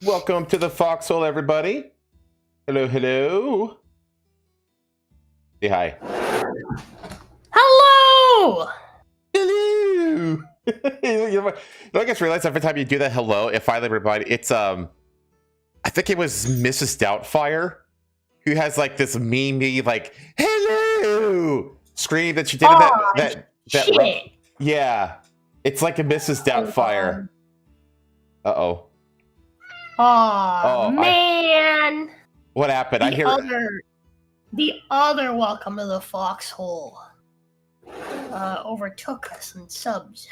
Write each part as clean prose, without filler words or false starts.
Welcome to the Foxhole, everybody. Hello, hello. Say hi. Hello! Hello. I just realized every time you do that hello, it finally reminds it's I think it was Mrs. Doubtfire who has like this meme like hello scream that she did that shit. yeah. It's like a Mrs. Doubtfire. Uh-oh. Oh, man. What happened? The other welcome to the Foxhole overtook us in subs.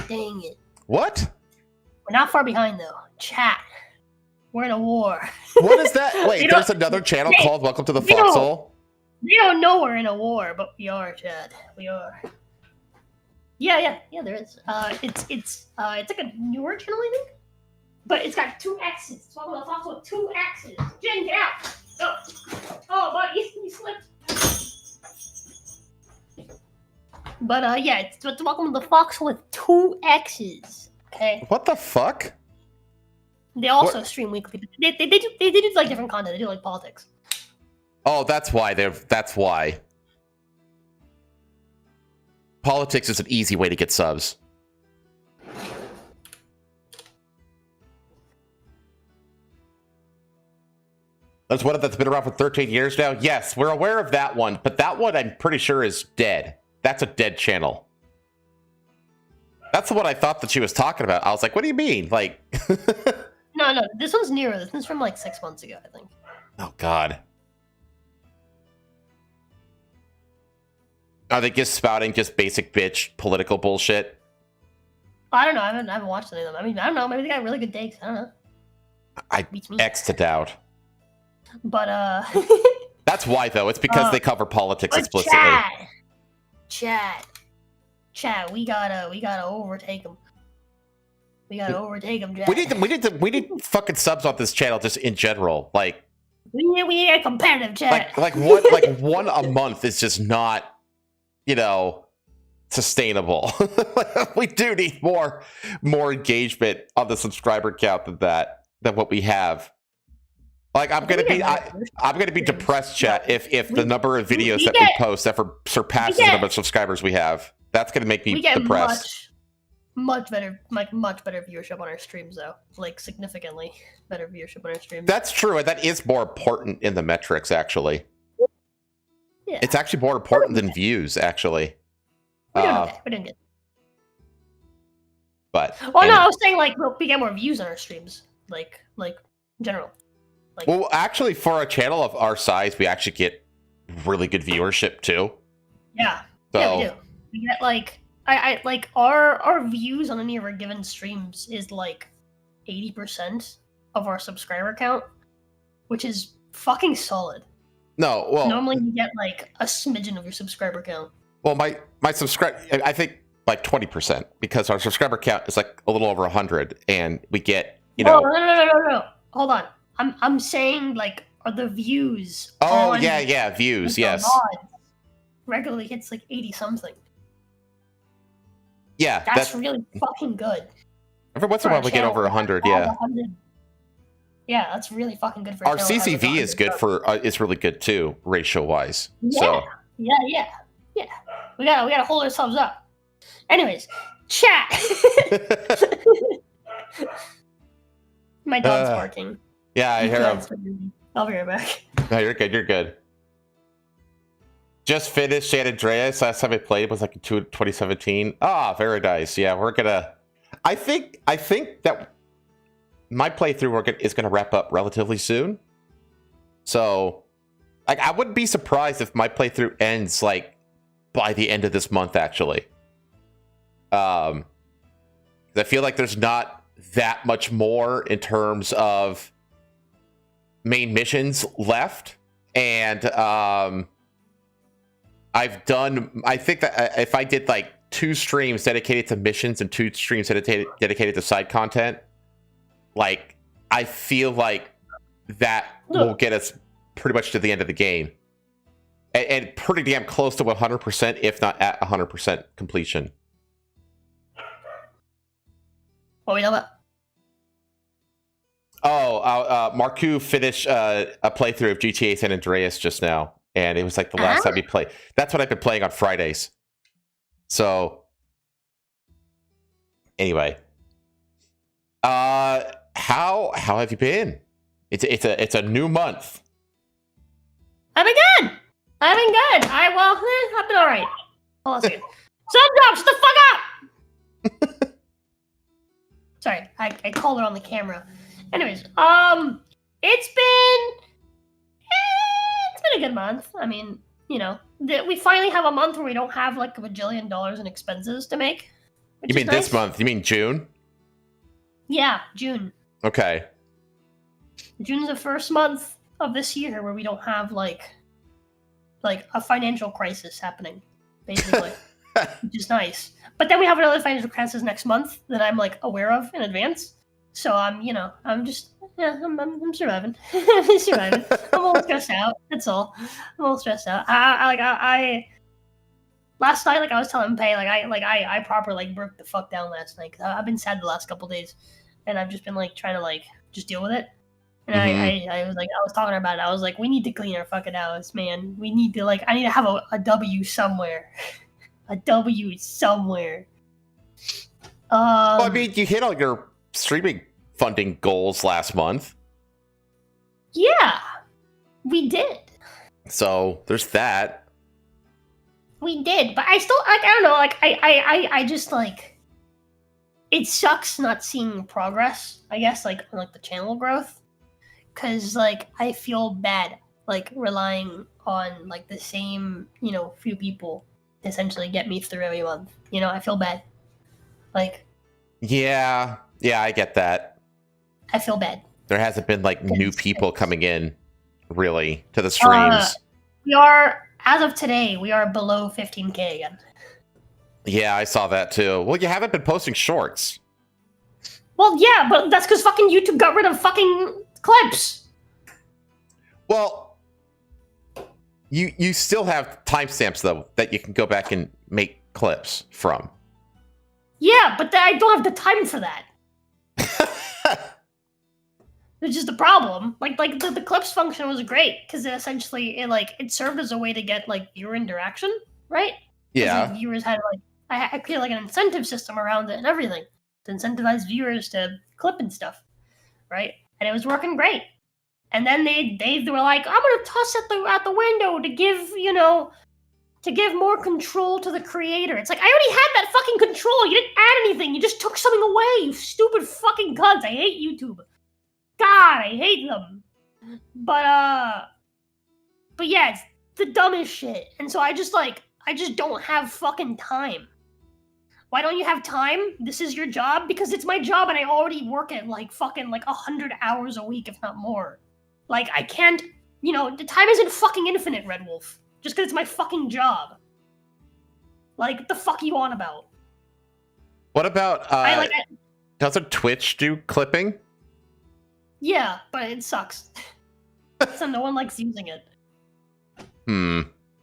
Dang it. What? We're not far behind, though. Chat. We're in a war. What is that? Wait, there's another channel called Welcome to the Foxhole? They don't know we're in a war, but we are, Chad. We are. Yeah, there is. It's like a newer channel, I think. But it's got 2 X's. It's Welcome to the Foxhole with 2 X's. Jen, get out! Oh, buddy, you slipped. But yeah, it's Welcome to the Foxhole with 2 X's. Okay. What the fuck? They also stream weekly. They do like different content. They do like politics. Oh, that's why that's why. Politics is an easy way to get subs. There's one that's been around for 13 years now. Yes, we're aware of that one, but that one I'm pretty sure is dead. That's a dead channel. That's the one I thought that she was talking about. I was like, what do you mean? Like, No, this one's newer. This one's from like 6 months ago, I think. Oh, God. Are they just spouting just basic bitch political bullshit? I don't know. I haven't watched any of them. I mean, I don't know. Maybe they got really good takes. I don't know. I X to doubt. But that's why though. It's because they cover politics explicitly. Chat. We gotta overtake them. We gotta overtake them, Jack. We need fucking subs on this channel just in general. Like we need a competitive chat. Like one a month is just not, sustainable. We do need more engagement on the subscriber count than what we have. Like I'm gonna be depressed, chat, if the number of videos that we post ever surpasses the number of subscribers we have. That's gonna make me depressed. Much better viewership on our streams, though. Like significantly better viewership on our streams. That's true, and that is more important in the metrics, actually. Yeah. It's actually more important than views, actually. We're doing okay. We're doing good. But no, I was saying like we get more views on our streams, like in general. Well, actually, for a channel of our size, we actually get really good viewership too. Yeah. So, yeah, we do. We get like I like our views on any of our given streams is like 80% of our subscriber count, which is fucking solid. No, well, normally you get like a smidgen of your subscriber count. Well, my I think like 20% because our subscriber count is like a little over 100, and we get No. Hold on. I'm saying like are the views. Oh yeah, views. Yes. Regularly hits like 80 something. Yeah, that's really fucking good. Every once in a while we get over 100. Yeah. Yeah, that's really fucking good for our CCV is good is really good too, ratio wise. Yeah. So. Yeah. We gotta hold ourselves up. Anyways, chat. My dog's barking. Yeah, I hear him. I'll be right back. No, you're good. Just finished San Andreas. Last time I played was like in 2017. Ah, very nice. Yeah, we're gonna. I think that my playthrough is gonna wrap up relatively soon. So, like, I wouldn't be surprised if my playthrough ends like by the end of this month. Actually, I feel like there's not that much more in terms of main missions left, and I think that if I did like 2 streams dedicated to missions and 2 streams dedicated to side content, like I feel like that will get us pretty much to the end of the game, and pretty damn close to 100%, if not at 100% completion. What we know about? Marku finished a playthrough of GTA San Andreas just now, and it was like the last time he played. That's what I've been playing on Fridays. So, anyway, how have you been? It's a new month. I've been good. I've been all right. Hold on a second. Shut the fuck up! Sorry, I called her on the camera. Anyways, it's been a good month. I mean, we finally have a month where we don't have like $1 bajillion in expenses to make. You mean this month? You mean June? Yeah, June. Okay. June's the first month of this year where we don't have like a financial crisis happening, basically, which is nice. But then we have another financial crisis next month that I'm like aware of in advance. So I'm surviving. I'm surviving. I'm a little stressed out. That's all. I'm a little stressed out. I last night, like I was telling Pei, I proper broke the fuck down last night. Cause I've been sad the last couple days, and I've just been trying to just deal with it. And I was talking about it. I was like, we need to clean our fucking house, man. We need to I need to have a W somewhere. A W somewhere. Well, I mean, you hit all your streaming funding goals last month. Yeah, we did. So there's that. We did, but I still I don't know. I just it sucks not seeing progress. I guess on the channel growth, because I feel bad relying on the same few people to essentially get me through every month. I feel bad. Yeah, I get that. I feel bad. There hasn't been new people coming in really to the streams. We are, as of today, we are below 15K again. Yeah, I saw that too. Well, you haven't been posting shorts. Well, yeah, but that's because fucking YouTube got rid of fucking clips. Well, you still have timestamps though that you can go back and make clips from. Yeah, but I don't have the time for that. Which is the problem. The clips function was great because essentially it served as a way to get viewer interaction, right? Yeah. Viewers had I created an incentive system around it and everything to incentivize viewers to clip and stuff, right? And it was working great. And then they were like, I'm gonna toss it out the window to give more control to the creator. It's I already had that fucking control. You didn't add anything. You just took something away. You stupid fucking cunts. I hate YouTube. God, I hate them. But yeah, it's the dumbest shit. And so I just don't have fucking time. Why don't you have time? This is your job? Because it's my job and I already work at 100 hours a week, if not more. I can't, the time isn't fucking infinite, Red Wolf. Just because it's my fucking job. What the fuck are you on about? What about, doesn't Twitch do clipping? Yeah, but it sucks. So no one likes using it.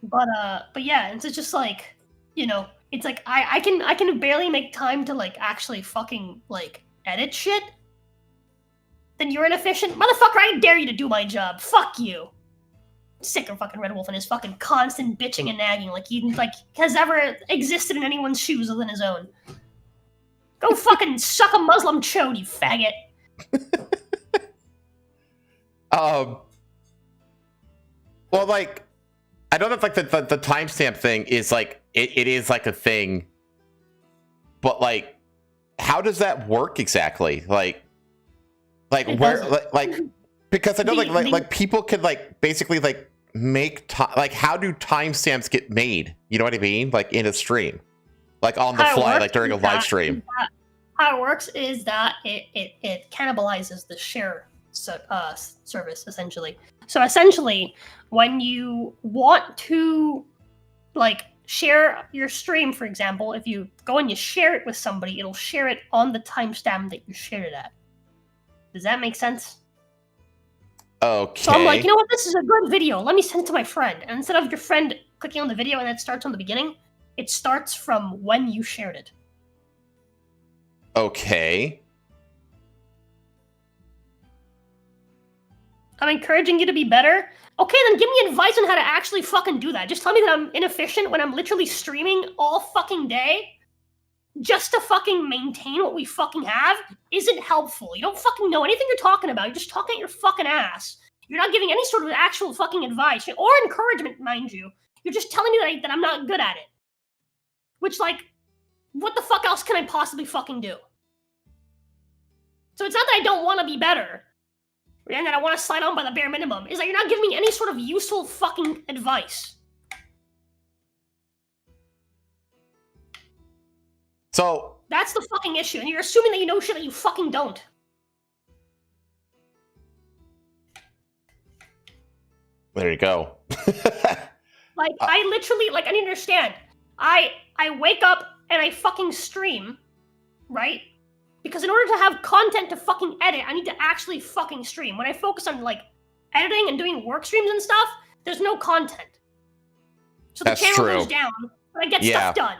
But yeah, it's just it's I can barely make time to actually fucking edit shit. Then you're inefficient. Motherfucker, I dare you to do my job. Fuck you. Sick of fucking Red Wolf and his fucking constant bitching and nagging he has ever existed in anyone's shoes other than his own. Go fucking suck a Muslim chode, you faggot. Well, I don't know if the timestamp thing is it is a thing, but how does that work exactly? Where because I know people could basically make how do timestamps get made? You know what I mean? In a stream, on the fly, during a live stream. How it works is that it cannibalizes the share service essentially. So essentially, when you want to share your stream, for example, if you go and you share it with somebody, it'll share it on the timestamp that you shared it at. Does that make sense? Okay. So I'm you know what? This is a good video. Let me send it to my friend. And instead of your friend clicking on the video and it starts on the beginning, it starts from when you shared it. Okay. I'm encouraging you to be better. Okay, then give me advice on how to actually fucking do that. Just tell me that I'm inefficient when I'm literally streaming all fucking day just to fucking maintain what we fucking have isn't helpful. You don't fucking know anything you're talking about. You're just talking at your fucking ass. You're not giving any sort of actual fucking advice or encouragement, mind you. You're just telling me that I'm not good at it. Which, like, what the fuck else can I possibly fucking do? So it's not that I don't want to be better and that I want to slide on by the bare minimum. Is that you're not giving me any sort of useful fucking advice. So that's the fucking issue, and you're assuming that you know shit that you fucking don't. There you go. Like, I literally, like, I need to understand. I wake up and I fucking stream, right? Because in order to have content to fucking edit, I need to actually fucking stream. When I focus on, like, editing and doing work streams and stuff, there's no content. So the channel goes down, but I get stuff done,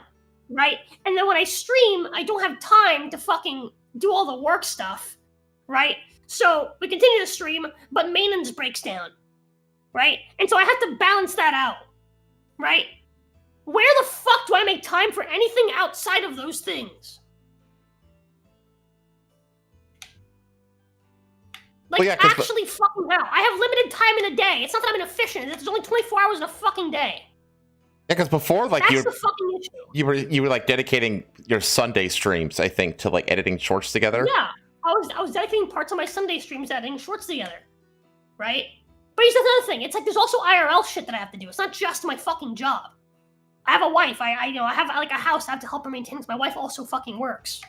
right? And then when I stream, I don't have time to fucking do all the work stuff, right? So we continue to stream, but maintenance breaks down, right? And so I have to balance that out, right? Where the fuck do I make time for anything outside of those things? Like, actually fucking how? I have limited time in a day. It's not that I'm inefficient. There's only 24 hours in a fucking day. Yeah, because before, like, that's the fucking issue. You were like dedicating your Sunday streams, I think, to like editing shorts together. Yeah, I was dedicating parts of my Sunday streams to editing shorts together, right? But here's another thing. It's like there's also IRL shit that I have to do. It's not just my fucking job. I have a wife. I have like a house I have to help her maintain. My wife also fucking works.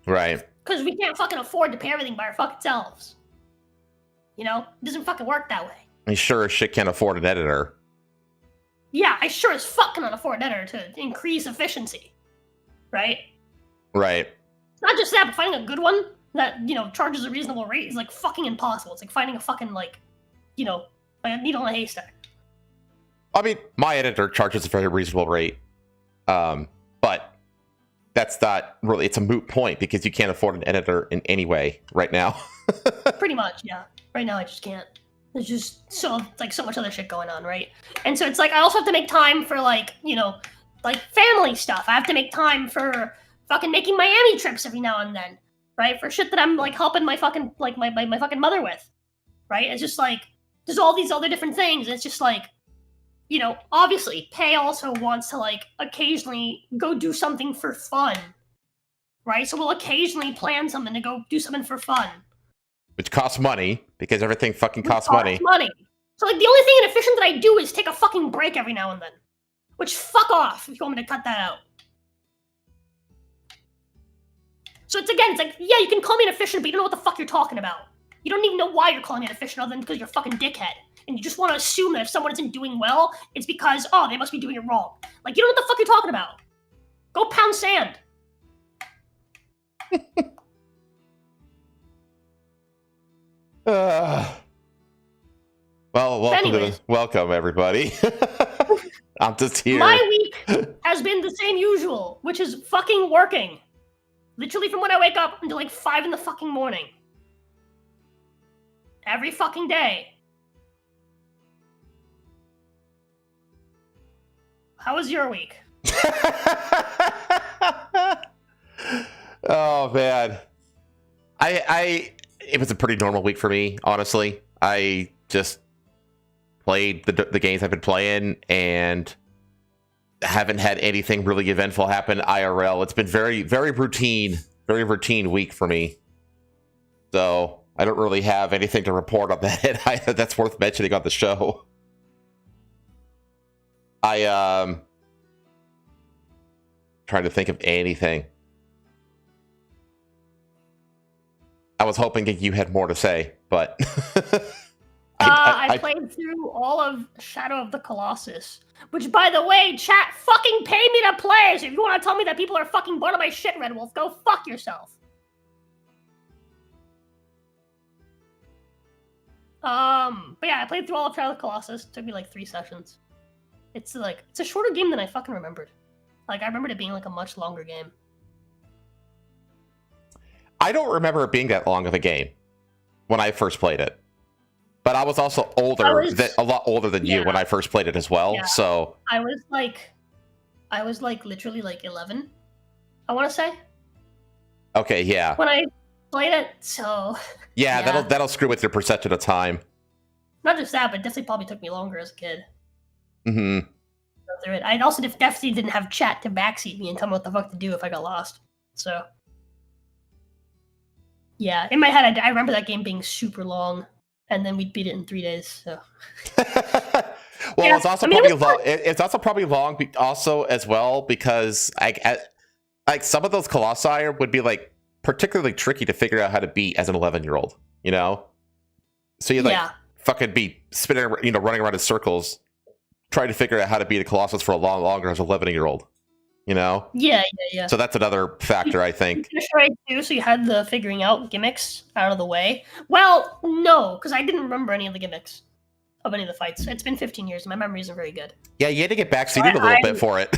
Right. Because we can't fucking afford to pay everything by our fucking selves. You know? It doesn't fucking work that way. I sure as shit can't afford an editor. Yeah, I sure as fuck cannot afford an editor to increase efficiency. Right? Right. Not just that, but finding a good one that, you know, charges a reasonable rate is like fucking impossible. It's like finding a fucking, like, you know, like a needle in a haystack. I mean, my editor charges a very reasonable rate. But that's not really, it's a moot point because you can't afford an editor in any way right now. Pretty much, yeah. Right now I just can't. There's just so much other shit going on, right? And so it's like I also have to make time for, like, you know, like family stuff. I have to make time for fucking making Miami trips every now and then, right? For shit that I'm like helping my fucking like my fucking mother with, right? It's just like there's all these other different things. It's just like, you know, obviously, Pei also wants to, like, occasionally go do something for fun, right? So we'll occasionally plan something to go do something for fun. Which costs money, because everything fucking costs money. So, like, the only thing inefficient that I do is take a fucking break every now and then. Which, fuck off, if you want me to cut that out. So it's like, yeah, you can call me inefficient, but you don't know what the fuck you're talking about. You don't even know why you're calling me inefficient other than because you're a fucking dickhead. And you just want to assume that if someone isn't doing well, it's because, oh, they must be doing it wrong. Like, you don't know what the fuck you're talking about. Go pound sand. Well, welcome everybody. I'm just here. My week has been the same usual, which is fucking working. Literally from when I wake up until like 5 in the fucking morning. Every fucking day. How was your week? Oh man, it was a pretty normal week for me, honestly. I just played the games I've been playing and haven't had anything really eventful happen IRL. It's been very routine week for me. So I don't really have anything to report on that. That's worth mentioning on the show. Trying to think of anything. I was hoping that you had more to say, but I played through all of Shadow of the Colossus, which, by the way, chat fucking pay me to play. So if you want to tell me that people are fucking bored of my shit, Red Wolf, go fuck yourself. But yeah, I played through all of Shadow of the Colossus. It took me like 3 sessions. It's a shorter game than I fucking remembered. Like, I remembered it being like a much longer game. I don't remember it being that long of a game when I first played it. But I was also a lot older than you when I first played it as well. Yeah. So I was like literally like 11, I want to say. Okay, yeah. When I played it, so yeah, that'll screw with your perception of time. Not just that, but definitely probably took me longer as a kid. Mm-hmm. Go through it. I also definitely didn't have chat to backseat me and tell me what the fuck to do if I got lost. So yeah, in my head, I remember that game being super long, and then we'd beat it in 3 days. So. Well, yeah, it's also probably long. It's also probably long, also as well because like some of those colossi would be like particularly tricky to figure out how to beat as an 11-year-old. You know, so you like fucking be spinning, running around in circles, trying to figure out how to beat a colossus for a lot longer as an 11-year-old. You know? Yeah. So that's another factor, I think. Right too. So you had the figuring out gimmicks out of the way. Well, no, because I didn't remember any of the gimmicks of any of the fights. It's been 15 years. My memory isn't very good. Yeah, you had to get backseated a little bit for it.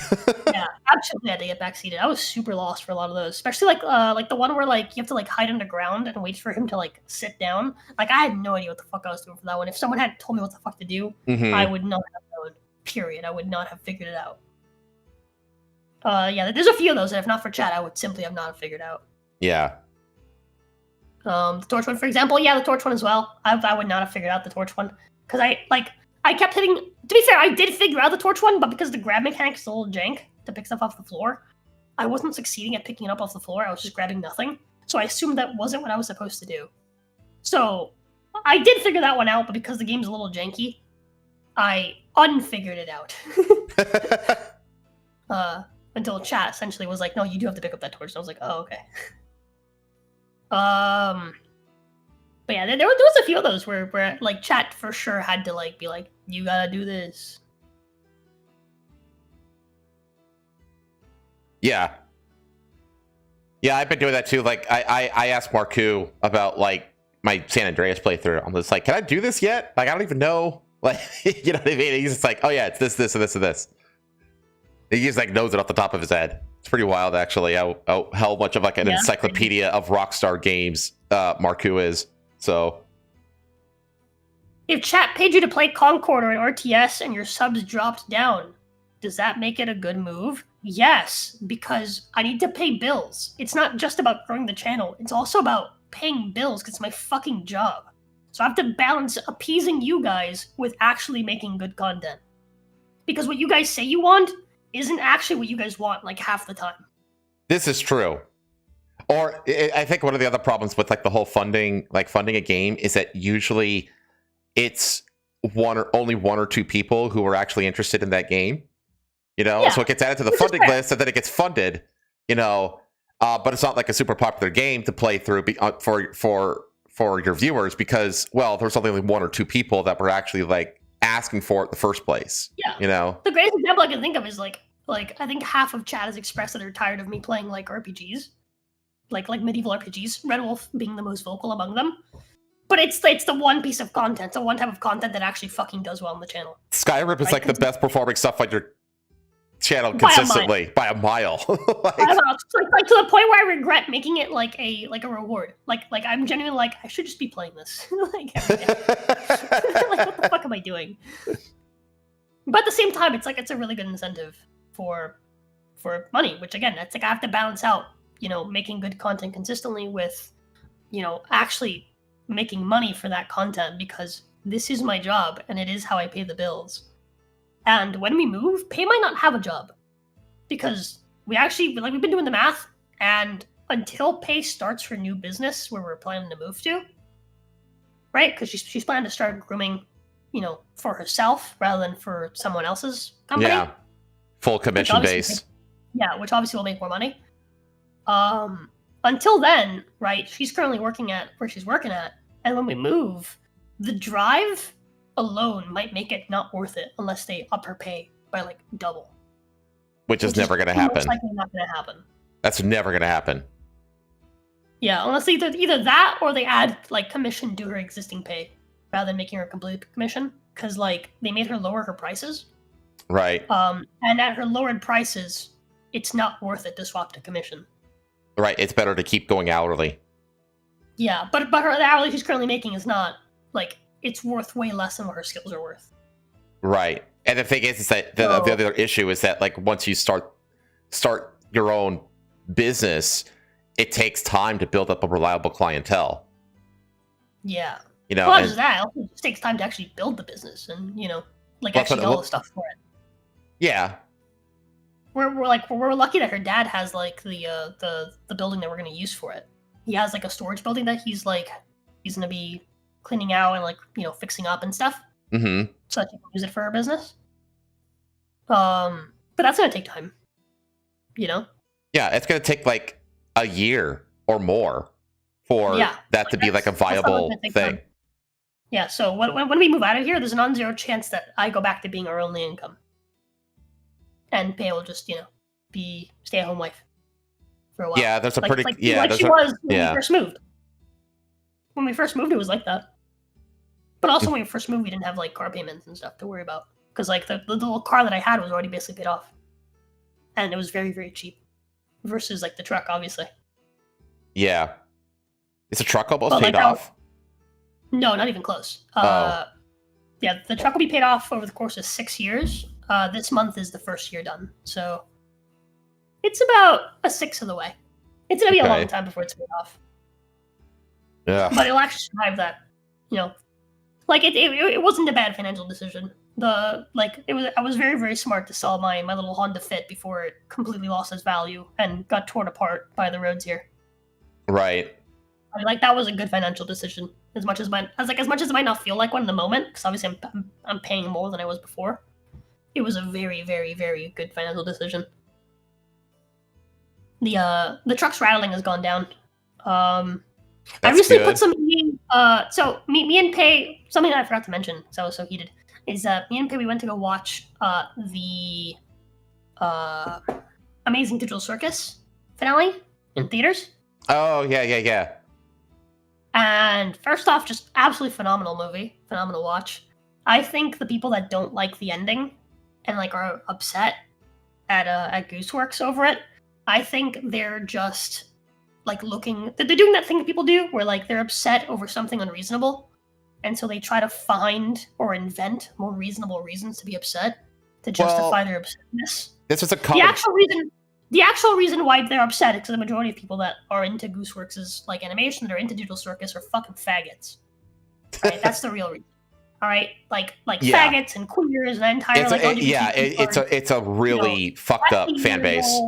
Yeah, absolutely had to get backseated. I was super lost for a lot of those, especially like the one where like you have to like hide underground and wait for him to like sit down. Like I had no idea what the fuck I was doing for that one. If someone had told me what the fuck to do, I would not have known. Period. I would not have figured it out. Yeah, there's a few of those that if not for chat, I would simply have not figured out. Yeah. The torch one, for example. Yeah, the torch one as well. I would not have figured out the torch one. Because I kept hitting... To be fair, I did figure out the torch one, but because the grab mechanic is a little jank to pick stuff off the floor, I wasn't succeeding at picking it up off the floor. I was just grabbing nothing. So I assumed that wasn't what I was supposed to do. So I did figure that one out, but because the game's a little janky, I unfigured it out. Until chat essentially was like, no, you do have to pick up that torch. And I was like, oh, okay. But yeah, there was a few of those where like chat for sure had to like be like, you gotta do this. Yeah, I've been doing that too. Like I asked Marku about like my San Andreas playthrough. I'm just like, can I do this yet? Like I don't even know. Like you know what I mean? He's just like, oh yeah, it's this, and this, and this. He just like knows it off the top of his head. It's pretty wild, actually. How much of like an encyclopedia of Rockstar games Marku is. So, if chat paid you to play Concord or an RTS and your subs dropped down, does that make it a good move? Yes, because I need to pay bills. It's not just about growing the channel. It's also about paying bills because it's my fucking job. So I have to balance appeasing you guys with actually making good content. Because what you guys say you want isn't actually what you guys want like half the time. This is true. Or I think one of the other problems with like the whole funding a game is that usually it's only one or two people who are actually interested in that game. You know, so it gets added to the funding list and then it gets funded, you know, but it's not like a super popular game to play through for your viewers because, well, there's only one or two people that were actually like asking for it in the first place. Yeah. You know? The greatest example I can think of is like I think half of chat has expressed that they're tired of me playing like RPGs. Like medieval RPGs, Red Wolf being the most vocal among them. But it's the one piece of content, the one type of content that actually fucking does well on the channel. Skyrim is like the best performing stuff on your channel consistently by a mile. like to the point where I regret making it like a reward. Like I'm genuinely like I should just be playing this. Like every day. Like what the fuck am I doing? But at the same time, it's a really good incentive for money, which again, that's like I have to balance out, you know, making good content consistently with, you know, actually making money for that content because this is my job and it is how I pay the bills. And when we move, Pay might not have a job because we've been doing the math, and until Pay starts her new business where we're planning to move to, right? Because she's planning to start grooming, you know, for herself rather than for someone else's company. Yeah, full commission base. Which obviously will make more money. Until then, right? She's currently working at where she's working at, and when we move, the drive alone might make it not worth it unless they up her pay by like double. Which is never going to happen. Most likely not going to happen. That's never going to happen. Yeah, unless either that or they add like commission to her existing pay rather than making her complete commission, because like they made her lower her prices. Right. And at her lowered prices, it's not worth it to swap to commission. Right. It's better to keep going hourly. Yeah, but the hourly she's currently making is not like Mm-hmm. worth way less than what her skills are worth. Right. And the thing is that the other issue is that like once you start your own business, it takes time to build up a reliable clientele. Yeah. You know, well, not just that, it just takes time to actually build the business and, like actually do all the stuff for it. Yeah. We're lucky that her dad has like the building that we're gonna use for it. He has like a storage building that he's gonna be cleaning out and like fixing up and stuff. Mm-hmm. So that he can use it for her business. But that's gonna take time. Yeah, it's gonna take like a year or more for that to be like a viable thing. Time. Yeah. So when we move out of here, there's a non-zero chance that I go back to being our only income. And Pay will just, be stay-at-home wife for a while. Yeah, there's a pretty she was when we first moved. When we first moved, it was like that. But also, when we first moved, we didn't have like car payments and stuff to worry about because like the little car that I had was already basically paid off, and it was very, very cheap versus like the truck, obviously. Yeah, is the truck almost paid off? No, not even close. Yeah, the truck will be paid off over the course of 6 years. This month is the first year done, so it's about a sixth of the way. It's gonna be a long time before it's paid off. Yeah, but it'll actually survive that. Like it wasn't a bad financial decision. I was very, very smart to sell my little Honda Fit before it completely lost its value and got torn apart by the roads here. Right. I mean, like that was a good financial decision. As much as it might not feel like one in the moment, because obviously I'm paying more than I was before. It was a very, very, very good financial decision. The truck's rattling has gone down. I recently put some. So me and Pay, something that I forgot to mention because I was so heated, is me and Pay we went to go watch the Amazing Digital Circus finale in theaters. Oh yeah. And first off, just absolutely phenomenal movie, phenomenal watch. I think the people that don't like the ending and like are upset at Gooseworks over it, I think they're just like they're doing that thing that people do where like they're upset over something unreasonable, and so they try to find or invent more reasonable reasons to be upset to justify their upsetness. This was The actual reason why they're upset is because the majority of people that are into Gooseworks' like animation, that are into Digital Circus, are fucking faggots. Right? That's the real reason. All right, like faggots and queers and entire it's a really fucked up fan base.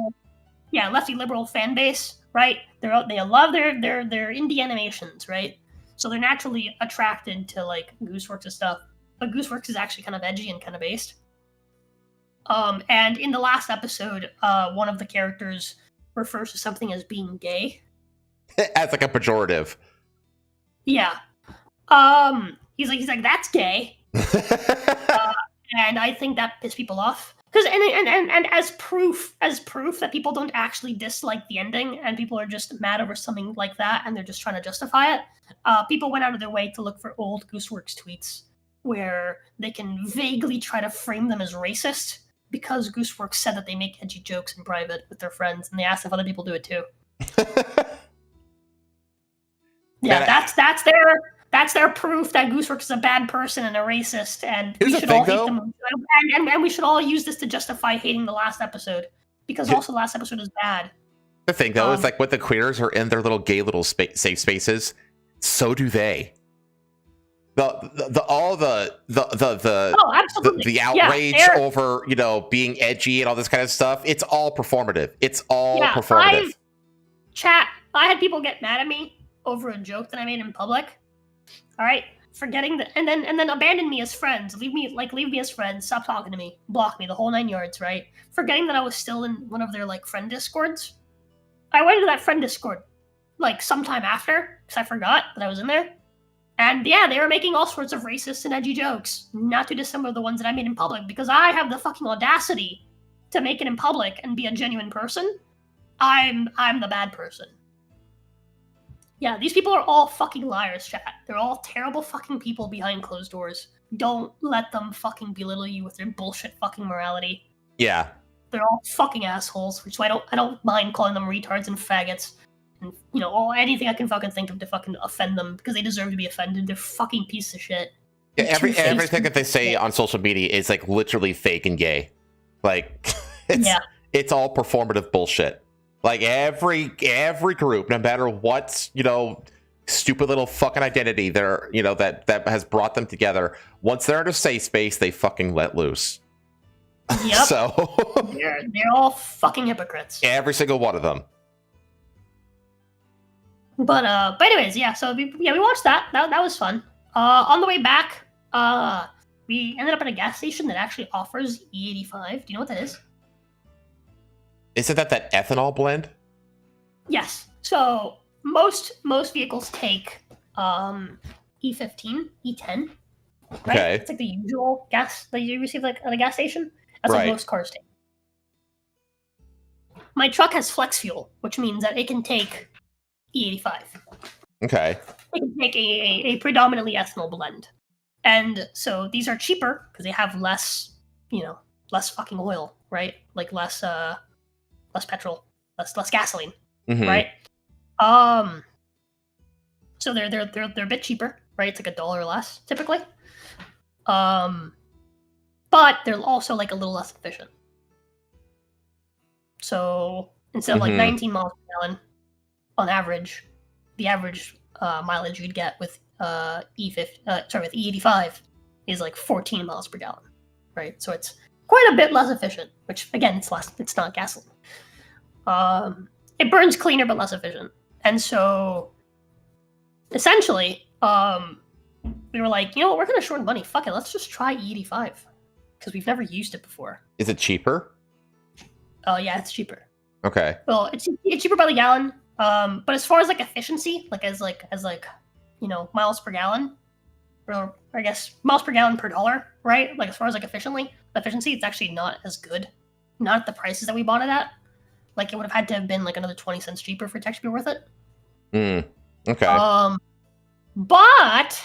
Yeah, lefty liberal fan base, right? They love their indie animations, right? So they're naturally attracted to like Gooseworks' stuff. But Gooseworks is actually kind of edgy and kind of based. And in the last episode, one of the characters refers to something as being gay. As like a pejorative. Yeah. He's like that's gay. And I think that pissed people off. Because and as proof that people don't actually dislike the ending and people are just mad over something like that and they're just trying to justify it, people went out of their way to look for old Gooseworks tweets where they can vaguely try to frame them as racist because Gooseworks said that they make edgy jokes in private with their friends and they asked if other people do it too. Yeah, that's their proof that Gooseworks is a bad person and a racist, and we should all hate them. And we should all use this to justify hating the last episode because also the last episode is bad. The thing though is like when the queers are in their little gay little safe spaces, so do they. The outrage over being edgy and all this kind of stuff, it's all performative. It's all performative. I had people get mad at me over a joke that I made in public. All right, forgetting that, and then abandon me as friends, leave me as friends, stop talking to me, block me, the whole 9 yards, right? Forgetting that I was still in one of their like friend discords. I went into that friend discord like sometime after because I forgot that I was in there. And yeah, they were making all sorts of racist and edgy jokes, not too dissimilar to the ones that I made in public, because I have the fucking audacity to make it in public and be a genuine person. I'm the bad person. Yeah, these people are all fucking liars, chat. They're all terrible fucking people behind closed doors. Don't let them fucking belittle you with their bullshit fucking morality. Yeah. They're all fucking assholes, which I don't mind calling them retards and faggots. And, anything I can fucking think of to fucking offend them, because they deserve to be offended. They're fucking piece of shit. Everything that they say on social media is like literally fake and gay. Like it's all performative bullshit. Like every group, no matter what, stupid little fucking identity they're, that has brought them together, once they're in a safe space, they fucking let loose. Yep. So they're all fucking hypocrites. Every single one of them. But anyways, yeah. So we watched that. That was fun. On the way back, we ended up at a gas station that actually offers E85. Do you know what that is? Isn't that ethanol blend? Yes. So most vehicles take E15, E10. Right? Okay. It's like the usual gas that you receive like at a gas station. That's what most cars take. My truck has flex fuel, which means that it can take E85. Okay. It can take a predominantly ethanol blend. And so these are cheaper because they have less fucking oil, right? Like less petrol, less gasoline, right? So they're a bit cheaper, right? It's like $1 less typically. But they're also like a little less efficient. So instead of like 19 miles per gallon on average, the average mileage you'd get with with E85 is like 14 miles per gallon, right? So it's quite a bit less efficient, which again, it's not gasoline. It burns cleaner but less efficient. And so essentially, we were like, we're gonna short money. Fuck it, let's just try E85 because we've never used it before. Is it cheaper? Oh yeah, it's cheaper. Okay. Well, it's cheaper by the gallon. But as far as like efficiency, as miles per gallon, or I guess miles per gallon per dollar, right? Like as far as like efficiency, it's actually not as good. Not at the prices that we bought it at. Like it would have had to have been like another 20 cents cheaper for it to actually be worth it. Okay. But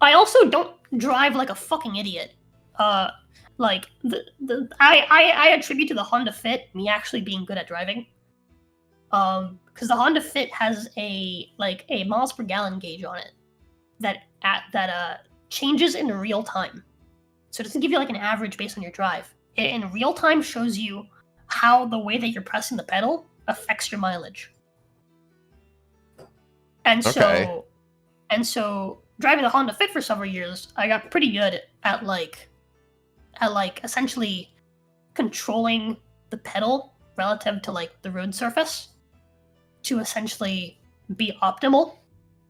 I also don't drive like a fucking idiot. Like I attribute to the Honda Fit me actually being good at driving. Because the Honda Fit has a miles per gallon gauge on it that changes in real time. So it doesn't give you like an average based on your drive. It in real time shows you how the way that you're pressing the pedal affects your mileage. And so driving the Honda Fit for several years, I got pretty good at essentially controlling the pedal relative to like the road surface to essentially be optimal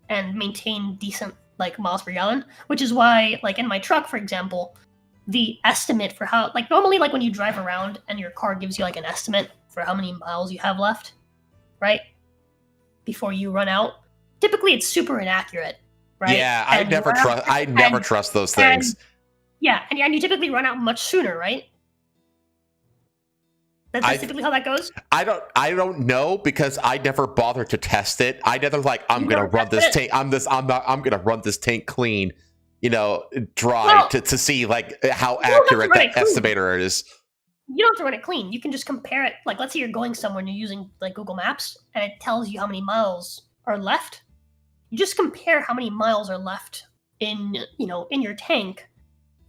and maintain decent like miles per gallon, which is why like in my truck, for example, the estimate for how like normally like when you drive around and your car gives you like an estimate for how many miles you have left, right? Before you run out, typically it's super inaccurate, right? Yeah, I never trust those things. And you typically run out much sooner, right? That's typically how that goes. I don't know because I never bothered to test it. I never I'm gonna run this tank. I'm gonna run this tank clean, dry to see like how accurate that estimator is. You don't have to run it clean. You can just compare it. Like, let's say you're going somewhere and you're using like Google Maps, and it tells you how many miles are left. You just compare how many miles are left in your tank,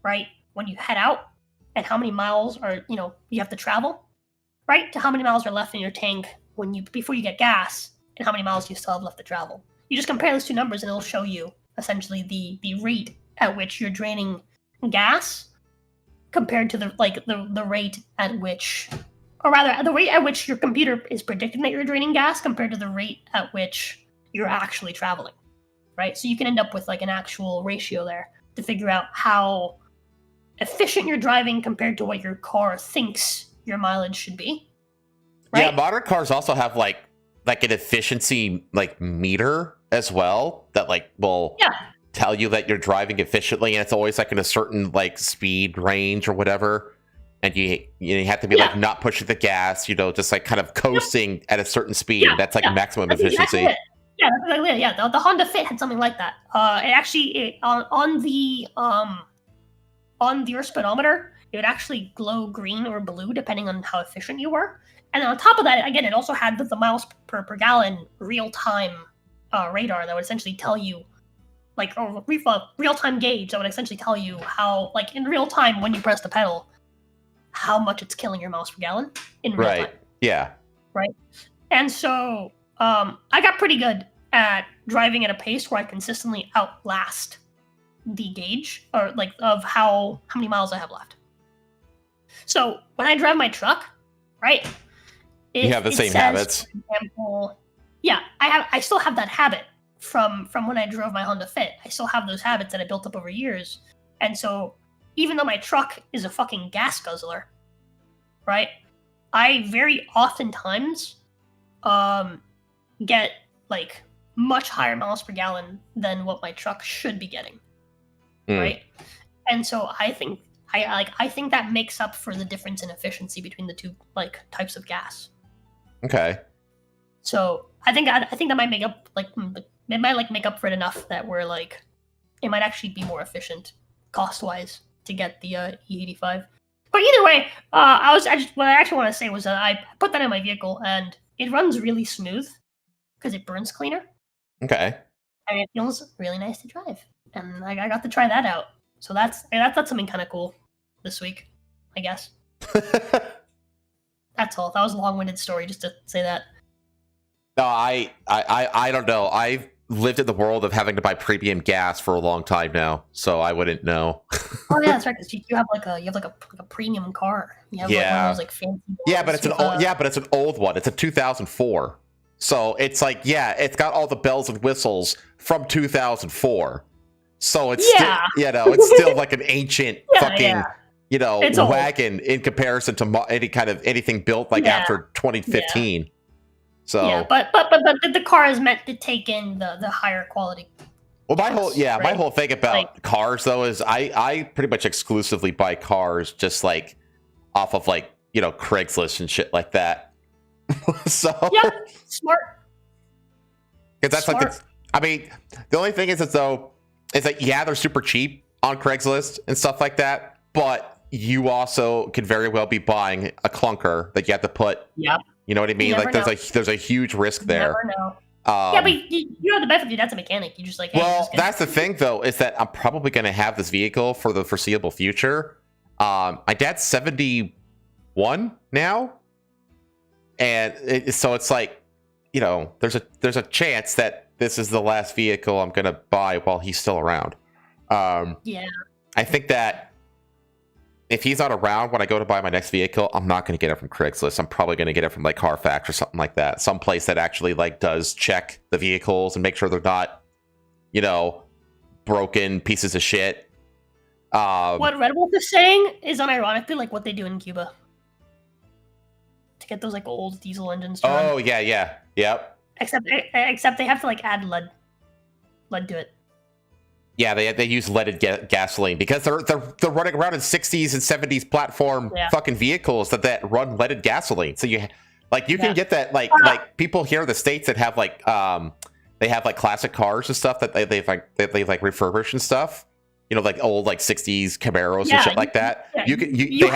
right? When you head out, and how many miles are you have to travel, right? To how many miles are left in your tank before you get gas, and how many miles you still have left to travel. You just compare those two numbers, and it'll show you essentially the rate at which you're draining gas compared to the rate at which, or rather the rate at which your computer is predicting that you're draining gas compared to the rate at which you're actually traveling, right? So you can end up with like an actual ratio there to figure out how efficient you're driving compared to what your car thinks your mileage should be. Right? Yeah, modern cars also have like an efficiency like meter as well that like will tell you that you're driving efficiently, and it's always like in a certain like speed range or whatever, and you have to be like not pushing the gas, just like kind of coasting at a certain speed. That's like maximum efficiency. Exactly it. Yeah, that's exactly it. Yeah, the Honda Fit had something like that. On your speedometer, it would actually glow green or blue depending on how efficient you were. And then on top of that, again, it also had the miles per gallon real time radar that would essentially tell you like a real-time gauge that would essentially tell you how, like in real time when you press the pedal, how much it's killing your miles per gallon in real time. Yeah. Right. And so I got pretty good at driving at a pace where I consistently outlast the gauge or like of how many miles I have left. So when I drive my truck, right? You have the same habits. For example, yeah, I still have that habit from when I drove my Honda Fit. I still have those habits that I built up over years. And so even though my truck is a fucking gas guzzler, right? I very oftentimes get like much higher miles per gallon than what my truck should be getting. Right? And so I think that makes up for the difference in efficiency between the two like types of gas. Okay. So I think that might make up make up for it enough that we're like it might actually be more efficient cost wise to get the E85. But either way, what I actually want to say was that I put that in my vehicle and it runs really smooth because it burns cleaner. Okay. And it feels really nice to drive. And I got to try that out. So that's something kind of cool this week, I guess. That's all. That was a long-winded story just to say that. No, I don't know. I've lived in the world of having to buy premium gas for a long time now, so I wouldn't know. Oh yeah, that's right. Because you have a premium car. You have like one of those like fancy but it's an old one. It's a 2004. So it's like it's got all the bells and whistles from 2004. So it's still, it's still like an ancient fucking wagon in comparison to anything built like after 2015. Yeah. So but the car is meant to take in the higher quality. Well, my whole thing about cars though is I pretty much exclusively buy cars just like off of like Craigslist and shit like that. So smart. Because that's the only thing is that they're super cheap on Craigslist and stuff like that, but you also could very well be buying a clunker that you have to put. Yeah. You know what I mean? Like there's a huge risk there. You never know. But you have the benefit of your dad's a mechanic. You just like. That's the thing though, is that I'm probably going to have this vehicle for the foreseeable future. My dad's 71 now, and so it's like, there's a chance that this is the last vehicle I'm going to buy while he's still around. I think that if he's not around when I go to buy my next vehicle, I'm not going to get it from Craigslist. I'm probably going to get it from like Carfax or something like that. Some place that actually like does check the vehicles and make sure they're not, broken pieces of shit. What Red Wolf is saying is unironically like what they do in Cuba to get those like old diesel engines to run. Oh yeah, yep. Except they have to like add lead to it. Yeah, they use leaded gasoline because they're running around in 60s and 70s platform fucking vehicles that run leaded gasoline. So you can get that like people here in the States that have like they have like classic cars and stuff that they've like refurbished and stuff. Like old like 60s Camaros and shit like that. You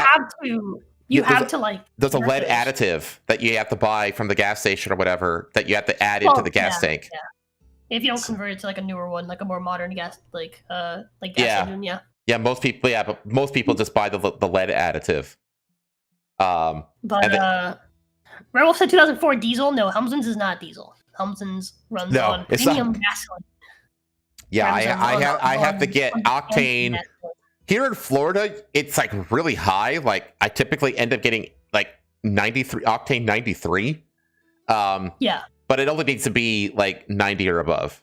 have to like there's a lead additive that you have to buy from the gas station or whatever that you have to add into the gas tank. Yeah. If you don't convert it to like a newer one, like a more modern gas engine, most people just buy the lead additive. Werewolf said 2004 diesel. No, Helmsman's is not diesel. Helmsman's runs on premium gasoline. Yeah, I have to get octane. Here in Florida, it's like really high. Like I typically end up getting like 93 octane 93. But it only needs to be like 90 or above.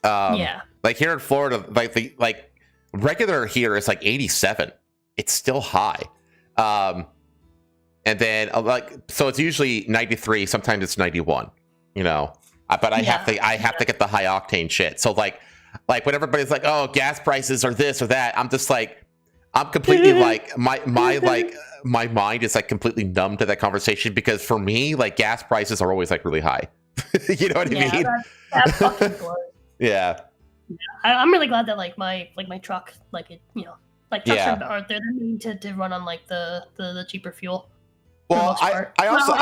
Like here in Florida, like regular here is like 87. It's still high. And then so it's usually 93. Sometimes it's 91. But I have to get the high octane shit. So like when everybody's like, oh, gas prices are this or that, I'm just like, I'm completely like my mind is like completely numb to that conversation because for me, like gas prices are always like really high. You know what I mean? That fucking blows. Yeah. I'm really glad that like my truck, like it, like trucks are they're made to run on like the cheaper fuel. Well, I also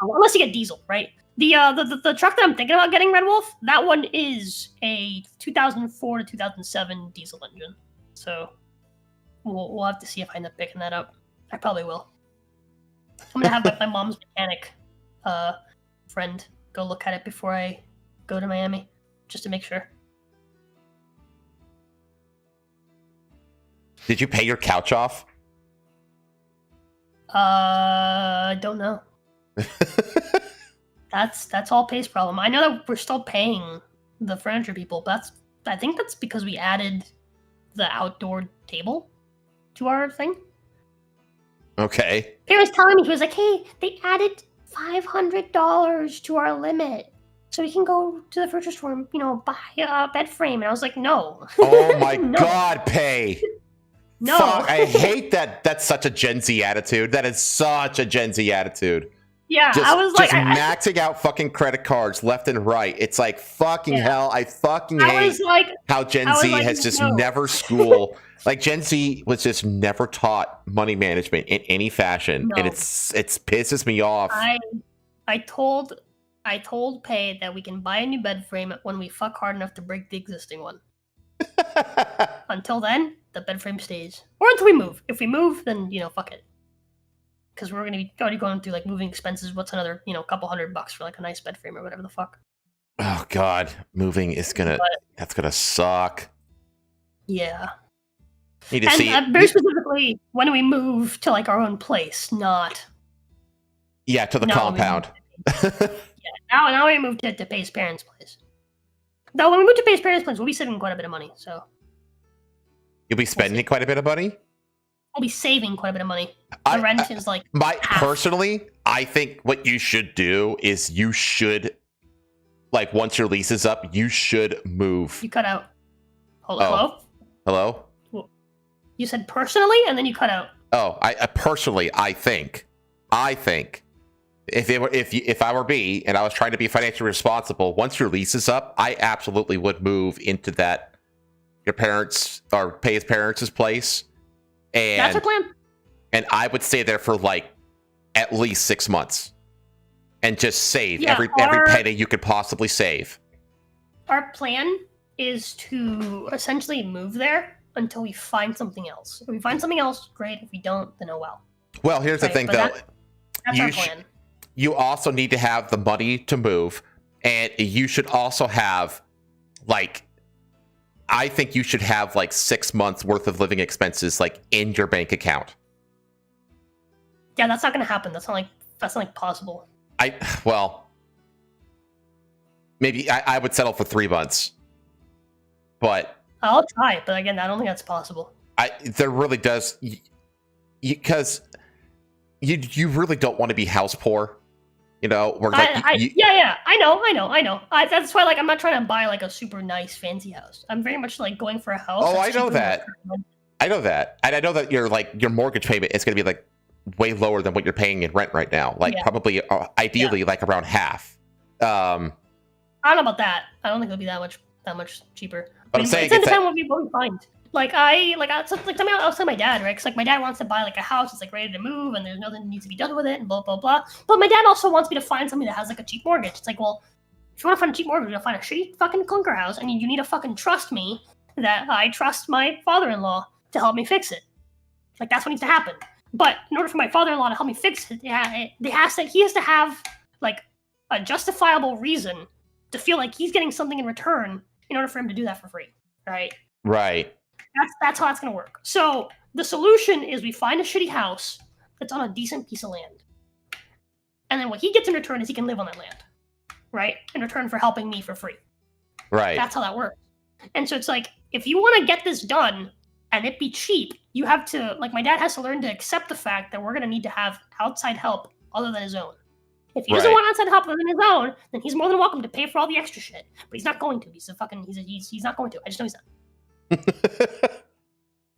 unless you get diesel, right? The truck that I'm thinking about getting, Red Wolf, that one is a 2004 to 2007 diesel engine. So we'll have to see if I end up picking that up. I probably will. I'm gonna have my mom's mechanic friend go look at it before I go to Miami, just to make sure. Did you pay your couch off? Don't know. That's all Pay's problem. I know that we're still paying the furniture people, but I think that's because we added the outdoor table to our thing. Okay. Pay was telling me, he was like, hey, they added $500 to our limit. So we can go to the furniture store and, buy a bed frame. And I was like, no. Oh my No. God, Pay. No. Fuck, I hate that. That's such a Gen Z attitude. That is such a Gen Z attitude. Yeah, Just, I was like, maxing out fucking credit cards left and right. It's like fucking hell. I fucking hate how Gen Z has just never school. Like Gen Z was just never taught money management in any fashion, and it's pisses me off. I told Pay that we can buy a new bed frame when we fuck hard enough to break the existing one. Until then, the bed frame stays, or until we move. If we move, then fuck it. Because we're gonna be already going through like moving expenses. What's another, couple $100 for like a nice bed frame or whatever the fuck. Oh God, moving is that's gonna suck. Yeah. Need to see very specifically when we move to like our own place, not. Yeah, to the compound. Now we moved to Pay's parents' place. Though when we move to Pay's parents' place, we'll be saving quite a bit of money. So. You'll be spending quite a bit of money. We'll be saving quite a bit of money. The rent is like personally, I think what you should do is you should, like, once your lease is up, you should move. You cut out. Hello? You said personally, and then you cut out. Oh, I personally, I think if I were me and I was trying to be financially responsible, once your lease is up, I absolutely would move into that your parents or Pay's parents' place. And that's our plan. And I would stay there for like at least 6 months and just save every penny you could possibly save. Our plan is to essentially move there until we find something else. If we find something else, great. If we don't, then oh well. Well, here's the thing, though. That's our plan. You also need to have the money to move, and you should also have, like, I think you should have like 6 months worth of living expenses like in your bank account. Yeah, that's not gonna happen. That's not possible. Maybe I would settle for 3 months, but I'll try. But again, I don't think that's possible. There really does, because you really don't want to be house poor. Where like I know. That's why, like, I'm not trying to buy like a super nice fancy house. I'm very much like going for a house. Oh, I know that. And I know that your mortgage payment is going to be like way lower than what you're paying in rent right now. Like probably, ideally, like around half. I don't know about that. I don't think it'll be that much cheaper. But I'm saying it's gonna depend what we find. I was telling my dad, right? Because like my dad wants to buy like a house, it's like ready to move, and there's nothing that needs to be done with it, and blah blah blah. But my dad also wants me to find something that has like a cheap mortgage. It's like, well, if you want to find a cheap mortgage, you'll find a shitty fucking clunker house, and you need to fucking trust me that I trust my father-in-law to help me fix it. Like that's what needs to happen. But in order for my father-in-law to help me fix it, he has to have like a justifiable reason to feel like he's getting something in return in order for him to do that for free, right? Right. That's how that's going to work. So the solution is we find a shitty house that's on a decent piece of land. And then what he gets in return is he can live on that land, right? In return for helping me for free. Right. That's how that works. And so it's like, if you want to get this done and it be cheap, you have to, like, my dad has to learn to accept the fact that we're going to need to have outside help other than his own. If he doesn't want outside help other than his own, then he's more than welcome to pay for all the extra shit. But he's not going to. He's not going to. I just know he's not.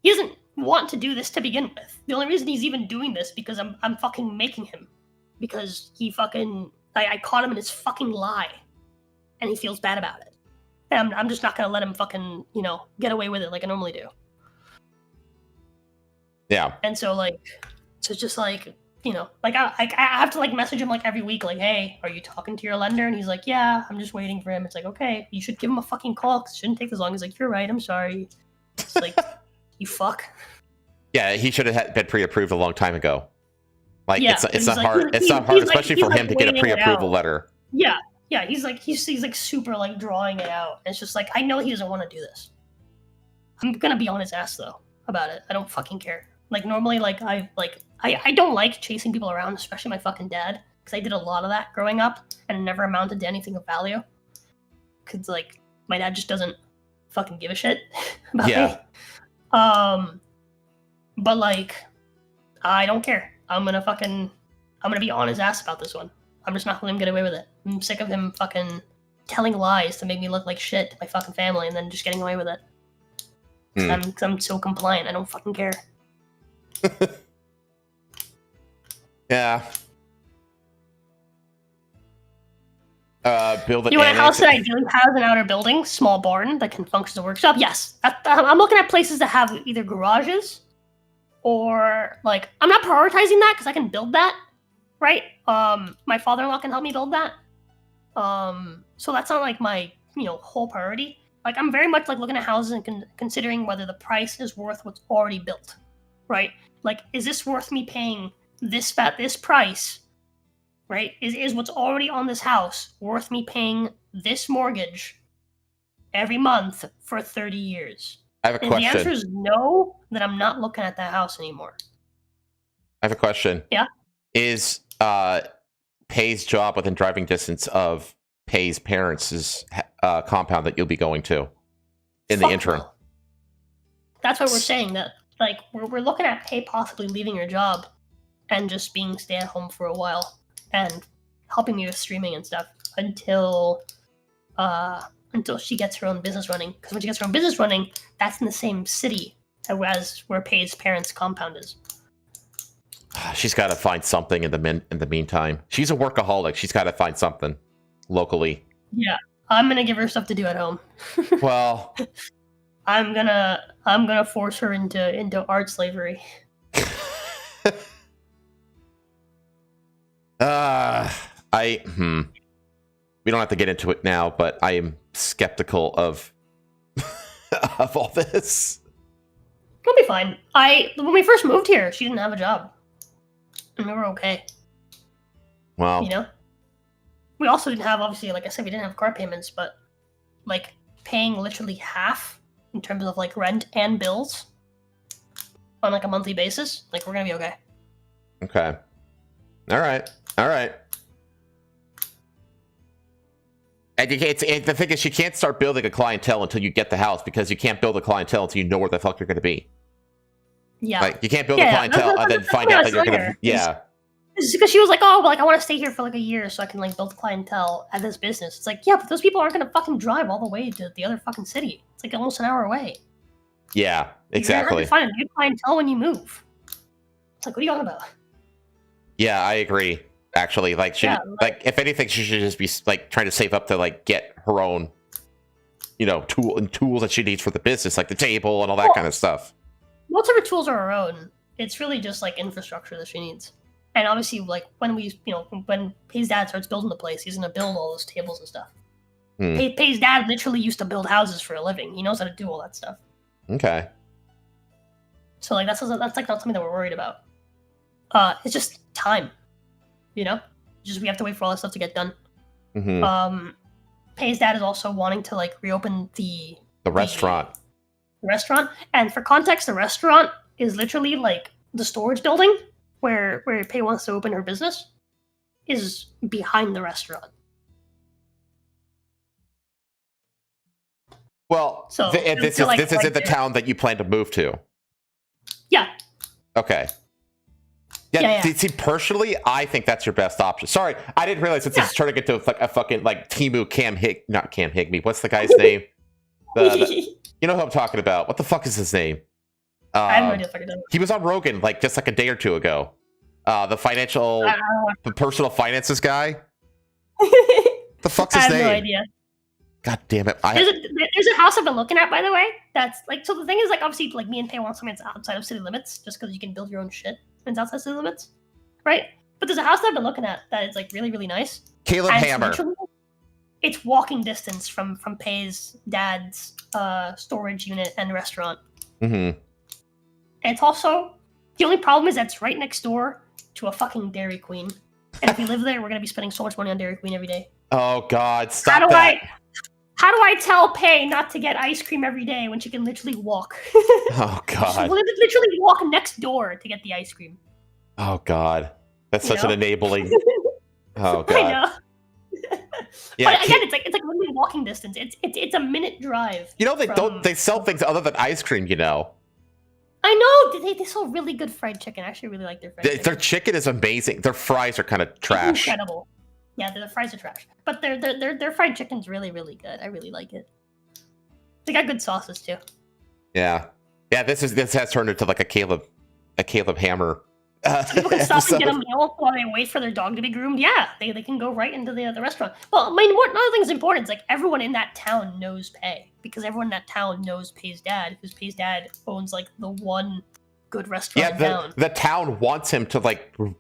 He doesn't want to do this to begin with. The only reason he's even doing this because I'm fucking making him. Because he fucking I caught him in his fucking lie. And he feels bad about it. And I'm just not gonna let him fucking, get away with it like I normally do. Yeah. And so it's just like you know, like I have to like message him like every week, like, hey, are you talking to your lender? And he's like, yeah, I'm just waiting for him. It's like, okay, you should give him a fucking call because it shouldn't take as long. He's like, you're right, I'm sorry. It's like, you fuck. Yeah, he should have been pre-approved a long time ago. Like, Yeah, it's but he's not like- hard. It's he's- not hard, he's like- especially he's for like him to get a waiting it pre-approval out. letter. Yeah, he's like super like drawing it out. And it's just like I know he doesn't want to do this. I'm gonna be on his ass though about it. I don't fucking care. Like normally, like I don't like chasing people around, especially my fucking dad, because I did a lot of that growing up and it never amounted to anything of value. Cause like my dad just doesn't fucking give a shit about Yeah. me. But like I don't care. I'm gonna be on his ass about this one. I'm just not letting him get away with it. I'm sick of him fucking telling lies to make me look like shit to my fucking family and then just getting away with it. Cause I'm so compliant. I don't fucking care. Yeah. Build an You want a annex. house that ideally has an outer building, small barn that can function as a workshop? Yes. I'm looking at places that have either garages or like I'm not prioritizing that because I can build that, right? My father-in-law can help me build that. So that's not like my whole priority. Like I'm very much like looking at houses and considering whether the price is worth what's already built, right? Like is this worth me paying this price? Right? Is what's already on this house worth me paying this mortgage every month for 30 years? I have a If question. the answer is no, then I'm not looking at that house anymore. I have a question. Yeah? Is Pay's job within driving distance of Pay's parents' compound that you'll be going to in the Fuck interim? no. That's why we're saying that. Like, we're looking at Pay possibly leaving her job and just being stay at home for a while and helping me with streaming and stuff until she gets her own business running. Because when she gets her own business running, that's in the same city as where Pay's parents' compound is. She's got to find something in the meantime. She's a workaholic. She's got to find something locally. Yeah, I'm gonna give her stuff to do at home. Well, I'm gonna force her into art slavery. we don't have to get into it now, but I am skeptical of of all this. It'll be fine. When we first moved here, she didn't have a job, and we were okay. Well, You know, we also didn't have, obviously, like I said, we didn't have car payments, but like paying literally half in terms of like rent and bills on like a monthly basis, like we're gonna be okay. okay. All right. And the thing is, you can't start building a clientele until you get the house, because you can't build a clientele until you know where the fuck you're going to be. Yeah, Like, you can't build a clientele and then find out that you're going to... Yeah. It's because she was like, oh, well, like I want to stay here for like a year so I can like build clientele at this business. It's like, yeah, but those people aren't gonna fucking drive all the way to the other fucking city. It's like almost an hour away. Yeah, You're exactly. gonna have to find a new clientele when you move. It's like, what are you on about? Yeah, I agree. Actually, like, Yeah, like if anything, she should just be like trying to save up to like get her own, tools that she needs for the business, like the table and all that kind of stuff. Most of her tools are her own. It's really just like infrastructure that she needs. And obviously, like when when Pay's dad starts building the place, he's gonna build all those tables and stuff. Pay's dad literally used to build houses for a living. He knows how to do all that stuff. Okay. So like that's like not something that we're worried about. It's just time. Just we have to wait for all that stuff to get done. Mm-hmm. Pay's dad is also wanting to like reopen the restaurant. The restaurant, and for context, the restaurant is literally like the storage building where Pay wants to open her business is behind the restaurant. Well, So this is in the town that you plan to move to. Yeah. Okay. Yeah. See, personally, I think that's your best option. Sorry, I didn't realize this is turning into a fucking like Timu not Cam Higby. What's the guy's name? You know who I'm talking about. What the fuck is his name? I have no idea if I can do it. He was on Rogan just like a day or two ago. The personal finances guy. The fuck's his name? I have no idea. God damn it! There's a house I've been looking at, by the way. That's like, so the thing is, like, obviously, like me and Pay want something that's outside of city limits, just because you can build your own shit when it's outside city limits. right? But there's a house that I've been looking at that is like really, really nice. Caleb And Hammer. It's walking distance from Pay's dad's storage unit and restaurant. Mm-hmm. And it's also, the only problem is that it's right next door to a fucking Dairy Queen. And if we live there, we're gonna be spending so much money on Dairy Queen every day. Oh God, stop that. How do I tell Pay not to get ice cream every day when she can literally walk? Oh She God. will literally walk next door to get the ice cream. Oh God. That's such an enabling. Oh God. I know. Yeah, but again, it's like literally walking distance. It's a minute drive. You know, they sell things other than ice cream, you know. I know they sell really good fried chicken. I actually really like their fried chicken. Their chicken is amazing. Their fries are kind of trash. It's incredible. Yeah, the fries are trash, but their fried chicken's really, really good. I really like it. They got good sauces too. Yeah. This has turned into like a Caleb Hammer. People can stop and get a meal while they wait for their dog to be groomed. Yeah, they can go right into the restaurant. Well, I mean, another thing is important. It's like everyone in that town knows Pay because everyone in that town knows Pay's dad because Pay's dad owns like the one good restaurant in town. The town wants him to like bring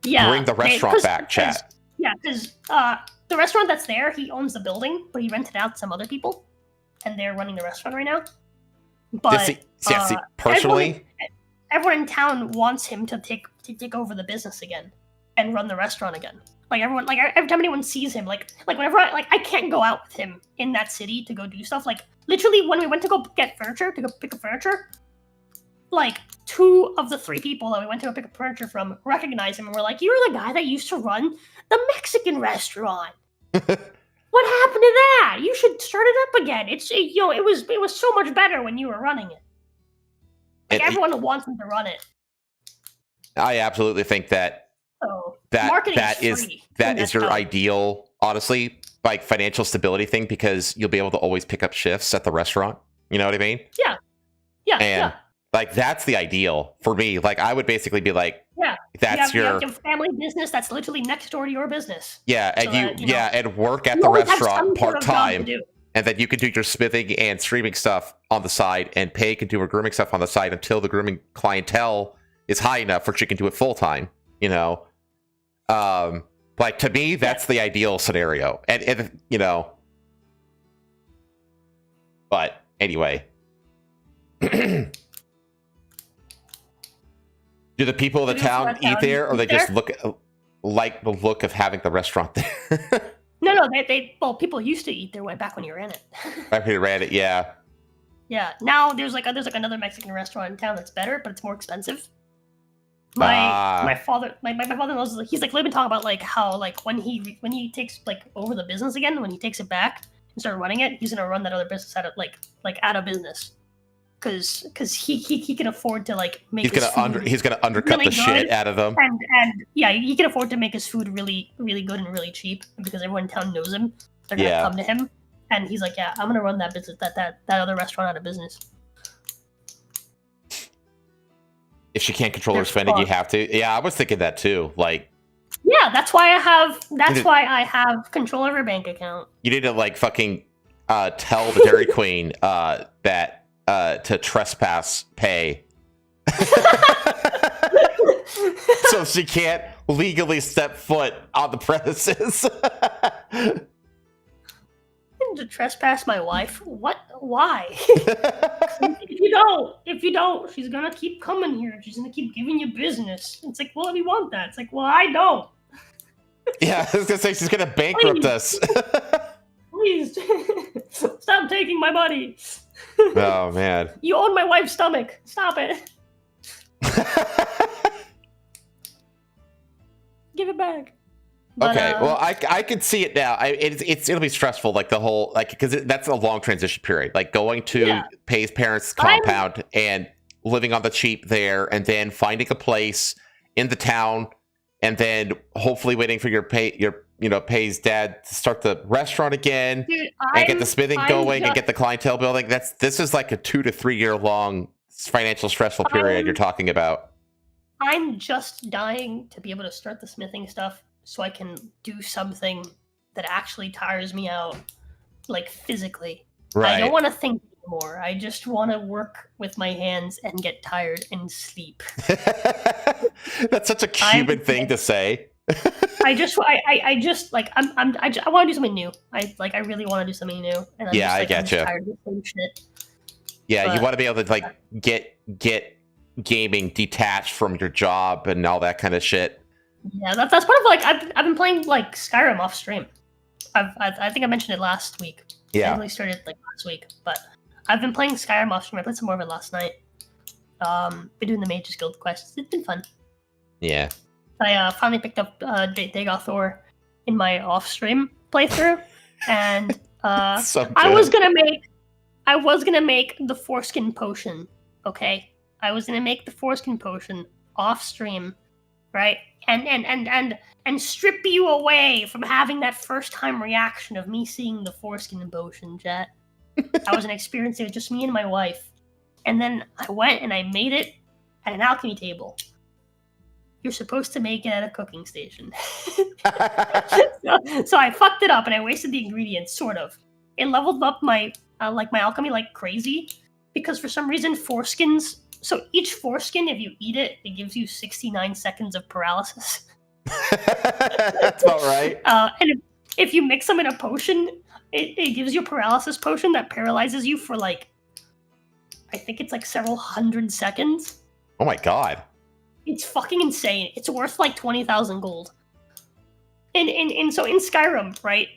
the Pay, restaurant back, chat. Yeah, because the restaurant that's there, he owns the building, but he rented out to some other people, and they're running the restaurant right now. But personally, everyone in town wants him to take over the business again and run the restaurant again. Like everyone, like every time anyone sees him, like whenever I can't go out with him in that city to go do stuff. Like literally, when we went to go get furniture, to go pick up furniture, like 2 of the 3 people that we went to go pick up furniture from recognized him and were like, "You're the guy that used to run the Mexican restaurant. What happened to that? You should start it up again. It was so much better when you were running it." Like everyone wants him to run it. I absolutely think that that is your ideal, honestly, like financial stability thing because you'll be able to always pick up shifts at the restaurant. You know what I mean? Yeah. And like that's the ideal for me. Like I would basically be like, that's you have your family business that's literally next door to your business. Yeah, and and work at the restaurant part time. And then you can do your smithing and streaming stuff on the side, and Pay can do her grooming stuff on the side until the grooming clientele is high enough where she can do it full time. You know, like to me, that's the ideal scenario. And you know, but anyway, do the people of the town eat there, or they just like the look of having the restaurant there? No, well, people used to eat their way back when you ran it. Back when you ran it, yeah. Yeah, now there's another Mexican restaurant in town that's better, but it's more expensive. My father knows, he's like been talking about like how like when he takes like over the business again, when he takes it back and start running it, he's gonna run that other business out of business. Because he can afford to like make he's gonna undercut really the shit out of them, and yeah, he can afford to make his food really, really good and really cheap. And because everyone in town knows him, they're gonna come to him, and he's like, "Yeah, I'm gonna run that business, that other restaurant out of business." If she can't control her spending, you have to. Yeah, I was thinking that too. Like, yeah, that's why I have control of her bank account. You need to like fucking tell the Dairy Queen that. To trespass Pay. So she can't legally step foot on the premises. To trespass my wife? What? Why? If you don't, she's gonna keep coming here. She's gonna keep giving you business. It's like, well, we want that. It's like, well, I don't. Yeah, I was gonna say she's gonna bankrupt us. Please, stop taking my money. Oh man! You own my wife's stomach. Stop it. Give it back. But, okay, well, I can see it now. It'll be stressful, like the whole because that's a long transition period. Like going to Pay's parents' compound and living on the cheap there, and then finding a place in the town, and then hopefully waiting for Pay's dad to start the restaurant again. Dude, and get the smithing going and get the clientele building. This is like a 2 to 3 year long financial stressful period you're talking about. I'm just dying to be able to start the smithing stuff so I can do something that actually tires me out, like physically. Right. I don't want to think anymore. I just want to work with my hands and get tired and sleep. That's such a Cuban thing to say. I just like I want to do something new. I really want to do something new. And I'm Yeah, just, I like, I'm get just you. tired of the same shit. Yeah, you But- want to be able to like get gaming detached from your job and all that kind of shit. Yeah, that's part of like I've been playing like Skyrim off stream. I think I mentioned it last week. I Yeah. really started like last week, but I've been playing Skyrim off stream. I played some more of it last night. Been doing the Mage's Guild quests. It's been fun. Yeah. I finally picked up Dagothor in my off stream playthrough, and So I good. was gonna make the foreskin potion. Okay, I was gonna make the foreskin potion off stream, right? And strip you away from having that first time reaction of me seeing the foreskin potion, Jet. I was an experience. It was just me and my wife, and then I went and I made it at an alchemy table. You're supposed to make it at a cooking station. So I fucked it up and I wasted the ingredients, sort of. It leveled up my my alchemy like crazy because for some reason foreskins. So each foreskin, if you eat it, it gives you 69 seconds of paralysis. That's about right. And if you mix them in a potion, it gives you a paralysis potion that paralyzes you for like, I think it's like several hundred seconds. Oh my god. It's fucking insane. It's worth like 20,000 gold. And so in Skyrim, right,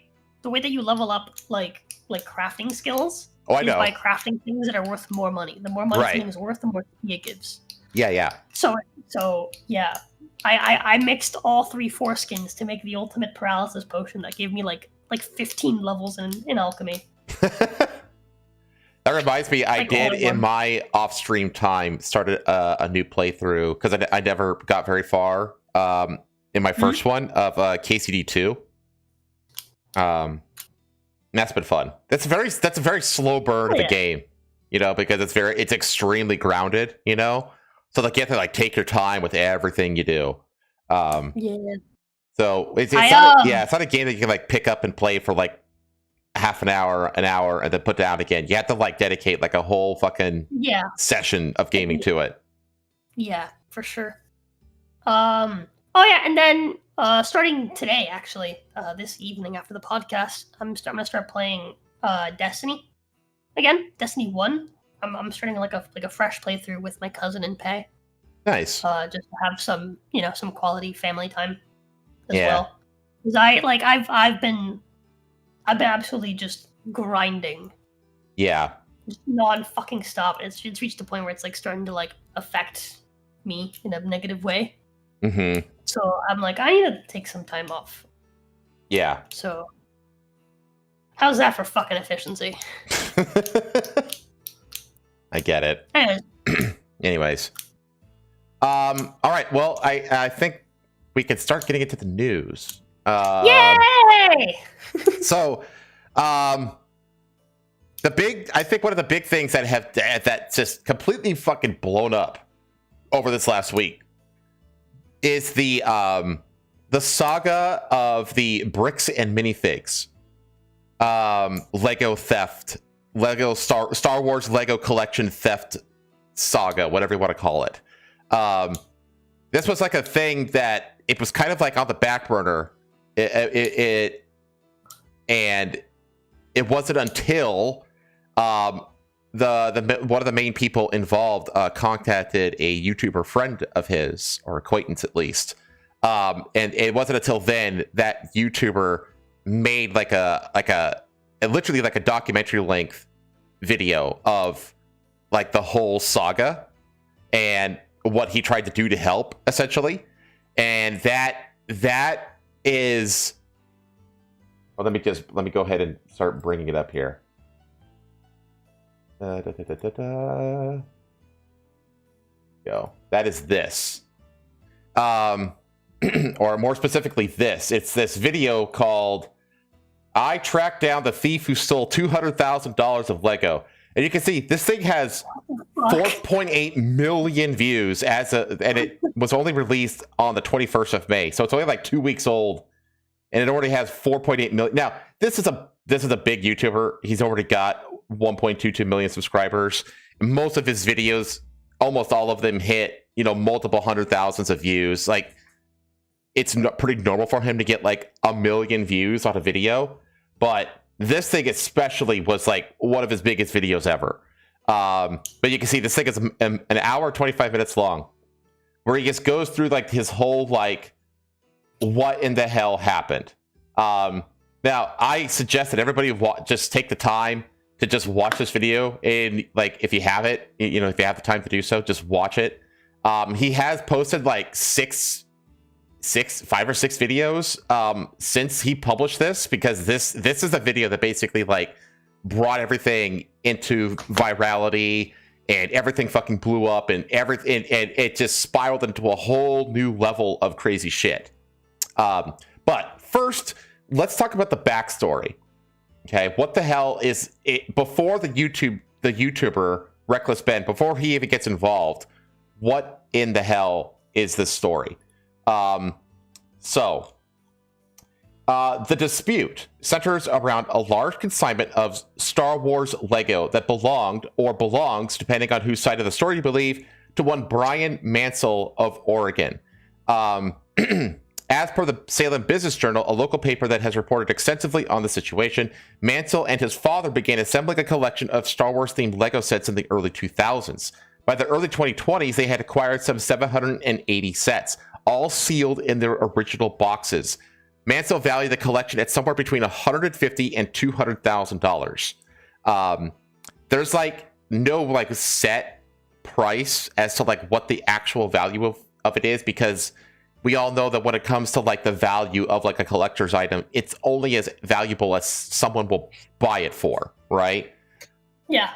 the way that you level up like crafting skills Oh, I is know. by crafting things that are worth more money. The more money Right. something is worth, the more it gives. Yeah. So yeah, I mixed all 3 foreskins to make the ultimate paralysis potion that gave me like 15 levels in alchemy. That reminds me, I Like did all in in one. my off-stream time started a new playthrough because I never got very far in my first one of KCD2. That's been fun. That's a very slow burn of the Yeah. game, because it's extremely grounded, So like you have to like take your time with everything you do. Yeah. So it's I, not it's not a game that you can like pick up and play for like half an hour, and then put down again. You have to like dedicate like a whole fucking Yeah. session of gaming to it. Yeah, for sure. Oh yeah, and then starting today, actually, this evening after the podcast, I'm gonna start playing Destiny again. Destiny 1. I'm starting like a fresh playthrough with my cousin and Pei. Nice. Just to have some some quality family time as Yeah. well. Because I've been absolutely just grinding, Yeah. just non-fucking stop. It's reached the point where it's like starting to like affect me in a negative way. Mm-hmm. So I'm like, I need to take some time off. Yeah. So how's that for fucking efficiency? I get it. Anyways, Anyways. All right. Well, I think we can start getting into the news. yay! So, I think one of the big things that just completely fucking blown up over this last week is the saga of the Bricks and Minifigs Lego theft, Lego Star Wars Lego collection theft saga, whatever you want to call it. This was like a thing that it was kind of like on the back burner. And it wasn't until the one of the main people involved contacted a YouTuber friend of his, or acquaintance at least, and it wasn't until then that YouTuber made like a literally like a documentary length video of like the whole saga and what he tried to do to help, essentially. And that is, well, let me go ahead and start bringing it up here. Go. That is this. Or more specifically this. It's this video called "I Tracked Down the Thief Who Stole $200,000 of Lego." And you can see this thing has 4.8 million views and it was only released on the 21st of May. So it's only like 2 weeks old, and it already has 4.8 million. Now, this is a big YouTuber. He's already got 1.22 million subscribers. Most of his videos, almost all of them, hit multiple hundred thousands of views. Like, it's pretty normal for him to get like 1 million views on a video, but this thing especially was like one of his biggest videos ever. But you can see this thing is an hour 25 minutes long, where he just goes through like his whole like what in the hell happened. Now I suggest that everybody just take the time to just watch this video, and like if you have it, if you have the time to do so, just watch it. He has posted like 5 or 6 videos since he published this, because this is a video that basically like brought everything into virality, and everything fucking blew up, and everything, and it just spiraled into a whole new level of crazy shit. But first, let's talk about the backstory. Okay, what the hell is it before the YouTuber Reckless Ben, before he even gets involved? What in the hell is this story? The dispute centers around a large consignment of Star Wars Lego that belonged or belongs, depending on whose side of the story you believe, to one Brian Mansell of Oregon. As per the Salem Business Journal, a local paper that has reported extensively on the situation, Mansell and his father began assembling a collection of Star Wars-themed Lego sets in the early 2000s. By the early 2020s, they had acquired some 780 sets, all sealed in their original boxes. Mansell valued the collection at somewhere between $150,000 and $200,000. There's like no like set price as to like what the actual value of it is, because we all know that when it comes to like the value of like a collector's item, it's only as valuable as someone will buy it for, right? Yeah.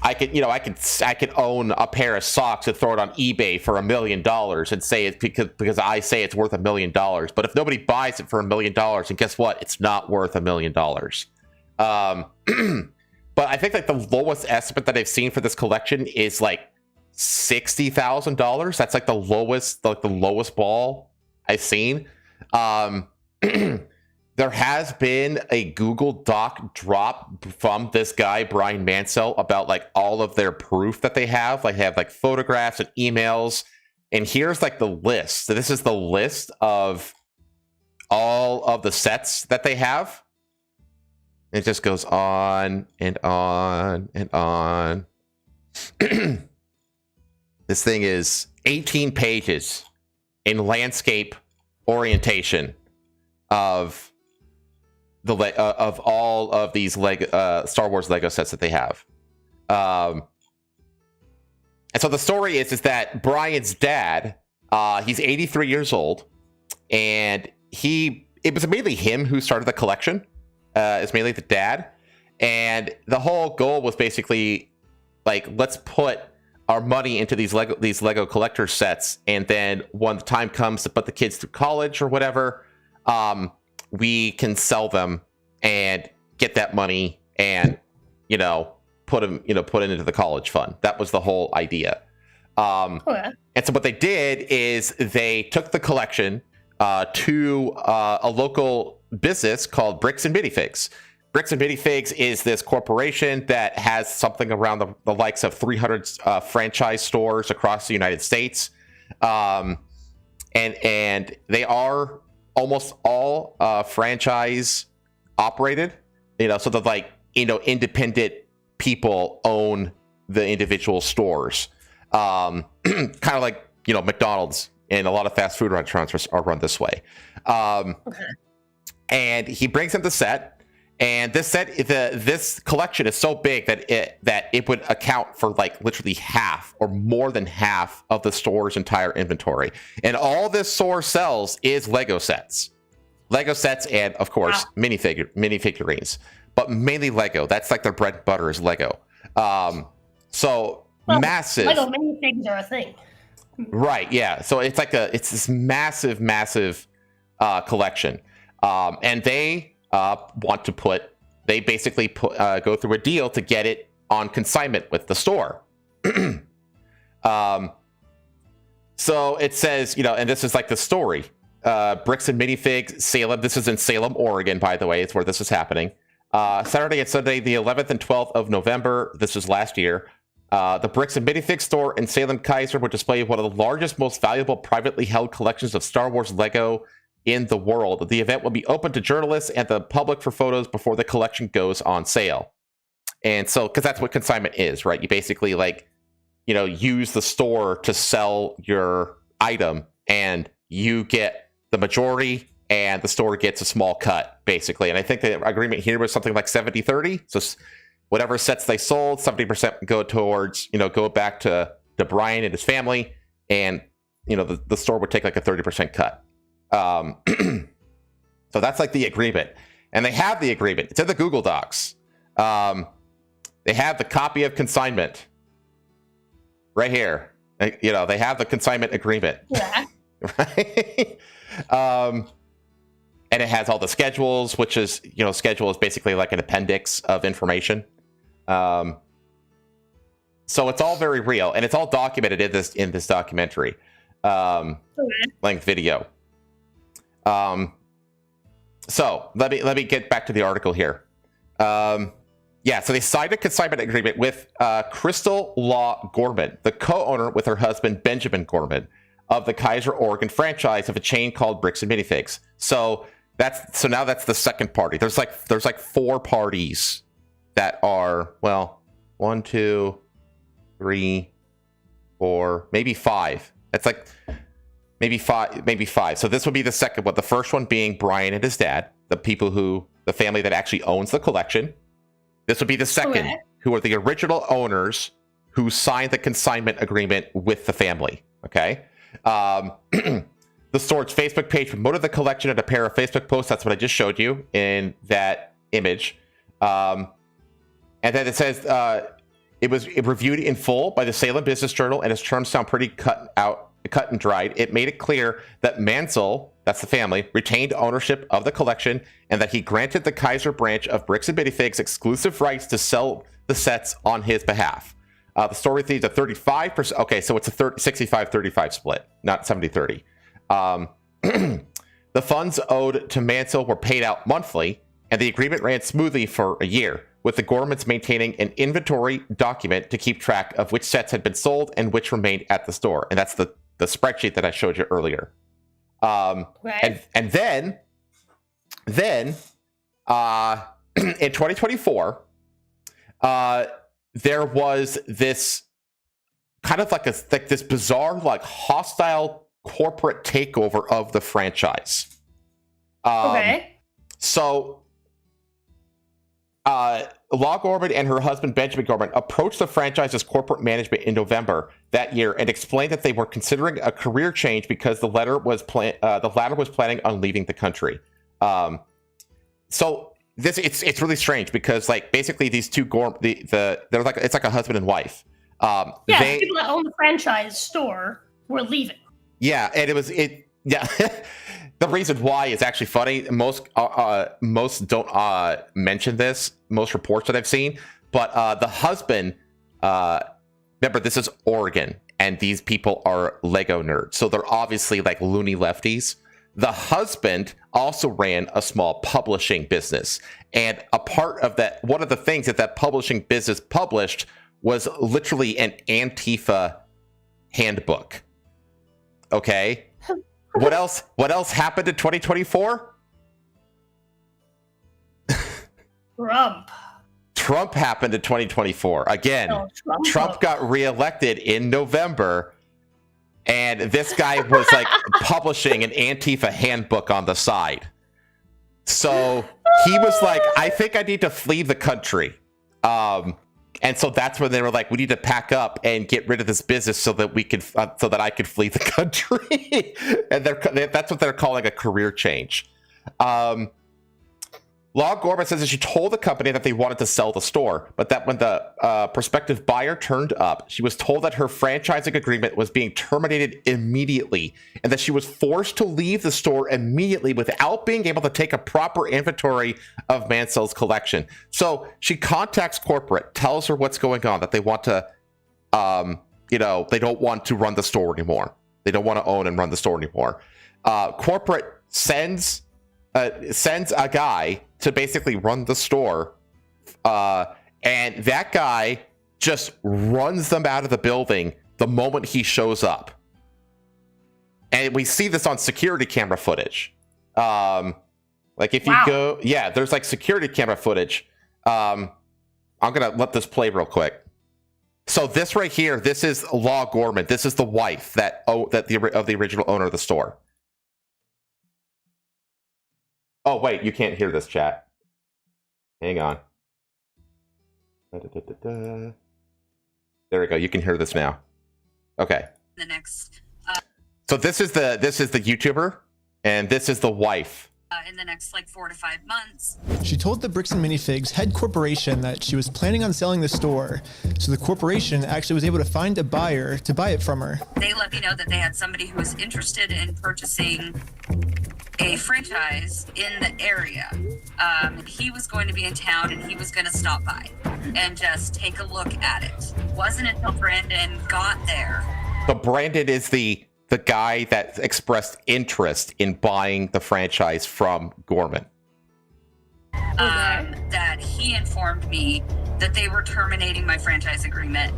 I could own a pair of socks and throw it on eBay for $1 million and say it's because I say it's worth $1 million. But if nobody buys it for $1 million, and guess what? It's not worth $1 million. But I think like the lowest estimate that I've seen for this collection is like $60,000. That's like the lowest ball I've seen. There has been a Google Doc drop from this guy, Brian Mansell, about like all of their proof that they have. Like, they have like photographs and emails. And here's like the list. So this is the list of all of the sets that they have. It just goes on and on and on. This thing is 18 pages in landscape orientation of the of all of these Star Wars Lego sets that they have. And so the story is that Brian's dad, he's 83 years old, and it was mainly him who started the collection. It's mainly the dad, and the whole goal was basically like, let's put our money into these Lego collector sets, and then when the time comes to put the kids through college or whatever, we can sell them and get that money and put it into the college fund. That was the whole idea. And so what they did is they took the collection to a local business called Bricks and Minifigs. Bricks and Minifigs is this corporation that has something around the likes of 300 franchise stores across the United States. And they are almost all franchise operated, so that like, independent people own the individual stores. Kind of like, McDonald's and a lot of fast food restaurants are run this way. And he brings them the set. And this collection is so big that it would account for like literally half or more than half of the store's entire inventory. And all this store sells is Lego sets, and of course minifigurines, but mainly Lego. That's like their bread and butter is Lego. Massive. Lego minifigs are a thing, right? Yeah. So it's this massive collection, and they. They basically go through a deal to get it on consignment with the store. So it says, and this is like the story. Bricks and Minifigs, Salem. This is in Salem, Oregon, by the way. It's where this is happening. Saturday and Sunday, the 11th and 12th of November. This was last year. The Bricks and Minifigs store in Salem Kaiser will display one of the largest, most valuable privately held collections of Star Wars Lego in the world. The event will be open to journalists and the public for photos before the collection goes on sale. And so, because that's what consignment is, right? You basically use the store to sell your item, and you get the majority and the store gets a small cut, basically. And I think the agreement here was something like 70-30. So whatever sets they sold, 70% go towards, go back to Brian and his family, and the store would take like a 30% cut. So that's like the agreement, and they have the agreement. It's in the Google Docs. They have the copy of consignment right here. They have the consignment agreement. Yeah. Right. And it has all the schedules, which is, schedule is basically like an appendix of information. So it's all very real, and it's all documented in this documentary length video. So let me get back to the article here. So they signed a consignment agreement with Crystal Law Gorman, the co-owner with her husband Benjamin Gorman, of the Kaiser, Oregon franchise of a chain called Bricks and Minifigs. So now that's the second party. There's like 4 parties that are, 1, 2, 3, 4, maybe 5. That's like maybe five. So this would be the second one. The first one being Brian and his dad, the family that actually owns the collection. This would be the second, who are the original owners who signed the consignment agreement with the family. Okay. The store's Facebook page promoted the collection in a pair of Facebook posts. That's what I just showed you in that image. And then it says it was reviewed in full by the Salem Business Journal, and its terms sound pretty cut and dried. It made it clear that Mansell, that's the family, retained ownership of the collection, and that he granted the Kaiser branch of Bricks and Minifigs exclusive rights to sell the sets on his behalf. The store received a 35%. Okay, so it's a 65-35 split, not 70-30. The funds owed to Mansell were paid out monthly, and the agreement ran smoothly for a year, with the Gormans maintaining an inventory document to keep track of which sets had been sold and which remained at the store. And that's the spreadsheet that I showed you earlier. Right. And then in 2024, there was this kind of like this bizarre, like hostile corporate takeover of the franchise. So Law Gorman and her husband Benjamin Gorman approached the franchise's corporate management in November that year and explained that they were considering a career change because the latter was planning on leaving the country. So it's really strange because like basically these two they're like, it's like a husband and wife. The people that own the franchise store were leaving. Yeah, and the reason why is actually funny. Most don't mention this. Most reports that I've seen, but the husband, remember this is Oregon, and these people are Lego nerds, so they're obviously like loony lefties. The husband also ran a small publishing business, and a part of that, one of the things that publishing business published was literally an Antifa handbook. Okay. What else happened in 2024? Trump happened in 2024. Again, Trump got reelected in November, and this guy was like publishing an Antifa handbook on the side. So he was like, I think I need to flee the country. And so that's when they were like, we need to pack up and get rid of this business so that we could, so that I could flee the country. And that's what they're calling a career change. Law Gorman says that she told the company that they wanted to sell the store, but that when the prospective buyer turned up, she was told that her franchising agreement was being terminated immediately, and that she was forced to leave the store immediately without being able to take a proper inventory of Mansell's collection. So she contacts corporate, tells her what's going on, that they want to, they don't want to run the store anymore. They don't want to own and run the store anymore. Corporate sends a guy to basically run the store. And that guy just runs them out of the building the moment he shows up. And we see this on security camera footage. Like if you go, yeah, there's like security camera footage. I'm gonna let this play real quick. So this right here, this is Law Gorman. This is the wife of the original owner of the store. Oh wait, you can't hear this, chat. Hang on. There we go. You can hear this now. Okay. The next. So this is the YouTuber, and this is the wife. In the next like 4 to 5 months. She told the Bricks and Minifigs head corporation that she was planning on selling the store, so the corporation actually was able to find a buyer to buy it from her. They let me know that they had somebody who was interested in purchasing a franchise in the area. He was going to be in town and he was going to stop by and just take a look at it. Wasn't until Brandon got there. So Brandon is the guy that expressed interest in buying the franchise from Gorman. That he informed me that they were terminating my franchise agreement.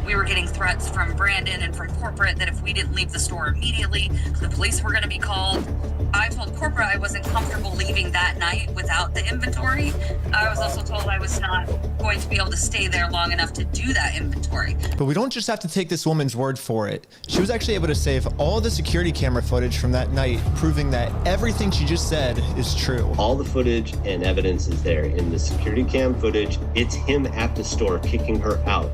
We were getting threats from Brandon and from corporate that if we didn't leave the store immediately, the police were going to be called. I told corporate I wasn't comfortable leaving that night without the inventory. I was also told I was not going to be able to stay there long enough to do that inventory. But we don't just have to take this woman's word for it. She was actually able to save all the security camera footage from that night, proving that everything she just said is true. All the footage and evidence is there. In the security cam footage, it's him at the store kicking her out.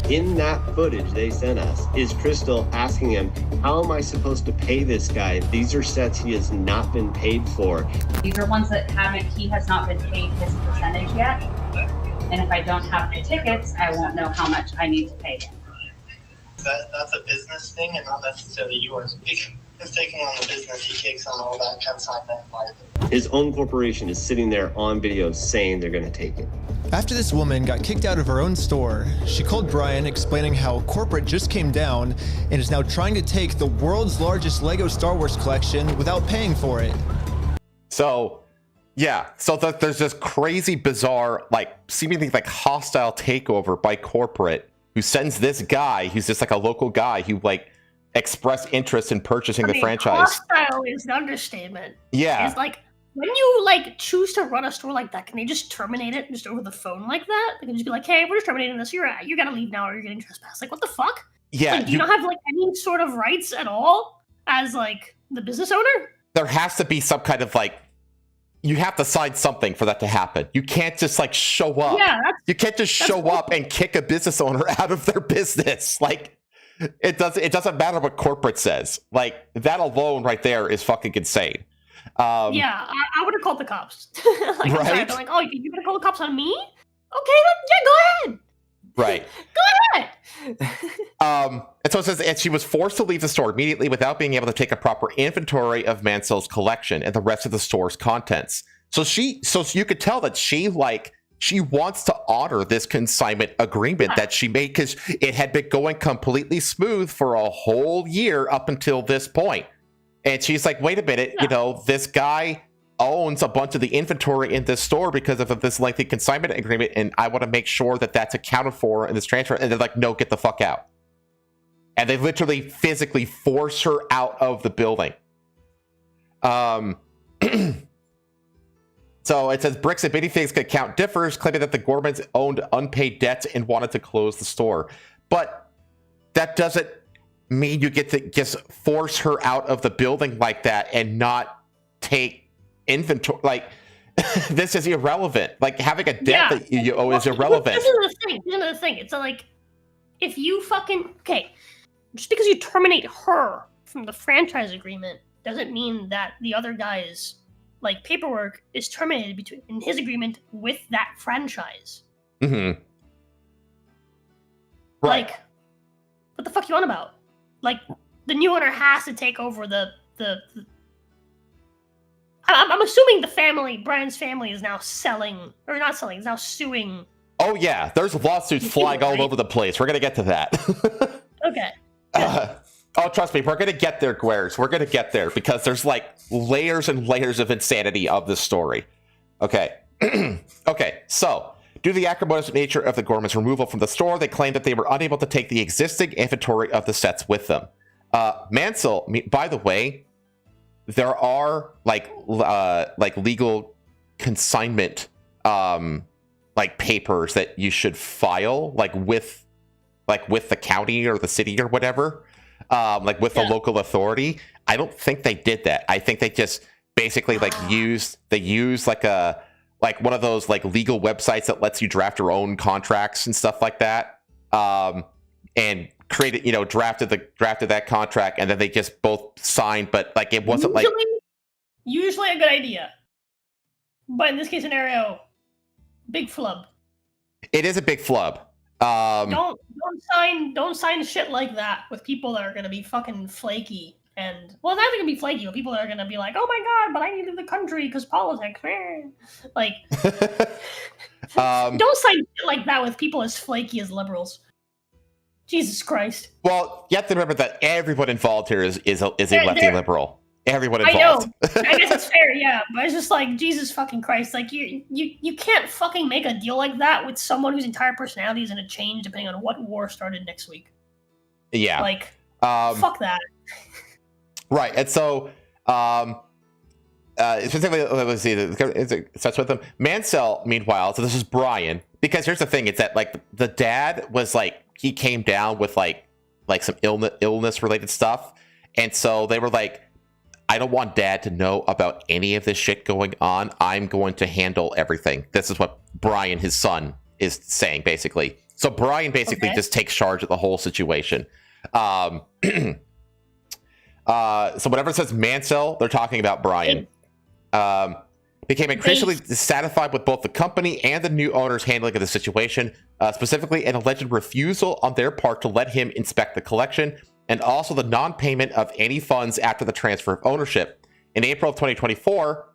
In that footage they sent us is Crystal asking him, how am I supposed to pay this guy? These are sets he has not been paid for. These are ones that he has not been paid his percentage yet. And if I don't have the tickets, I won't know how much I need to pay him. That's a business thing and not necessarily yours. He's taking on the business, he takes on all that consignment. His own corporation is sitting there on video saying they're going to take it. After this woman got kicked out of her own store, she called Brian explaining how corporate just came down and is now trying to take the world's largest Lego Star Wars collection without paying for it. So, yeah, so there's this crazy, bizarre, like seemingly like hostile takeover by corporate who sends this guy, who's just like a local guy who like expressed interest in purchasing the franchise. Hostile is an understatement. Yeah. It's like, when you like choose to run a store like that, can they just terminate it just over the phone like that? They can just be like, "Hey, we're just terminating this. You gotta leave now, or you're getting trespassed." Like, what the fuck? Yeah, like, do you not have like any sort of rights at all as like the business owner? There has to be some kind of like, you have to sign something for that to happen. You can't just like show up. Yeah, you can't just show up and kick a business owner out of their business. Like, it doesn't matter what corporate says. Like, that alone right there is fucking insane. Yeah, I would have called the cops. Like, right? I'm like, oh, you're gonna call the cops on me? Okay, then, yeah, go ahead. Right. Go ahead. And so it says, and she was forced to leave the store immediately without being able to take a proper inventory of Mansell's collection and the rest of the store's contents. So you could tell that she wants to honor this consignment agreement that she made because it had been going completely smooth for a whole year up until this point. And she's like, wait a minute, you know, this guy owns a bunch of the inventory in this store because of this lengthy consignment agreement, and I want to make sure that that's accounted for in this transfer. And they're like, no, get the fuck out. And they literally physically force her out of the building. So it says Bricks and Minifigs account differs, claiming that the Gormans owned unpaid debts and wanted to close the store. But that doesn't mean you get to just force her out of the building like that and not take inventory. Like, this is irrelevant. Like, having a debt that you owe is irrelevant. This is the thing. It's like, if you just because you terminate her from the franchise agreement doesn't mean that the other guy's like paperwork is terminated in his agreement with that franchise. Mm-hmm. Right. Like, what the fuck you on about? Like, the new owner has to take over the I'm assuming Brian's family is now is now suing. Oh yeah, there's lawsuits flying all over the place. We're gonna get to that. Okay. Oh, trust me, we're gonna get there, Guers. We're gonna get there because there's like layers and layers of insanity of this story. Okay. Okay, so due to the acrimonious nature of the Gorman's removal from the store, they claim that they were unable to take the existing inventory of the sets with them. Mansell, by the way, there are like legal consignment like papers that you should file with the county or the city or whatever, with the local authority. I don't think they did that. I think they just basically used one of those like legal websites that lets you draft your own contracts and stuff like that, and created, drafted that contract, and then they just both signed, but like it wasn't usually a good idea. But in this case scenario, big flub. It is a big flub. Don't sign shit like that with people that are gonna be fucking flaky. And well, not gonna be flaky, but people that are gonna be like, "Oh my god, but I needed the country because politics." Like, don't sign shit like that with people as flaky as liberals. Jesus Christ. Well, you have to remember that everyone involved here is a lefty liberal. Everyone involved. I know. I guess it's fair, yeah. But it's just like, Jesus fucking Christ. Like, you can't fucking make a deal like that with someone whose entire personality is going to change depending on what war started next week. Yeah. Like, fuck that. Right. And so, specifically, let's see, it starts with them. Mansell, meanwhile, so this is Brian, because here's the thing, it's that, like, the dad was, like, he came down with, like some illness-related stuff, and so they were like, I don't want dad to know about any of this shit going on. I'm going to handle everything. This is what Brian, his son, is saying, basically. So Brian basically just takes charge of the whole situation. So whenever it says Mansell, they're talking about Brian. Became increasingly dissatisfied with both the company and the new owner's handling of the situation, specifically an alleged refusal on their part to let him inspect the collection, and also the non-payment of any funds after the transfer of ownership. In April of 2024,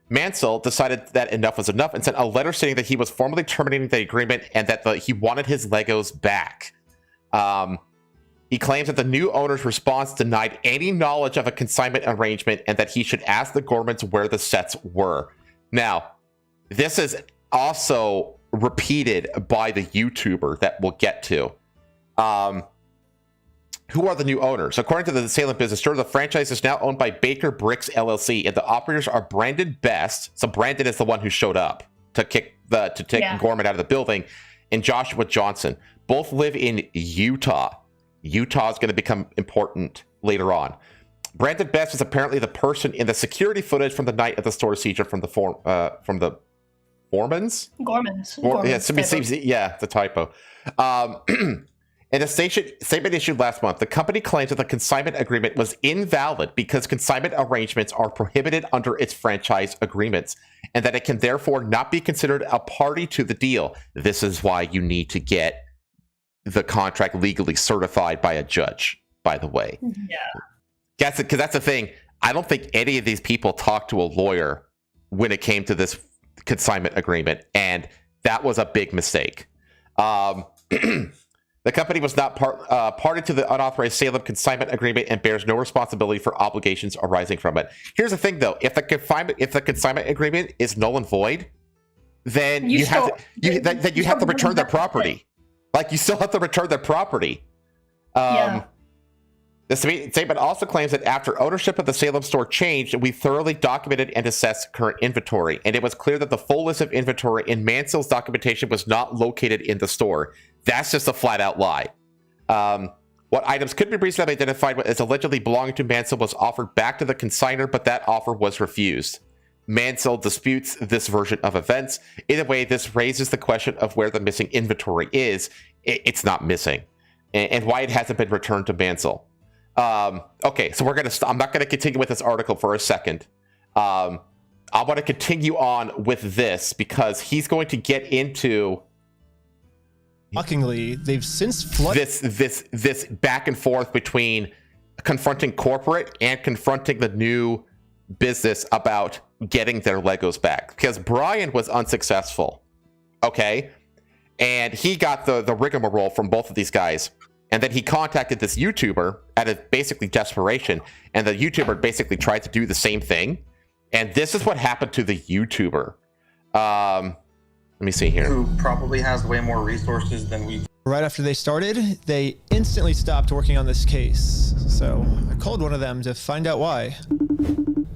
Mansell decided that enough was enough and sent a letter stating that he was formally terminating the agreement and that he wanted his Legos back. He claims that the new owner's response denied any knowledge of a consignment arrangement and that he should ask the Gormans where the sets were. Now, this is also repeated by the YouTuber that we'll get to. Who are the new owners? According to the Salem Business Journal, the franchise is now owned by Baker Bricks LLC, and the operators are Brandon Best. So Brandon is the one who showed up to take Gorman out of the building, and Joshua Johnson. Both live in Utah. Utah is going to become important later on. Brandon Best is apparently the person in the security footage from the night of the store seizure from the Gormans. Yeah, the typo. In a statement issued last month, the company claims that the consignment agreement was invalid because consignment arrangements are prohibited under its franchise agreements, and that it can therefore not be considered a party to the deal. This is why you need to get the contract legally certified by a judge, by the way. Yeah. Because that's the thing. I don't think any of these people talked to a lawyer when it came to this consignment agreement, and that was a big mistake. The company was not party to the unauthorized Salem consignment agreement and bears no responsibility for obligations arising from it. Here's the thing, though: if the consignment agreement is null and void, then you have to return their property. Like, you still have to return their property. The statement also claims that after ownership of the Salem store changed, we thoroughly documented and assessed current inventory, and it was clear that the full list of inventory in Mansell's documentation was not located in the store. That's just a flat-out lie. What items could be reasonably identified as allegedly belonging to Mansell was offered back to the consignor, but that offer was refused. Mansell disputes this version of events. Either way, this raises the question of where the missing inventory is. It's not missing, and why it hasn't been returned to Mansell. Okay, so I'm not gonna continue with this article for a second. I want to continue on with this because he's going to get into. Shockingly, they've since flooded this back and forth between confronting corporate and confronting the new business about getting their Legos back, because Brian was unsuccessful, okay, and he got the rigmarole from both of these guys. And then he contacted this YouTuber out of basically desperation, and the YouTuber basically tried to do the same thing. And this is what happened to the YouTuber. Let me see here. Who probably has way more resources than we. Right after they started, they instantly stopped working on this case. So I called one of them to find out why.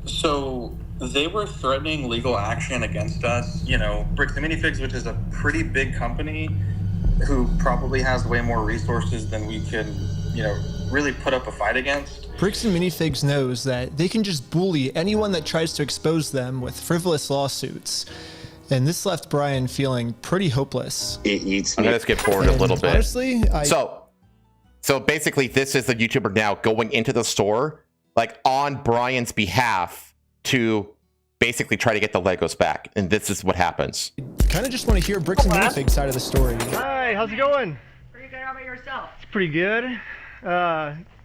So they were threatening legal action against us. You know, Bricks and Minifigs, which is a pretty big company, who probably has way more resources than we can, you know, really put up a fight against. Bricks and Minifigs knows that they can just bully anyone that tries to expose them with frivolous lawsuits. And this left Brian feeling pretty hopeless. It eats I'm me. gonna skip forward a little bit. Honestly, So basically, this is the YouTuber now going into the store, like on Brian's behalf, to basically try to get the Legos back. And this is what happens. kind of just want to hear Bricks and Minifigs side of the story. Hi, how's it going? Pretty good. How about yourself? It's pretty good.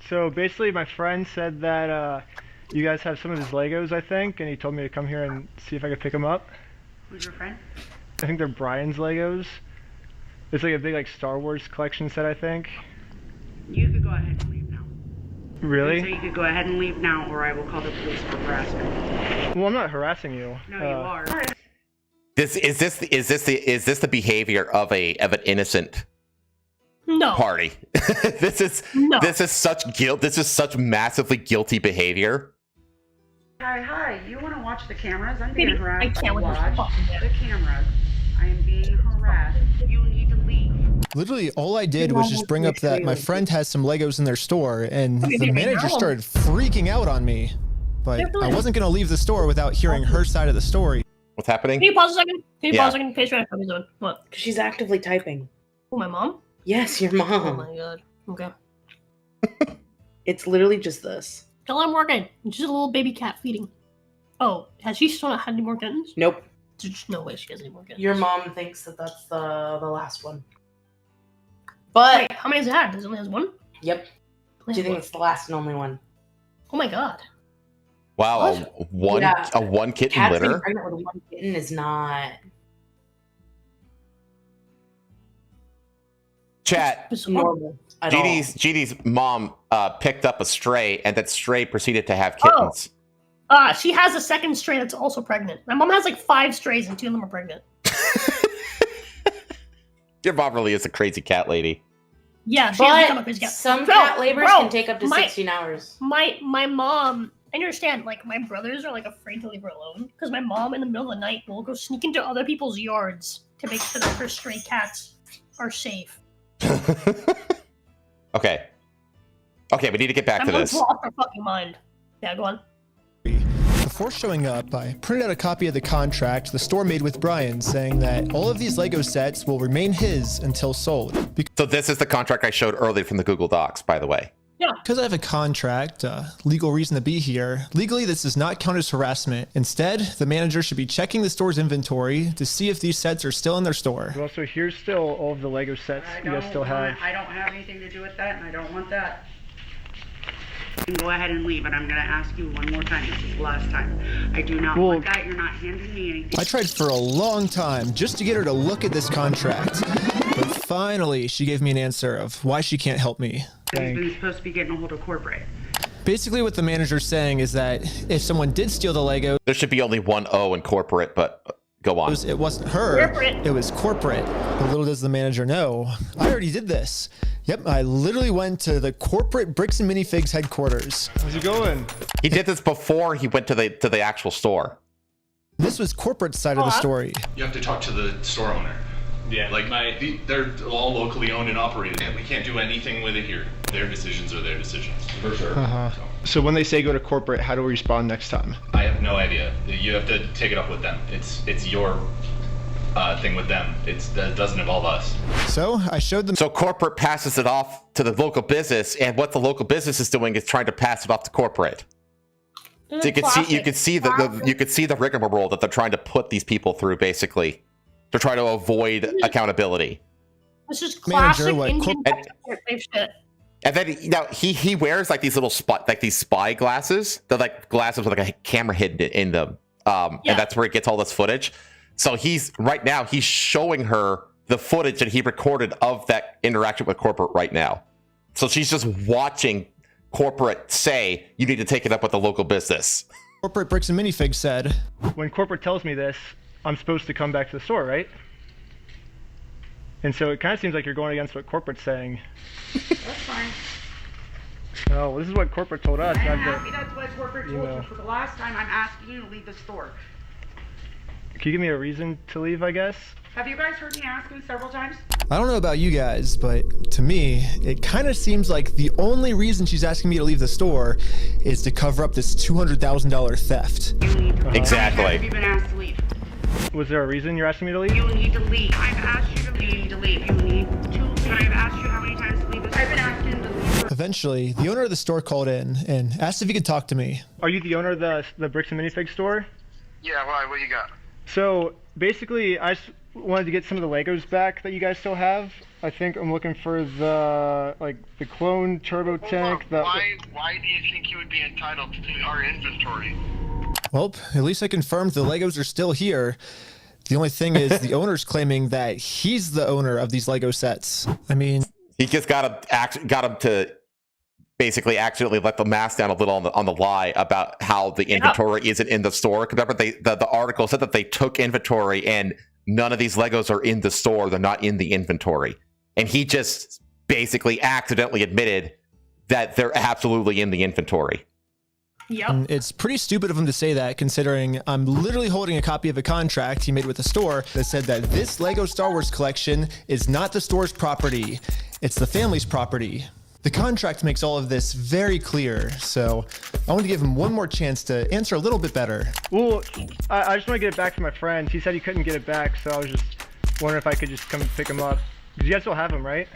So basically, my friend said that you guys have some of his Legos, I think, and he told me to come here and see if I could pick them up. Who's your friend? I think they're Brian's Legos. It's like a big like Star Wars collection set, I think. You could go ahead and leave now. Really? So you could go ahead and leave now, or I will call the police for harassment. Well, I'm not harassing you. No, you are. Is this the behavior of an innocent No. party? this is such guilt. This is such massively guilty behavior. Hi. You want to watch the cameras? I'm Baby, being harassed. I can't with this Watch fucking the cameras. I am being harassed. You need to leave. Literally, all I did was just bring up that my friend has some Legos in their store, and the manager started freaking out on me. But I wasn't going to leave the store without hearing her side of the story. What's happening? Can you pause a second? Can you Yeah. pause a second? Page right. What are you doing? What? Because she's actively typing. Oh, my mom? Yes, your Oh mom. my god. Okay. It's literally just this. Tell her I'm working. She's a little baby cat feeding. Oh, has she still not had any more kittens? Nope. There's no way she has any more kittens. Your mom thinks that that's the last one. But Wait, how many has it had? Does it only has one? yep. Do you think it's the last and only one? Oh my god. Wow, What? a one kitten Cats being litter. pregnant with one kitten is not. Chat. Normal at all. Jeannie's mom picked up a stray, and that stray proceeded to have kittens. She has a second stray that's also pregnant. My mom has like 5 strays and 2 of them are pregnant. Your mom really is a crazy cat lady. Yeah, she has become a But crazy cat. some Bro, cat labors bro, can take up to my- 16 hours. My mom, I understand, like, my brothers are, like, afraid to leave her alone, because my mom, in the middle of the night, will go sneak into other people's yards to make sure that her stray cats are safe. Okay, we need to get back My to mom's this. lost her fucking mind. Yeah, go on. Before showing up, I printed out a copy of the contract the store made with Brian, saying that all of these Lego sets will remain his until sold. So this is the contract I showed earlier from the Google Docs, by the way. Because I have a contract, legal reason to be here, legally this does not count as harassment. Instead, the manager should be checking the store's inventory to see if these sets are still in their store. Well, so here's still all of the Lego sets you guys still have. I don't have anything to do with that, and I don't want that. You can go ahead and leave, and I'm going to ask you one more time. This is the last time. I do not want that. You're not handing me anything. I tried for a long time just to get her to look at this contract. But finally, she gave me an answer of why she can't help me. He's been supposed to be getting a hold of corporate. Basically, what the manager's saying is that if someone did steal the Lego, There should be only one O in corporate, but go on. it wasn't her, Corporate. it was corporate. But little does the manager know, I already did this. Yep, I literally went to the corporate Bricks and Minifigs headquarters. How's it going? He did this before he went to the actual store. This was corporate side of the story. You have to talk to the store owner. Yeah, like they're all locally owned and operated, and we can't do anything with it here. Their decisions are their decisions. For sure. So when they say go to corporate, how do we respond next time? I have no idea. You have to take it up with them. It's your thing with them. That doesn't involve us. So I showed them. So corporate passes it off to the local business, and what the local business is doing is trying to pass it off to corporate. So you could see the rigmarole that they're trying to put these people through, basically, to try to avoid accountability. This is Manager, classic what, Indian corporate shit. And then he wears like these little spy glasses. They're like glasses with like a camera hidden in them. And that's where he gets all this footage. So he's showing her the footage that he recorded of that interaction with corporate right now. So she's just watching corporate say, you need to take it up with the local business. Corporate Bricks and Minifigs said, when corporate tells me this, I'm supposed to come back to the store, right? And so it kind of seems like you're going against what corporate's saying. That's fine. Oh, well, this is what corporate told us. I'm not happy the that's what corporate told you. For the last time, I'm asking you to leave the store. Can you give me a reason to leave, I guess? Have you guys heard me ask you several times? I don't know about you guys, but to me, it kind of seems like the only reason she's asking me to leave the store is to cover up this $200,000 theft. You need to leave. Exactly. How many times have you been asked to leave? Was there a reason you're asking me to leave? You need to leave. I've asked you to leave. You need to leave. You need to leave. But I've asked you how many times to leave this. I've been asking to leave. Eventually, the owner of the store called in and asked if he could talk to me. Are you the owner of the Bricks and Minifigs store? Yeah, why? What you got? So basically, I just wanted to get some of the Legos back that you guys still have. I think I'm looking for the clone turbo tank. Why do you think you would be entitled to our inventory? Well, at least I confirmed the Legos are still here. The only thing is the owner's claiming that he's the owner of these Lego sets. I mean, he just got him to basically accidentally let the mask down a little on the lie about how the inventory isn't in the store. Remember, the article said that they took inventory and none of these Legos are in the store. They're not in the inventory. And he just basically accidentally admitted that they're absolutely in the inventory. Yep. And it's pretty stupid of him to say that, considering I'm literally holding a copy of a contract he made with the store that said that this Lego Star Wars collection is not the store's property. It's the family's property. The contract makes all of this very clear, so I want to give him one more chance to answer a little bit better. Well, I just want to get it back to my friend. He said he couldn't get it back, so I was just wondering if I could just come pick him up. Because you guys still have him, right?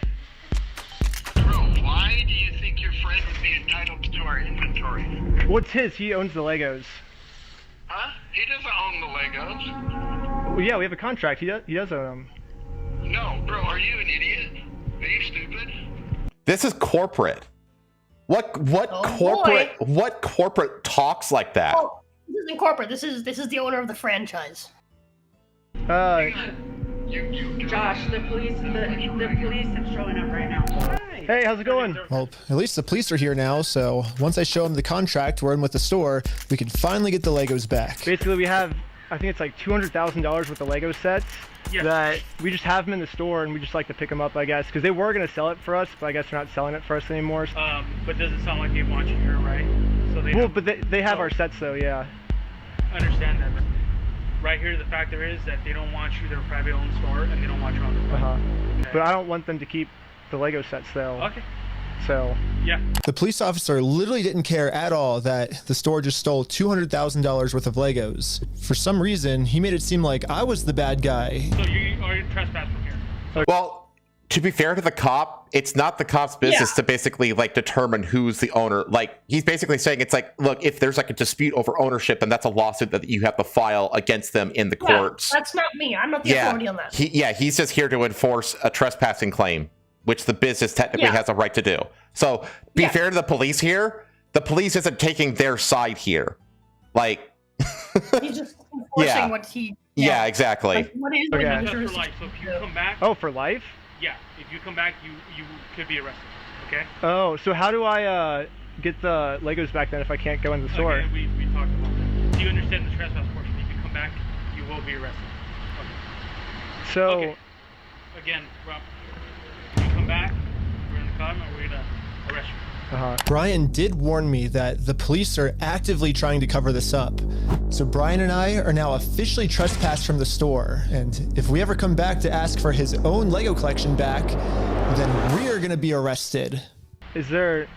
Bro, why do you think your friend would be entitled to our inventory? Well, it's his. He owns the Legos. Huh? He doesn't own the Legos. Well, yeah, we have a contract. He does own them. No, bro, are you an idiot? Are you stupid? This is corporate. What corporate talks like that? Oh, this isn't corporate. This is the owner of the franchise. Josh, the police have shown up right now. Hi. Hey, how's it going? Well, at least the police are here now, so once I show him the contract we're in with the store, we can finally get the Legos back. Basically, we have, I think it's like $200,000 worth of Lego sets that we just have them in the store, and we just like to pick them up, I guess, because they were going to sell it for us, but I guess they're not selling it for us anymore. But does it sound like they want you here, right? So they they have our sets, though, yeah. I understand that. Right here, the factor is that they don't want you. They're a private owned store, and they don't want you on the front. Okay. But I don't want them to keep the Lego sets, though. Okay. So. Yeah. The police officer literally didn't care at all that the store just stole $200,000 worth of Legos. For some reason, he made it seem like I was the bad guy. So you are trespassing from here. Okay. Well, to be fair to the cop, it's not the cop's business to basically determine who's the owner. He's basically saying it's like, look, if there's a dispute over ownership, and that's a lawsuit that you have to file against them in the courts. That's not me. I'm not the authority on that. He's just here to enforce a trespassing claim, which the business technically has a right to do. So be fair to the police here. The police isn't taking their side here. He's just enforcing what he. Yeah, exactly. What is okay. For life. So if you come back. Oh, for life? Yeah. If you come back, you could be arrested. Okay. Oh, so how do I get the Legos back then if I can't go in the store? Okay, we talked about that. Do you understand the trespass portion? If you come back, you will be arrested. Okay. So. Okay. Again, Rob, if you come back, we're in the car, and we're gonna arrest you. Brian did warn me that the police are actively trying to cover this up. So Brian and I are now officially trespassed from the store. And if we ever come back to ask for his own Lego collection back, then we are going to be arrested. Is there,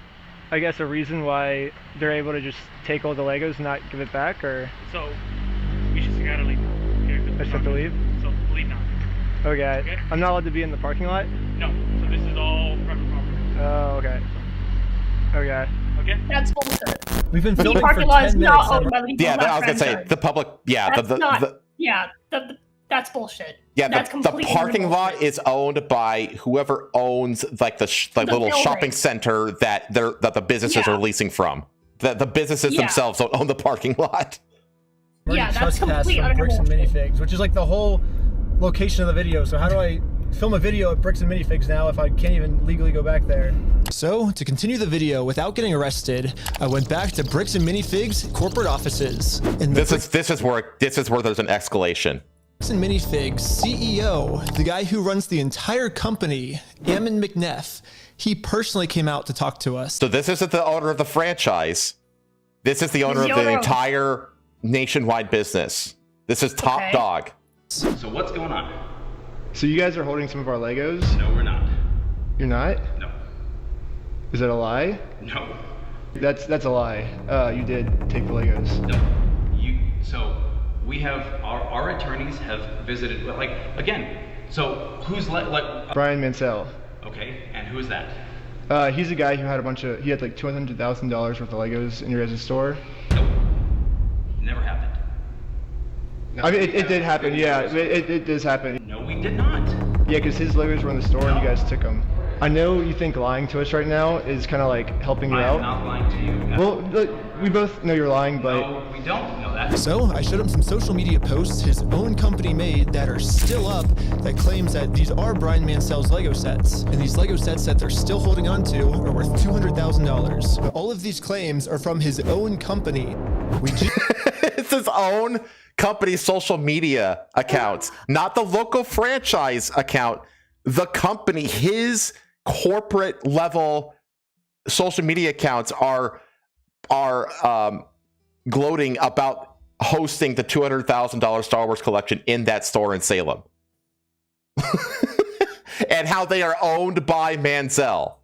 I guess, a reason why they're able to just take all the Legos and not give it back, or? So, you just gotta leave. Okay, I just have to leave? So, leave now. Okay. I'm not allowed to be in the parking lot? No. So this is all private property. Oh, okay. Okay. Okay. That's bullshit. We've been filming the for parking lot 10 is minutes. not owned by the people of that I was gonna say franchise. the public. Yeah, That's bullshit. Yeah, that's the parking lot is owned by whoever owns the little building. shopping center that the businesses are leasing from. The businesses themselves don't own the parking lot. That's Trespass complete from Bricks and bullshit. Minifigs, which is the whole location of the video. So how do I film a video at Bricks and Minifigs now if I can't even legally go back there? So, to continue the video without getting arrested, I went back to Bricks and Minifigs corporate offices. And this is where there's an escalation. Bricks and Minifigs CEO, the guy who runs the entire company, Ammon McNeff, he personally came out to talk to us. So this isn't the owner of the franchise. This is the owner of the entire nationwide business. This is top dog. So what's going on? So you guys are holding some of our Legos? No, we're not. You're not? No. Is that a lie? No. That's a lie. You did take the Legos. No. So we have our attorneys have visited. Like again. So who's like Brian Mansell. Okay, and who is that? He's a guy who had he had like $200,000 worth of Legos in your guys' store. Nope. Never happened. I mean, it did happen. Yeah, it does happen. No, we did not. Yeah, because his Legos were in the store and you guys took them. I know you think lying to us right now is kind of like helping you out. I'm not lying to you. Well, look, we both know you're lying, but... No, we don't know that. So I showed him some social media posts his own company made that are still up that claims that these are Brian Mansell's Lego sets. And these Lego sets that they're still holding on to are worth $200,000. But all of these claims are from his own company. It's his own company's social media accounts, not the local franchise account. The company, his corporate level social media accounts are gloating about hosting the $200,000 Star Wars collection in that store in Salem. And how they are owned by Mansell.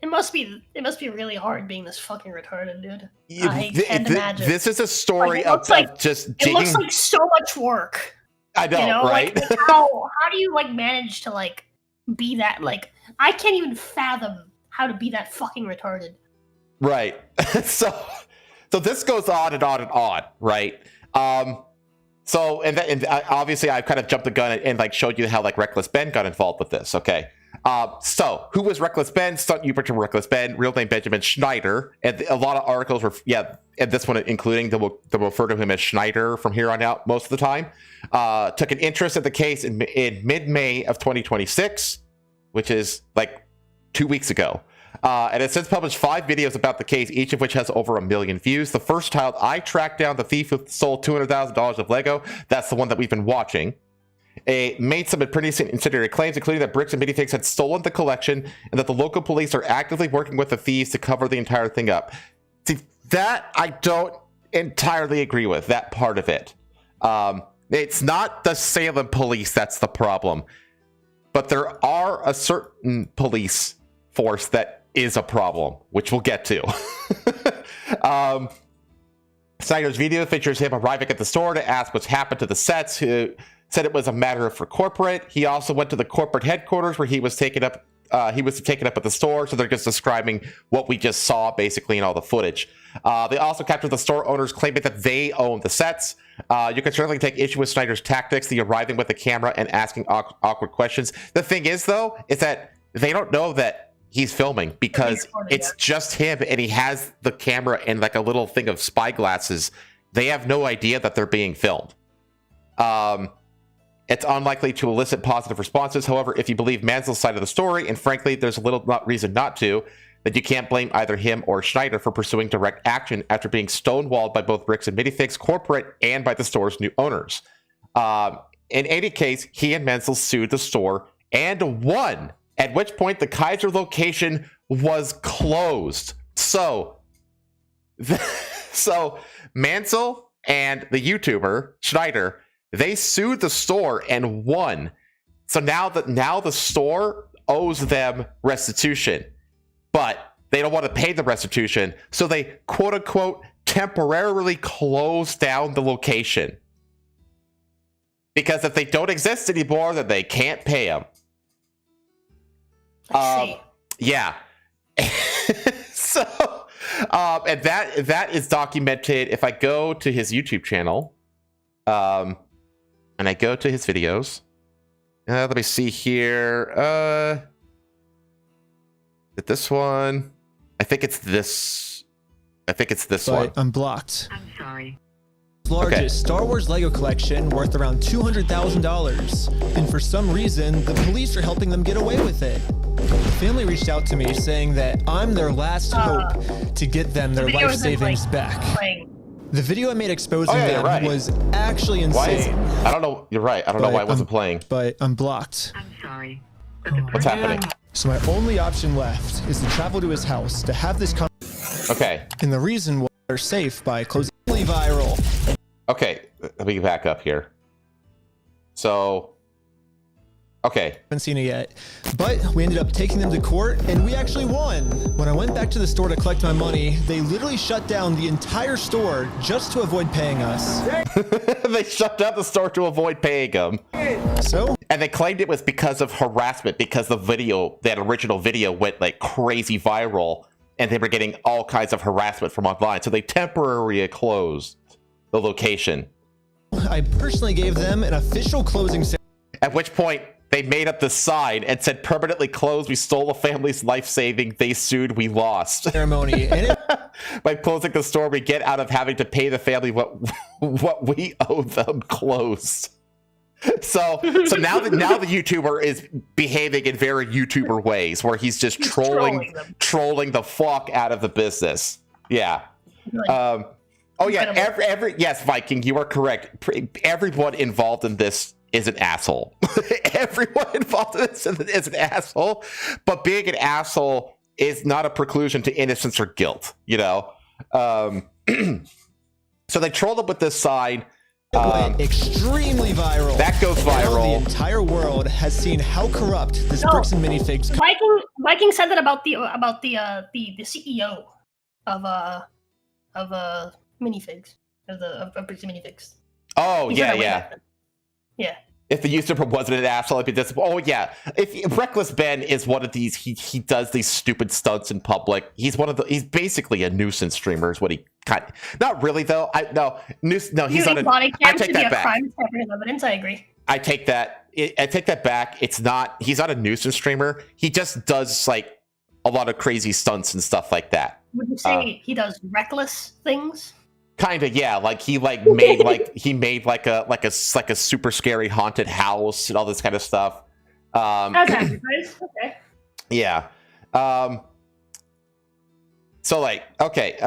It must be really hard being this fucking retarded, dude. I can't imagine. This is a story of just digging. It looks like so much work. I know, right? Like, how do you manage to be that I can't even fathom how to be that fucking retarded. Right. So this goes on and on and on, right? So obviously I've kind of jumped the gun and showed you how Reckless Ben got involved with this. Okay. So who was Reckless Ben? Stunt YouTuber Reckless Ben, real name Benjamin Schneider, and a lot of articles were and this one including they'll refer to him as Schneider from here on out most of the time. Took an interest in the case in mid-May of 2026, which is 2 weeks ago. And has since published 5 videos about the case, each of which has over 1 million views. The first child, I tracked down the thief who sold $200,000 of Lego. That's the one that we've been watching. Made some pretty incendiary claims, including that Bricks and Minifigs had stolen the collection and that the local police are actively working with the thieves to cover the entire thing up. See, that I don't entirely agree with, that part of it. It's not the Salem police that's the problem, but there are a certain police force that is a problem, which we'll get to. Snyder's video features him arriving at the store to ask what's happened to the sets, who said it was a matter for corporate. He also went to the corporate headquarters where he was taken up at the store, so they're just describing what we just saw basically in all the footage. They also captured the store owners claiming that they own the sets. You can certainly take issue with Snyder's tactics, the arriving with the camera and asking awkward questions. The thing is, though, is that they don't know that he's filming because it's just him and he has the camera and a little thing of spy glasses. They have no idea that they're being filmed. It's unlikely to elicit positive responses. However, if you believe Mansell's side of the story, and frankly, there's a little reason not to, that you can't blame either him or Schneider for pursuing direct action after being stonewalled by both Bricks and Minifigs corporate and by the store's new owners. In any case, he and Mansell sued the store and won, at which point the Kaiser location was closed. So Mansell and the YouTuber Schneider, they sued the store and won. So now the store owes them restitution, but they don't want to pay the restitution, so they quote unquote temporarily close down the location. Because if they don't exist anymore, then they can't pay them. Yeah. So, and that is documented. If I go to his YouTube channel, and I go to his videos, let me see here. This one, I think it's this one. I'm blocked. I'm sorry. Largest Star Wars Lego collection worth around $200,000, and for some reason the police are helping them get away with it. family reached out to me saying that I'm their last hope to get them their life savings back. The video I made exposing them was actually insane. I don't know. You're right. I don't know why it wasn't playing. But I'm blocked. I'm sorry. What's happening? So my only option left is to travel to his house to have this Okay. And the reason why they're safe by closing viral. Okay, let me back up here. So, okay. Haven't seen it yet, but we ended up taking them to court and we actually won. When I went back to the store to collect my money, they literally shut down the entire store just to avoid paying us. They shut down the store to avoid paying them. So? And they claimed it was because of harassment, because the video, that original video went like crazy viral and they were getting all kinds of harassment from online. So they temporarily closed the location. I personally gave them an official closing ceremony. At which point, they made up the sign and said, permanently closed, we stole a family's life-saving, they sued, we lost. Ceremony. And by closing the store, we get out of having to pay the family what we owe them closed. So now the YouTuber is behaving in very YouTuber ways, where he's just trolling the fuck out of the business. Yeah. Oh yeah. Yes, Viking, you are correct. Everyone involved in this is an asshole. Everyone involved in this is an asshole. But being an asshole is not a preclusion to innocence or guilt. You know. So they trolled up with this sign. Extremely viral. That goes viral. The entire world has seen how corrupt this Bricks and Minifigs. Viking said that about the CEO of Minifigs of Bricks and Minifigs. Oh He yeah, said yeah. Yeah. If the YouTuber wasn't an asshole, I'd be disappointed. Oh yeah. If Reckless Ben is one of these, he does these stupid stunts in public. He's basically a nuisance streamer. Is what he kind. Not really though. He's not a body I cam take to that be a back. crime separate evidence. I agree. I take that. I take that back. He's not a nuisance streamer. He just does like a lot of crazy stunts and stuff like that. Would you say he does reckless things? Kind of, yeah. Like he made like a super scary haunted house and all this kind of stuff. As advertised. Okay. Yeah. So like, okay.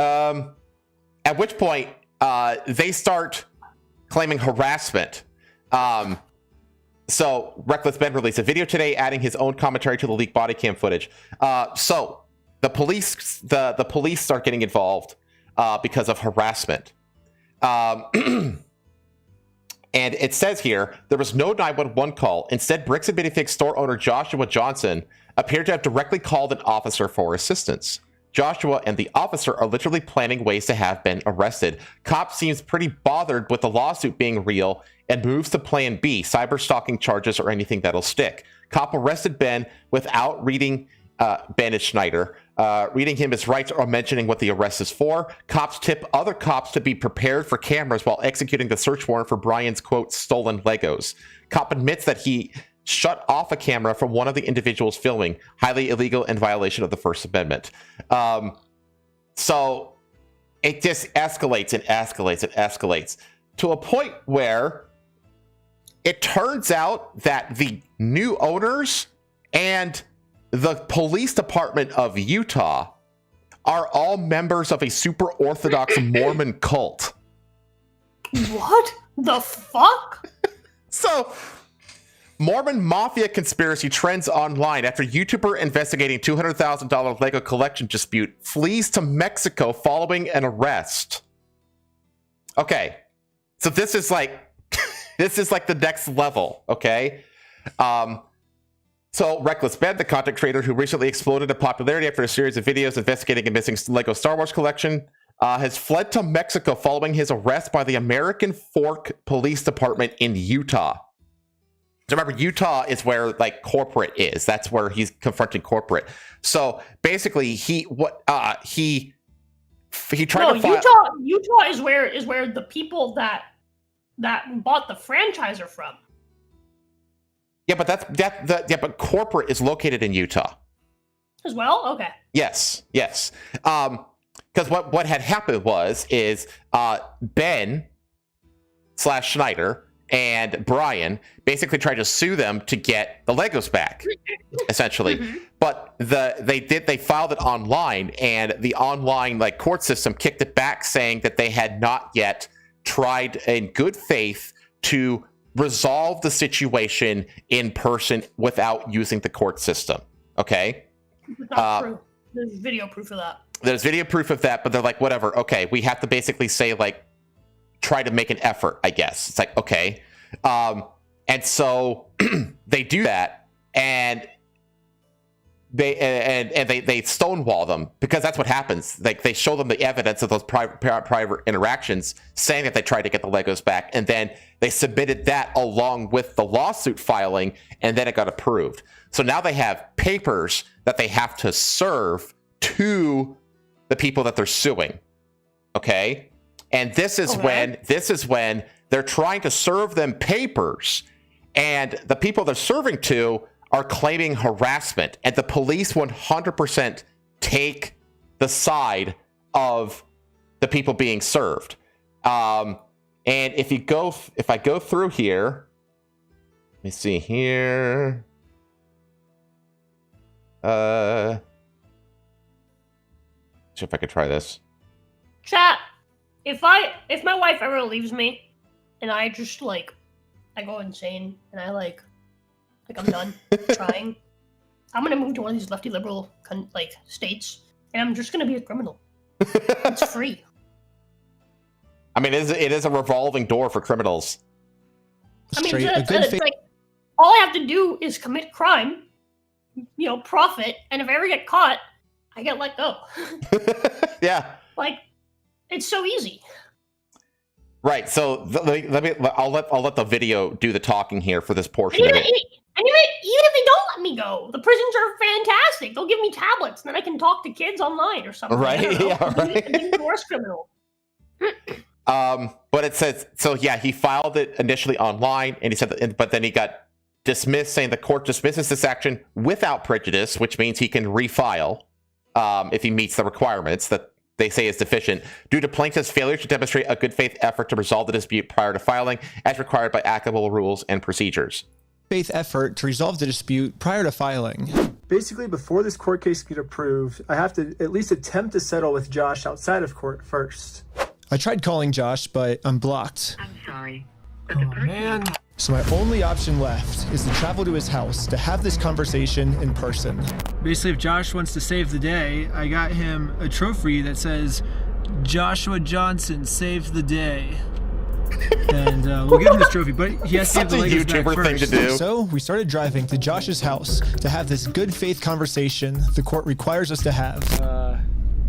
At which point, they start claiming harassment. So Reckless Ben released a video today, adding his own commentary to the leaked body cam footage. So the police start getting involved because of harassment. And it says here, there was no 911 call. Instead, Bricks and Minifigs store owner Joshua Johnson appeared to have directly called an officer for assistance. Joshua and the officer are literally planning ways to have Ben arrested. Cop seems pretty bothered with the lawsuit being real and moves to plan B, cyber stalking charges or anything that'll stick. Cop arrested Ben without reading Ben is Schneider. Reading him his rights or mentioning what the arrest is for. Cops tip other cops to be prepared for cameras while executing the search warrant for Brian's, quote, stolen Legos. Cop admits that he shut off a camera from one of the individuals filming, highly illegal and violation of the First Amendment. So it just escalates and escalates and escalates to a point where it turns out that the new owners and the police department of Utah are all members of a super orthodox Mormon cult. What the fuck? So, Mormon mafia conspiracy trends online after YouTuber investigating $200,000 Lego collection dispute flees to Mexico following an arrest. Okay, so this is like the next level. Okay. So Reckless Ben, the content creator who recently exploded in popularity after a series of videos investigating a missing Lego Star Wars collection, has fled to Mexico following his arrest by the American Fork Police Department in Utah. So remember, Utah is where like corporate is. That's where he's confronting corporate. So basically, he tried to file. Utah is where the people that bought the franchise are from. Yeah, but but corporate is located in Utah As well? Okay. Yes. Because what had happened is Ben / Schneider and Brian basically tried to sue them to get the Legos back, essentially. But they filed it online, and the online court system kicked it back, saying that they had not yet tried in good faith to resolve the situation in person without using the court system. Okay. Not true. There's video proof of that. There's video proof of that, but they're like, whatever. Okay, we have to basically say try to make an effort, I guess. It's like, okay. And so they do that, and they stonewall them, because that's what happens. They show them the evidence of those private interactions, saying that they tried to get the Legos back, and then they submitted that along with the lawsuit filing, and then it got approved. So now they have papers that they have to serve to the people that they're suing. Okay? And this is when they're trying to serve them papers, and the people they're serving to are claiming harassment, and the police 100% take the side of the people being served. And if I go through here, let me see here. See if I could try this. Chat. If my wife ever leaves me, and I just I go insane, and I'm done trying, I'm gonna move to one of these lefty liberal states, and I'm just gonna be a criminal. It's free. I mean, it is a revolving door for criminals. I mean, all I have to do is commit crime, profit, and if I ever get caught, I get let go. Yeah. It's so easy. Right. So I'll let the video do the talking here for this portion of it. Even if they don't let me go, the prisons are fantastic. They'll give me tablets, and then I can talk to kids online or something. Right. Yeah. Right. The worst criminal. But it says, so yeah, he filed it initially online, and he said, but then he got dismissed, saying the court dismisses this action without prejudice, which means he can refile if he meets the requirements that they say is deficient, due to plaintiff's failure to demonstrate a good faith effort to resolve the dispute prior to filing, as required by applicable rules and procedures. Faith effort to resolve the dispute prior to filing. Basically, before this court case gets approved, I have to at least attempt to settle with Josh outside of court first. I tried calling Josh, but I'm blocked. I'm sorry. Oh, man. So my only option left is to travel to his house to have this conversation in person. Basically, if Josh wants to save the day, I got him a trophy that says, Joshua Johnson saved the day. And we'll give him this trophy, but he has to have the Legos back first. Thing to do. So we started driving to Josh's house to have this good faith conversation the court requires us to have.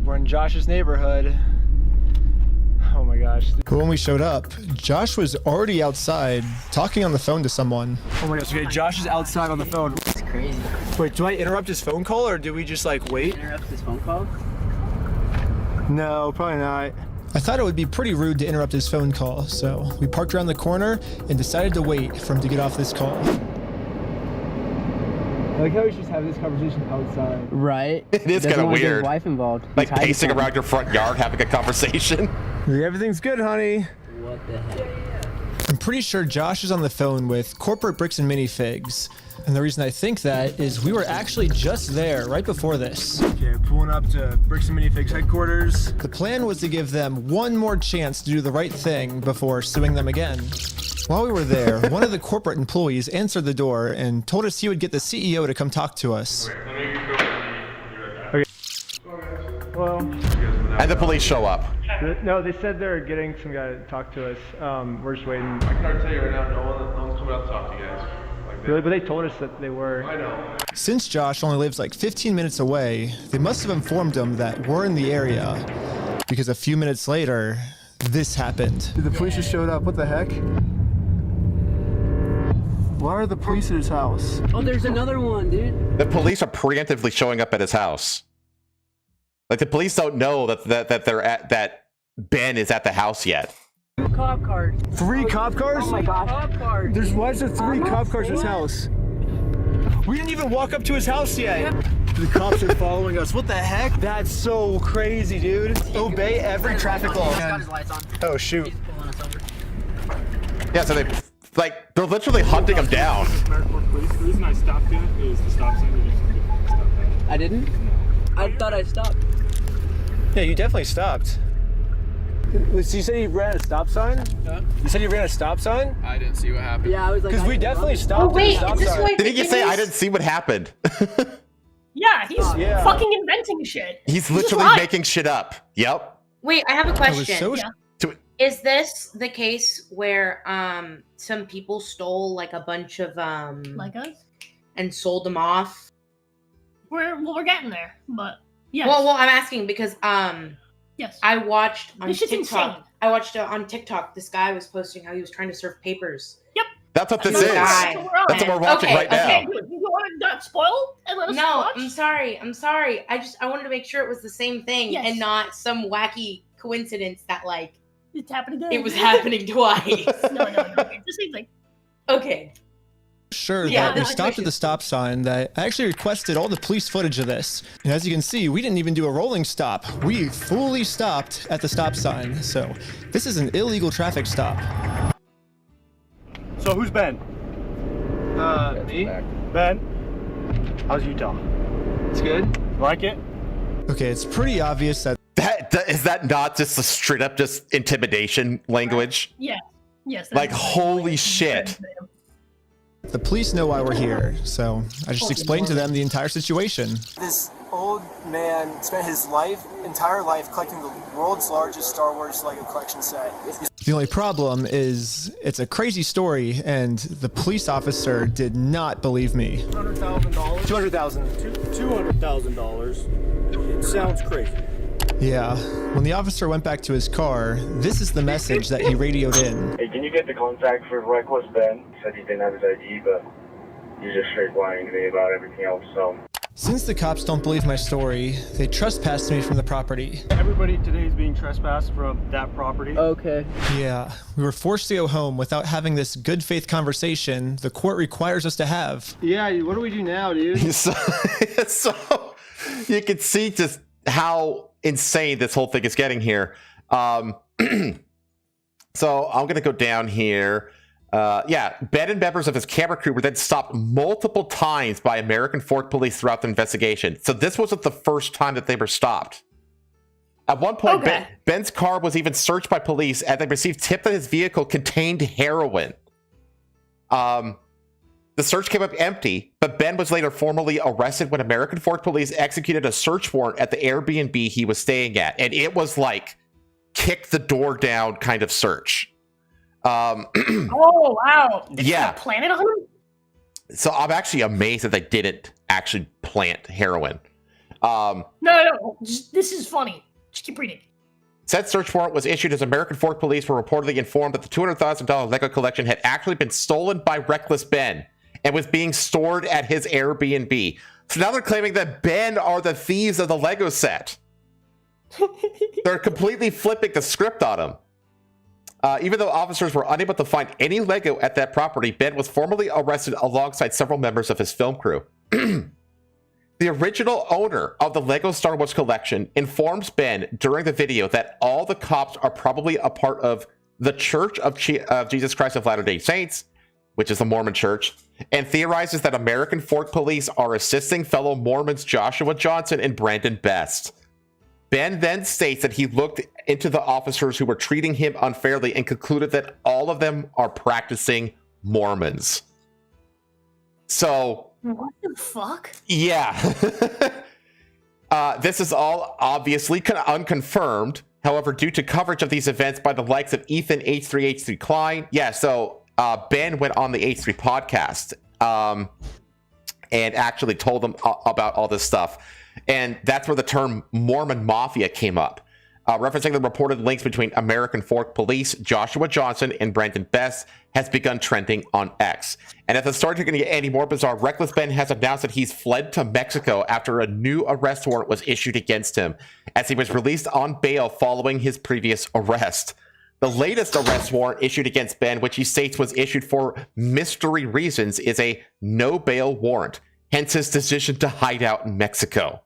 We're in Josh's neighborhood. Oh my gosh. But when we showed up, Josh was already outside talking on the phone to someone. Oh my gosh, okay, Josh is outside on the phone. It's crazy. Wait, do I interrupt his phone call, or do we just wait? Interrupt his phone call? No, probably not. I thought it would be pretty rude to interrupt his phone call, so we parked around the corner and decided to wait for him to get off this call. I like how we just have this conversation outside. Right. It is kind of weird. Wife involved. Pacing around your front yard having a conversation. Everything's good, honey. What the heck? I'm pretty sure Josh is on the phone with corporate Bricks and Minifigs. And the reason I think that is we were actually just there right before this. Okay, pulling up to Bricks and Minifigs headquarters. The plan was to give them one more chance to do the right thing before suing them again. While we were there, one of the corporate employees answered the door and told us he would get the CEO to come talk to us. Okay. Well. And the police show up. No, they said they're getting some guy to talk to us. We're just waiting. I can already tell you right now, no one's coming out to talk to you guys. Really? But they told us that they were. I know. Since Josh only lives 15 minutes away, they must have informed him that we're in the area. Because a few minutes later, this happened. The police just showed up. What the heck? Why are the police at his house? Oh, there's another one, dude. The police are preemptively showing up at his house. The police don't know that Ben is at the house yet. 2 cop cars. 3 cop cars? Oh my gosh. Cop cars. Why is there 3 cop cars at his house? We didn't even walk up to his house yet. The cops are following us. What the heck? That's so crazy, dude. Obey every traffic law. He's got his lights on. Oh shoot. He's pulling us over. Yeah, so they Like, they're literally hunting him down. Police. The reason I stopped you is the stop sign. You didn't stop that. I didn't? I thought I stopped. Yeah, you definitely stopped. So you said you ran a stop sign? Huh? You said you ran a stop sign? I didn't see what happened. Yeah, I was like... Because we definitely stopped at a stop sign. Didn't you say I didn't see what happened? Yeah, he's fucking inventing shit. He's literally making shit up. Yep. Wait, I have a question. So Is this the case where some people stole like a bunch of Legos and sold them off? We're getting there, but yeah. Well, I'm asking because yes, I watched on this shit's TikTok. insane. I watched on TikTok. This guy was posting how he was trying to serve papers. Yep. That's what this Some is. guy. That's what we're watching right now. You want to not spoil and let us No, watch? I'm sorry. I wanted to make sure it was the same thing and not some wacky coincidence that like it's happening again. it was happening twice. No. It's the same thing. Okay. Sure, Yeah, that we that's stopped at the stop sign. That I actually requested all the police footage of this. And as you can see, we didn't even do a rolling stop. We fully stopped at the stop sign. So this is an illegal traffic stop. So who's Ben? Me? Ben? How's Utah? It's good. Like it? Okay, it's pretty obvious that Is that not just a straight up just intimidation language? Yeah. Yes. Like, holy shit. the police know why we're here. So I just explained to them the entire situation. This old man spent his entire life collecting the world's largest Star Wars Lego collection set. The only problem is it's a crazy story, and the police officer did not believe me. $200,000. $200,000. It sounds crazy. Yeah. When the officer went back to his car, this is the message that he radioed in. Hey, can you get the contact for Reckless Ben? He said he didn't have his ID, but he's just straight lying to me about everything else, so... Since the cops don't believe my story, they trespassed me from the property. Everybody today is being trespassed from that property. Okay. Yeah, we were forced to go home without having this good faith conversation the court requires us to have. Yeah, what do we do now, dude? So you can see just how insane this whole thing is getting here. So I'm going to go down here. Ben and members of his camera crew were then stopped multiple times by American Fork police throughout the investigation. So this wasn't the first time that they were stopped. At one point, Ben's car was even searched by police and they received tip that his vehicle contained heroin. The search came up empty, but Ben was later formally arrested when American Fork police executed a search warrant at the Airbnb he was staying at. And it was like, kick the door down kind of search. Oh, wow. Yeah. Planted on him? So I'm actually amazed that they didn't actually plant heroin. No. This is funny. Just keep reading. Said search warrant was issued as American Fork police were reportedly informed that the $200,000 Lego collection had actually been stolen by Reckless Ben and was being stored at his Airbnb. So now they're claiming that Ben are the thieves of the Lego set. They're completely flipping the script on him. Even though officers were unable to find any Lego at that property, Ben was formally arrested alongside several members of his film crew. The original owner of the Lego Star Wars collection informs Ben during the video that all the cops are probably a part of the Church of Jesus Christ of Latter-day Saints, which is the Mormon church, and theorizes that American Fork police are assisting fellow Mormons Joshua Johnson and Brandon Best. Ben then states that he looked into the officers who were treating him unfairly and concluded that all of them are practicing Mormons. So... What the fuck? Yeah. This is all obviously unconfirmed. However, due to coverage of these events by the likes of Ethan H3 Klein, Ben went on the H3 podcast and actually told them about all this stuff. And that's where the term Mormon Mafia came up, referencing the reported links between American Fork Police, Joshua Johnson, and Brandon Best has begun trending on X. And if the story isn't going to get any more bizarre, Reckless Ben has announced that he's fled to Mexico after a new arrest warrant was issued against him, as he was released on bail following his previous arrest. The latest arrest warrant issued against Ben, which he states was issued for mystery reasons, is a no bail warrant, hence his decision to hide out in Mexico.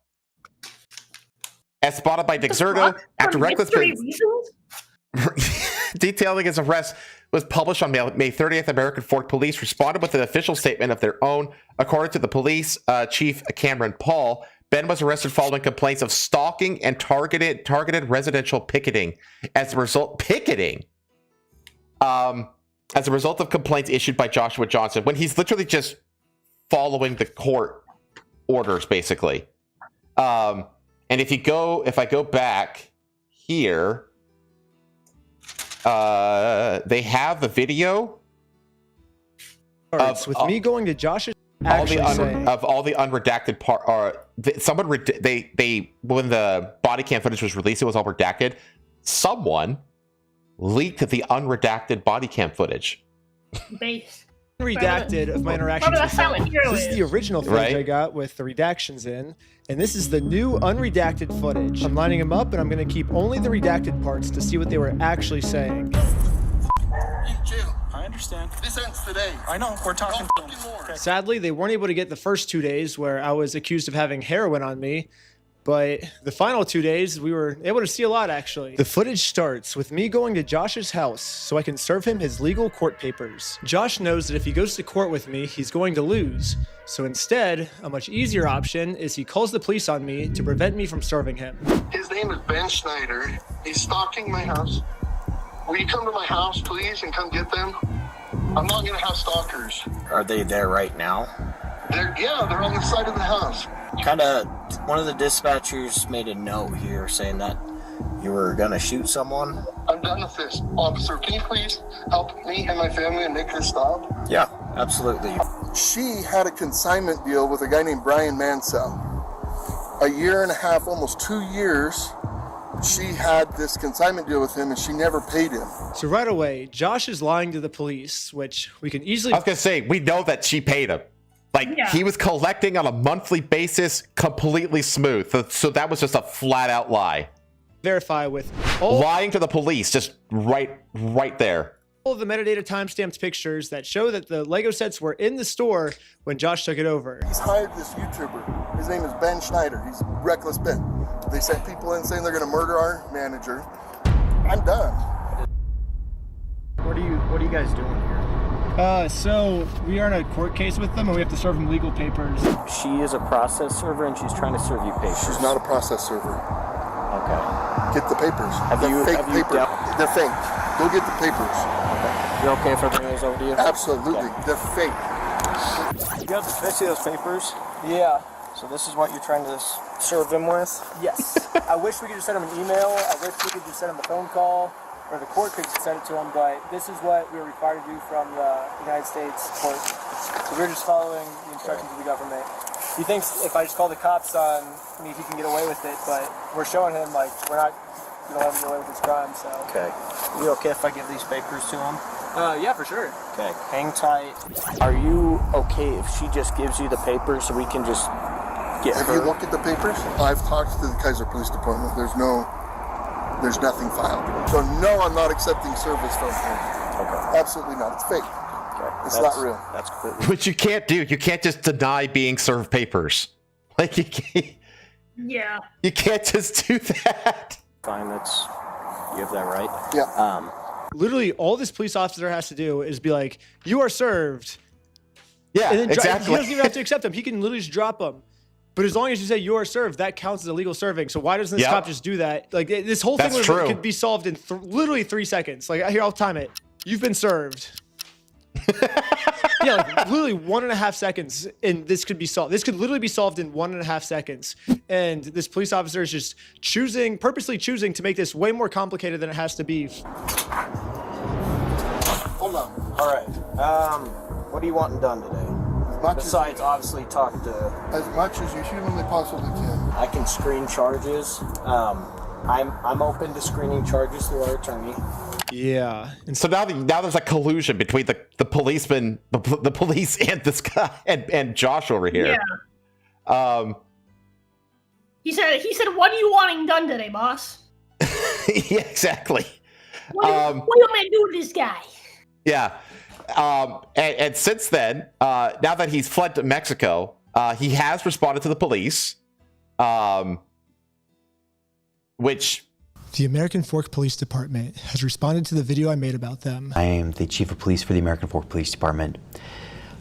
As spotted by Dexerto, after Reckless Ben... detailing his arrest was published on May 30th. American Fork Police responded with an official statement of their own. According to the police chief, Cameron Paul, Ben was arrested following complaints of stalking and targeted residential picketing. As a result of complaints issued by Joshua Johnson, when he's literally just following the court orders, basically. And if I go back here, they have the video with me going to Josh's all the unredacted part. When the body cam footage was released, it was all redacted. Someone leaked the unredacted body cam footage. Redacted of my interactions with him. This is the original footage I got with the redactions in, and this is the new unredacted footage. I'm lining them up, and I'm going to keep only the redacted parts to see what they were actually saying. I understand. This ends today. I know. We're talking. Sadly, they weren't able to get the first 2 days where I was accused of having heroin on me, but the final 2 days, we were able to see a lot, actually. The footage starts with me going to Josh's house so I can serve him his legal court papers. Josh knows that if he goes to court with me, he's going to lose. So instead, a much easier option is he calls the police on me to prevent me from serving him. His name is Ben Schneider. He's stalking my house. Will you come to my house, please, and come get them? I'm not going to have stalkers. Are they there right now? They're on the side of the house. One of the dispatchers made a note here saying that you were going to shoot someone. I'm done with this. Officer, can you please help me and my family and make this stop? Yeah, absolutely. She had a consignment deal with a guy named Brian Mansell. A year and a half, almost 2 years, she had this consignment deal with him and she never paid him. So right away, Josh is lying to the police, which we can easily... I was going to say, we know that she paid him. He was collecting on a monthly basis, completely smooth. So that was just a flat out lie. Verify with lying to the police, just right there. All of the metadata timestamped pictures that show that the Lego sets were in the store when Josh took it over. He's hired this YouTuber. His name is Ben Schneider. He's Reckless Ben. They sent people in saying they're going to murder our manager. I'm done. What are you guys doing here? So we are in a court case with them, and we have to serve them legal papers. She is a process server, and she's trying to serve you papers. She's not a process server. Okay. Get the papers. They're fake papers. They're fake. Go get the papers. Okay. You okay if I bring those over to you? Absolutely. Okay. They're fake. Can I see those papers? Yeah. So this is what you're trying to serve them with? Yes. I wish we could just send them an email. I wish we could just send them a phone call, or the court could just send it to them, but this is what we're required to do from the United States court. So we're just following the instructions of the government. He thinks if I just call the cops on me, he can get away with it, but we're showing him, we're not going to let him get away with his crime, so. Okay. You okay if I give these papers to him? Yeah, for sure. Okay. Hang tight. Are you okay if she just gives you the papers so we can just get Have her? you looked at the papers? I've talked to the Kaiser Police Department. There's nothing filed. So no, I'm not accepting service from him. Okay. Absolutely not. It's fake. Okay. It's not real. That's completely. Which you can't do. You can't just deny being served papers. You can't. Yeah. You can't just do that. Fine. You have that right. Yeah. Literally, all this police officer has to do is be like, "You are served." Yeah, and then exactly. He doesn't even have to accept them. He can literally just drop them. But as long as you say you are served, that counts as illegal serving. So why doesn't this cop just do that? This whole thing could be solved in literally 3 seconds. Here, I'll time it. You've been served. Literally 1.5 seconds, and this could be solved. This could literally be solved in 1.5 seconds. And this police officer is just purposely choosing to make this way more complicated than it has to be. Hold on. All right. What are you wanting done today? Besides, obviously, talk to... As much as you humanly possibly can. I can screen charges. I'm open to screening charges through our attorney. Yeah. And so now there's a collusion between the policeman, the police, and this guy and Josh over here. Yeah. He said, "What are you wanting done today, boss?" Yeah, exactly. What do you want me to do with this guy? Yeah. And since then, now that he's fled to Mexico, he has responded to the police, which The American Fork Police Department has responded to the video I made about them. I am the Chief of Police for the American Fork Police Department.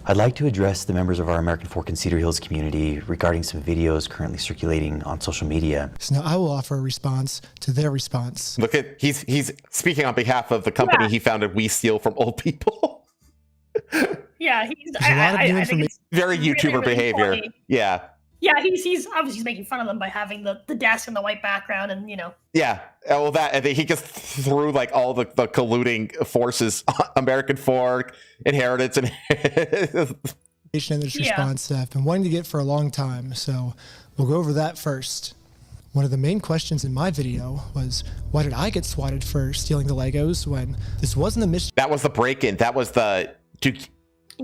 I'd like to address the members of our American Fork and Cedar Hills community regarding some videos currently circulating on social media. So now I will offer a response to their response. Look at, he's speaking on behalf of the company he founded, We Steal From Old People. Yeah, I think it's very YouTuber really behavior. funny. Yeah. Yeah, he's obviously making fun of them by having the desk and the white background, and Yeah. Well, that, and he just threw like all the colluding forces, American Fork, Inheritance, and this response that I've been wanting to get for a long time, so we'll go over that first. One of the main questions in my video was, why did I get swatted for stealing the Legos when this wasn't a mystery? That was the break-in. That was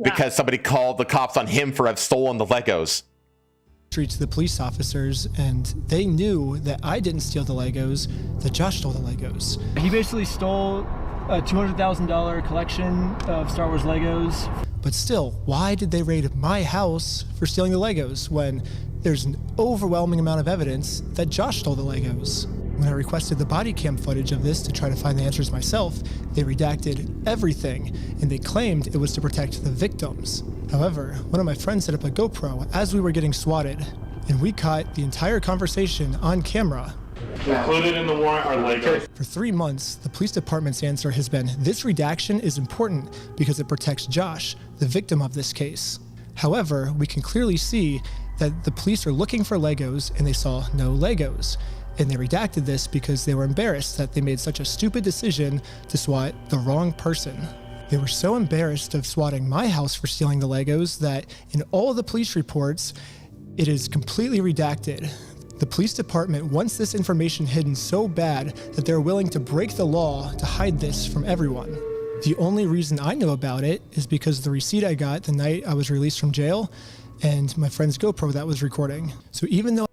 because somebody called the cops on him for having stolen the Legos. To the police officers, and they knew that I didn't steal the Legos, that Josh stole the Legos. He basically stole a $200,000 collection of Star Wars Legos. But still, why did they raid my house for stealing the Legos when there's an overwhelming amount of evidence that Josh stole the Legos? When I requested the body cam footage of this to try to find the answers myself, they redacted everything, and they claimed it was to protect the victims. However, one of my friends set up a GoPro as we were getting swatted, and we caught the entire conversation on camera. Included in the warrant are Legos. For 3 months, the police department's answer has been, this redaction is important because it protects Josh, the victim of this case. However, we can clearly see that the police are looking for Legos and they saw no Legos. And they redacted this because they were embarrassed that they made such a stupid decision to swat the wrong person. They were so embarrassed of swatting my house for stealing the Legos that in all of the police reports, it is completely redacted. The police department wants this information hidden so bad that they're willing to break the law to hide this from everyone. The only reason I know about it is because of the receipt I got the night I was released from jail and my friend's GoPro that was recording. So even though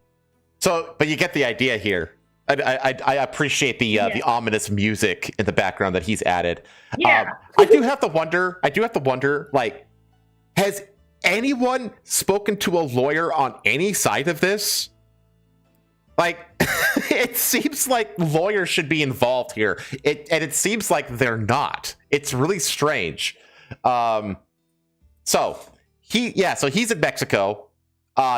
but you get the idea here. I appreciate the ominous music in the background that he's added. Yeah. I do have to wonder, like, has anyone spoken to a lawyer on any side of this? Like, it seems like lawyers should be involved here. And it seems like they're not. It's really strange. So he's in Mexico.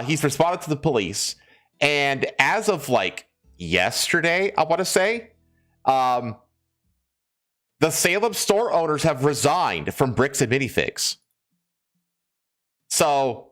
He's responded to the police. And as of like yesterday, I want to say, the Salem store owners have resigned from Bricks and Minifigs. So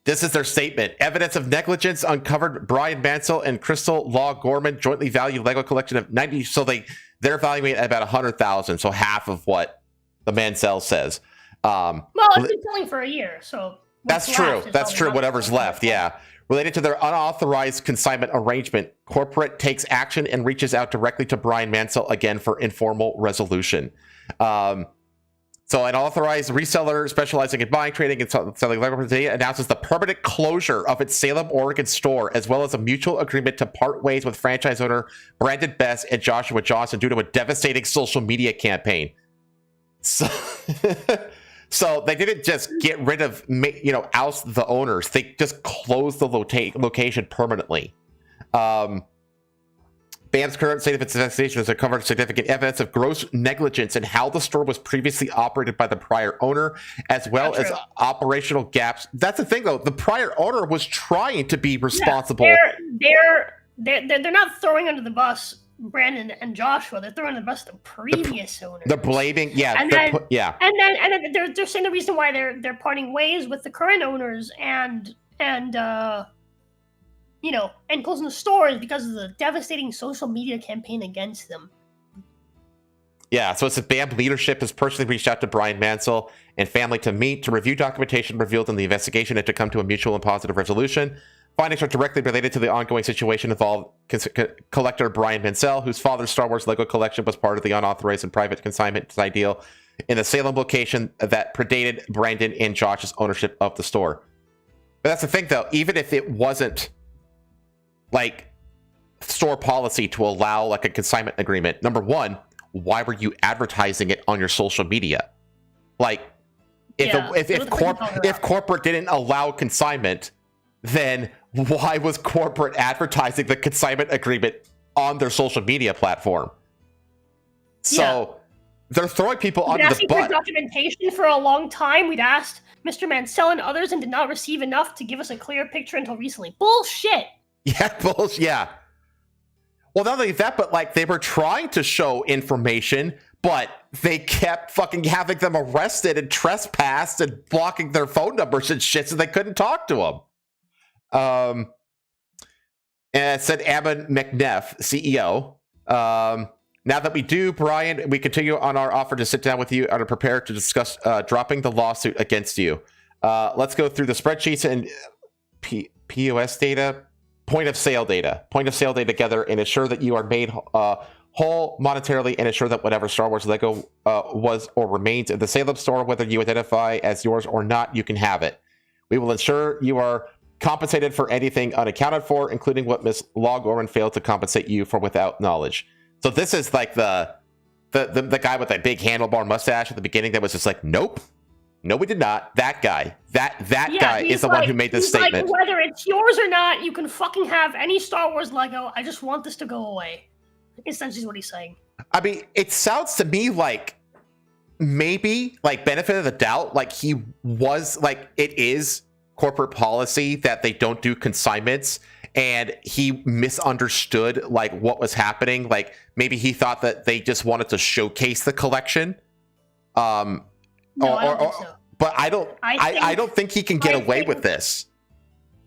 this is their statement. Evidence of negligence uncovered. Brian Mansell and Crystal Law Gorman jointly valued Lego collection of 90. So they're evaluating at about 100,000. So half of what the Mansell says. Well, it's been selling for a year, so that's true. That's true. Whatever's left, yeah. Related to their unauthorized consignment arrangement, corporate takes action and reaches out directly to Brian Mansell again for informal resolution. So an authorized reseller specializing in buying, trading, and selling Lego today announces the permanent closure of its Salem, Oregon store, as well as a mutual agreement to part ways with franchise owner Brandon Best and Joshua Johnson due to a devastating social media campaign. So, so they didn't just get rid of, oust the owners. They just closed the location permanently. BAM's current state of its investigation has uncovered significant evidence of gross negligence in how the store was previously operated by the prior owner, as well as operational gaps. That's the thing, though. The prior owner was trying to be responsible. Yeah, they're not throwing under the bus Brandon and Joshua. They're throwing under the bus the previous owners. They're blaming, and then they're saying the reason why they're parting ways with the current owners and closing the store is because of the devastating social media campaign against them. Yeah, so it's BAM leadership has personally reached out to Brian Mansell and family to meet to review documentation revealed in the investigation and to come to a mutual and positive resolution. Findings are directly related to the ongoing situation involved collector Brian Mansell, whose father's Star Wars Lego collection was part of the unauthorized and private consignment deal in the Salem location that predated Brandon and Josh's ownership of the store. But that's the thing, though. Even if it wasn't like store policy to allow like a consignment agreement, number one, why were you advertising it on your social media? Like, if corporate didn't allow consignment, then why was corporate advertising the consignment agreement on their social media platform. So they're throwing people under the asking for bus. documentation for a long time. We'd asked Mr. Mansell and others and did not receive enough to give us a clear picture until recently. Bullshit. Yeah, bullshit. Yeah. Well, not only that, but like they were trying to show information, but they kept fucking having them arrested and trespassed and blocking their phone numbers and shit, so they couldn't talk to them. And it said Ammon McNeff, CEO. Now that we do, Brian, we continue on our offer to sit down with you and are prepared to discuss dropping the lawsuit against you. Let's go through the spreadsheets and POS data, point of sale data together, and ensure that you are made whole monetarily, and ensure that whatever Star Wars Lego was or remains in the Salem store, whether you identify as yours or not, you can have it. We will ensure you are compensated for anything unaccounted for, including what Miss Law Gorman failed to compensate you for without knowledge. So this is like the guy with that big handlebar mustache at the beginning that was just like, nope, no, we did not. That guy, that guy is the one who made this statement. Like, whether it's yours or not, you can fucking have any Star Wars Lego. I just want this to go away. Essentially, what he's saying. I mean, it sounds to me like maybe, like, benefit of the doubt, like he was like, it is corporate policy that they don't do consignments, and he misunderstood like what was happening. Like maybe he thought that they just wanted to showcase the collection. No, I don't think so. But I don't think he can get away with this.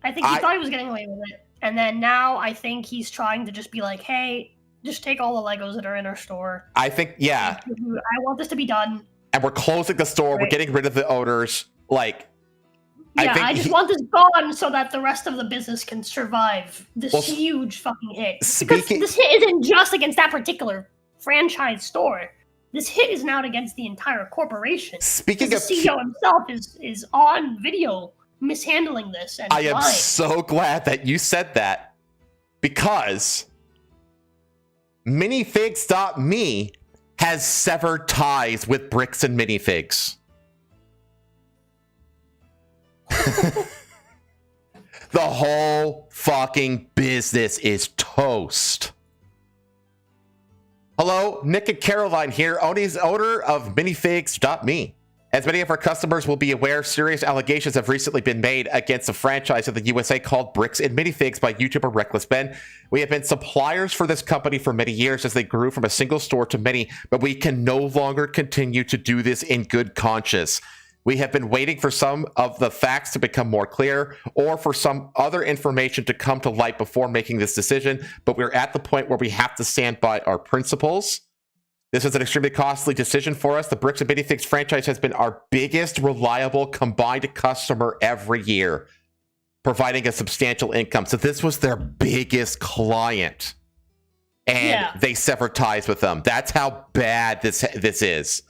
I think he thought he was getting away with it, and then now I think he's trying to just be like, hey, just take all the Legos that are in our store. I think, yeah. I want this to be done. And we're closing the store. Right. We're getting rid of the owners. Like, yeah, I just want this gone so that the rest of the business can survive this huge fucking hit. Because this hit isn't just against that particular franchise store. This hit is now against the entire corporation. Speaking of, the CEO himself is on video mishandling this. And I am so glad that you said that, because Minifigs.me has severed ties with Bricks and Minifigs. The whole fucking business is toast. Hello, Nick and Caroline here, owner of Minifigs.me. As many of our customers will be aware, serious allegations have recently been made against a franchise of the USA called Bricks and Minifigs by YouTuber Reckless Ben. We have been suppliers for this company for many years as they grew from a single store to many, but we can no longer continue to do this in good conscience. We have been waiting for some of the facts to become more clear, or for some other information to come to light before making this decision, but we're at the point where we have to stand by our principles. This is an extremely costly decision for us. The Bricks and Minifigs franchise has been our biggest reliable combined customer every year, providing a substantial income. So this was their biggest client, and they severed ties with them. That's how bad this is.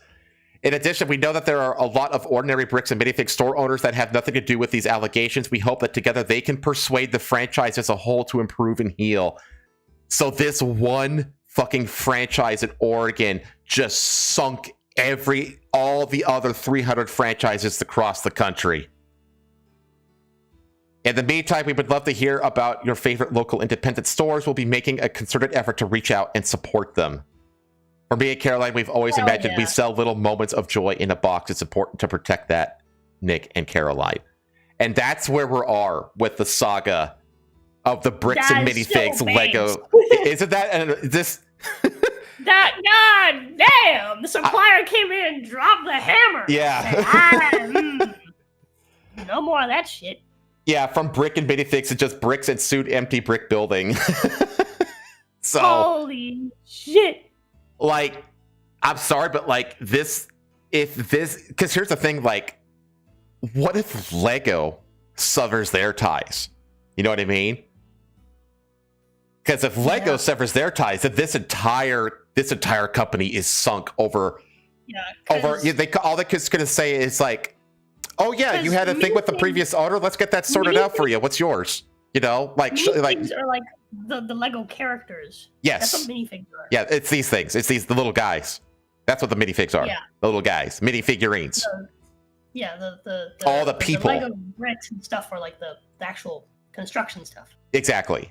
In addition, we know that there are a lot of ordinary Bricks and Minifigs store owners that have nothing to do with these allegations. We hope that together they can persuade the franchise as a whole to improve and heal. So this one fucking franchise in Oregon just sunk all the other 300 franchises across the country. In the meantime, we would love to hear about your favorite local independent stores. We'll be making a concerted effort to reach out and support them. For me and Caroline, we've always imagined we sell little moments of joy in a box. It's important to protect that, Nick and Caroline. And that's where we are with the saga of the Bricks and Minifigs Lego. Isn't that this? That god damn! The supplier came in and dropped the hammer. Yeah. No more of that shit. Yeah, from Brick and Minifigs, it's just bricks and suit empty brick building. So holy shit. Like, I'm sorry, but like because here's the thing, like, what if Lego severs their ties? You know what I mean? Because if Lego severs their ties, then this entire company is sunk over. All they're just gonna say is like, oh yeah, you had a thing with the previous owner. Let's get that sorted out for you. What's yours? You know, like Minifigs are like the Lego characters. Yes. That's what minifigs are. Yeah, it's these things. It's the little guys. That's what the minifigs are. Yeah. The little guys. Mini figurines. All the people. The Lego bricks and stuff are like the actual construction stuff. Exactly.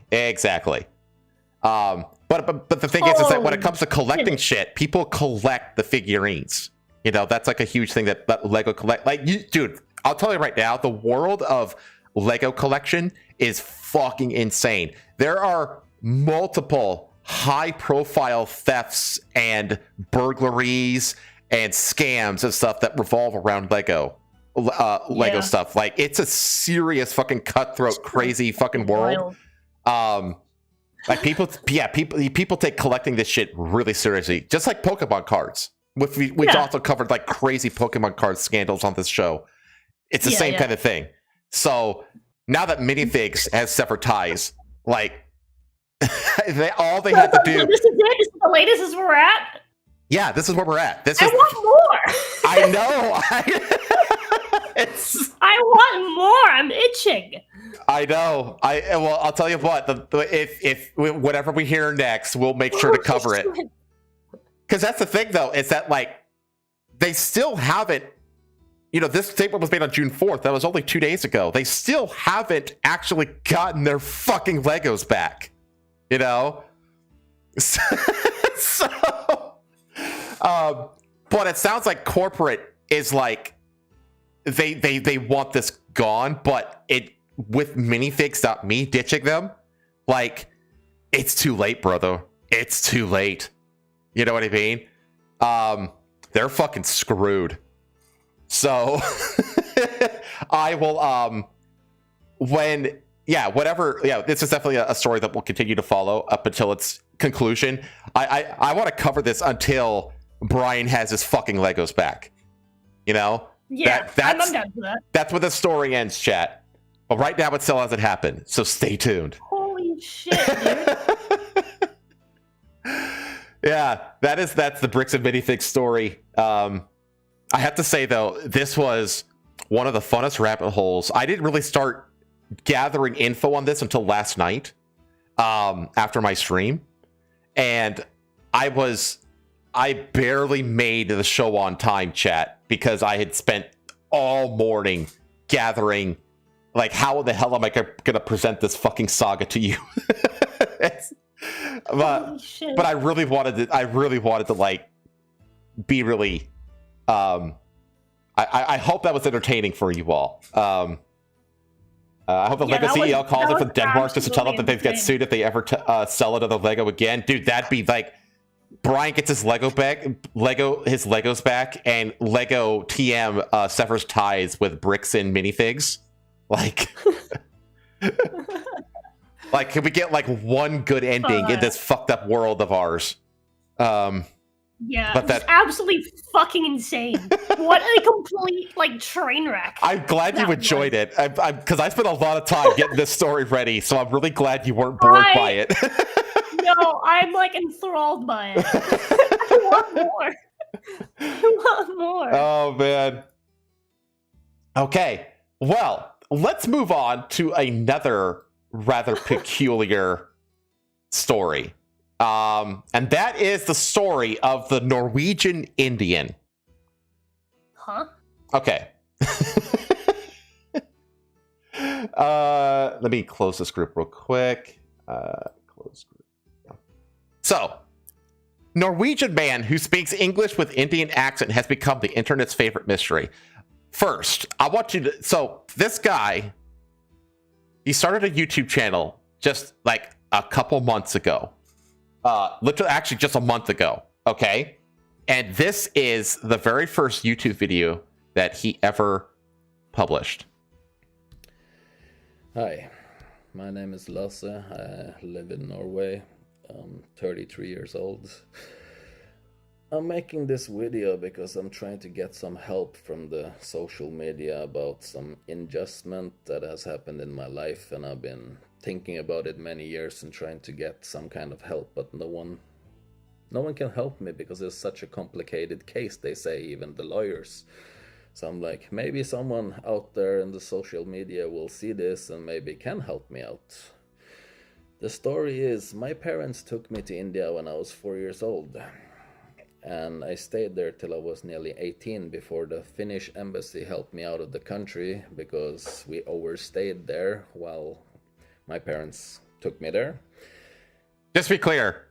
But the thing is that when it comes to collecting shit, people collect the figurines. You know, that's like a huge thing that Lego collect. Like, dude, I'll tell you right now, the world of Lego collection is fucking insane. There are multiple high-profile thefts and burglaries and scams and stuff that revolve around Lego stuff. Like, it's a serious fucking cutthroat, crazy fucking world. Like people take collecting this shit really seriously, just like Pokemon cards. We've also covered like crazy Pokemon card scandals on this show. It's the same kind of thing. So now that Minifigs has severed ties, like all they had to do. This is it. This is the latest. This is where we're at. Yeah, this is where we're at. I want more. I know. I want more. I'm itching. I know. Well, I'll tell you what. If whatever we hear next, we'll make sure to cover it. Because that's the thing, though, is that like they still haven't. You know, this statement was made on June 4th. That was only 2 days ago. They still haven't actually gotten their fucking Legos back. You know. But it sounds like corporate is like they want this gone, but with Minifigs.me ditching them, like it's too late, brother. It's too late. You know what I mean? They're fucking screwed. So I will this is definitely a story that will continue to follow up until its conclusion. I want to cover this until Brian has his fucking Legos back. You know? Yeah, I'm down for that. That's where the story ends, chat. But right now it still hasn't happened, so stay tuned. Holy shit, dude. Yeah, that's the Bricks and Minifigs story. I have to say, though, this was one of the funnest rabbit holes. I didn't really start gathering info on this until last night, after my stream. And I barely made the show on time, chat, because I had spent all morning gathering, like, how the hell am I going to present this fucking saga to you? But I really wanted to like be really. I hope that was entertaining for you all. I hope the Lego CEO calls it from Denmark just to tell them that they've got sued if they ever sell another Lego again. Dude, that'd be like Brian gets his Legos back, and Lego TM severs ties with Bricks and Minifigs. Like, like, can we get like one good ending in this fucked up world of ours? Yeah, but that's absolutely fucking insane. What a complete like train wreck. I'm glad you enjoyed it, because I spent a lot of time getting this story ready, so I'm really glad you weren't bored by it. No, I'm like enthralled by it. I want more. I want more. Oh man. Okay, well, let's move on to another rather peculiar story. And that is the story of the Norwegian Indian. Huh? Okay. Let me close this group real quick. Close group. So, Norwegian man who speaks English with Indian accent has become the internet's favorite mystery. First, I want you to... So, this guy, he started a YouTube channel just like a couple months ago. Literally, actually, just a month ago. Okay, and this is the very first YouTube video that he ever published. Hi, my name is Lasse. I live in Norway. I'm 33 years old. I'm making this video because I'm trying to get some help from the social media about some injustice that has happened in my life, and I've been thinking about it many years and trying to get some kind of help, but no one can help me because it's such a complicated case, they say, even the lawyers. So I'm like, maybe someone out there in the social media will see this and maybe can help me out. The story is, my parents took me to India when I was 4 years old, and I stayed there till I was nearly 18 before the Finnish embassy helped me out of the country because we overstayed there while my parents took me there. Just to be clear,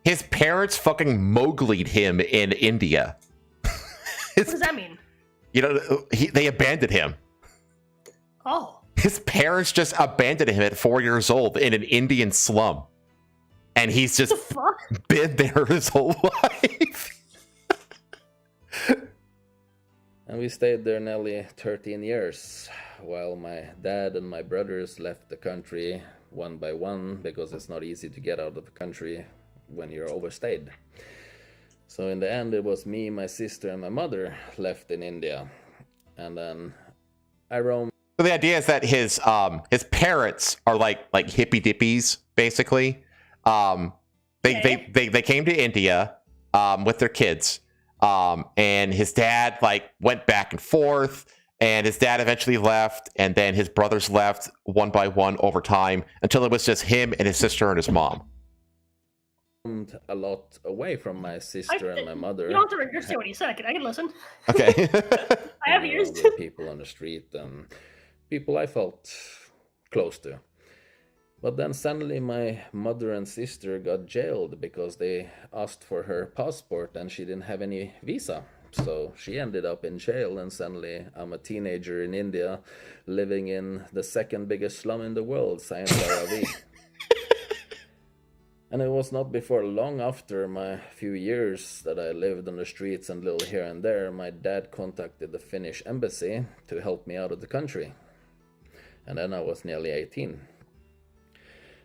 his parents fucking Mowgli'd him in India. What does that mean? You know, they abandoned him. Oh. His parents just abandoned him at 4 years old in an Indian slum. And he's just been there his whole life. And we stayed there nearly 13 years, while my dad and my brothers left the country one by one, because it's not easy to get out of the country when you're overstayed. So in the end, it was me, my sister, and my mother left in India. And then I roamed. So the idea is that his parents are like hippy dippies, basically. They came to India with their kids. And his dad like went back and forth, and his dad eventually left, and then his brothers left one by one over time until it was just him and his sister and his mom. A lot away from my sister and my mother. You don't have to regurgitate what he said. I can listen. Okay. I have ears. With people on the street and people I felt close to. But then suddenly my mother and sister got jailed because they asked for her passport and she didn't have any visa. So she ended up in jail, and suddenly I'm a teenager in India living in the second biggest slum in the world, Sayonara. And it was not before long after my few years that I lived on the streets and little here and there, my dad contacted the Finnish embassy to help me out of the country. And then I was nearly 18.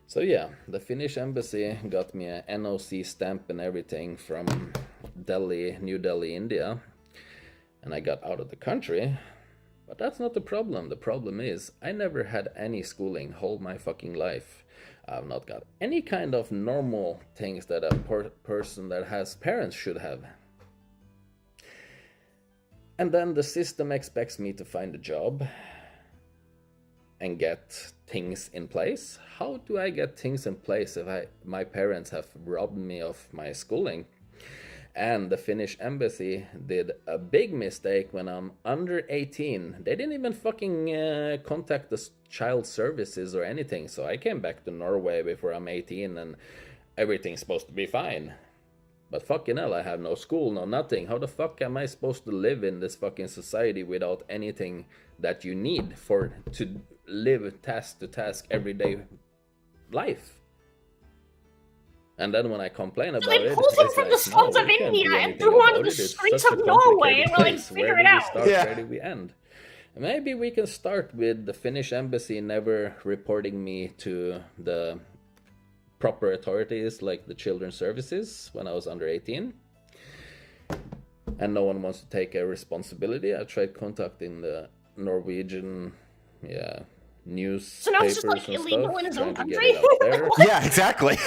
So yeah, the Finnish embassy got me a NOC stamp and everything from Delhi, New Delhi, India. And I got out of the country. But that's not the problem. The problem is I never had any schooling whole my fucking life. I've not got any kind of normal things that a person that has parents should have. And then the system expects me to find a job and get things in place. How do I get things in place if my parents have robbed me of my schooling? And the Finnish embassy did a big mistake when I'm under 18. They didn't even fucking contact the child services or anything. So I came back to Norway before I'm 18 and everything's supposed to be fine. But fucking hell, I have no school, no nothing. How the fuck am I supposed to live in this fucking society without anything that you need to live task to task everyday life? And then when I complain about it, they pulled him from the slums of India and threw him onto the streets of Norway and were like, figure it out. Where do we end? Maybe we can start with the Finnish embassy never reporting me to the proper authorities like the children's services when I was under 18. And no one wants to take a responsibility. I tried contacting the Norwegian, news. So now it's just like illegal in his own country? Yeah, exactly.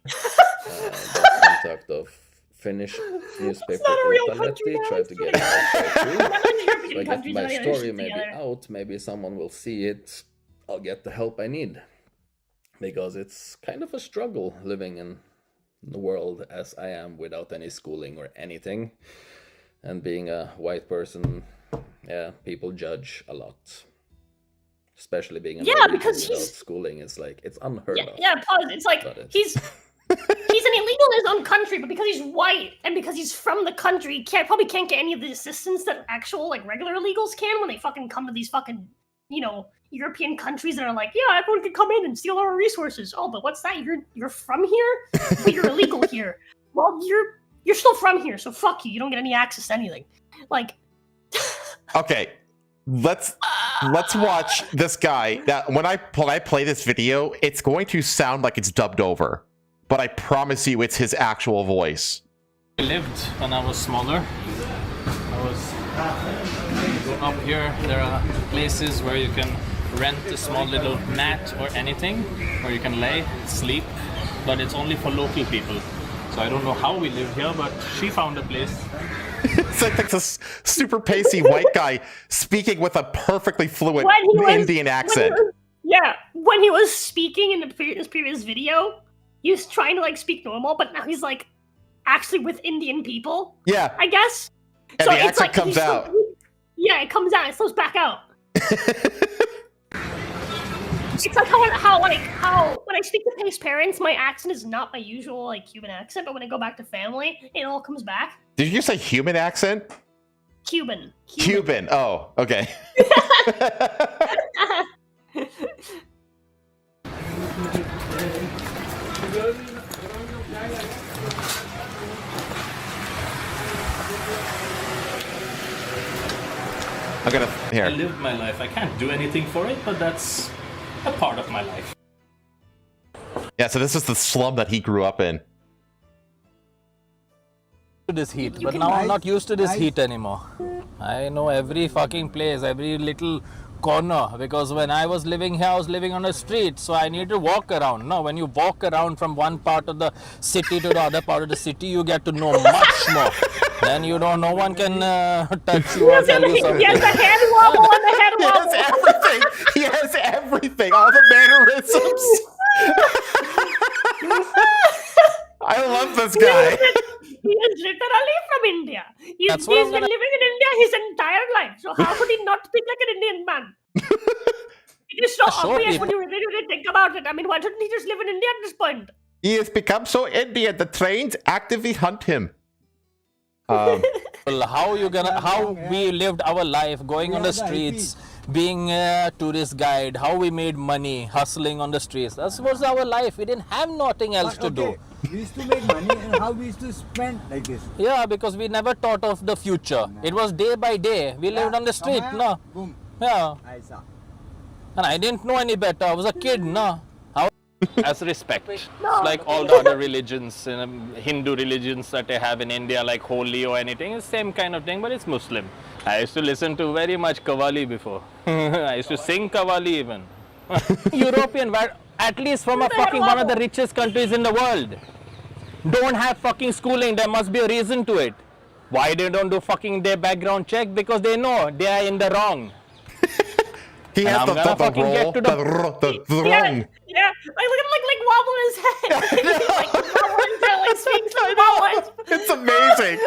The contact of Finnish newspaper Iltalehti, tried to get it out there too. So I get my story maybe out, maybe someone will see it, I'll get the help I need. Because it's kind of a struggle living in the world as I am without any schooling or anything. And being a white person, people judge a lot. Especially being a because without schooling, it's like, it's unheard of. Yeah, pause. It's like, he's an illegal in his own country, but because he's white and because he's from the country, he probably can't get any of the assistance that actual, like, regular illegals can when they fucking come to these fucking, European countries that are like, yeah, everyone can come in and steal our resources. Oh, but what's that? You're from here, but you're illegal here. Well, you're still from here, so fuck you. You don't get any access to anything. Like, okay, let's watch this guy. Now, when I play this video, it's going to sound like it's dubbed over, but I promise you, it's his actual voice. I lived when I was smaller. I was up here. There are places where you can rent a small little mat or anything, where you can lay, sleep, but it's only for local people. So I don't know how we live here, but she found a place. It's like this super pacey white guy speaking with a perfectly fluent Indian accent. When he was speaking in his previous video, he was trying to like speak normal, but now he's like actually with Indian people. Yeah, I guess. And so the it's accent like comes out. Yeah, it comes out. It slows back out. It's like how when I speak to Pace's parents, my accent is not my usual like Cuban accent, but when I go back to family, it all comes back. Did you say human accent? Cuban. Cuban. Oh, okay. I'm gonna here. I lived my life. I can't do anything for it, but that's a part of my life. Yeah, so this is the slum that he grew up in. To this heat, but now I'm not used to this heat anymore. I know every fucking place, every little corner, because when I was living here, I was living on a street, so I need to walk around. No, when you walk around from one part of the city to the other part of the city, you get to know much more. Then you know, no one can touch you or tell you something. He has the head wobble and the head wobble. He has everything. He has everything. All the mannerisms. I love this guy. He is literally from India. He's been living in India his entire life. So how could he not speak like an Indian man? It is so obvious when you really think about it. I mean, why shouldn't he just live in India at this point? He has become so Indian, the trains actively hunt him. Well, how we lived our life, going on the streets, being a tourist guide, how we made money, hustling on the streets. That was our life. We didn't have nothing else to do. We used to make money, and how we used to spend like this. Yeah, because we never thought of the future. It was day by day. We lived on the street, no? Boom. Yeah. I saw. And I didn't know any better. I was a kid, no? As respect. It's like all the other religions, Hindu religions that they have in India, like Holi or anything. It's the same kind of thing, but it's Muslim. I used to listen to very much Qawwali before. I used to sing Qawwali even. European, at least from one of the richest countries in the world, don't have fucking schooling. There must be a reason to it. Why they don't do fucking their background check? Because they know they are in the wrong. He has the wrong. Yeah, I look at him like wobble his head. Like wobbling to like swings and wobbles. It's amazing.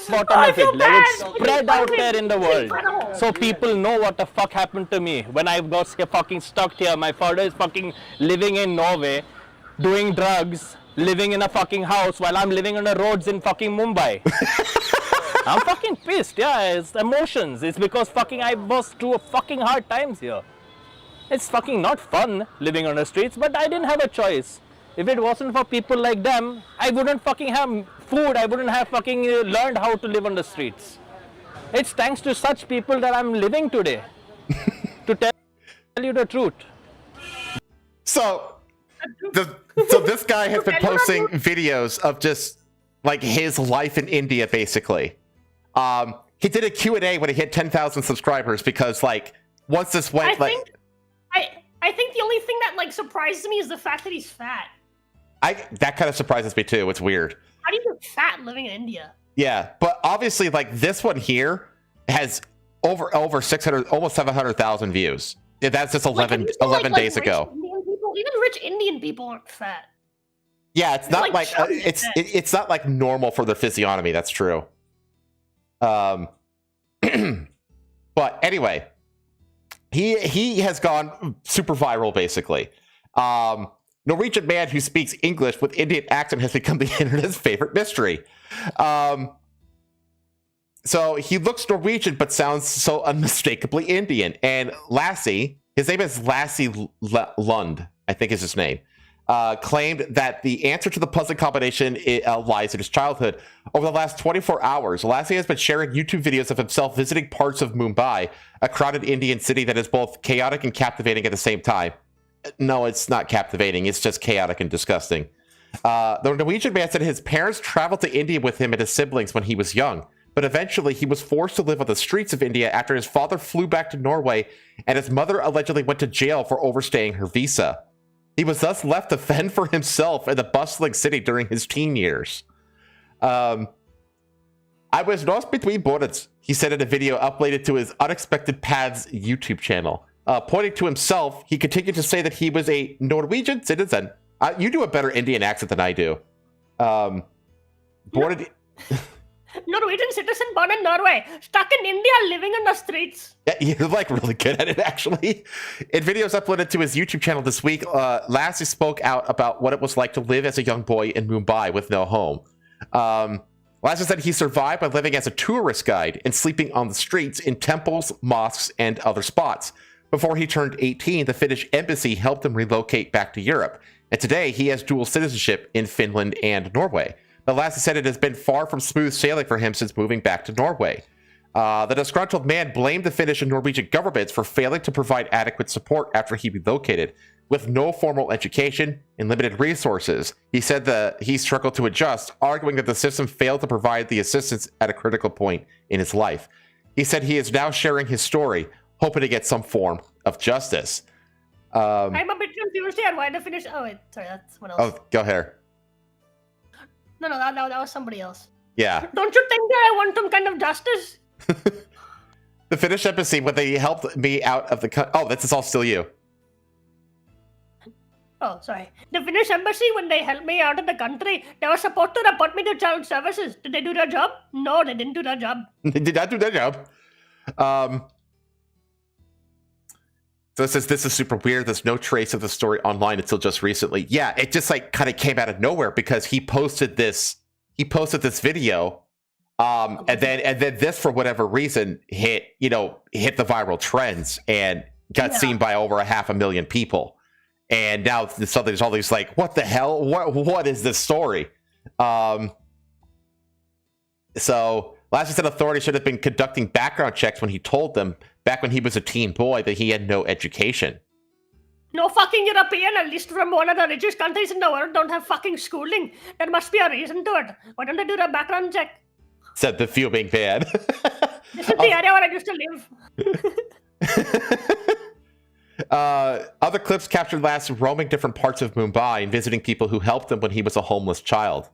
Bottom of it, let it spread out there in the world, so people know what the fuck happened to me when I got fucking stuck here. My father is fucking living in Norway, doing drugs, living in a fucking house while I'm living on the roads in fucking Mumbai. I'm fucking pissed. Yeah, it's emotions. It's because fucking I was through fucking hard times here. It's fucking not fun living on the streets, but I didn't have a choice. If it wasn't for people like them, I wouldn't fucking have food. I wouldn't have fucking learned how to live on the streets. It's thanks to such people that I'm living today. To tell you the truth. So this guy has been posting videos of just like his life in India, basically. He did a Q&A when he hit 10,000 subscribers because like once this went I think the only thing that like surprises me is the fact that he's fat. That kind of surprises me too. It's weird. How do you get fat living in India? Yeah, but obviously, like this one here has over 600, almost 700,000 views. Yeah, that's just 11 days ago. Even rich Indian people aren't fat. Yeah, it's not like it's not like normal for their physiognomy. That's true. But anyway, he has gone super viral basically. Norwegian man who speaks English with Indian accent has become the internet's favorite mystery. So he looks Norwegian but sounds so unmistakably Indian. And Lassie, his name is Lassie Lund, I think is his name, claimed that the answer to the puzzle combination lies in his childhood. Over the last 24 hours, Lassie has been sharing YouTube videos of himself visiting parts of Mumbai, a crowded Indian city that is both chaotic and captivating at the same time. No, it's not captivating. It's just chaotic and disgusting. The Norwegian man said his parents traveled to India with him and his siblings when he was young, but eventually he was forced to live on the streets of India after his father flew back to Norway and his mother allegedly went to jail for overstaying her visa. He was thus left to fend for himself in the bustling city during his teen years. I was lost between bullets, he said in a video uploaded to his Unexpected Paths YouTube channel. Pointing to himself, he continued to say that he was a Norwegian citizen. You do a better Indian accent than I do. Norwegian citizen born in Norway, stuck in India, living in the streets. Yeah, you're like really good at it, actually. In videos uploaded to his YouTube channel this week, Lassie spoke out about what it was like to live as a young boy in Mumbai with no home. Lassie said he survived by living as a tourist guide and sleeping on the streets in temples, mosques, and other spots. Before he turned 18, the Finnish embassy helped him relocate back to Europe. And today, he has dual citizenship in Finland and Norway. But Lassie said it has been far from smooth sailing for him since moving back to Norway. The disgruntled man blamed the Finnish and Norwegian governments for failing to provide adequate support after he relocated. With no formal education and limited resources, he said that he struggled to adjust, arguing that the system failed to provide the assistance at a critical point in his life. He said he is now sharing his story, hoping to get some form of justice. I'm a bit confused here. Why the Finnish? Oh, wait, sorry, that's someone else. Oh, go ahead. No, that was somebody else. Yeah. Don't you think that I want some kind of justice? The Finnish embassy, when they helped me out of the country. Oh, this is all still you. Oh, sorry. The Finnish embassy, when they helped me out of the country, they were supposed to report me to child services. Did they do their job? No, they didn't do their job. They did not do their job. So it says, this is super weird. There's no trace of the story online until just recently. Yeah, it just like kind of came out of nowhere because he posted this video. And then this, for whatever reason, hit the viral trends and got seen by over 500,000 people. And now suddenly there's all these like, what the hell? What is this story? So Lassie said authorities should have been conducting background checks when he told them back when he was a teen boy that he had no education. No fucking European, at least from one of the richest countries in the world, don't have fucking schooling. There must be a reason to it. Why don't they do the background check? Said the fuming man. This is the area where I used to live. Other clips captured Lassie roaming different parts of Mumbai and visiting people who helped him when he was a homeless child.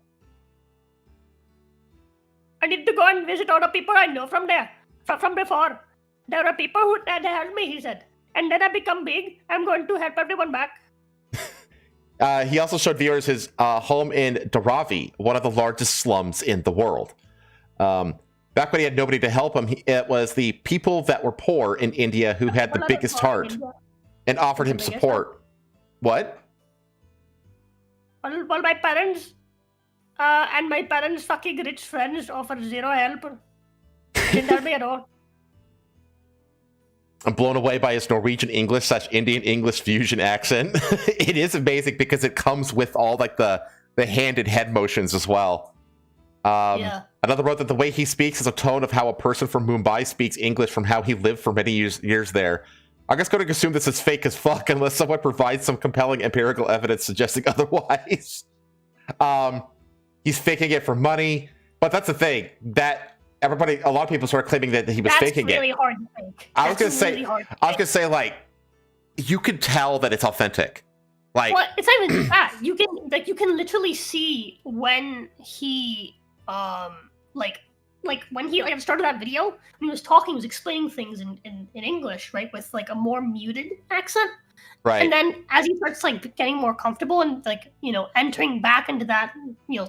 I need to go and visit all the people I know from there, from before. There are people who had helped me, he said. And then I become big, I'm going to help everyone back. He also showed viewers his home in Dharavi, one of the largest slums in the world. Back when he had nobody to help him, it was the people that were poor in India who had the biggest heart and offered him support. What? Well, my parents and my parents' fucking rich friends offer zero help. Didn't help me at all. I'm blown away by his Norwegian English / Indian English fusion accent. It is amazing because it comes with all like the hand and head motions as well. Another wrote that the way he speaks is a tone of how a person from Mumbai speaks English from how he lived for many years there. I'm just going to assume this is fake as fuck unless someone provides some compelling empirical evidence suggesting otherwise. He's faking it for money, but that's the thing that a lot of people started claiming that he was faking it. That's really hard to fake. I was gonna say, like, you could tell that it's authentic. Like, well, it's not even that. You can literally see when he when he started that video, when he was talking, he was explaining things in English, right, with like a more muted accent. Right. And then as he starts like getting more comfortable and like, entering back into that,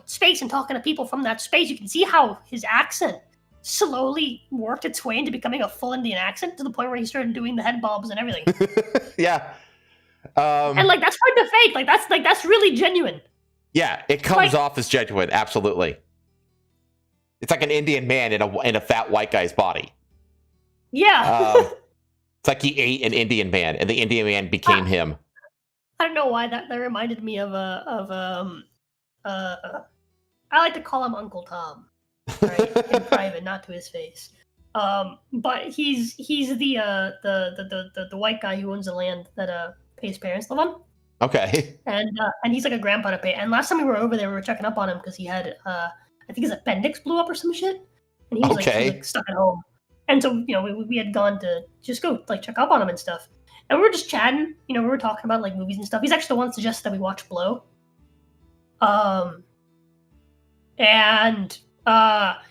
space and talking to people from that space, you can see how his accent slowly worked its way into becoming a full Indian accent to the point where he started doing the head bobs and everything. Yeah. And like that's hard to fake. That's really genuine. Yeah, it comes off as genuine, absolutely. It's like an Indian man in a fat white guy's body. Yeah. It's like he ate an Indian man, and the Indian man became him. I don't know why that reminded me of I like to call him Uncle Tom, right? In private, not to his face. But he's the white guy who owns the land that Pei's parents live on. Okay. And he's like a grandpa to Pei. And last time we were over there, we were checking up on him because he had I think his appendix blew up or some shit, and he was like stuck at home. And so, we had gone to just go like check up on him and stuff. And we were just chatting, we were talking about like movies and stuff. He's actually the one that suggested that we watch Blow. And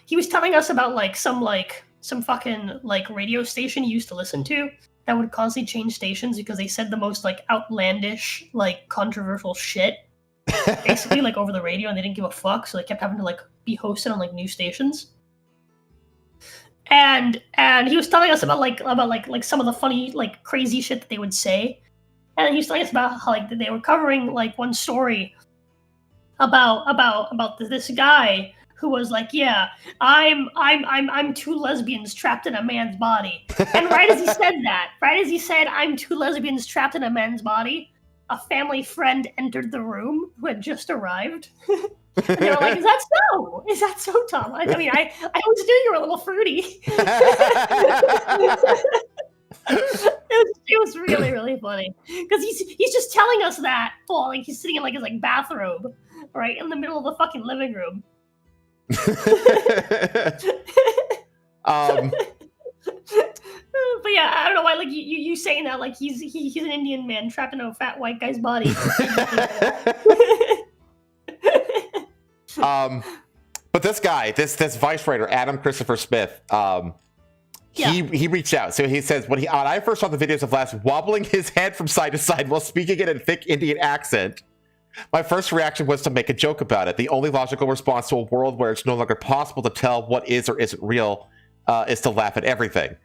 he was telling us about like some fucking like radio station he used to listen to that would constantly change stations because they said the most like outlandish, like controversial shit. Basically like over the radio, and they didn't give a fuck, so they kept having to like be hosted on like new stations. and he was telling us about some of the funny like crazy shit that they would say, and he was telling us about how like they were covering like one story about this guy who was like, yeah, I'm two lesbians trapped in a man's body, and right as he said I'm two lesbians trapped in a man's body, a family friend entered the room who had just arrived. And they were like, "Is that so? Is that so, Tom?" I mean, I always knew you were a little fruity. It was really, really funny because he's just telling us that while like he's sitting in like his like bathrobe, right in the middle of the fucking living room. But yeah, I don't know why like you saying that like he's an Indian man trapped in a fat white guy's body. But this guy, this vice writer, Adam Christopher Smith, he reached out. So he says, when I first saw the videos of Lass wobbling his head from side to side while speaking in a thick Indian accent, my first reaction was to make a joke about it. The only logical response to a world where it's no longer possible to tell what is or isn't real is to laugh at everything.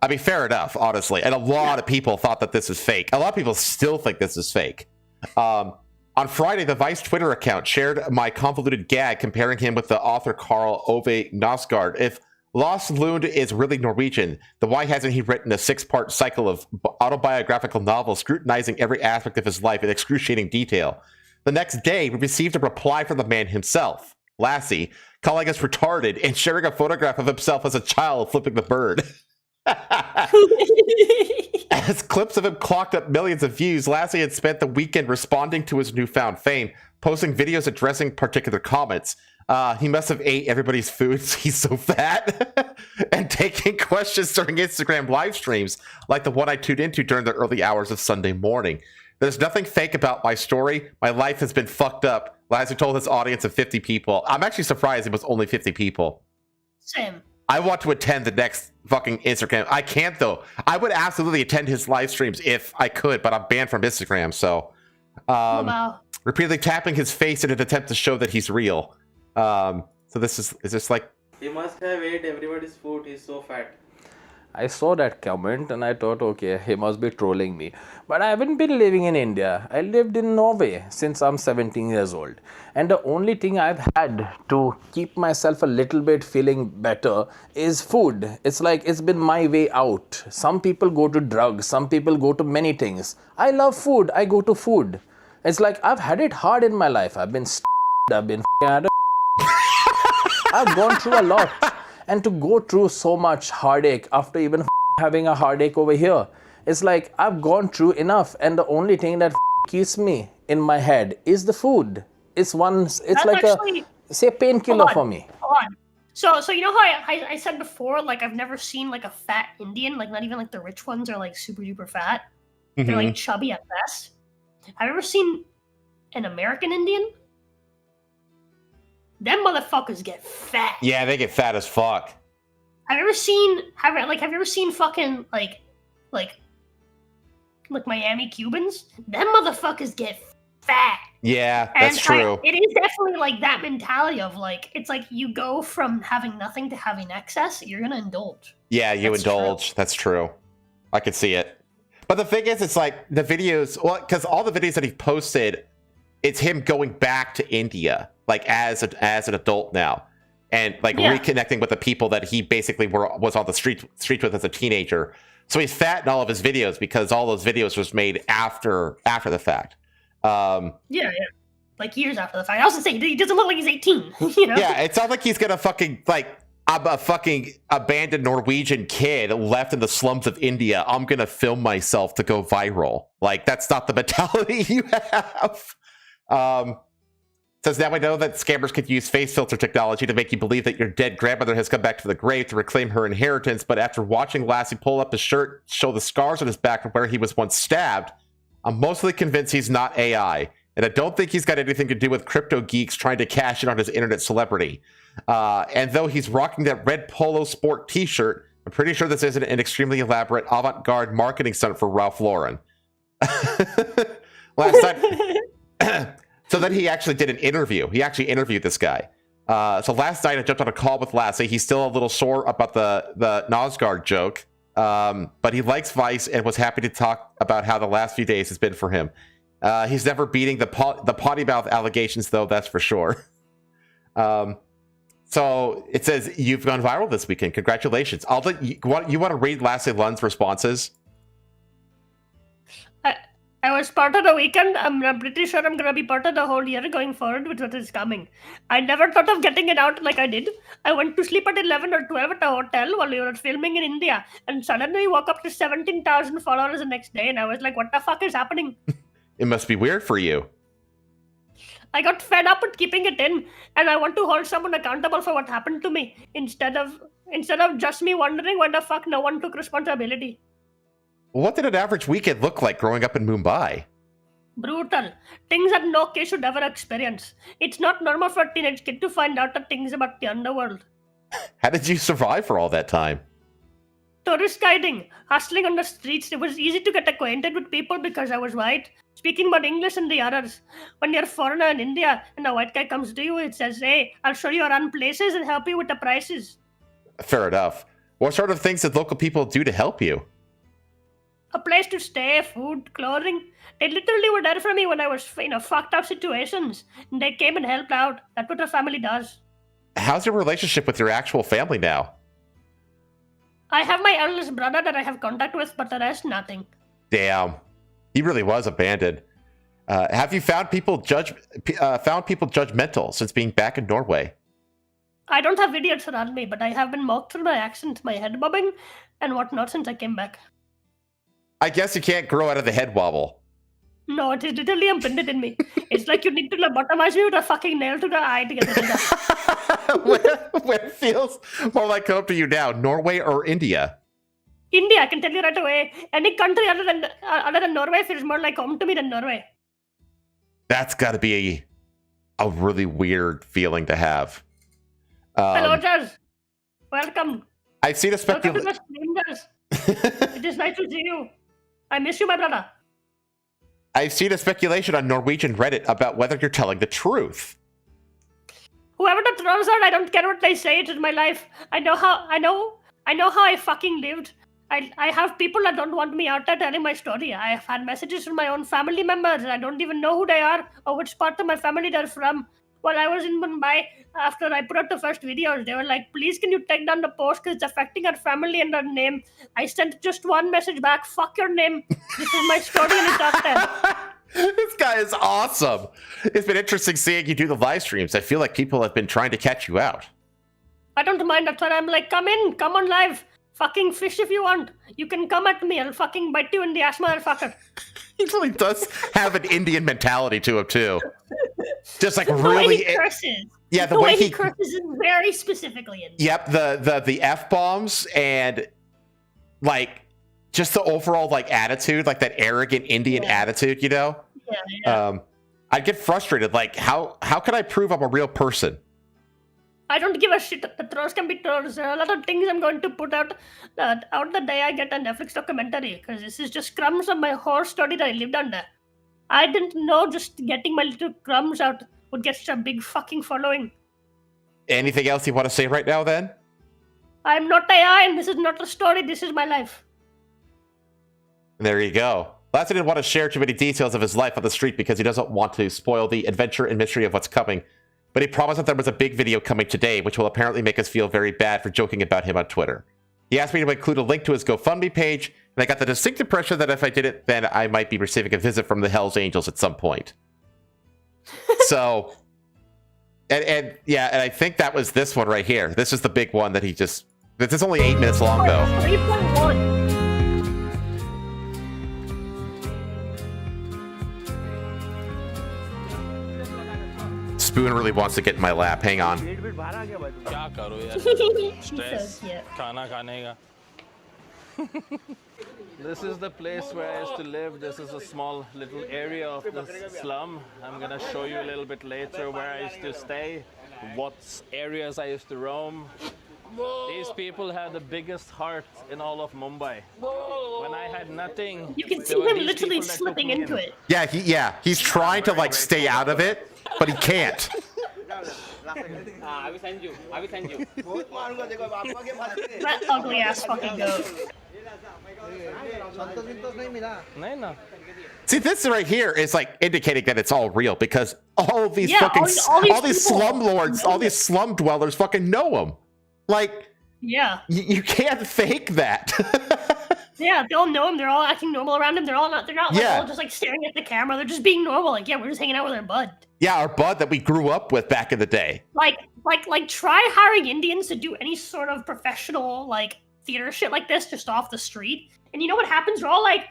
I mean, fair enough, honestly. And a lot of people thought that this is fake. A lot of people still think this is fake. On Friday, the Vice Twitter account shared my convoluted gag comparing him with the author Karl Ove Knausgaard. If Lars Lund is really Norwegian, then why hasn't he written a 6-part cycle of autobiographical novels scrutinizing every aspect of his life in excruciating detail? The next day, we received a reply from the man himself, Lassie, calling us retarded and sharing a photograph of himself as a child flipping the bird. As clips of him clocked up millions of views, Lassie had spent the weekend responding to his newfound fame, posting videos addressing particular comments. He must have ate everybody's food, he's so fat, and taking questions during Instagram live streams, like the one I tuned into during the early hours of Sunday morning. There's nothing fake about my story. My life has been fucked up, Lassie told his audience of 50 people. I'm actually surprised it was only 50 people. Same. I want to attend the next fucking Instagram. I can't, though. I would absolutely attend his live streams if I could, but I'm banned from Instagram, so... repeatedly tapping his face in an attempt to show that he's real. So this is this like... He must have ate everybody's food, he's so fat. I saw that comment and I thought, okay, he must be trolling me. But I haven't been living in India. I lived in Norway since I'm 17 years old. And the only thing I've had to keep myself a little bit feeling better is food. It's like it's been my way out. Some people go to drugs, some people go to many things. I love food, I go to food. It's like I've had it hard in my life. I've been I've been I've gone through a lot. And to go through so much heartache after even having a heartache over here, it's like I've gone through enough, and the only thing that keeps me in my head is the food. It's That's like actually, a painkiller for me. Hold on. So you know how I said before, like I've never seen like a fat Indian, like not even like the rich ones are like super duper fat. They're like chubby at best. I've ever seen an American Indian. Them motherfuckers get fat. Yeah, they get fat as fuck. Have you ever seen fucking like Miami Cubans? Them motherfuckers get fat. Yeah, that's true. It is definitely like that mentality of like, it's like you go from having nothing to having excess, you're gonna indulge. Yeah, you indulge. True. That's true. I could see it. But the thing is, it's like the videos, well, because all the videos that he posted, it's him going back to India, like as an adult now, and like reconnecting with the people that he basically was on the street with as a teenager. So he's fat in all of his videos because all those videos was made after the fact. Yeah, like years after the fact. I was gonna say he doesn't look like he's 18. You know? Yeah, it sounds like he's gonna fucking like, I'm a fucking abandoned Norwegian kid left in the slums of India. I'm gonna film myself to go viral. Like that's not the mentality you have. Says now we know that scammers could use face filter technology to make you believe that your dead grandmother has come back to the grave to reclaim her inheritance, but after watching Lassie pull up his shirt, show the scars on his back from where he was once stabbed, I'm mostly convinced he's not AI, and I don't think he's got anything to do with crypto geeks trying to cash in on his internet celebrity. And though he's rocking that red polo sport t-shirt, I'm pretty sure this isn't an extremely elaborate avant-garde marketing stunt for Ralph Lauren. Last time... So then he actually did an interview. He actually interviewed this guy. So last night I jumped on a call with Lassie. He's still a little sore about the Nosgard joke, but he likes Vice and was happy to talk about how the last few days has been for him. He's never beating the potty mouth allegations, though, that's for sure. So it says you've gone viral this weekend. Congratulations. You want to read Lassie Lund's responses? I was part of the weekend. I'm pretty sure I'm going to be part of the whole year going forward with what is coming. I never thought of getting it out like I did. I went to sleep at 11 or 12 at a hotel while we were filming in India, and suddenly woke up to 17,000 followers the next day, and I was like, what the fuck is happening? It must be weird for you. I got fed up with keeping it in, and I want to hold someone accountable for what happened to me instead of just me wondering why the fuck no one took responsibility. What did an average weekend look like growing up in Mumbai? Brutal. Things that no kid should ever experience. It's not normal for a teenage kid to find out the things about the underworld. How did you survive for all that time? Tourist guiding, hustling on the streets. It was easy to get acquainted with people because I was white, speaking about English and the others. When you're a foreigner in India and a white guy comes to you, it says, hey, I'll show you around places and help you with the prices. Fair enough. What sort of things did local people do to help you? A place to stay, food, clothing. They literally were there for me when I was in fucked up situations. And they came and helped out. That's what a family does. How's your relationship with your actual family now? I have my eldest brother that I have contact with, but the rest, nothing. Damn. He really was abandoned. Have you found people judgmental since being back in Norway? I don't have idiots around me, but I have been mocked for my accent, my head bobbing, and whatnot since I came back. I guess you can't grow out of the head wobble. No, it is literally embedded in me. It's like you need to lobotomize me with a fucking nail to the eye to get it done. Where feels more like home to you now, Norway or India? India, I can tell you right away. Any country other than Norway feels more like home to me than Norway. That's got to be a really weird feeling to have. Hello, Jazz. Welcome. I've seen a speculation. It is nice to see you. I miss you, my brother. I've seen a speculation on Norwegian Reddit about whether you're telling the truth. Whoever the trolls are, I don't care what they say. It is my life. I know how I fucking lived. I have people that don't want me out there telling my story. I have had messages from my own family members. I don't even know who they are or which part of my family they're from. While I was in Mumbai, after I put out the first videos, they were like, please can you take down the post because it's affecting our family and our name. I sent just one message back, fuck your name. This is my story and it's out there. This guy is awesome. It's been interesting seeing you do the live streams. I feel like people have been trying to catch you out. I don't mind. That's why I'm like, come on live. Fucking fish if you want. You can come at me. I'll fucking bite you in the ass, motherfucker. He really does have an Indian mentality to him, too. Just like the really. Way he curses. Yeah, the way he curses is very specifically Indian. Yep, the F-bombs and like just the overall like attitude, like that arrogant Indian attitude, you know? Yeah. I'd get frustrated. Like, how can I prove I'm a real person? I don't give a shit. The trolls can be trolls. There are a lot of things I'm going to put out the day I get a Netflix documentary, because this is just crumbs of my whole story that I lived under. I didn't know just getting my little crumbs out would get such a big fucking following. Anything else you want to say right now, then? I'm not AI, and this is not a story. This is my life. There you go. Lassie didn't want to share too many details of his life on the street because he doesn't want to spoil the adventure and mystery of what's coming. But he promised that there was a big video coming today, which will apparently make us feel very bad for joking about him on Twitter. He asked me to include a link to his GoFundMe page, and I got the distinct impression that if I did it, then I might be receiving a visit from the Hells Angels at some point. So, and I think that was this one right here. This is the big one that he just... This is only 8 minutes long, though. 3.1. Spoon really wants to get in my lap. Hang on. क्या करो यार? Stress. खाना खाने का. This is the place where I used to live. This is a small little area of the slum. I'm gonna show you a little bit later where I used to stay, what areas I used to roam. These people had the biggest heart in all of Mumbai. When I had nothing, you can see him literally slipping into it. Yeah, he's trying to like stay out of it, but he can't. I will send you. That ugly ass fucking goat. See, this right here is like indicating that it's all real because all these Yeah, fucking all these people slumlords, all these slum dwellers fucking know him. Like, yeah, you can't fake that. yeah, they all know him. They're all acting normal around him. They're not like Yeah. all just like staring at the camera. They're just being normal. Like, yeah, we're just hanging out with our bud. Yeah, our bud that we grew up with back in the day. Like try hiring Indians to do any sort of professional like theater shit like this just off the street, and you know what happens? They're all like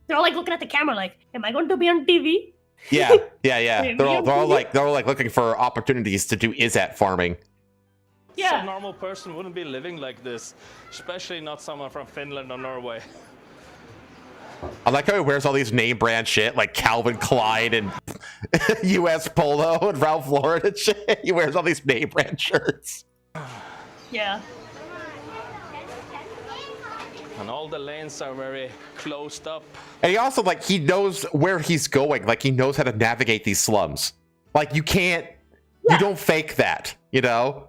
looking at the camera, like, am I going to be on TV? Yeah. They're all like looking for opportunities to do ISAT farming. Yeah. Some normal person wouldn't be living like this, especially not someone from Finland or Norway. I like how he wears all these name brand shit like Calvin Klein and US Polo and Ralph Lauren and shit. He wears all these name brand shirts. Yeah. And all the lanes are very closed up. And he also he knows where he's going. Like he knows how to navigate these slums. Like you don't fake that, you know?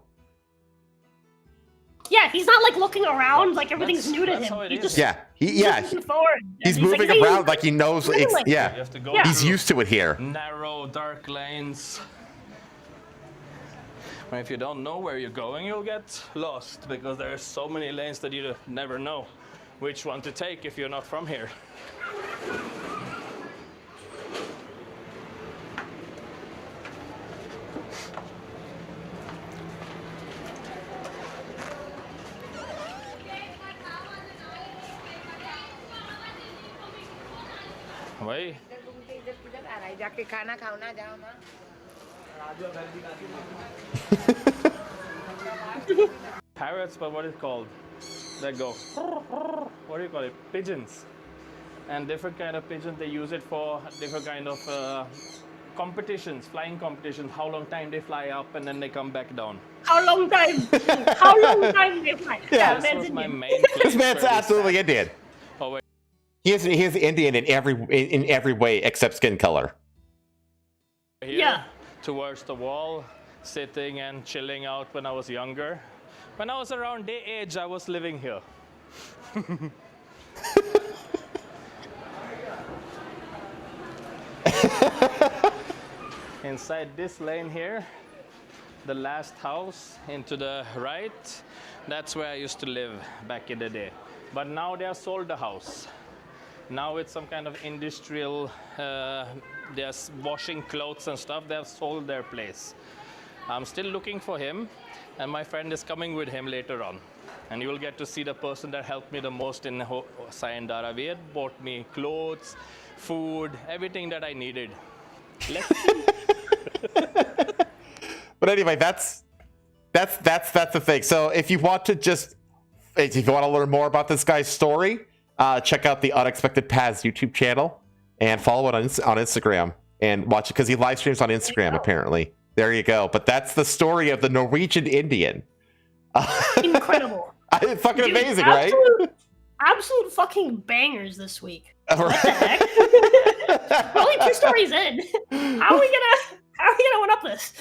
Yeah, he's not like looking around like everything's new to him. He just Moving forward. He's moving like, around like he knows. You have to go He's through used to it here. narrow, dark lanes. And if you don't know where you're going, you'll get lost because there are so many lanes that you never know which one to take if you're not from here. Wait. Parrots, but what is it called? That go. What do you call it? Pigeons. And different kind of pigeons, they use it for different kind of competitions, flying competitions. How long time they fly up and then they come back down. How long time? How long time they fly? Yeah, this was my main This man's absolutely Indian. Oh wait. He is Indian in every way except skin color. Here, towards the wall, sitting and chilling out when I was younger. When I was around their age, I was living here. Inside this lane here, the last house into the right, that's where I used to live back in the day. But now they have sold the house. Now it's some kind of industrial, they're washing clothes and stuff. They have sold their place. I'm still looking for him, and my friend is coming with him later on. And you will get to see the person that helped me the most in Sayandara. He had bought me clothes, food, everything that I needed. Let's see. But anyway, that's the thing. So if you want to learn more about this guy's story, check out the Unexpected Paths YouTube channel and follow it on Instagram and watch it because he live streams on Instagram apparently. There you go. But that's the story of the Norwegian Indian. Incredible. Fucking Dude, amazing, right? Absolute fucking bangers this week. What the heck? We're only 2 stories in. How are we gonna one up this?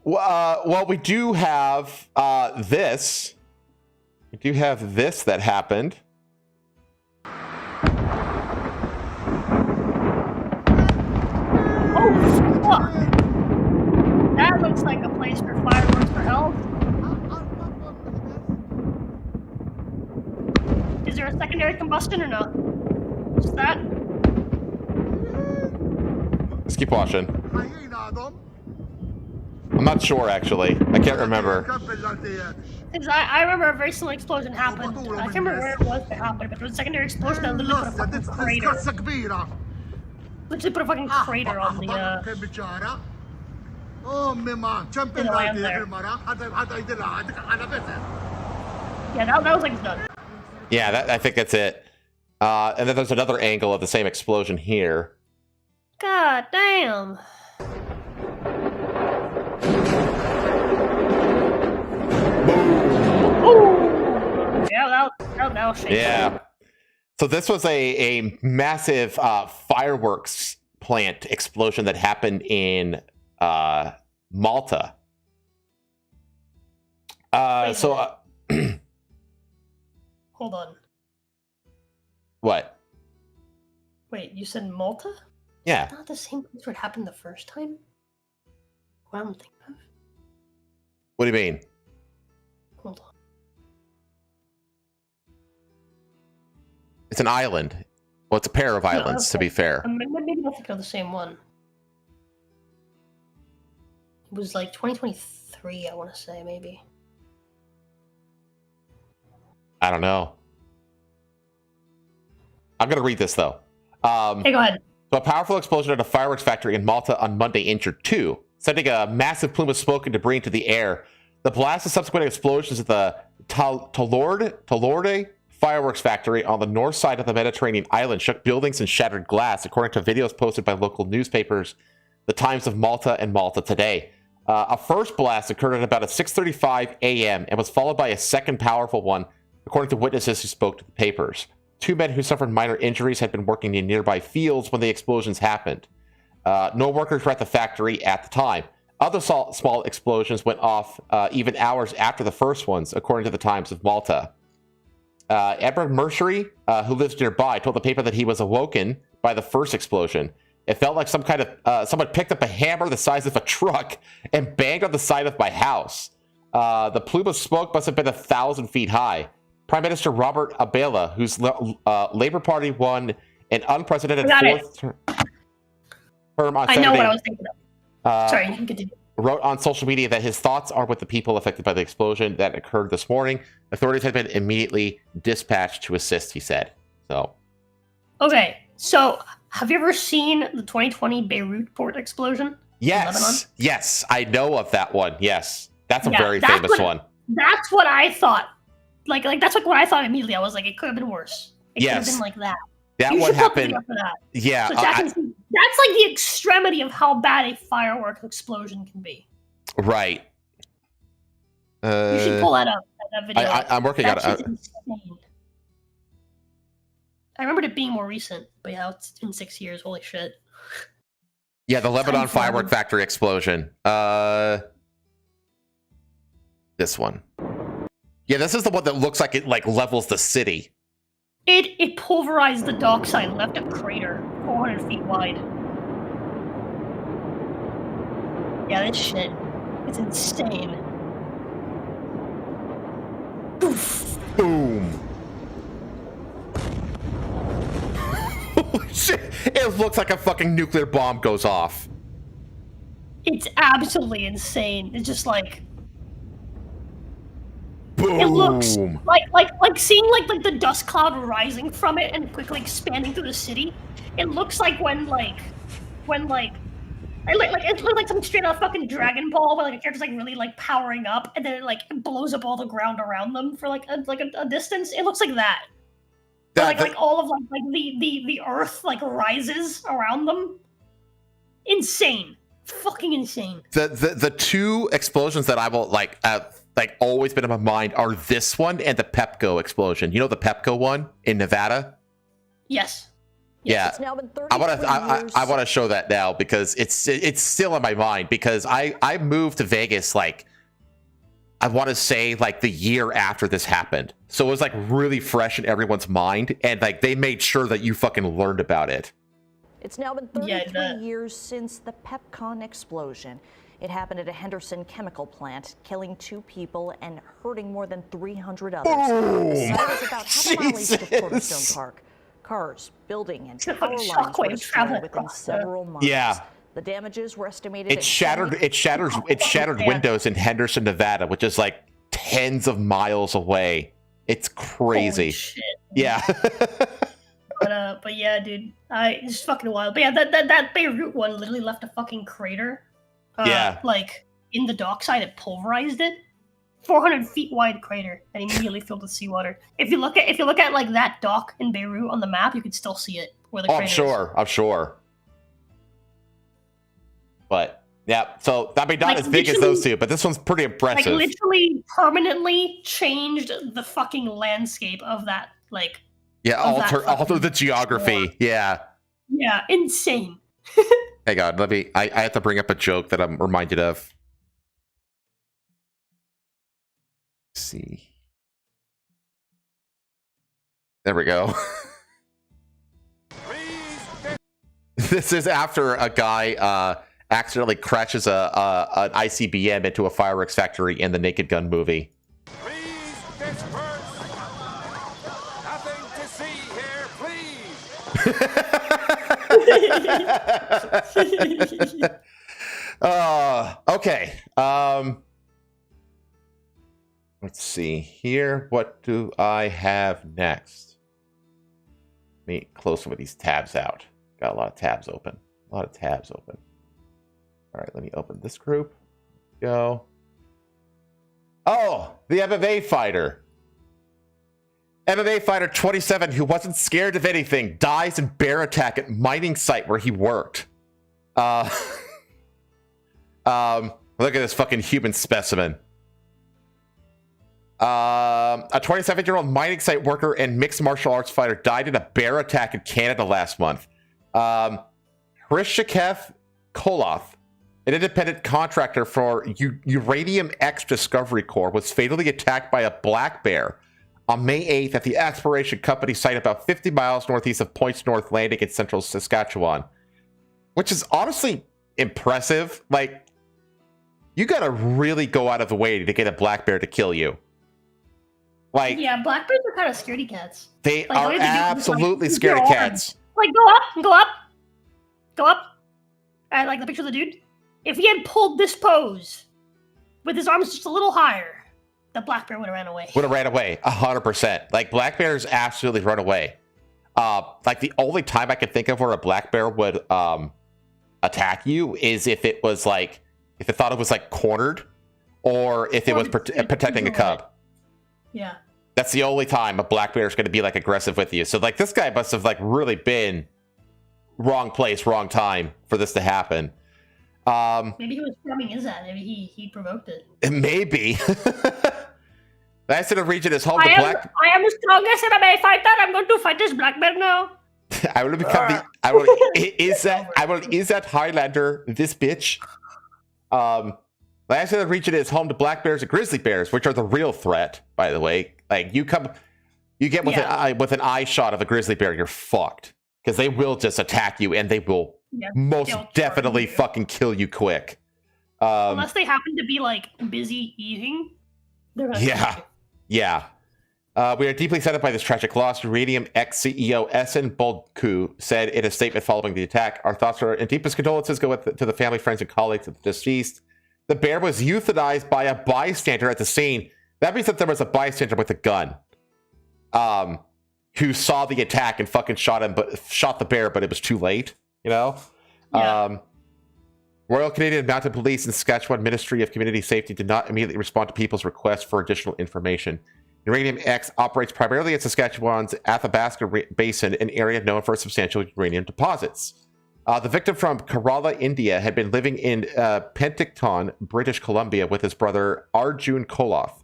Well, we do have this. We do have this that happened. Oh, fuck. That looks like a place for fireworks for help. Is there a secondary combustion or no? Just that? Let's keep watching. I'm not sure, actually. I can't remember. Because I remember a very similar explosion happened. I can't remember where it was that happened, but there was a secondary explosion that literally put a fucking crater. Literally put a fucking crater on the land there. Yeah, that was like done. Yeah, I think that's it. And then there's another angle of the same explosion here. God damn. Ooh. Yeah, that was shaky. Yeah. So this was a massive fireworks plant explosion that happened in Malta. Hold on. What? Wait, you said Malta? Yeah. Not the same place where it happened the first time? What I'm thinking of? What do you mean? Hold on. It's an island. Well, it's a pair of islands, to be fair. Maybe I'm thinking of the same one. It was like 2023, I want to say, maybe. I don't know. I'm going to read this, though. Hey, go ahead. So a powerful explosion at a fireworks factory in Malta on Monday injured 2, sending a massive plume of smoke and debris into the air. The blast and subsequent explosions at the Talorde fireworks factory on the north side of the Mediterranean island shook buildings and shattered glass, according to videos posted by local newspapers, the Times of Malta and Malta Today. A first blast occurred at about 6:35 a.m. and was followed by a second powerful one, according to witnesses who spoke to the papers. 2 men who suffered minor injuries had been working in nearby fields when the explosions happened. No workers were at the factory at the time. Other small explosions went off even hours after the first ones, according to the Times of Malta. Edward Mercury, who lives nearby, told the paper that he was awoken by the first explosion. It felt like someone picked up a hammer the size of a truck and banged on the side of my house. The plume of smoke must have been 1,000 feet high. Prime Minister Robert Abela, whose Labour Party won an unprecedented fourth term on Saturday, I know what I was thinking of. Sorry, you can continue. Wrote on social media that his thoughts are with the people affected by the explosion that occurred this morning. Authorities have been immediately dispatched to assist, he said. So, okay, so have you ever seen the 2020 Beirut port explosion? Yes, yes, I know of that one. Yes, that's a very famous one. That's what I thought. Like that's what I thought immediately. I was like, it could have been worse. It could have been like that. That one happened. Yeah, so that's like the extremity of how bad a fireworks explosion can be. Right. You should pull that up. That video. I'm working on it. Insane. I remembered it being more recent, but yeah, it's in 6 years. Holy shit. Yeah, the Lebanon firework factory explosion. This one. Yeah, this is the one that looks like it levels the city. It pulverized the dockside and left a crater 400 feet wide. Yeah, this shit. It's insane. Poof. Boom. Holy shit. It looks like a fucking nuclear bomb goes off. It's absolutely insane. It's just like... Boom. It looks like seeing like the dust cloud rising from it and quickly expanding through the city. It looks like when it looks like something straight out of fucking Dragon Ball, where like a character's like really like powering up and then it blows up all the ground around them for like a distance. It looks like that. Like all of the earth like rises around them. Insane. Fucking insane. The two explosions that I will like always been in my mind are this one and the Pepco explosion. You know the Pepco one in Nevada? Yes. Yeah. It's now been I want to show that now because it's still in my mind because I moved to Vegas like I want to say like the year after this happened. So it was like really fresh in everyone's mind and like they made sure that you fucking learned about it. It's now been 33 years since the Pepcon explosion. It happened at a Henderson chemical plant, killing 2 people and hurting more than 300 others. The site is about half a mile east of Cornerstone Park. Cars, building, and power lines were destroyed within several months. Yeah. The damages were estimated. It shattered windows in Henderson, Nevada, which is like tens of miles away. It's crazy. Holy shit. Yeah. But yeah, dude, it's fucking wild. But yeah, that Beirut one literally left a fucking crater. Like in the dockside, it pulverized it. 400 feet wide crater and immediately filled with seawater. If you look at like that dock in Beirut on the map, you could still see it where the crater is. I'm sure. But yeah, so I mean, not as big as those two, but this one's pretty impressive. Like literally permanently changed the fucking landscape of that. Like alter the geography. Yeah. Yeah, insane. Hang on, I have to bring up a joke that I'm reminded of. Let's see. There we go. This is after a guy accidentally crashes an ICBM into a fireworks factory in the Naked Gun movie. Okay. Let's see here. What do I have next? Let me close some of these tabs out. Got a lot of tabs open. All right, let me open this group. Go. Oh, the MMA fighter. MMA fighter 27 who wasn't scared of anything dies in bear attack at mining site where he worked. Look at this fucking human specimen. A 27-year-old mining site worker and mixed martial arts fighter died in a bear attack in Canada last month. Hrishikesh Koloth, an independent contractor for Uranium X Discovery Corps, was fatally attacked by a black bear on May 8th at the exploration company site about 50 miles northeast of Points North Landing in central Saskatchewan. Which is honestly impressive. Like, you gotta really go out of the way to get a black bear to kill you. Like, yeah, black bears are kind of scaredy cats. They like, are absolutely scaredy cats. Like, go up. And like the picture of the dude. If he had pulled this pose with his arms just a little higher, the black bear would have ran away. 100%. Like, black bears absolutely run away. Like, the only time I can think of where a black bear would attack you is if it was like, if it thought it was like cornered, or if it was protecting a cub. Yeah. That's the only time a black bear is going to be like aggressive with you. So like, this guy must have like really been wrong place, wrong time for this to happen. Maybe he was scrubbing his head. Maybe he provoked it. Maybe. The Iceland region is home to black. I am the strongest MMA fighter. I'm going to fight this black bear now. I will become the. I will. Is that Highlander this bitch? The Iceland region is home to black bears and grizzly bears, which are the real threat. By the way, like you get with an eye shot of a grizzly bear, you're fucked because they will just attack you and they will most definitely fucking kill you quick. Unless they happen to be like busy eating. Yeah. We are deeply saddened by this tragic loss. Uranium ex-CEO Essen Boldku said in a statement following the attack, "Our thoughts are and deepest condolences go to the family, friends, and colleagues of the deceased. The bear was euthanized by a bystander at the scene." That means that there was a bystander with a gun who saw the attack and fucking shot the bear, but it was too late, you know? Yeah. Royal Canadian Mounted Police and Saskatchewan Ministry of Community Safety did not immediately respond to people's requests for additional information. Uranium X operates primarily in Saskatchewan's Athabasca Basin, an area known for substantial uranium deposits. The victim from Kerala, India, had been living in Penticton, British Columbia, with his brother Arjun Koloth.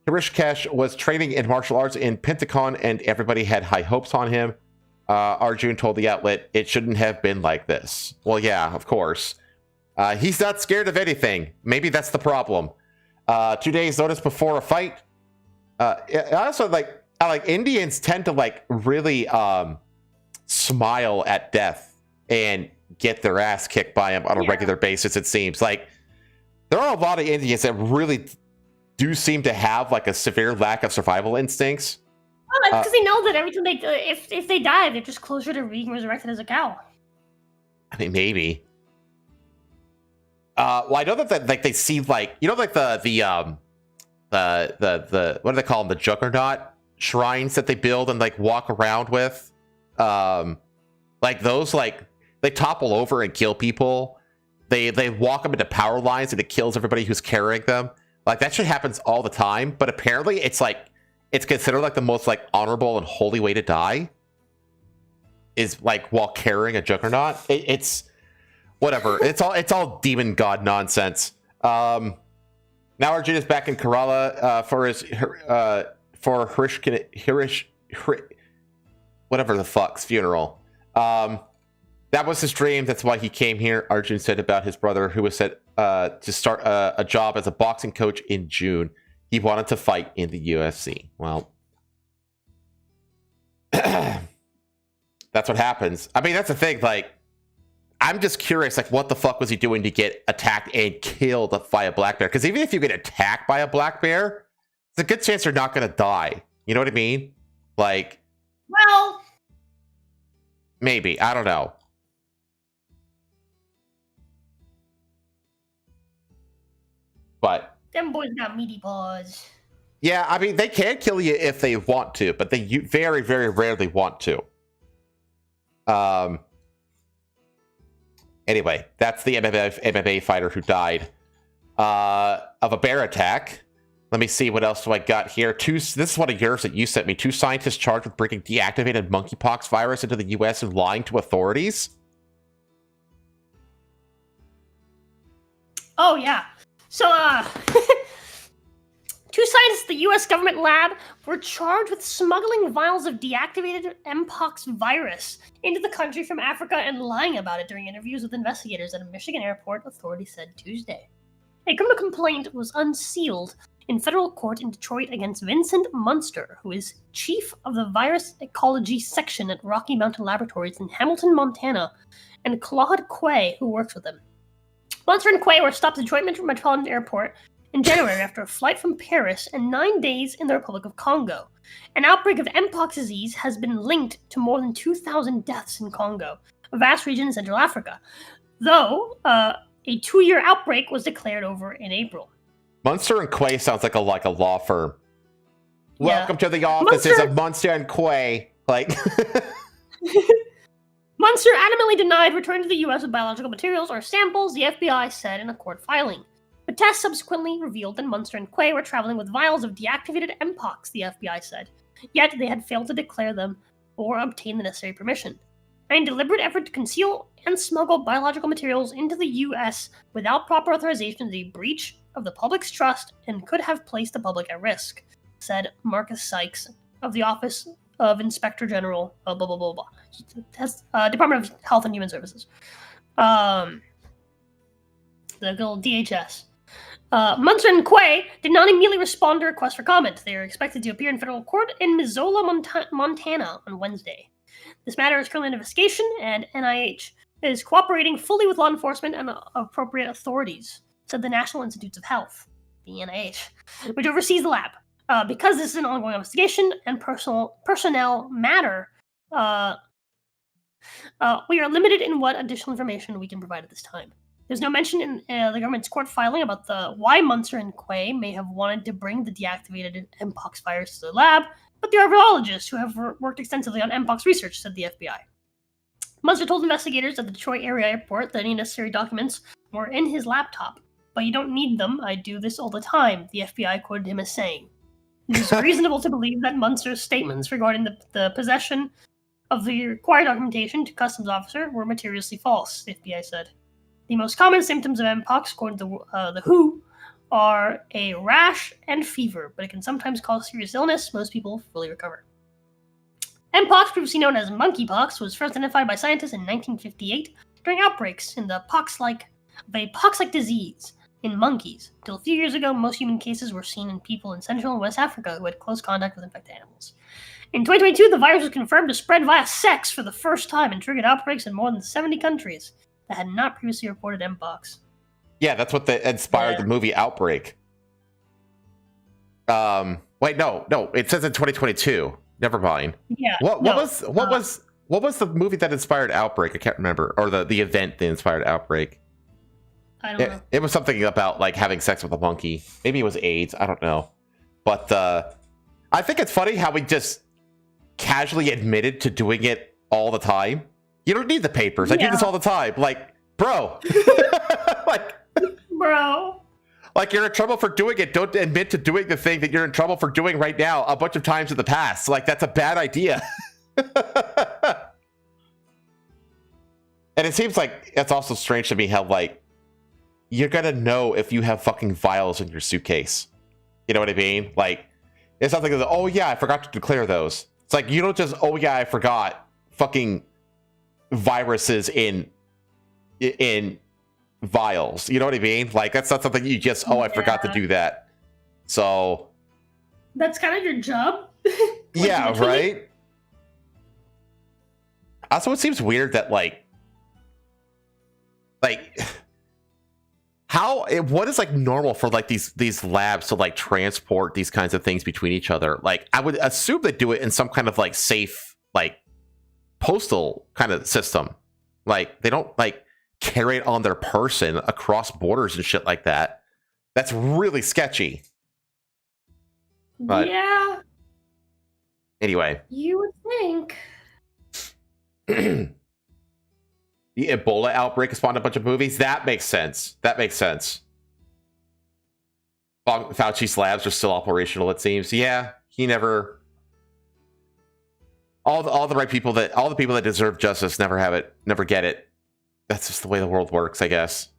Hrishikesh was training in martial arts in Penticton, and everybody had high hopes on him. Arjun told the outlet, "It shouldn't have been like this." Well, yeah, of course. He's not scared of anything. Maybe that's the problem. 2 days notice before a fight. I also like Indians tend to like really smile at death and get their ass kicked by him on a regular basis. It seems like there are a lot of Indians that really do seem to have like a severe lack of survival instincts. Well, that's because they know that every time if they die, they're just closer to being resurrected as a cow. I mean, maybe. Well, I know that like they see like like the what do they call them, the juggernaut shrines that they build and like walk around with, like those, like they topple over and kill people. They walk them into power lines and it kills everybody who's carrying them. Like that shit happens all the time, but apparently it's considered like the most like honorable and holy way to die is like while carrying a juggernaut. It's whatever. It's all demon god nonsense. Now Arjun is back in Kerala for Hrish whatever the fuck's funeral. That was his dream. That's why he came here. Arjun said about his brother, who was set to start a job as a boxing coach in June. He wanted to fight in the UFC. Well, that's what happens. I mean, that's the thing. Like, I'm just curious, like, what the fuck was he doing to get attacked and killed by a black bear? Because even if you get attacked by a black bear, there's a good chance you're not going to die. You know what I mean? Like, well, maybe. I don't know. But them boys got meaty paws. yeah, I mean, they can kill you if they want to, but they very, very rarely want to. Anyway, that's the MMA fighter who died of a bear attack. Let me see, what else do I got here? This is one of yours that you sent me. 2 scientists charged with bringing deactivated monkeypox virus into the U.S. and lying to authorities. Oh, yeah. So, 2 scientists at the U.S. government lab were charged with smuggling vials of deactivated Mpox virus into the country from Africa and lying about it during interviews with investigators at a Michigan airport, authorities said Tuesday. A criminal complaint was unsealed in federal court in Detroit against Vincent Munster, who is chief of the virus ecology section at Rocky Mountain Laboratories in Hamilton, Montana, and Claude Quay, who works with him. Munster and Quay were stopped at Detroit Metropolitan Airport in January after a flight from Paris and 9 days in the Republic of Congo. An outbreak of Mpox disease has been linked to more than 2,000 deaths in Congo, a vast region in Central Africa, though a 2-year outbreak was declared over in April. Munster and Quay sounds like a law firm. Yeah. Welcome to the offices of Munster and Quay. Like, Munster adamantly denied return to the U.S. with biological materials or samples, the FBI said in a court filing. But tests subsequently revealed that Munster and Quay were traveling with vials of deactivated Mpox, the FBI said. Yet they had failed to declare them or obtain the necessary permission. In a deliberate effort to conceal and smuggle biological materials into the U.S. without proper authorization is a breach of the public's trust and could have placed the public at risk, said Marcus Sykes of the Office of Inspector General, blah, blah, blah, blah. That's Department of Health and Human Services. The good old DHS. Munster and Quay did not immediately respond to requests for comment. They are expected to appear in federal court in Missoula, Montana on Wednesday. This matter is currently under investigation, and NIH is cooperating fully with law enforcement and appropriate authorities, said the National Institutes of Health, the NIH, which oversees the lab. Because this is an ongoing investigation and personnel matter, we are limited in what additional information we can provide at this time. There's no mention in the government's court filing about why Munster and Quay may have wanted to bring the deactivated Mpox virus to the lab, but they are virologists who have worked extensively on Mpox research, said the FBI. Munster told investigators at the Detroit area airport that any necessary documents were in his laptop. But you don't need them. I do this all the time, the FBI quoted him as saying. It is reasonable to believe that Munster's statements regarding the possession of the required documentation to customs officer were materially false, the FBI said. The most common symptoms of Mpox, according to the WHO, are a rash and fever, but it can sometimes cause serious illness. Most people fully recover. Mpox, previously known as monkeypox, was first identified by scientists in 1958 during outbreaks in the pox-like disease in monkeys. Until a few years ago, most human cases were seen in people in Central and West Africa who had close contact with infected animals. In 2022, the virus was confirmed to spread via sex for the first time and triggered outbreaks in more than 70 countries that had not previously reported Mpox. Yeah, that's what inspired the movie Outbreak. Wait, no, it says in 2022. Never mind. Yeah. What was the movie that inspired Outbreak? I can't remember, or the event that inspired Outbreak. I don't know. It was something about like having sex with a monkey. Maybe it was AIDS. I don't know. But I think it's funny how we just casually admitted to doing it all the time. You don't need the papers. I do this all the time. Like, bro. Bro. Like, you're in trouble for doing it. Don't admit to doing the thing that you're in trouble for doing right now a bunch of times in the past. Like, that's a bad idea. And it seems like it's also strange to me how, like, you're gonna know if you have fucking vials in your suitcase. You know what I mean? Like, it's not like, oh yeah, I forgot to declare those. It's like, you don't just, oh yeah, I forgot. Fucking viruses in vials. You know what I mean? Like, that's not something you just, I forgot to do that. So that's kind of your job. Yeah, right? Also, it seems weird that like what is like normal for like these labs to like transport these kinds of things between each other? Like, I would assume they do it in some kind of like safe, like postal kind of system. Like, they don't like carry it on their person across borders and shit like that. That's really sketchy. But yeah. Anyway. You would think. The Ebola outbreak has spawned a bunch of movies. That makes sense. Fauci's labs are still operational, it seems. Yeah, he never. All the right people all the people that deserve justice never get it. That's just the way the world works, I guess.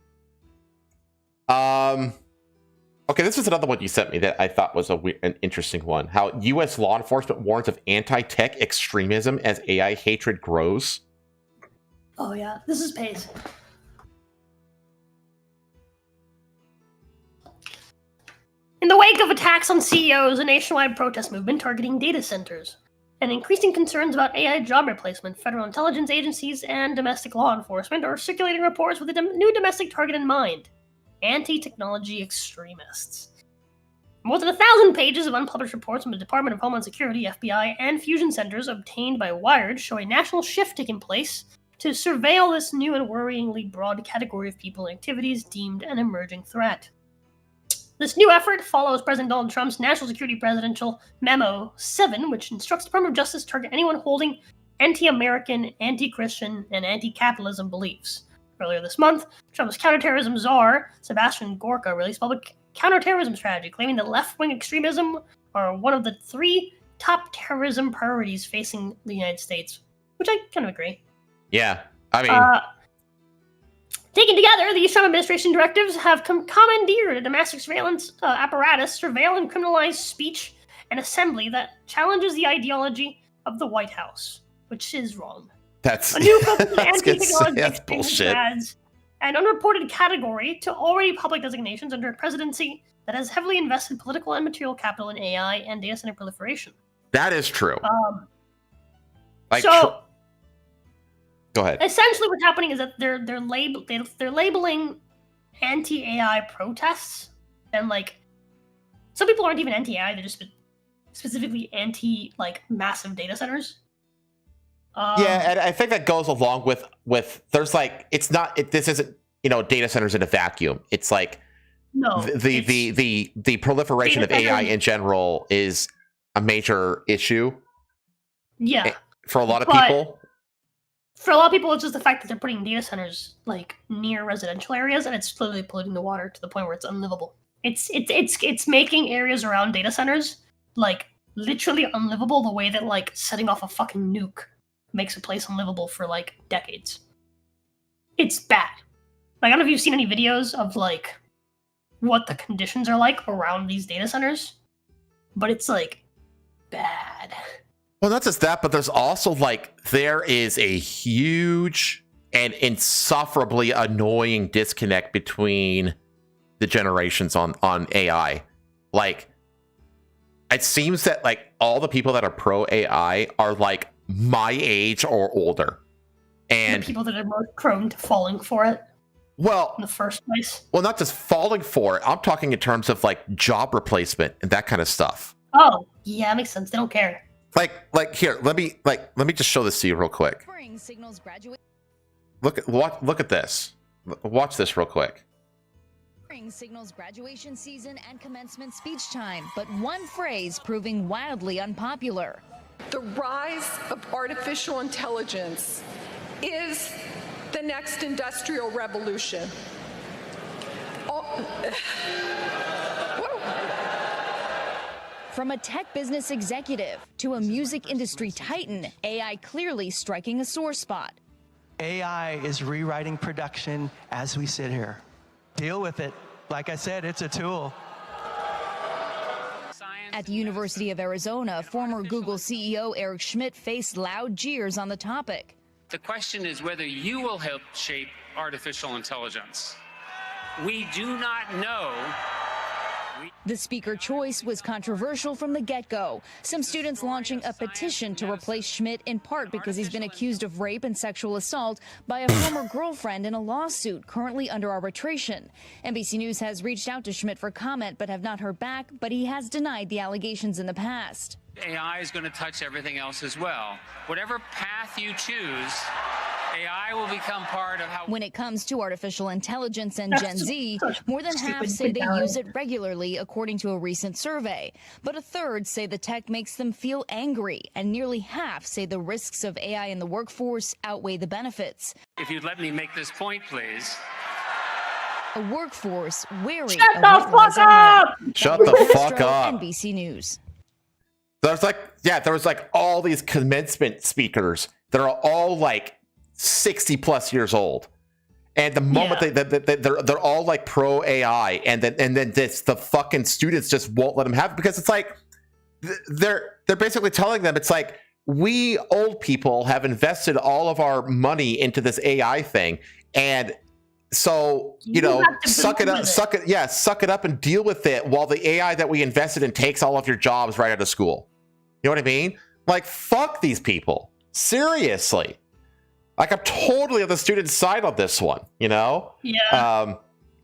Okay, this was another one you sent me that I thought was an interesting one. How U.S. law enforcement warns of anti-tech extremism as AI hatred grows. Oh yeah, this is Pace. In the wake of attacks on CEOs, a nationwide protest movement targeting data centers, and increasing concerns about AI job replacement, federal intelligence agencies and domestic law enforcement are circulating reports with a new domestic target in mind: anti-technology extremists. More than 1,000 pages of unpublished reports from the Department of Homeland Security, FBI, and fusion centers obtained by Wired show a national shift taking place to surveil this new and worryingly broad category of people and activities deemed an emerging threat. This new effort follows President Donald Trump's National Security Presidential Memo 7, which instructs the Department of Justice to target anyone holding anti-American, anti-Christian, and anti-capitalism beliefs. Earlier this month, Trump's counterterrorism czar, Sebastian Gorka, released a public counterterrorism strategy, claiming that left-wing extremism are one of the 3 top terrorism priorities facing the United States, which I kind of agree. Yeah, I mean... taken together, these Trump administration directives have commandeered a domestic surveillance apparatus, surveil and criminalize speech and assembly that challenges the ideology of the White House, which is wrong. That's a new focus on anti-technology that's bullshit. Adds an unreported category to already public designations under a presidency that has heavily invested political and material capital in AI and data center proliferation. That is true. Go ahead. Essentially, what's happening is that they're labeling anti-AI protests, and like some people aren't even anti-AI; they're just specifically anti like massive data centers. Yeah, and I think that goes along with there's like this isn't data centers in a vacuum. It's like the proliferation of AI in general is a major issue. Yeah, for a lot of people. For a lot of people, it's just the fact that they're putting data centers like near residential areas, and it's literally polluting the water to the point where it's unlivable. It's making areas around data centers like literally unlivable, the way that like setting off a fucking nuke makes a place unlivable for like decades. It's bad. Like, I don't know if you've seen any videos of like what the conditions are like around these data centers, but it's like bad. Well, not just that, but there's also like there is a huge and insufferably annoying disconnect between the generations on AI. Like, it seems that like all the people that are pro AI are like my age or older, and the people that are most prone to falling for it. Well, in the first place. Well, not just falling for it. I'm talking in terms of like job replacement and that kind of stuff. Oh, yeah, that makes sense. They don't care. Like here, let me just show this to you real quick. Look at this. Watch this real quick. Signals graduation season and commencement speech time, but one phrase proving wildly unpopular. The rise of artificial intelligence is the next industrial revolution. From a tech business executive to a music industry titan, AI clearly striking a sore spot. AI is rewriting production as we sit here. Deal with it. Like I said, it's a tool. At the University of Arizona, former Google CEO Eric Schmidt faced loud jeers on the topic. The question is whether you will help shape artificial intelligence. We do not know. The speaker choice was controversial from the get-go. Some students launching a petition to replace Schmidt in part because he's been accused of rape and sexual assault by a former girlfriend in a lawsuit currently under arbitration. NBC News has reached out to Schmidt for comment but have not heard back, but he has denied the allegations in the past. AI is going to touch everything else as well. Whatever path you choose, AI will become part of how... When it comes to artificial intelligence and Gen Z, more than half say they use it regularly, according to a recent survey. But a third say the tech makes them feel angry, and nearly half say the risks of AI in the workforce outweigh the benefits. If you'd let me make this point, please. A workforce wary Shut of the what lies fuck ahead. up! Shut the fuck Astro, up. NBC News. There was like all these commencement speakers that are all like 60 plus years old, and the moment they're all like pro AI, and then the fucking students just won't let them have it because it's like they're basically telling them it's like, we old people have invested all of our money into this AI thing, and so suck it up and deal with it while the AI that we invested in takes all of your jobs right out of school. You know what I mean? Like, fuck these people. Seriously. Like, I'm totally on the student side on this one, you know? Yeah.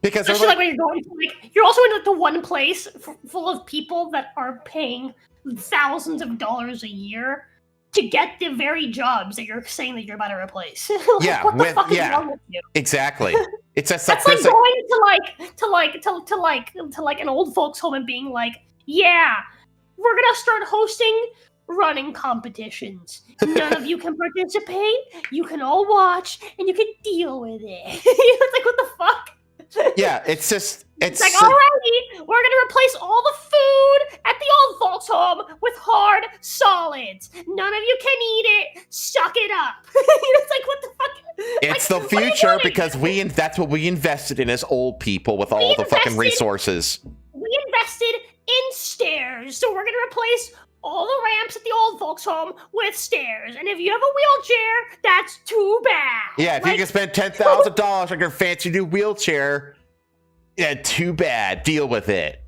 Because especially like when you're going to, like, you're also in the one place full of people that are paying thousands of dollars a year to get the very jobs that you're saying that you're about to replace. Like, what the fuck is wrong with you? Exactly. It's just that's like going to an old folks home and being like, yeah, we're gonna start hosting running competitions. None of you can participate. You can all watch, and you can deal with it. It's like, what the fuck? Yeah, it's like, alrighty, we're gonna replace all the food at the old folks home with hard solids. None of you can eat it. Suck it up. It's like, what the fuck? It's the future because that's what we invested in as old people with all the fucking resources. We invested in stairs, so we're gonna replace all the ramps at the old folks home with stairs. And if you have a wheelchair, that's too bad. Yeah, if you can spend $10,000 on your fancy new wheelchair, yeah, too bad. Deal with it.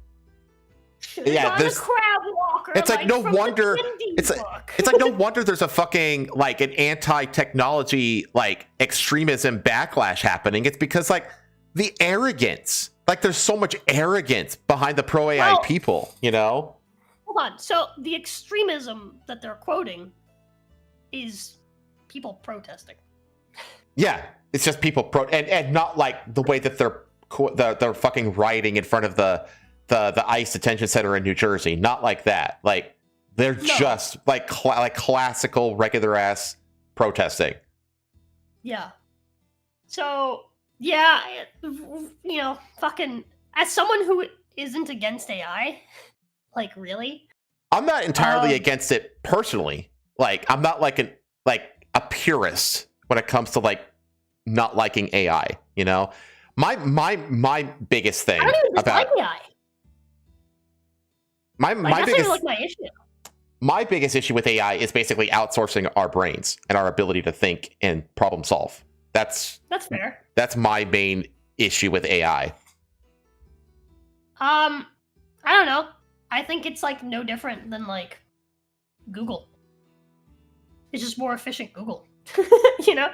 Yeah, this crab walker. It's like no wonder. It's like no wonder there's a fucking like an anti-technology like extremism backlash happening. It's because like the arrogance. Like, there's so much arrogance behind the pro AI people, you know? Hold on. So the extremism that they're quoting is people protesting. Yeah, it's just people and not like the way that they're fucking rioting in front of the ICE detention center in New Jersey. Not like that. Like, they're just like classical regular ass protesting. Yeah. So. Yeah, fucking, as someone who isn't against AI, like, really? I'm not entirely against it personally. Like, I'm not like a purist when it comes to like not liking AI, you know? My biggest thing I don't even about dislike AI. My biggest issue with AI is basically outsourcing our brains and our ability to think and problem solve. That's fair. That's my main issue with AI. I don't know. I think it's like no different than like Google. It's just more efficient Google. You know?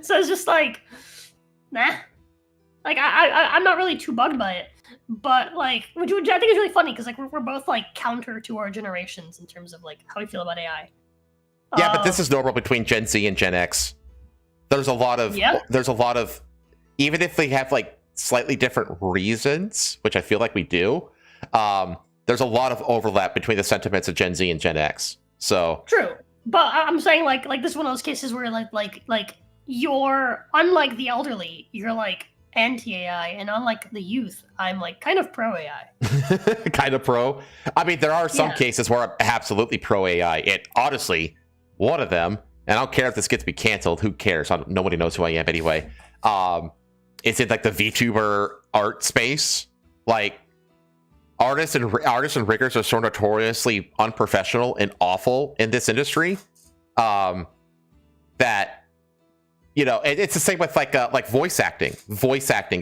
So it's just like, nah. Like I'm not really too bugged by it. But like, which I think is really funny because like we're both like counter to our generations in terms of like how we feel about AI. Yeah, but this is normal between Gen Z and Gen X. There's a lot of even if they have like slightly different reasons, which I feel like we do, there's a lot of overlap between the sentiments of Gen Z and Gen X. So true, but I'm saying like this is one of those cases where like you're, unlike the elderly, you're like anti-AI, and unlike the youth, I'm like kind of pro-AI. Kind of pro. I mean, there are some cases where I'm absolutely pro-AI. It honestly, one of them, and I don't care if this gets me canceled. Who cares? Nobody knows who I am anyway. It's in like the VTuber art space. Like artists and riggers are so notoriously unprofessional and awful in this industry that You know, it's the same with like voice acting,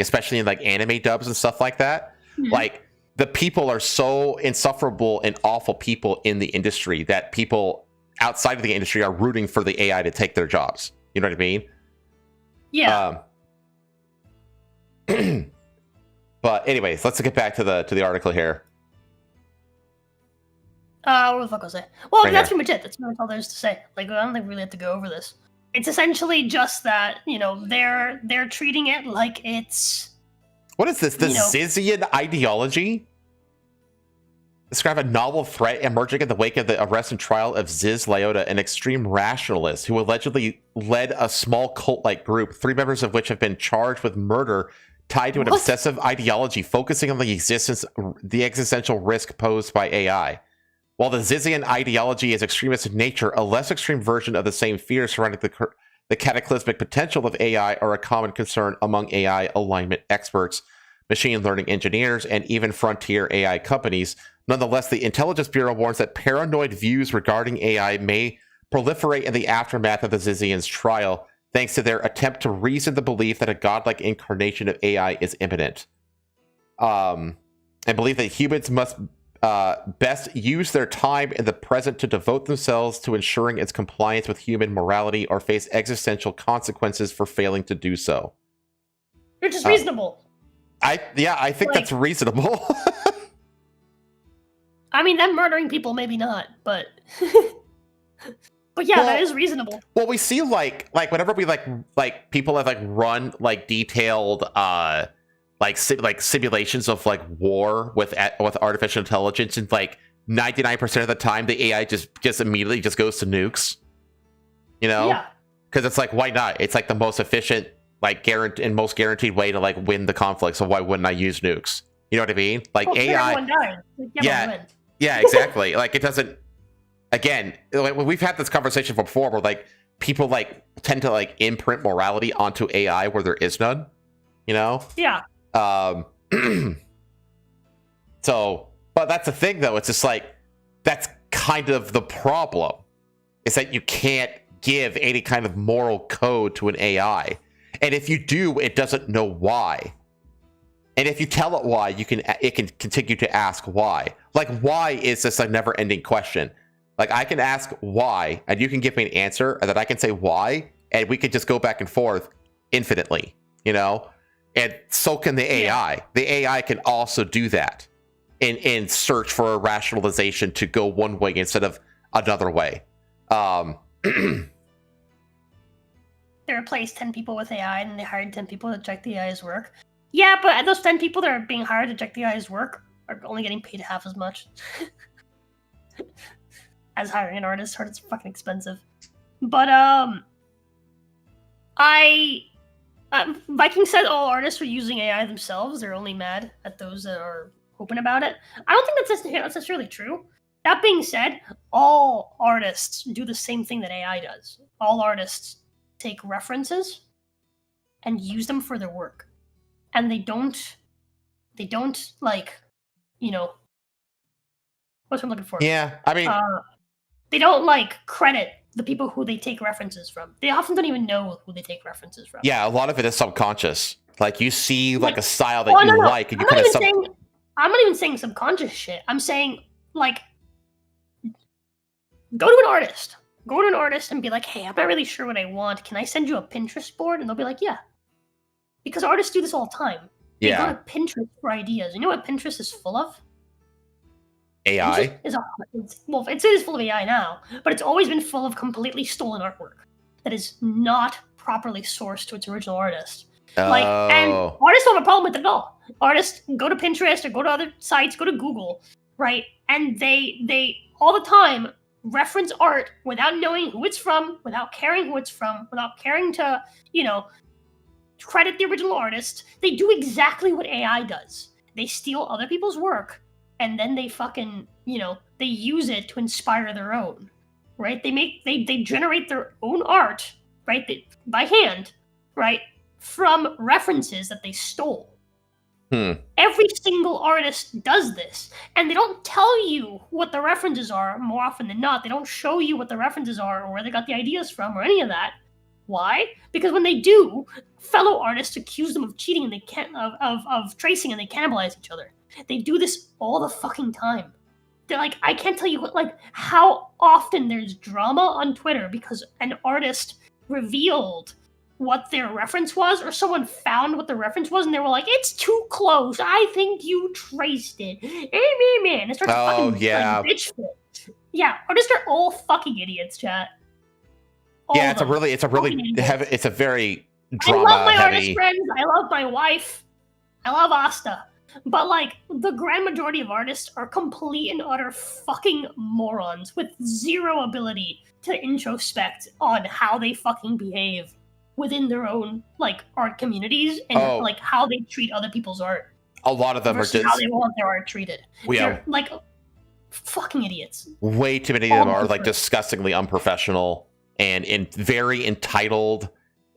especially in like anime dubs and stuff like that. Mhm. Like the people are so insufferable and awful people in the industry that people outside of the industry are rooting for the AI to take their jobs. You know what I mean? Yeah. But anyways, let's get back to the article here. What the fuck was I? Well, Right that's here. pretty much it. That's all there's to say. Like, I don't think we really have to go over this. It's essentially just that, you know, they're treating it like it's What is this? The You know- Zizian ideology? Describe a novel threat emerging in the wake of the arrest and trial of Ziz Leota, an extreme rationalist who allegedly led a small cult-like group, 3 members of which have been charged with murder tied to an What? obsessive ideology focusing on the existential risk posed by AI. While the Zizian ideology is extremist in nature, a less extreme version of the same fears surrounding the cataclysmic potential of AI are a common concern among AI alignment experts, machine learning engineers, and even frontier AI companies. Nonetheless, the Intelligence Bureau warns that paranoid views regarding AI may proliferate in the aftermath of the Zizians' trial, thanks to their attempt to reason the belief that a godlike incarnation of AI is imminent. And believe that humans must best use their time in the present to devote themselves to ensuring its compliance with human morality or face existential consequences for failing to do so. which is reasonable. I think that's reasonable. I mean, them murdering people, maybe not, but but yeah, that is reasonable. Well, we see like whenever we like people have like run like detailed simulations of like war with artificial intelligence, and like 99% of the time the AI just immediately just goes to nukes. You know? Yeah. Because it's like, why not? It's like the most efficient, like most guaranteed way to like win the conflict. So why wouldn't I use nukes? You know what I mean? Like Well, AI. everyone dies. Like, Yeah. Yeah, exactly. Like it doesn't. Again, like, we've had this conversation before, where like people like tend to like imprint morality onto AI where there is none. You know? Yeah. So, but that's the thing, though. It's just like that's kind of the problem. Is that you can't give any kind of moral code to an AI, and if you do, it doesn't know why. And if you tell it why, it can continue to ask why. Like, why is this a never-ending question? Like, I can ask why, and you can give me an answer, and then I can say why, and we could just go back and forth infinitely, you know? And so can the AI. Yeah. The AI can also do that in search for a rationalization to go one way instead of another way. They replaced 10 people with AI, and they hired 10 people to check the AI's work. Yeah, but those 10 people that are being hired to check the AI's work are only getting paid half as much as hiring an artist. It's fucking expensive. But Viking said all artists are using AI themselves. They're only mad at those that are open about it. I don't think that's necessarily true. That being said, all artists do the same thing that AI does. All artists take references and use them for their work. And they don't like, you know, what's what I'm looking for? Yeah, I mean, they don't like credit the people who they take references from. They often don't even know who they take references from. Yeah, a lot of it is subconscious. Like you see like a style that no. like, and you kind of I'm not even saying subconscious shit. I'm saying like go to an artist and be like, hey, I'm not really sure what I want. Can I send you a Pinterest board? And they'll be like, yeah. Because artists do this all the time. They go to Pinterest for ideas. You know what Pinterest is full of? AI? It is full of AI now, but it's always been full of completely stolen artwork that is not properly sourced to its original artist. And artists don't have a problem with it at all. Artists go to Pinterest or go to other sites, go to Google, right? And they all the time reference art without knowing who it's from, without caring who it's from, without caring to, you know, credit the original artist. They do exactly what AI does. They steal other people's work, and then they fucking, you know, they use it to inspire their own, right? They generate their own art, right? By hand, right? From references that they stole. Every single artist does this, and they don't tell you what the references are more often than not. They don't show you what the references are or where they got the ideas from or any of that. Why? Because when they do, fellow artists accuse them of cheating and they can't of tracing and they cannibalize each other. They do this all the fucking time. They're like, I can't tell you like how often there's drama on Twitter because an artist revealed what their reference was, or someone found what the reference was, and they were like, "It's too close. I think you traced it." And it starts fucking like, bitch fit. Yeah, artists are all fucking idiots, chat. All Yeah, of it's a them. really Fucking idiots. heavy, it's a very I drama love my heavy. artist friends. I love my wife. I love Asta. But like the grand majority of artists are complete and utter fucking morons with zero ability to introspect on how they fucking behave within their own like art communities and like how they treat other people's art. A lot of them are versus just how they want their art treated. Yeah. They're like fucking idiots. way too many of them are like disgustingly unprofessional and very entitled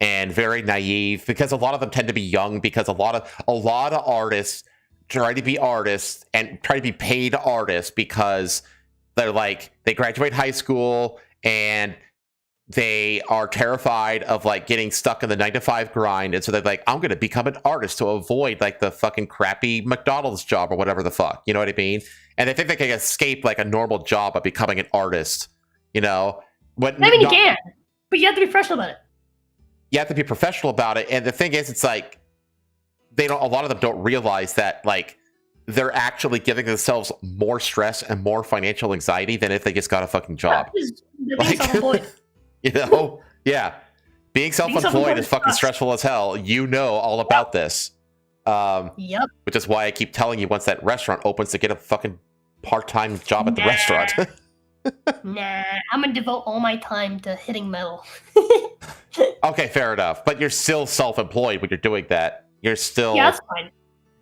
and very naive, because a lot of them tend to be young, because a lot of artists try to be artists and try to be paid artists because they're like, they graduate high school and they are terrified of like getting stuck in the 9-to-5 grind, and so they're like, I'm gonna become an artist to avoid like the fucking crappy McDonald's job or whatever the fuck, you know what I mean? And they think they can escape like a normal job by becoming an artist, you know? But I mean, you can, but you have to be professional about it. You have to be professional about it, and the thing is, it's like they don't. A lot of them don't realize that like they're actually giving themselves more stress and more financial anxiety than if they just got a fucking job. They're being self-employed. You know, yeah. Being self-employed self-employed is is fucking tough. stressful as hell. You know all about this. Yep. Which is why I keep telling you, once that restaurant opens, to get a fucking part-time job at the restaurant. Nah, I'm gonna devote all my time to hitting metal. Okay, fair enough. But you're still self-employed when you're doing that. You're still... Yeah, that's fine.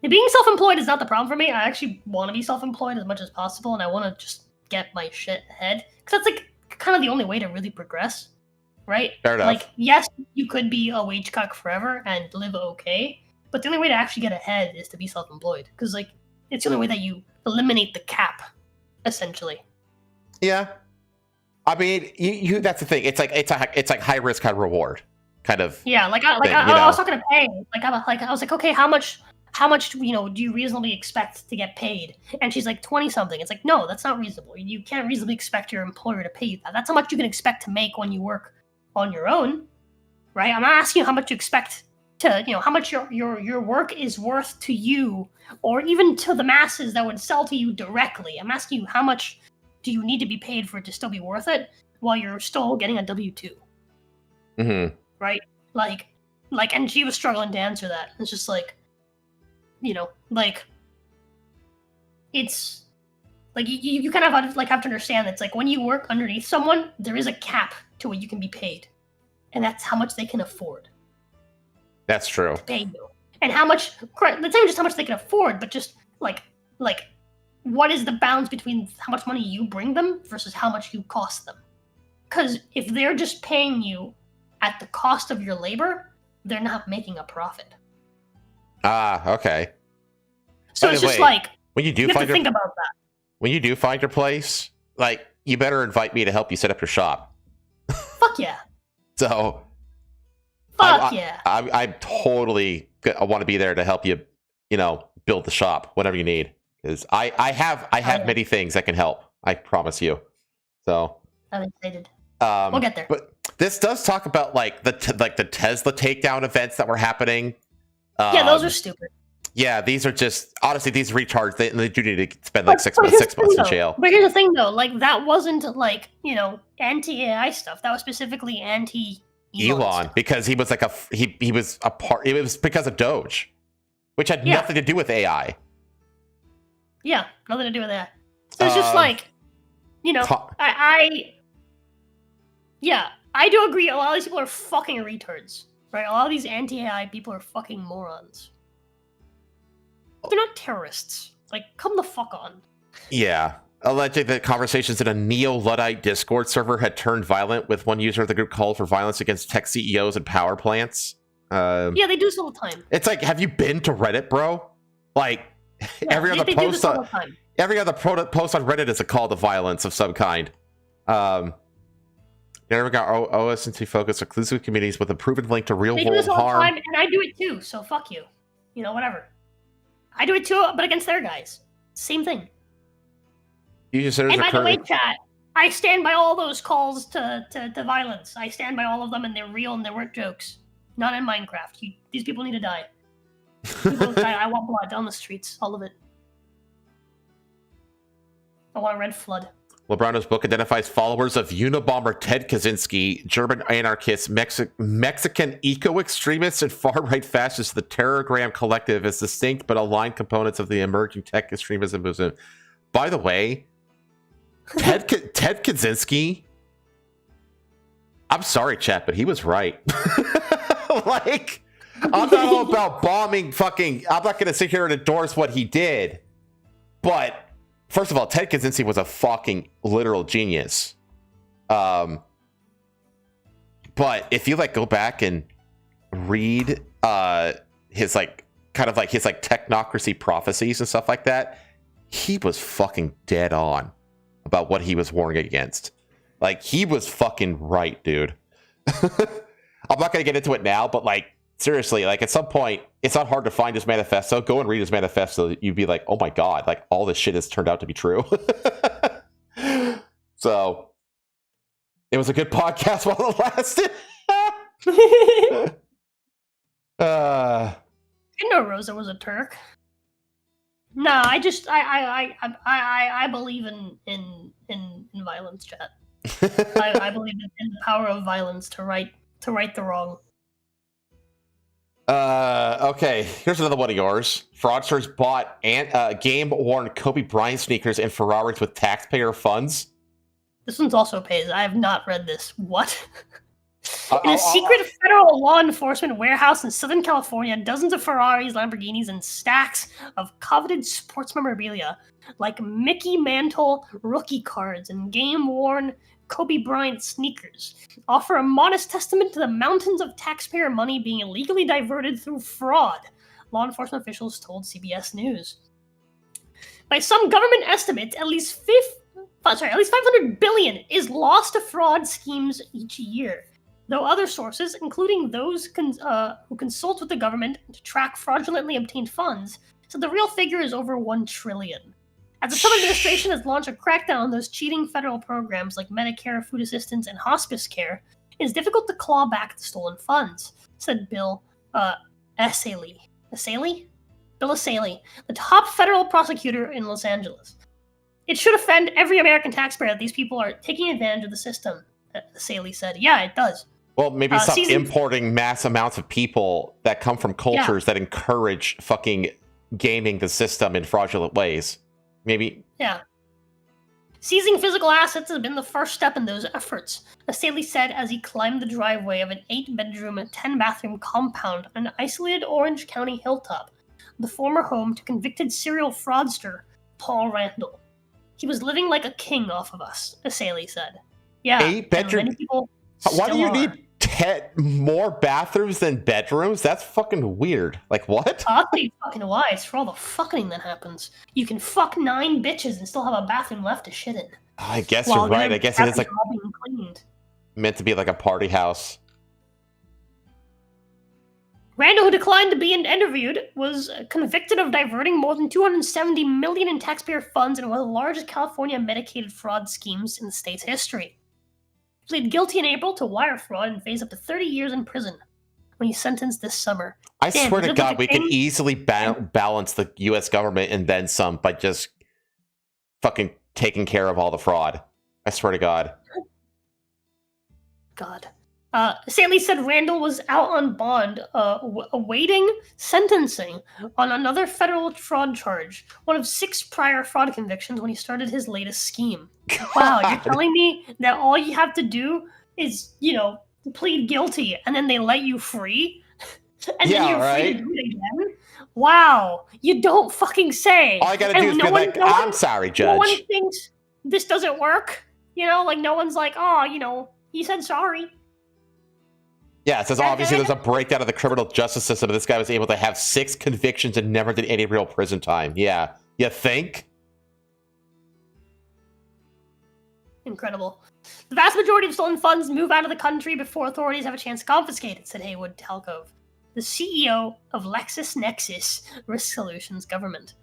Being self-employed is not the problem for me. I actually want to be self-employed as much as possible, and I want to just get my shit ahead. Because that's like kind of the only way to really progress, right? Fair enough. Like, yes, you could be a wage cuck forever and live okay, but the only way to actually get ahead is to be self-employed. Because like, it's the only way that you eliminate the cap, essentially. Yeah. I mean, you that's the thing. It's like high risk, high reward kind of. Yeah, like I was talking to Pay. I was like, okay, how much do you reasonably expect to get paid? And she's like 20 something. It's like, no, that's not reasonable. You can't reasonably expect your employer to pay you that. That's how much you can expect to make when you work on your own, right? I'm not asking you how much you expect to, how much your work is worth to you, or even to the masses that would sell to you directly. I'm asking you, how much do you need to be paid for it to still be worth it while you're still getting a W-2? Mm-hmm. Right? Like, and she was struggling to answer that. It's just like, it's like you kind of have to understand that it's like when you work underneath someone, there is a cap to what you can be paid, and that's how much they can afford That's true. to pay you, and how much. That's not even just how much they can afford, but just like what is the balance between how much money you bring them versus how much you cost them? Because if they're just paying you at the cost of your labor, they're not making a profit. Ah, okay. So By it's the just way, like, when you do you have find to think about that. when you do find your place, like, you better invite me to help you set up your shop. Fuck yeah. So Fuck yeah. I'm totally. I want to be there to help you. Build the shop, whatever you need. Because I have many things that can help. I promise you. So I'm excited. We'll get there. But this does talk about like the Tesla takedown events that were happening. Yeah, those are stupid. Yeah, these are just honestly, these retards. They do need to spend like 6 months in jail. But here's the thing, though. Like, that wasn't like anti-AI stuff. That was specifically Elon, because he was like he was a part. It was because of Doge, which had nothing to do with AI. Yeah, nothing to do with that. So it's just like, I do agree. A lot of these people are fucking retards, right? A lot of these anti-AI people are fucking morons. They're not terrorists. Like, come the fuck on. Yeah. Alleging that conversations in a neo-Luddite Discord server had turned violent, with one user of the group called for violence against tech CEOs and power plants. Yeah, they do this all the time. It's like, have you been to Reddit, bro? Like, every other they do this all the time. Every other post on Reddit is a call to violence of some kind. Never got OSNT focused exclusive communities with a proven link to real They do world this all the harm. time, and I do it too. So fuck you. You know, whatever. I do it too, but against their guys. Same thing. Users And are by the way, currently chat, I stand by all those calls to violence. I stand by all of them, and they're real, and they weren't jokes. Not in Minecraft. These people need to die. People die. I want blood on the streets. All of it. I want a red flood. LeBron's book identifies followers of Unabomber Ted Kaczynski, German anarchists, Mexican eco-extremists, and far-right fascists. The Terrorgram Collective as distinct but aligned components of the emerging tech extremism movement. By the way, Ted Kaczynski, I'm sorry, chat, but he was right. Like, I'm not all about bombing fucking... I'm not going to sit here and endorse what he did, but... First of all, Ted Kaczynski was a fucking literal genius. But if you like go back and read his like kind of like his like technocracy prophecies and stuff like that, he was fucking dead on about what he was warning against. Like, he was fucking right, dude. I'm not gonna get into it now, but like, seriously, like at some point, it's not hard to find his manifesto. Go and read his manifesto. You'd be like, oh my God, like all this shit has turned out to be true. So it was a good podcast while it lasted. I know Rosa was a Turk. No, I just I believe in violence, chat. I believe in the power of violence to right the wrong. Okay, here's another one of yours. Fraudsters bought game-worn Kobe Bryant sneakers and Ferraris with taxpayer funds. This one's also pays. I have not read this. What? In a secret federal law enforcement warehouse in Southern California, dozens of Ferraris, Lamborghinis, and stacks of coveted sports memorabilia like Mickey Mantle rookie cards and game-worn Kobe Bryant sneakers offer a modest testament to the mountains of taxpayer money being illegally diverted through fraud, law enforcement officials told CBS News. By some government estimates, at least 500 billion is lost to fraud schemes each year, though other sources, including those who consult with the government to track fraudulently obtained funds, said the real figure is over 1 trillion. As the Trump administration has launched a crackdown on those cheating federal programs like Medicare, food assistance, and hospice care, it is difficult to claw back the stolen funds, said Bill Asalee. Bill Asalee, the top federal prosecutor in Los Angeles. It should offend every American taxpayer that these people are taking advantage of the system, Asalee said. Yeah, it does. Well, maybe stop importing mass amounts of people that come from cultures that encourage fucking gaming the system in fraudulent ways. Maybe. Yeah. Seizing physical assets has been the first step in those efforts, Asalee said as he climbed the driveway of an 8-bedroom, 10-bathroom compound on an isolated Orange County hilltop, the former home to convicted serial fraudster Paul Randall. He was living like a king off of us, Asalee said. Yeah. 8-bedroom. Why do you need 10 more bathrooms than bedrooms? That's fucking weird. Like, what? I'll tell you fucking why. It's for all the fucking that happens. You can fuck 9 bitches and still have a bathroom left to shit in. I guess you're right. I guess it is like being cleaned. Meant to be like a party house. Randall, who declined to be interviewed, was convicted of diverting more than $270 million in taxpayer funds in one of the largest California Medicaid fraud schemes in the state's history. He pleaded guilty in April to wire fraud and faced up to 30 years in prison when he's sentenced this summer. I swear to God, we can easily balance the U.S. government and then some by just fucking taking care of all the fraud. I swear to God. God. Asalee said Randall was out on bond, awaiting sentencing on another federal fraud charge, one of 6 prior fraud convictions when he started his latest scheme. God. Wow, you're telling me that all you have to do is, plead guilty and then they let you free? And then you're free to do it again? Wow, you don't fucking say. All I gotta do is be like, I'm sorry, Judge. No one thinks this doesn't work. No one's like, oh, he said sorry. Yeah, it says obviously there's a breakdown of the criminal justice system, and this guy was able to have 6 convictions and never did any real prison time. Yeah, you think? Incredible. The vast majority of stolen funds move out of the country before authorities have a chance to confiscate it, said Haywood Talcove, the CEO of LexisNexis Risk Solutions Government.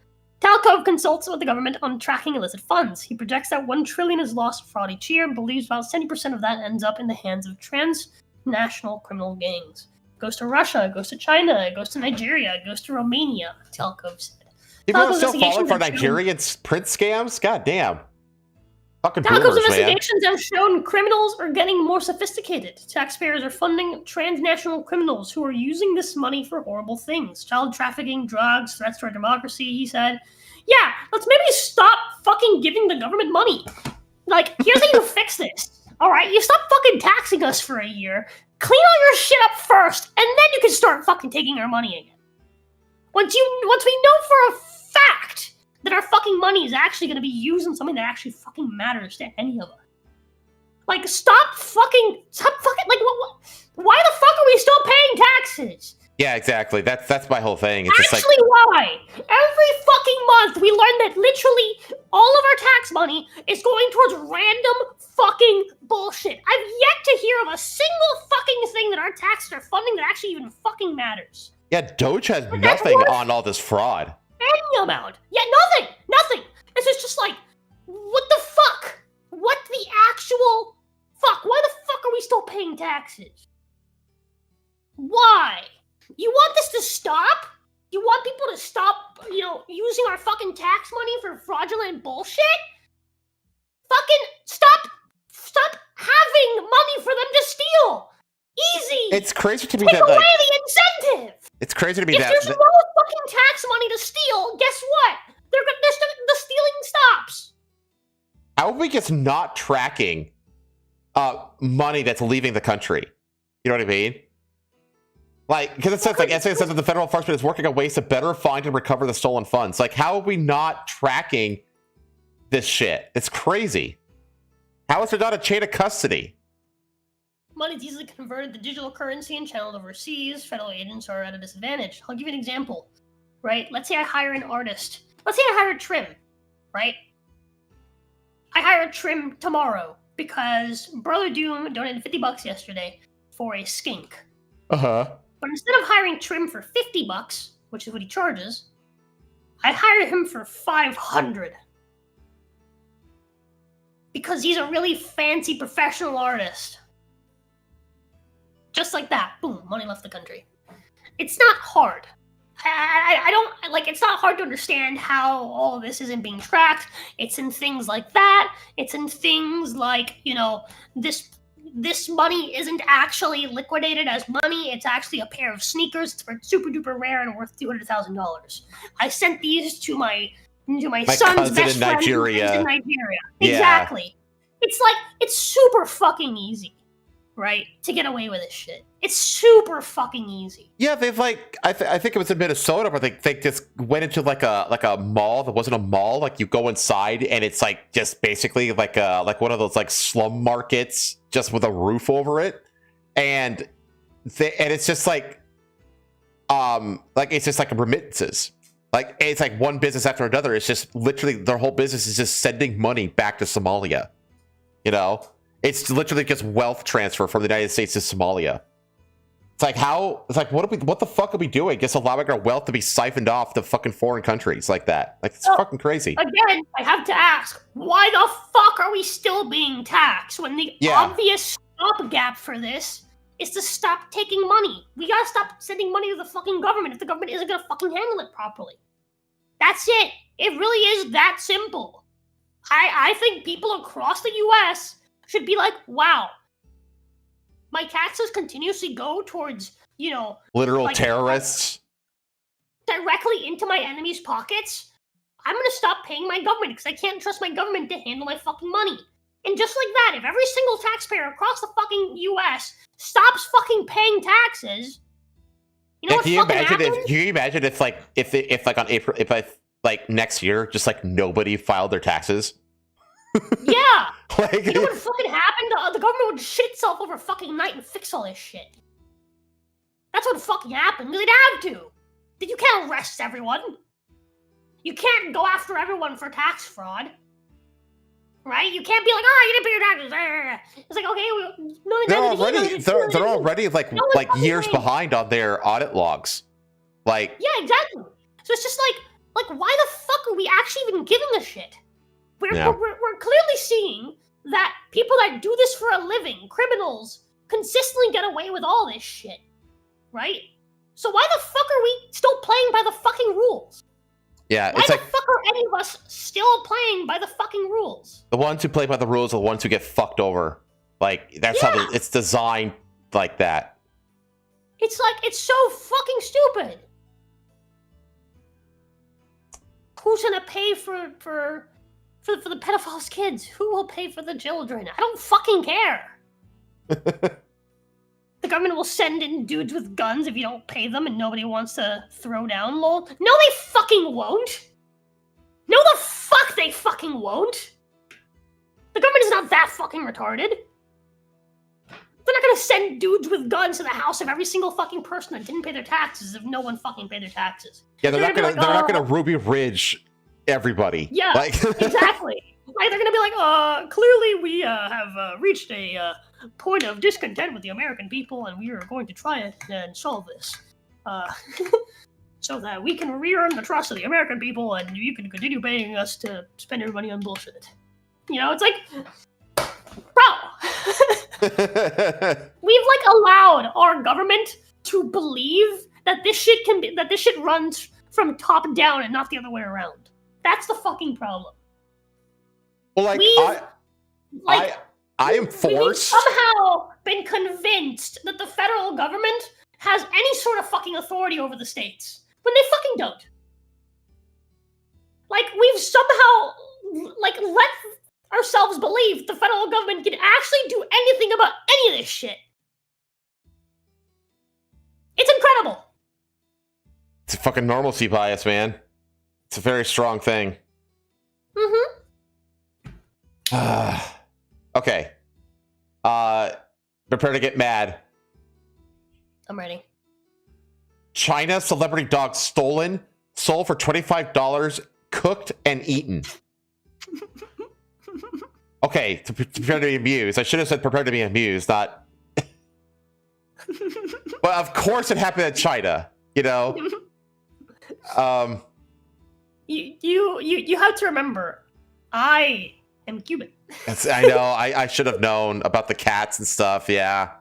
Talcove consults with the government on tracking illicit funds. He projects that $1 trillion is lost to fraud each year and believes about 70% of that ends up in the hands of transnational criminal gangs. It goes to Russia, it goes to China, it goes to Nigeria, it goes to Romania, Talcove said. People are still falling for Nigerian print scams? God damn. Fucking Talcove's boomers, man. investigations have shown criminals are getting more sophisticated. Taxpayers are funding transnational criminals who are using this money for horrible things. Child trafficking, drugs, threats to our democracy, he said. Yeah, let's maybe stop fucking giving the government money. Like, here's how you fix this. Alright, you stop fucking taxing us for a year, clean all your shit up first, and then you can start fucking taking our money again. Once we know for a fact that our fucking money is actually going to be used on something that actually fucking matters to any of us. Like, stop fucking, like, why the fuck are we still paying taxes? Yeah, exactly. That's my whole thing. It's Actually, just like, why? Every fucking month we learn that literally all of our tax money is going towards random fucking bullshit. I've yet to hear of a single fucking thing that our taxes are funding that actually even fucking matters. yeah, Doge has nothing on all this fraud. Any amount. Yeah, nothing. It's just like, what the fuck? What the actual fuck? Why the fuck are we still paying taxes? Why? You want this to stop? You want people to stop, using our fucking tax money for fraudulent bullshit? Fucking stop having money for them to steal. Easy. It's crazy to me Take that, away like, the incentive. it's crazy to me If that, there's no fucking tax money to steal, guess what? The stealing stops. how are we just not tracking money that's leaving the country? You know what I mean? Like, because it says, like, it says that the federal enforcement is working on ways to better find and recover the stolen funds. Like, how are we not tracking this shit? It's crazy. How is there not a chain of custody? Money is easily converted to digital currency and channeled overseas. Federal agents are at a disadvantage. I'll give you an example, right? Let's say I hire an artist. Let's say I hire a trim, right? I hire a trim tomorrow because Brother Doom donated $50 yesterday for a skink. Uh-huh. But instead of hiring trim for $50, which is what he charges, I hire him for $500. Because he's a really fancy professional artist. Just like that. Boom, money left the country. It's not hard. I don't, like, it's not hard to understand how all of this isn't being tracked. It's in things like that. It's in things like, this money isn't actually liquidated as money. It's actually a pair of sneakers. It's super duper rare and worth $200,000. I sent these to my son's best friend who lives in Nigeria. Yeah. Exactly. It's like, it's super fucking easy, right? To get away with this shit. It's super fucking easy. Yeah, they've like, I think it was in Minnesota where they just went into like a mall that wasn't a mall. Like, you go inside and it's like just basically like one of those like slum markets just with a roof over it, and it's just like it's just like remittances. Like, it's like one business after another. It's just literally their whole business is just sending money back to Somalia. It's literally just wealth transfer from the United States to Somalia. It's like, what the fuck are we doing? Just allowing our wealth to be siphoned off to fucking foreign countries like that. Like, it's fucking crazy. Again, I have to ask, why the fuck are we still being taxed when the obvious stopgap for this is to stop taking money? We gotta stop sending money to the fucking government if the government isn't gonna fucking handle it properly. That's it. It really is that simple. I think people across the US should be like, wow, my taxes continuously go towards, literal terrorists directly into my enemies' pockets. I'm gonna stop paying my government because I can't trust my government to handle my fucking money. And just like that, if every single taxpayer across the fucking US stops fucking paying taxes, you know what fucking happens? Can you imagine if next year, just like nobody filed their taxes? Yeah. Like, you know what fucking happened? The government would shit itself over fucking night and fix all this shit. That's what fucking happened. They'd have to. You can't arrest everyone. You can't go after everyone for tax fraud. Right? You can't be like, oh, you didn't pay your taxes. It's like, okay, they're already like years behind on their audit logs. Like, yeah, exactly. So it's just like why the fuck are we actually even giving a shit? We're clearly seeing that people that do this for a living, criminals, consistently get away with all this shit, right? So why the fuck are we still playing by the fucking rules? Yeah, why the fuck are any of us still playing by the fucking rules? The ones who play by the rules are the ones who get fucked over. Like, that's how it's designed like that. It's so fucking stupid. Who's gonna pay for the pedophiles' kids? Who will pay for the children? I don't fucking care. The government will send in dudes with guns if you don't pay them and nobody wants to throw down, lol. No, they fucking won't. No, the fuck they fucking won't. The government is not that fucking retarded. They're not gonna send dudes with guns to the house of every single fucking person that didn't pay their taxes if no one fucking paid their taxes. Yeah, they're not gonna Ruby Ridge everybody. Yeah, exactly. Like, they're gonna be like, clearly we have reached a point of discontent with the American people, and we are going to try it and solve this, so that we can re-earn the trust of the American people, and you can continue paying us to spend your money on bullshit. You know, it's like, bro, we've allowed our government to believe that this shit runs from top down and not the other way around. That's the fucking problem. Well, I am forced. We've somehow been convinced that the federal government has any sort of fucking authority over the states when they fucking don't. Like, we've somehow let ourselves believe the federal government can actually do anything about any of this shit. It's incredible. It's a fucking normalcy bias, man. It's a very strong thing. Mm-hmm. Okay. Prepare to get mad. I'm ready. China celebrity dog stolen, sold for $25, cooked and eaten. Okay, to prepare to be amused. I should have said prepare to be amused, not. But of course it happened in China, you know. You have to remember, I am Cuban. I know. I should have known about the cats and stuff. Yeah.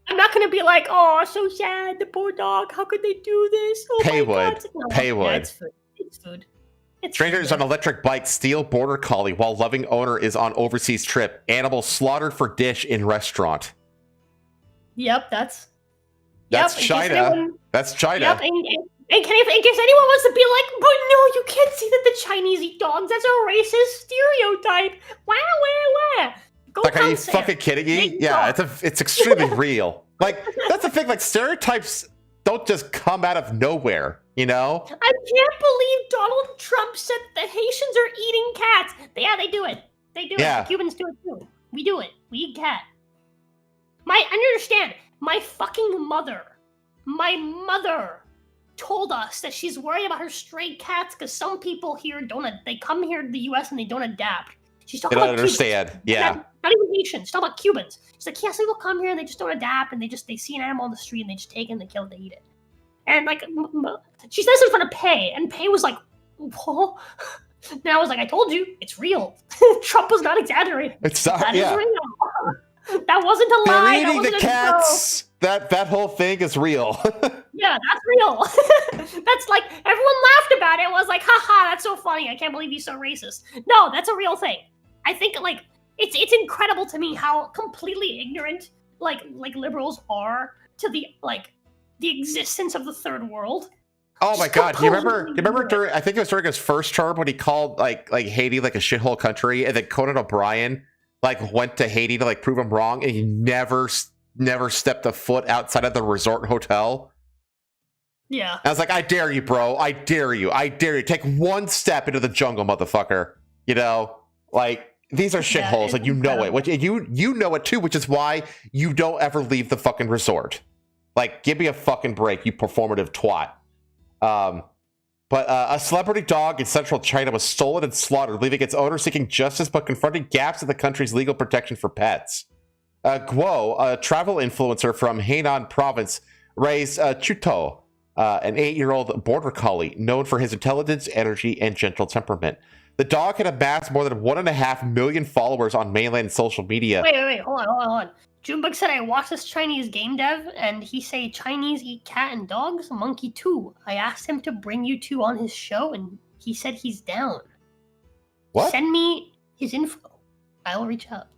I'm not gonna be like, oh, so sad, the poor dog. How could they do this? Oh Paywood. No, Paywood. Yeah, it's food. It's food. Strangers on electric bike steal border collie while loving owner is on overseas trip. Animal slaughtered for dish in restaurant. Yep, that's China. That's China. Yep, in case anyone wants to be like, but no, you can't see that the Chinese eat dogs. That's a racist stereotype. Wah. Go like, are you fucking kidding me? Yeah, it's extremely real. Like, that's the thing. Like, stereotypes don't just come out of nowhere, you know? I can't believe Donald Trump said the Haitians are eating cats. Yeah, they do it. They do it. The Cubans do it too. We do it. We eat cat. I understand. My fucking mother told us that she's worried about her stray cats because some people here they come here to the U.S. and they don't adapt. She's talking about understand. Cubans. Yeah. Not even Haitians. She's talking about Cubans. She's like, yes, people come here and they just don't adapt and they see an animal on the street and they just take it and they kill it, they eat it. And like, she said this in front of Pei, and Pei was like, whoa. And I was like, I told you, it's real. Trump was not exaggerating. It's not. That is real. That wasn't a lie. They're eating that the cats. That whole thing is real. Yeah, that's real. That's like, everyone laughed about it. It was like, haha, that's so funny. I can't believe he's so racist. No, that's a real thing. I think like it's incredible to me how completely ignorant like liberals are to the existence of the third world. Oh my God! Do you remember during, I think it was during his first term when he called like Haiti like a shithole country, and then Conan O'Brien went to Haiti to prove him wrong, and he never stepped a foot outside of the resort hotel. Yeah. I was like, I dare you, bro. I dare you. Take one step into the jungle, motherfucker. You know, these are shitholes, and you know it. Which you know it too, which is why you don't ever leave the fucking resort. Give me a fucking break, you performative twat. But a celebrity dog in central China was stolen and slaughtered, leaving its owner seeking justice but confronting gaps in the country's legal protection for pets. Guo, a travel influencer from Hainan province, raised Chuto, an 8-year-old border collie known for his intelligence, energy, and gentle temperament. The dog had amassed more than 1.5 million followers on mainland social media. Wait, hold on. Junebug said I watched this Chinese game dev, and he say Chinese eat cat and dogs, monkey too. I asked him to bring you two on his show, and he said he's down. What? Send me his info. I will reach out.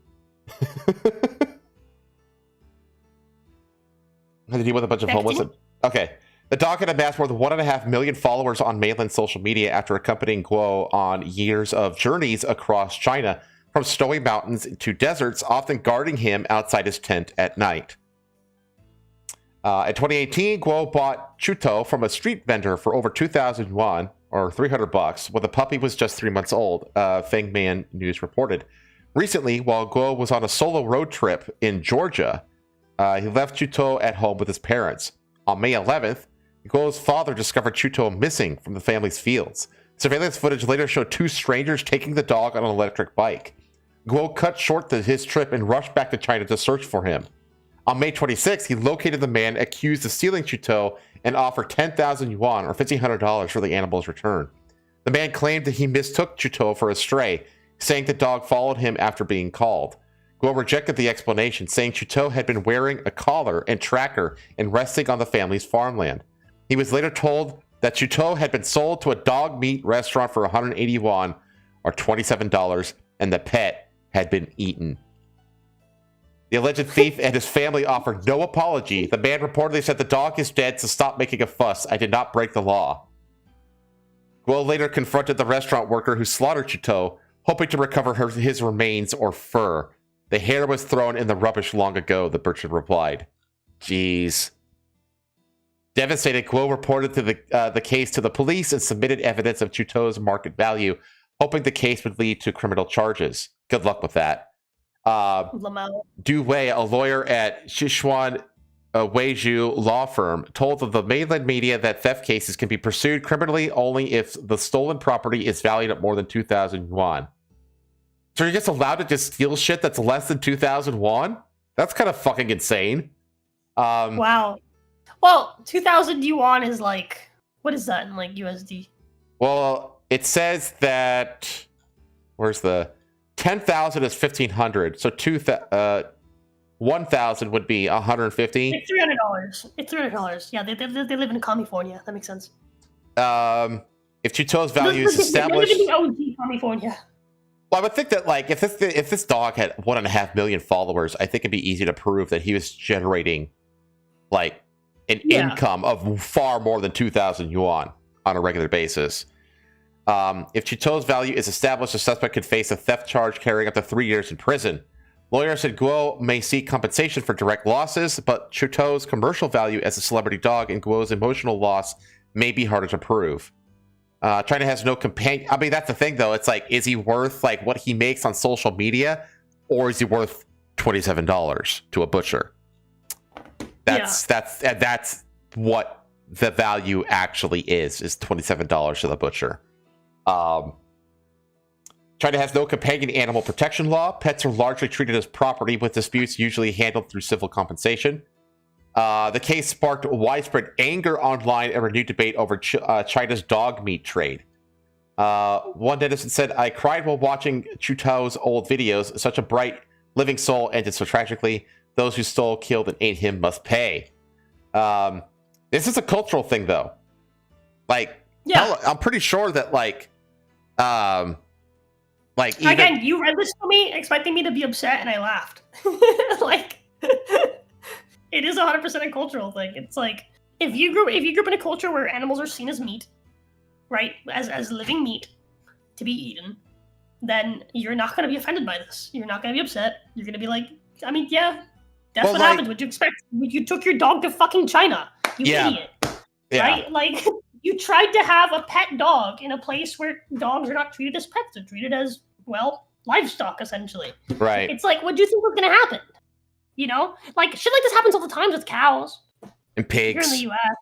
Did he with a bunch of homeless? Okay. The dog had amassed more than 1.5 million followers on mainland social media after accompanying Guo on years of journeys across China, from snowy mountains to deserts, often guarding him outside his tent at night. In 2018, Guo bought Chuto from a street vendor for over 2,000 yuan, or $300, when the puppy was just 3 months old, Fengman News reported. Recently, while Guo was on a solo road trip in Georgia, he left Chuto at home with his parents. On May 11th, Guo's father discovered Chuto missing from the family's fields. Surveillance footage later showed two strangers taking the dog on an electric bike. Guo cut short his trip and rushed back to China to search for him. On May 26th, he located the man accused of stealing Chuto and offered 10,000 yuan, or $1,500, for the animal's return. The man claimed that he mistook Chuto for a stray, saying the dog followed him after being called. Guo rejected the explanation, saying Chuto had been wearing a collar and tracker and resting on the family's farmland. He was later told that Chuto had been sold to a dog meat restaurant for 180 yuan, or $27, and the pet had been eaten. The alleged thief and his family offered no apology. The man reportedly said, "The dog is dead, so stop making a fuss. I did not break the law." Guo later confronted the restaurant worker who slaughtered Chuto, hoping to recover his remains or fur. "The hair was thrown in the rubbish long ago," the butcher replied. Jeez. Devastated, Guo reported the case to the police and submitted evidence of Chuto's market value, hoping the case would lead to criminal charges. Good luck with that. Du Wei, a lawyer at Sichuan Weizhou law firm, told the mainland media that theft cases can be pursued criminally only if the stolen property is valued at more than 2,000 yuan. So you're just allowed to just steal shit that's less than 2,000 yuan? That's kind of fucking insane. Wow. Well, 2,000 yuan is like, what is that in like USD? Well, it says that, where's the 10,000 is 1,500, so 1,000 would be 150. It's $300. It's $300. Yeah, they live in California. That makes sense. If Chuto's value is established, they live in OG California. Well, I would think that like if this dog had 1.5 million followers, I think it'd be easy to prove that he was generating like an income of far more than 2,000 yuan on a regular basis. If Chuto's value is established, the suspect could face a theft charge carrying up to 3 years in prison. Lawyers said Guo may seek compensation for direct losses, but Chuto's commercial value as a celebrity dog and Guo's emotional loss may be harder to prove. China has no companion. I mean, that's the thing, though. It's like, is he worth like what he makes on social media, or is he worth $27 to a butcher? That's what the value actually is $27 to the butcher. China has no companion animal protection law. Pets are largely treated as property, with disputes usually handled through civil compensation. The case sparked widespread anger online and renewed debate over China's dog meat trade. One netizen said, "I cried while watching Chuto's old videos. Such a bright, living soul ended so tragically. Those who stole, killed, and ate him must pay." This is a cultural thing, though. Like, hell, I'm pretty sure that, even... Again, you read this to me expecting me to be upset, and I laughed. Like, it is 100% a cultural thing. It's like, if you grew up in a culture where animals are seen as meat, right, as living meat to be eaten, then you're not going to be offended by this. You're not going to be upset. You're going to be like, I mean, yeah, that's what happened. What'd you expect? You took your dog to fucking China, you idiot. Yeah. Right? Like, you tried to have a pet dog in a place where dogs are not treated as pets. They're treated as, well, livestock, essentially. Right. It's like, what do you think was going to happen? You know? Like, shit like this happens all the time with cows. And pigs. Here in the U.S.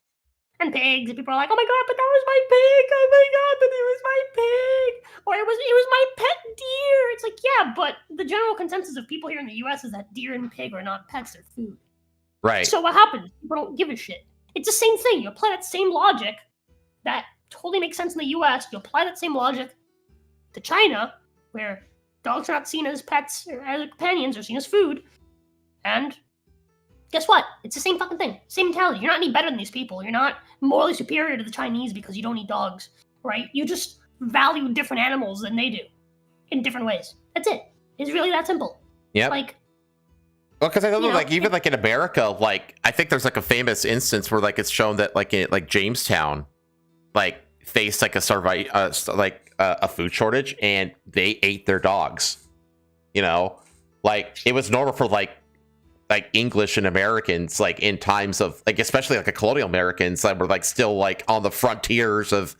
and pigs, and people are like, "Oh my god, but that was my pig! Oh my god, but it was my pig!" Or it was my pet deer. It's like, yeah, but the general consensus of people here in the U.S. is that deer and pig are not pets; they're food. Right. So what happens? People don't give a shit. It's the same thing. You apply that same logic that totally makes sense in the U.S. You apply that same logic to China, where dogs are not seen as pets or as companions, they're seen as food, and guess what? It's the same fucking thing. Same mentality. You're not any better than these people. You're not morally superior to the Chinese because you don't eat dogs, right? You just value different animals than they do in different ways. That's it. It's really that simple. Yep. Like, well, because I know, like, even like in America, like, I think there's like a famous instance where like it's shown that like in like Jamestown, like faced like a food shortage and they ate their dogs. You know, like it was normal for like English and Americans, like in times of like, especially like a colonial Americans that were like still like on the frontiers of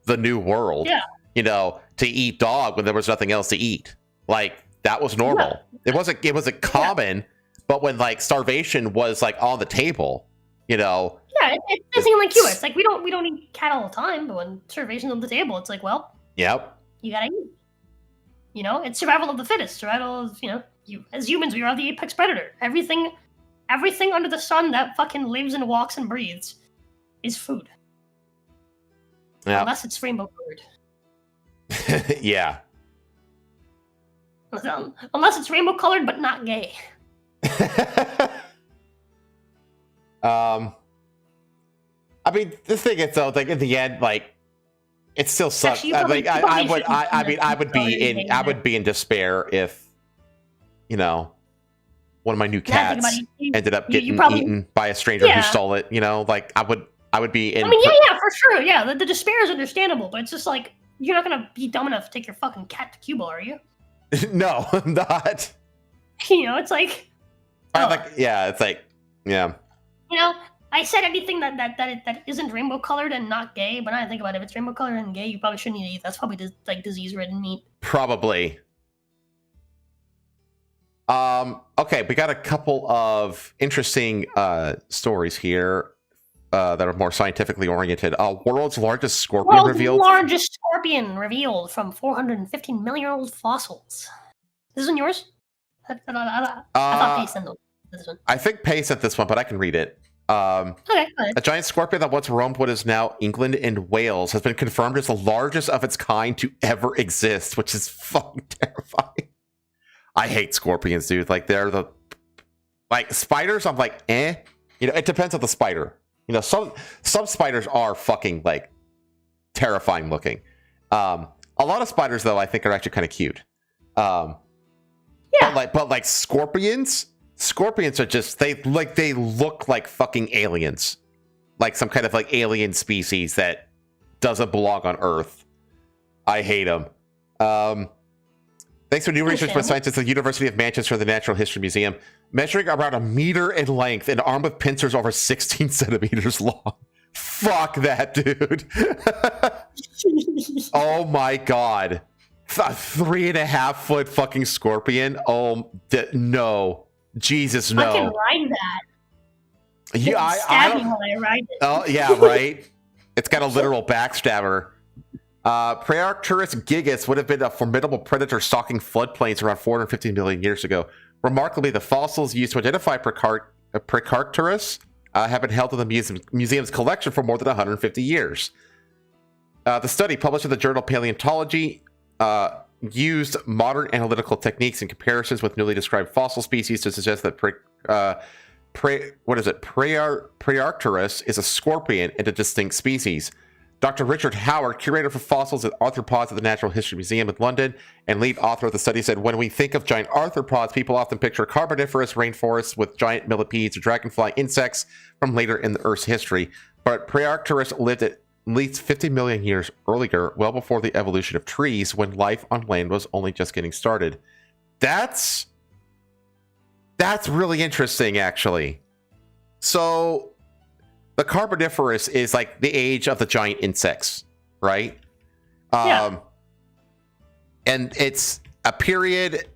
the New World, you know, to eat dog when there was nothing else to eat. Like that was normal. It wasn't common, but when like starvation was like on the table, you know. Yeah, it's the same like you. It's like we don't eat cat all the time, but when starvation's on the table, it's like, well, yep, you gotta eat. You know, it's survival of the fittest. Survival of, you know, you as humans, we are the apex predator. Everything under the sun that fucking lives and walks and breathes is food. Yeah. Unless it's rainbow colored. Yeah. Unless it's rainbow colored but not gay. I mean, the thing is though, like in the end, like it still sucks. Actually, I would be in despair if, you know, one of my new cats ended up getting eaten by a stranger who stole it. You know, like I would be in. I mean, yeah, for sure, yeah. The despair is understandable, but it's just like you're not gonna be dumb enough to take your fucking cat to Cuba, are you? No, I'm not. You know, it's like. It's like, yeah. You know, I said anything that isn't rainbow colored and not gay, but I think about it, if it's rainbow colored and gay, you probably shouldn't eat. That's probably just like disease-ridden meat. Probably. Okay, we got a couple of interesting stories here that are more scientifically oriented. World's largest scorpion revealed. Largest scorpion revealed from 415 million-year-old fossils. This one yours? I thought Pace sent this one. I think Pace sent this one, but I can read it. Okay, a giant scorpion that once roamed what is now England and Wales has been confirmed as the largest of its kind to ever exist, which is fucking terrifying. I hate scorpions, dude. Like they're the spiders. I'm like, eh. You know, it depends on the spider. You know, some spiders are fucking like terrifying looking. A lot of spiders though, I think are actually kind of cute. But like scorpions are just they look like fucking aliens, like some kind of like alien species that doesn't belong on Earth. I hate them. Thanks to new research by scientists at the University of Manchester and the Natural History Museum, measuring around 1 meter in length and armed with pincers over 16 centimeters long. Fuck that, dude. Oh my god. A 3.5 foot fucking scorpion. Oh no. Jesus, no. I can ride that. Yeah, stab me while I ride it. Oh yeah, right. It's got a literal backstabber. Prearcturus gigas would have been a formidable predator stalking floodplains around 450 million years ago. Remarkably, the fossils used to identify Prearcturus have been held in the museum's collection for more than 150 years. The study, published in the journal Paleontology, used modern analytical techniques and comparisons with newly described fossil species to suggest that Prearcturus is a scorpion and a distinct species. Dr. Richard Howard, curator for fossils and arthropods at the Natural History Museum in London and lead author of the study, said, when we think of giant arthropods, people often picture carboniferous rainforests with giant millipedes or dragonfly insects from later in the Earth's history. But Prearcturus lived at least 50 million years earlier, well before the evolution of trees, when life on land was only just getting started. That's really interesting, actually. So the Carboniferous is like the age of the giant insects, right? And it's a period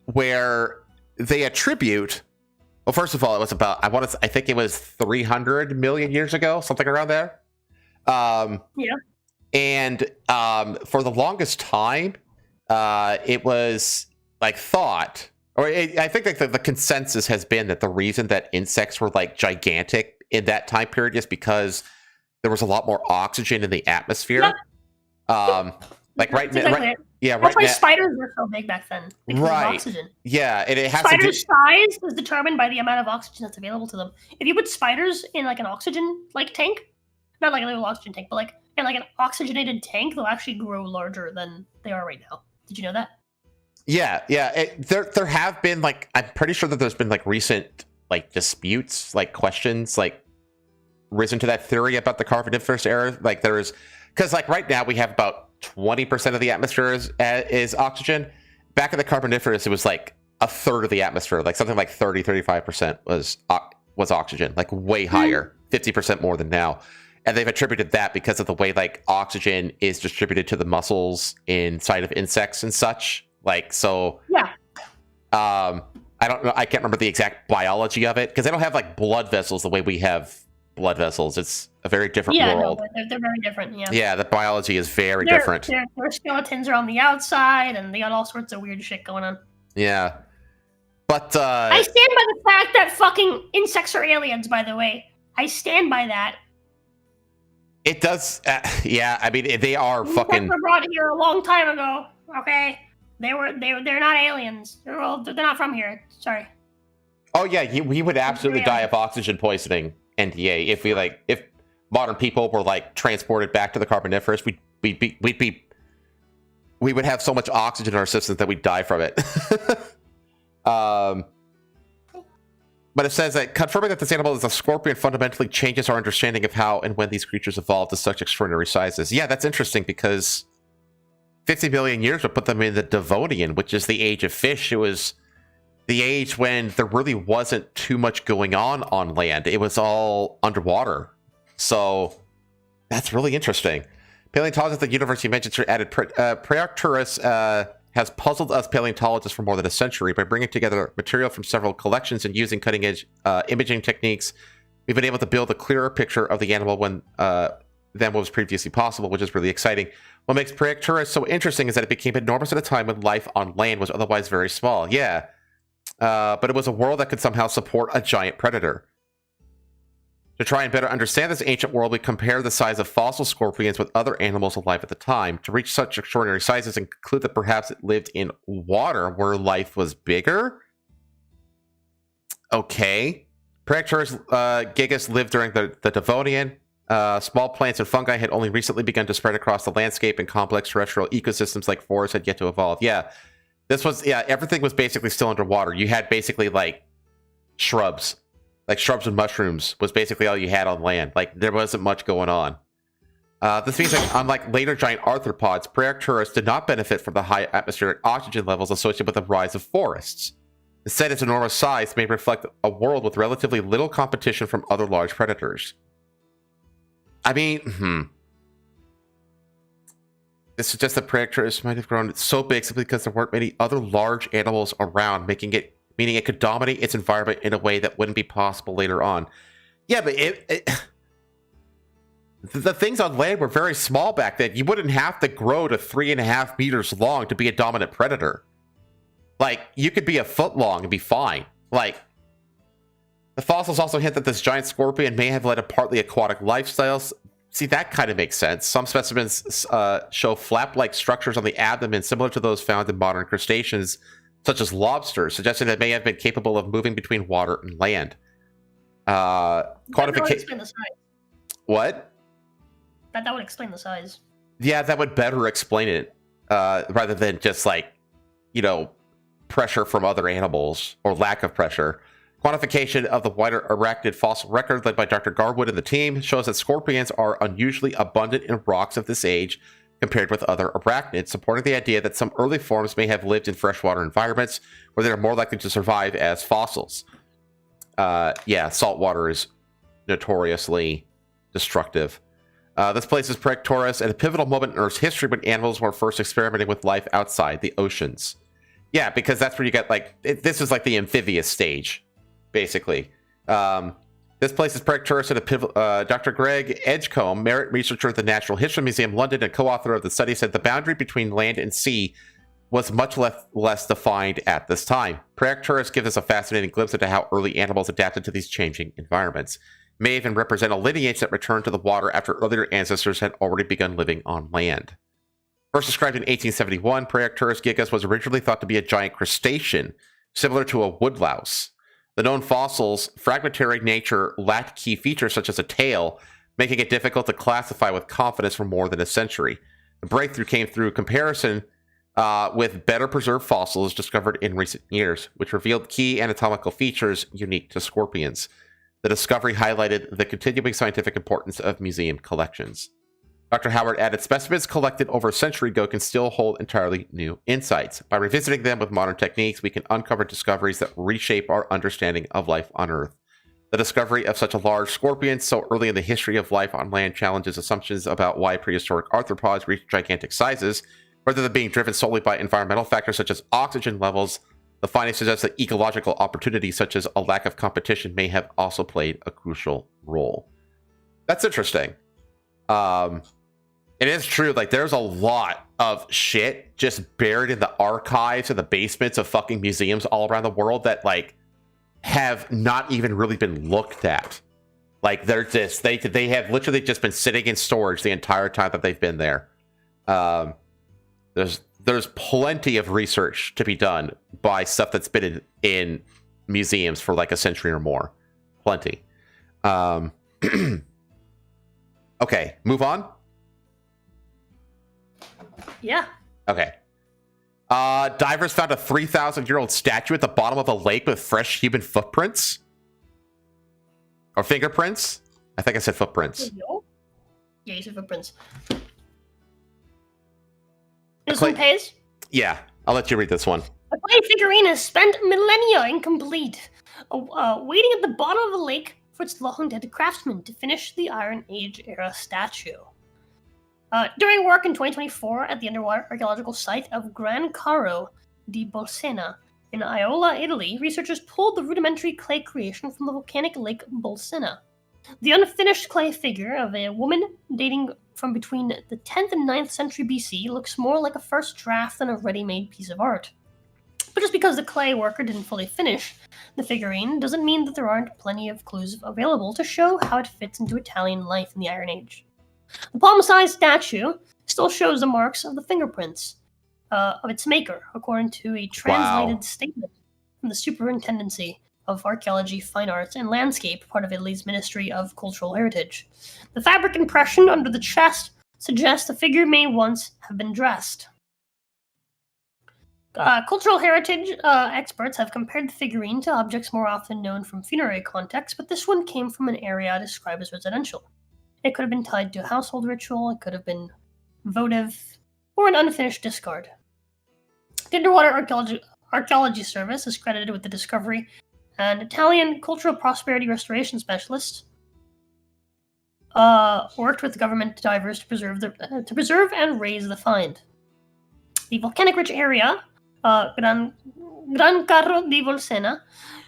where they attribute Well, first of all, it was about I think it was 300 million years ago, something around there. Yeah. And for the longest time, it was like thought, I think like the consensus has been that the reason that insects were like gigantic in that time period is because there was a lot more oxygen in the atmosphere. Like right now. Yeah, that's why now, spiders were so big back then. Because of oxygen. Yeah, and it has spiders' size is determined by the amount of oxygen that's available to them. If you put spiders in like an oxygen like tank, not like a little oxygen tank, but like in like an oxygenated tank, they'll actually grow larger than they are right now. Did you know that? Yeah. There have been like, I'm pretty sure that there's been like recent like disputes, like questions, like risen to that theory about the Carboniferous era. Like there's, because like right now we have about 20% of the atmosphere is oxygen. Back in the Carboniferous, it was like a third of the atmosphere, like something like 35% was oxygen, like way higher, 50% more than now. And they've attributed that because of the way like oxygen is distributed to the muscles inside of insects and such. Like, so yeah. I don't know. I can't remember the exact biology of it because they don't have like blood vessels the way we have blood vessels. It's a very different world. No, they're very different. Yeah. Yeah, the biology is very different. Their skeletons are on the outside, and they got all sorts of weird shit going on. Yeah, but I stand by the fact that fucking insects are aliens. By the way, I stand by that. It does. Yeah, I mean they are fucking. Insects were brought here a long time ago. Okay, they're not aliens. They're not from here. Sorry. Oh yeah, we would absolutely die of oxygen poisoning. NDA if modern people were like transported back to the Carboniferous, we would have so much oxygen in our systems that we'd die from it. But it says that confirming that this animal is a scorpion fundamentally changes our understanding of how and when these creatures evolved to such extraordinary sizes. Yeah, that's interesting because 50 million years would put them in the Devonian, which is the age of fish. It was the age when there really wasn't too much going on land. It was all underwater. So that's really interesting. Paleontologists at the University of Manchester added Prearcturus has puzzled us paleontologists for more than a century. By bringing together material from several collections and using cutting-edge imaging techniques, we've been able to build a clearer picture of the animal than what was previously possible, which is really exciting. What makes Prearcturus so interesting is that it became enormous at a time when life on land was otherwise very small. Yeah. But it was a world that could somehow support a giant predator. To try and better understand this ancient world, we compare the size of fossil scorpions with other animals alive at the time to reach such extraordinary sizes and conclude that perhaps it lived in water where life was bigger. Okay. Prearcturus gigas lived during the Devonian. Small plants and fungi had only recently begun to spread across the landscape, and complex terrestrial ecosystems like forests had yet to evolve. Yeah. Everything was basically still underwater. You had basically like shrubs and mushrooms was basically all you had on land. Like there wasn't much going on. This means that unlike later giant arthropods, Prearcturus did not benefit from the high atmospheric oxygen levels associated with the rise of forests. Instead, its enormous size may reflect a world with relatively little competition from other large predators. I mean, This suggests that Prearcturus might have grown so big simply because there weren't many other large animals around, meaning it could dominate its environment in a way that wouldn't be possible later on. Yeah, but the things on land were very small back then. You wouldn't have to grow to 3.5 meters long to be a dominant predator. Like, you could be a foot long and be fine. Like, the fossils also hint that this giant scorpion may have led a partly aquatic lifestyle. See, that kind of makes sense. Some specimens show flap-like structures on the abdomen similar to those found in modern crustaceans, such as lobsters, suggesting that it may have been capable of moving between water and land. Explain the size. What? That would explain the size. Yeah, that would better explain it, rather than just like, pressure from other animals or lack of pressure. Quantification of the wider arachnid fossil record led by Dr. Garwood and the team shows that scorpions are unusually abundant in rocks of this age compared with other arachnids, supporting the idea that some early forms may have lived in freshwater environments where they are more likely to survive as fossils. Salt water is notoriously destructive. This places Prearcturus at a pivotal moment in Earth's history when animals were first experimenting with life outside the oceans. Yeah, because that's where you get, this is like the amphibious stage. basically. This places Prague tourists at a Dr. Greg Edgecombe, merit researcher at the Natural History Museum London and co-author of the study, said the boundary between land and sea was much less defined at this time. Prague tourists give us a fascinating glimpse into how early animals adapted to these changing environments. It may even represent a lineage that returned to the water after earlier ancestors had already begun living on land. First described in 1871, Praecurus gigas was originally thought to be a giant crustacean, similar to a woodlouse. The known fossils' fragmentary nature lacked key features such as a tail, making it difficult to classify with confidence for more than a century. The breakthrough came through comparison with better preserved fossils discovered in recent years, which revealed key anatomical features unique to scorpions. The discovery highlighted the continuing scientific importance of museum collections. Dr. Howard added, specimens collected over a century ago can still hold entirely new insights. By revisiting them with modern techniques, we can uncover discoveries that reshape our understanding of life on Earth. The discovery of such a large scorpion so early in the history of life on land challenges assumptions about why prehistoric arthropods reached gigantic sizes. Rather than being driven solely by environmental factors such as oxygen levels, the finding suggests that ecological opportunities such as a lack of competition may have also played a crucial role. That's interesting. It is true, like, there's a lot of shit just buried in the archives and the basements of fucking museums all around the world that, like, have not even really been looked at. Like, they're just, they have literally just been sitting in storage the entire time that they've been there. There's plenty of research to be done by stuff that's been in museums for like a century or more. Plenty. Okay, move on. Yeah. Okay. Divers found a 3,000-year-old statue at the bottom of a lake with fresh human footprints. Or fingerprints. I think I said footprints. Yeah, you said footprints. This one pays? Yeah, I'll let you read this one. A clay figurine has spent millennia incomplete, waiting at the bottom of the lake for its long-dead craftsman to finish the Iron Age era statue. During work in 2024 at the underwater archaeological site of Gran Caro di Bolsena in Iola, Italy, researchers pulled the rudimentary clay creation from the volcanic lake Bolsena. The unfinished clay figure of a woman dating from between the 10th and 9th century BC looks more like a first draft than a ready-made piece of art. But just because the clay worker didn't fully finish the figurine doesn't mean that there aren't plenty of clues available to show how it fits into Italian life in the Iron Age. The palm-sized statue still shows the marks of the fingerprints of its maker, according to a translated statement from the Superintendency of Archaeology, Fine Arts, and Landscape, part of Italy's Ministry of Cultural Heritage. The fabric impression under the chest suggests the figure may once have been dressed. Cultural heritage experts have compared the figurine to objects more often known from funerary contexts, but this one came from an area described as residential. It could have been tied to a household ritual, it could have been votive, or an unfinished discard. The Underwater Archaeology Service is credited with the discovery, and Italian cultural prosperity restoration specialists worked with government divers to preserve and raise the find. The volcanic-rich area, Gran Caro di Bolsena,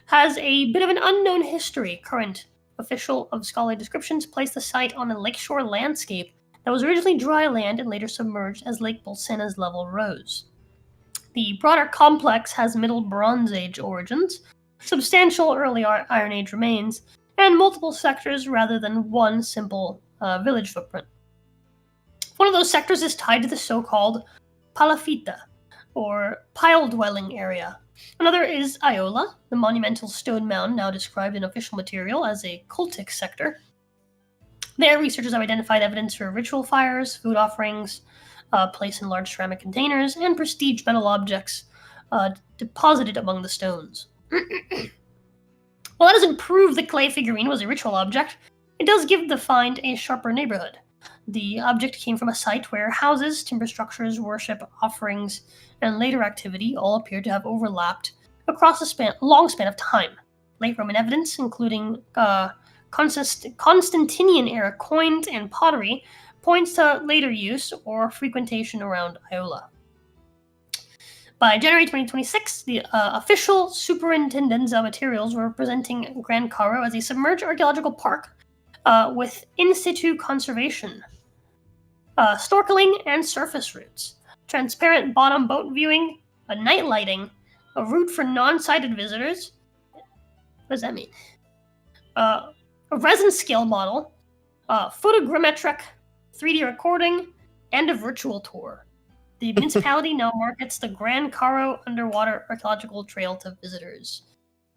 has a bit of an unknown history. Current official of scholarly descriptions placed the site on a lakeshore landscape that was originally dry land and later submerged as Lake Bolsena's level rose. The broader complex has Middle Bronze Age origins, substantial early Iron Age remains, and multiple sectors rather than one simple village footprint. One of those sectors is tied to the so-called Palafita, or pile-dwelling area. Another is Iola, the monumental stone mound now described in official material as a cultic sector. There, researchers have identified evidence for ritual fires, food offerings, placed in large ceramic containers, and prestige metal objects deposited among the stones. While that doesn't prove the clay figurine was a ritual object, it does give the find a sharper neighborhood. The object came from a site where houses, timber structures, worship, offerings, and later activity all appear to have overlapped across a long span of time. Late Roman evidence, including Constantinian-era coins and pottery, points to later use or frequentation around Iola. By January 2026, the official superintendents of materials were presenting Grand Caro as a submerged archaeological park with in situ conservation, snorkeling and surface routes, transparent bottom boat viewing, a night lighting, a route for non-sighted visitors. What does that mean? A resin scale model, photogrammetric 3D recording, and a virtual tour. The municipality now markets the Grand Caro Underwater Archaeological Trail to visitors.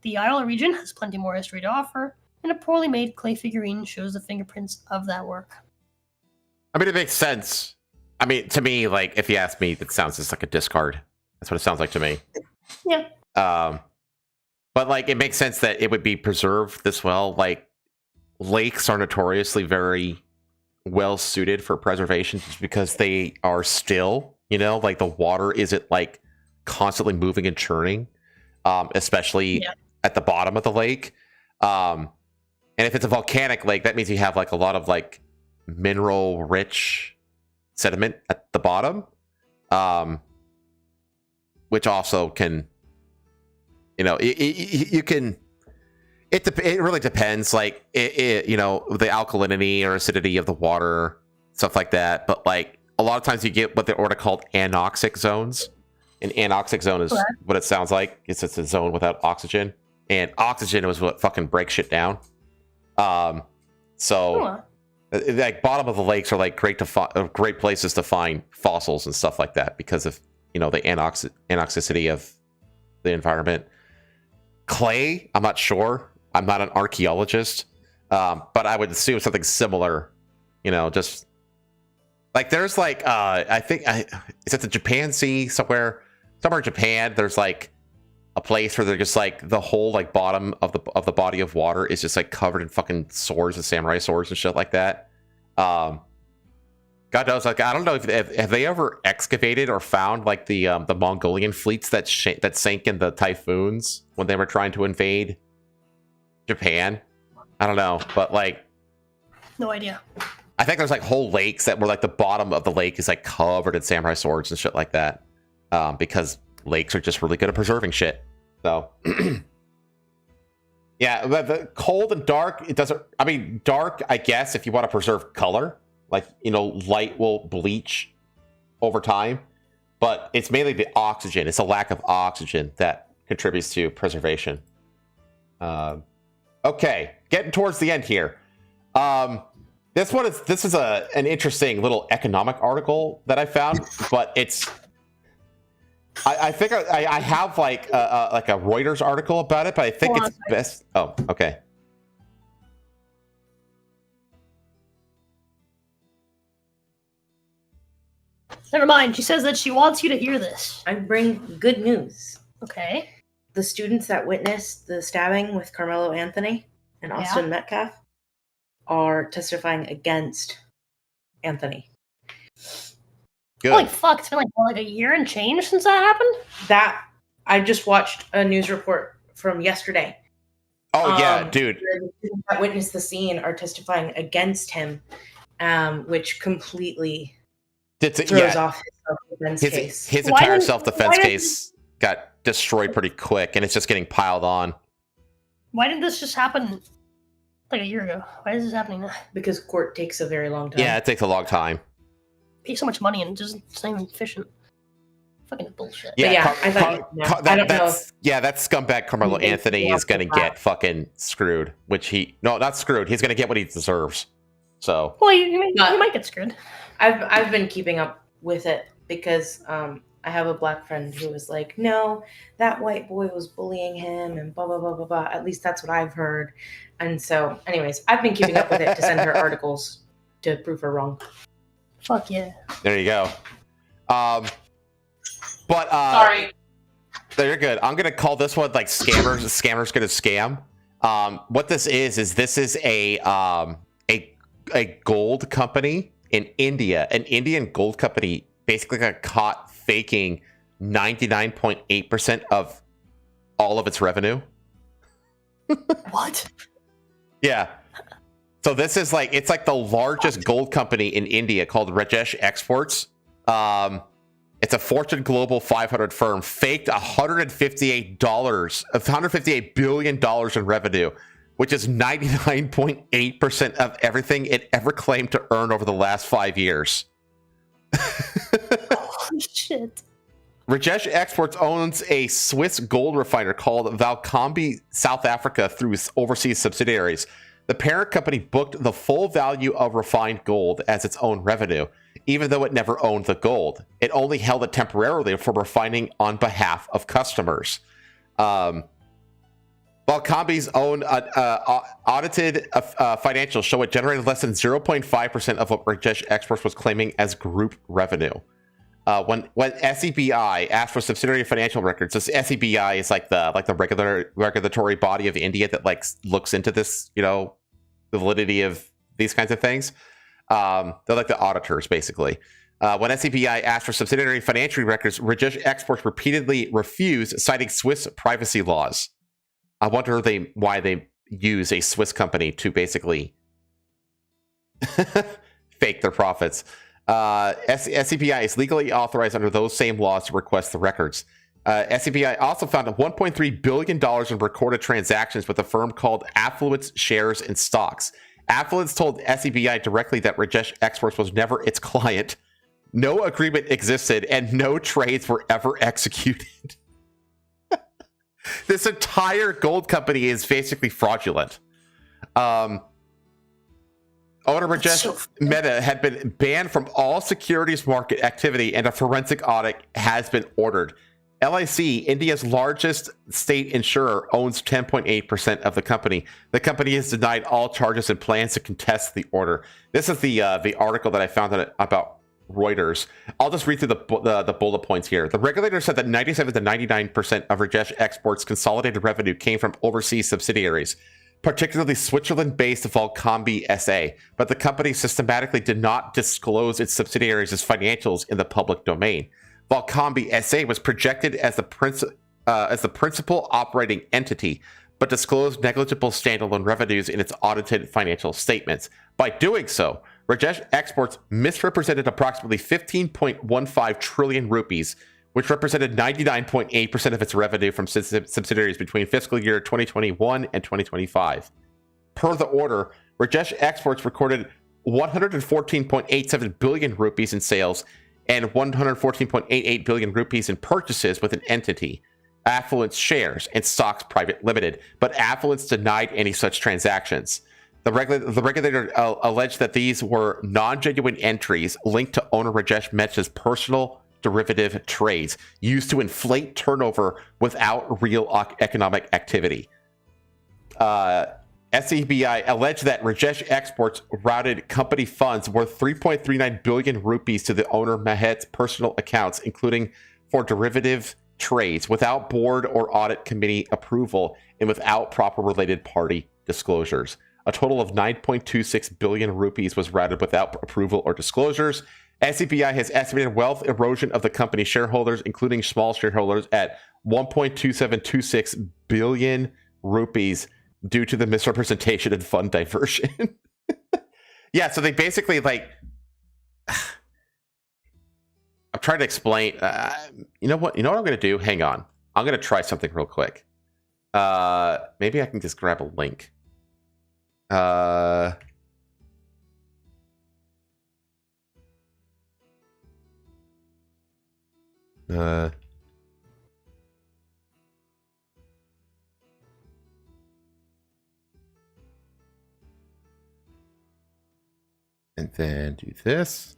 The Isle region has plenty more history to offer, and a poorly made clay figurine shows the fingerprints of that work. I mean, it makes sense. I mean, to me, like, if you ask me, it sounds just like a discard. That's what it sounds like to me. Yeah. But, like, it makes sense that it would be preserved this well. Like, lakes are notoriously very well suited for preservation just because they are still. You know, like the water isn't like constantly moving and churning, especially at the bottom of the lake. And if it's a volcanic lake, that means you have like a lot of like mineral rich sediment at the bottom, which also can, you know, you can. It really depends, like you know, the alkalinity or acidity of the water, stuff like that. But like. A lot of times you get what they're called anoxic zones. An anoxic zone is what it sounds like. It's just a zone without oxygen. And oxygen was what fucking breaks shit down. So, like, bottom of the lakes are like great places to find fossils and stuff like that because of, you know, the anoxicity of the environment. Clay, I'm not sure. I'm not an archaeologist. But I would assume something similar, you know, just... Like, there's, like, I think, is it the Japan Sea somewhere in Japan, there's, like, a place where they're just, like, the whole, like, bottom of the body of water is just, like, covered in fucking swords and samurai swords and shit like that. God knows, like, I don't know if have they ever excavated or found, like, the Mongolian fleets that sank in the typhoons when they were trying to invade Japan? I don't know, but, like... No idea. I think there's like whole lakes that were like the bottom of the lake is like covered in samurai swords and shit like that, because lakes are just really good at preserving shit. So, yeah, the cold and dark, it doesn't. I mean, dark, I guess, if you want to preserve color, like, you know, light will bleach over time, but it's mainly the oxygen. It's a lack of oxygen that contributes to preservation. Okay, getting towards the end here. This is an interesting little economic article that I found, but it's I think I have like a Reuters article about it, but I think it's best. Oh, okay. Never mind. She says that she wants you to hear this. I bring good news. Okay. The students that witnessed the stabbing with Carmelo Anthony and Austin Metcalf are testifying against Anthony. Good. Holy fuck, it's been like a year and change since that happened? That, I just watched a news report from yesterday. Oh, yeah, dude. The students that witnessed the scene are testifying against him, which completely throws off his self-defense case. His entire self-defense case got destroyed pretty quick, and it's just getting piled on. Why didn't this just happen like a year ago? Why is this happening now? Because court takes a very long time. Yeah, it takes a long time. Pay so much money and it's not even efficient. Fucking bullshit. Yeah, I don't know. That scumbag Carmelo Anthony is gonna get fucking screwed. Not screwed. He's gonna get what he deserves. So. Well, you might get screwed. I've been keeping up with it because I have a black friend who was like, no, that white boy was bullying him and blah blah blah blah blah. At least that's what I've heard. And so, anyways, I've been keeping up with it to send her articles to prove her wrong. Fuck yeah. There you go. But sorry. You're good. I'm gonna call this one like scammers. Scammers gonna scam. What this is this is a gold company in India. An Indian gold company basically got caught faking 99.8% of all of its revenue. What? Yeah. So this is like, it's like the largest gold company in India called Rajesh Exports. It's a Fortune Global 500 firm, faked $158 billion in revenue, which is 99.8% of everything it ever claimed to earn over the last 5 years. Holy shit. Rajesh Exports owns a Swiss gold refiner called Valcombe South Africa through its overseas subsidiaries. The parent company booked the full value of refined gold as its own revenue, even though it never owned the gold. It only held it temporarily for refining on behalf of customers. Valcombe's own audited financials show it generated less than 0.5% of what Rajesh Exports was claiming as group revenue. When SEBI asked for subsidiary financial records, this SEBI is like the regulatory body of India that like looks into this, the validity of these kinds of things. They're like the auditors, basically. When SEBI asked for subsidiary financial records, Rajesh Exports repeatedly refused, citing Swiss privacy laws. I wonder why they use a Swiss company to basically fake their profits. SEBI is legally authorized under those same laws to request the records. SEBI also found $1.3 billion in recorded transactions with a firm called Affluence Shares and Stocks. Affluence told SEBI directly that Rajesh Exports was never its client. No agreement existed and no trades were ever executed. This entire gold company is basically fraudulent. Owner Rajesh Mehta had been banned from all securities market activity, and a forensic audit has been ordered. LIC, India's largest state insurer, owns 10.8% of the company. The company has denied all charges and plans to contest the order. This is the article that I found about Reuters. I'll just read through the bullet points here. The regulator said that 97 to 99% of Rajesh Exports' consolidated revenue came from overseas subsidiaries, particularly Switzerland-based Valcombe SA, but the company systematically did not disclose its subsidiaries' financials in the public domain. Valcombe SA was projected as the principal operating entity, but disclosed negligible standalone revenues in its audited financial statements. By doing so, Rajesh Exports misrepresented approximately 15.15 trillion rupees, which represented 99.8% of its revenue from subsidiaries between fiscal year 2021 and 2025. Per the order, Rajesh Exports recorded 114.87 billion rupees in sales and 114.88 billion rupees in purchases with an entity, Affluence Shares and Stocks Private Limited, but Affluence denied any such transactions. The regulator alleged that these were non-genuine entries linked to owner Rajesh Mehta's personal derivative trades used to inflate turnover without real economic activity. SEBI alleged that Rajesh Exports routed company funds worth 3.39 billion rupees to the owner Mehta's personal accounts, including for derivative trades, without board or audit committee approval and without proper related party disclosures. A total of 9.26 billion rupees was routed without approval or disclosures. SEBI has estimated wealth erosion of the company shareholders, including small shareholders, at 1.2726 billion rupees due to the misrepresentation and fund diversion. Yeah, so they basically I'm trying to explain. You know what I'm going to do? Hang on. I'm going to try something real quick. Maybe I can just grab a link. And then do this.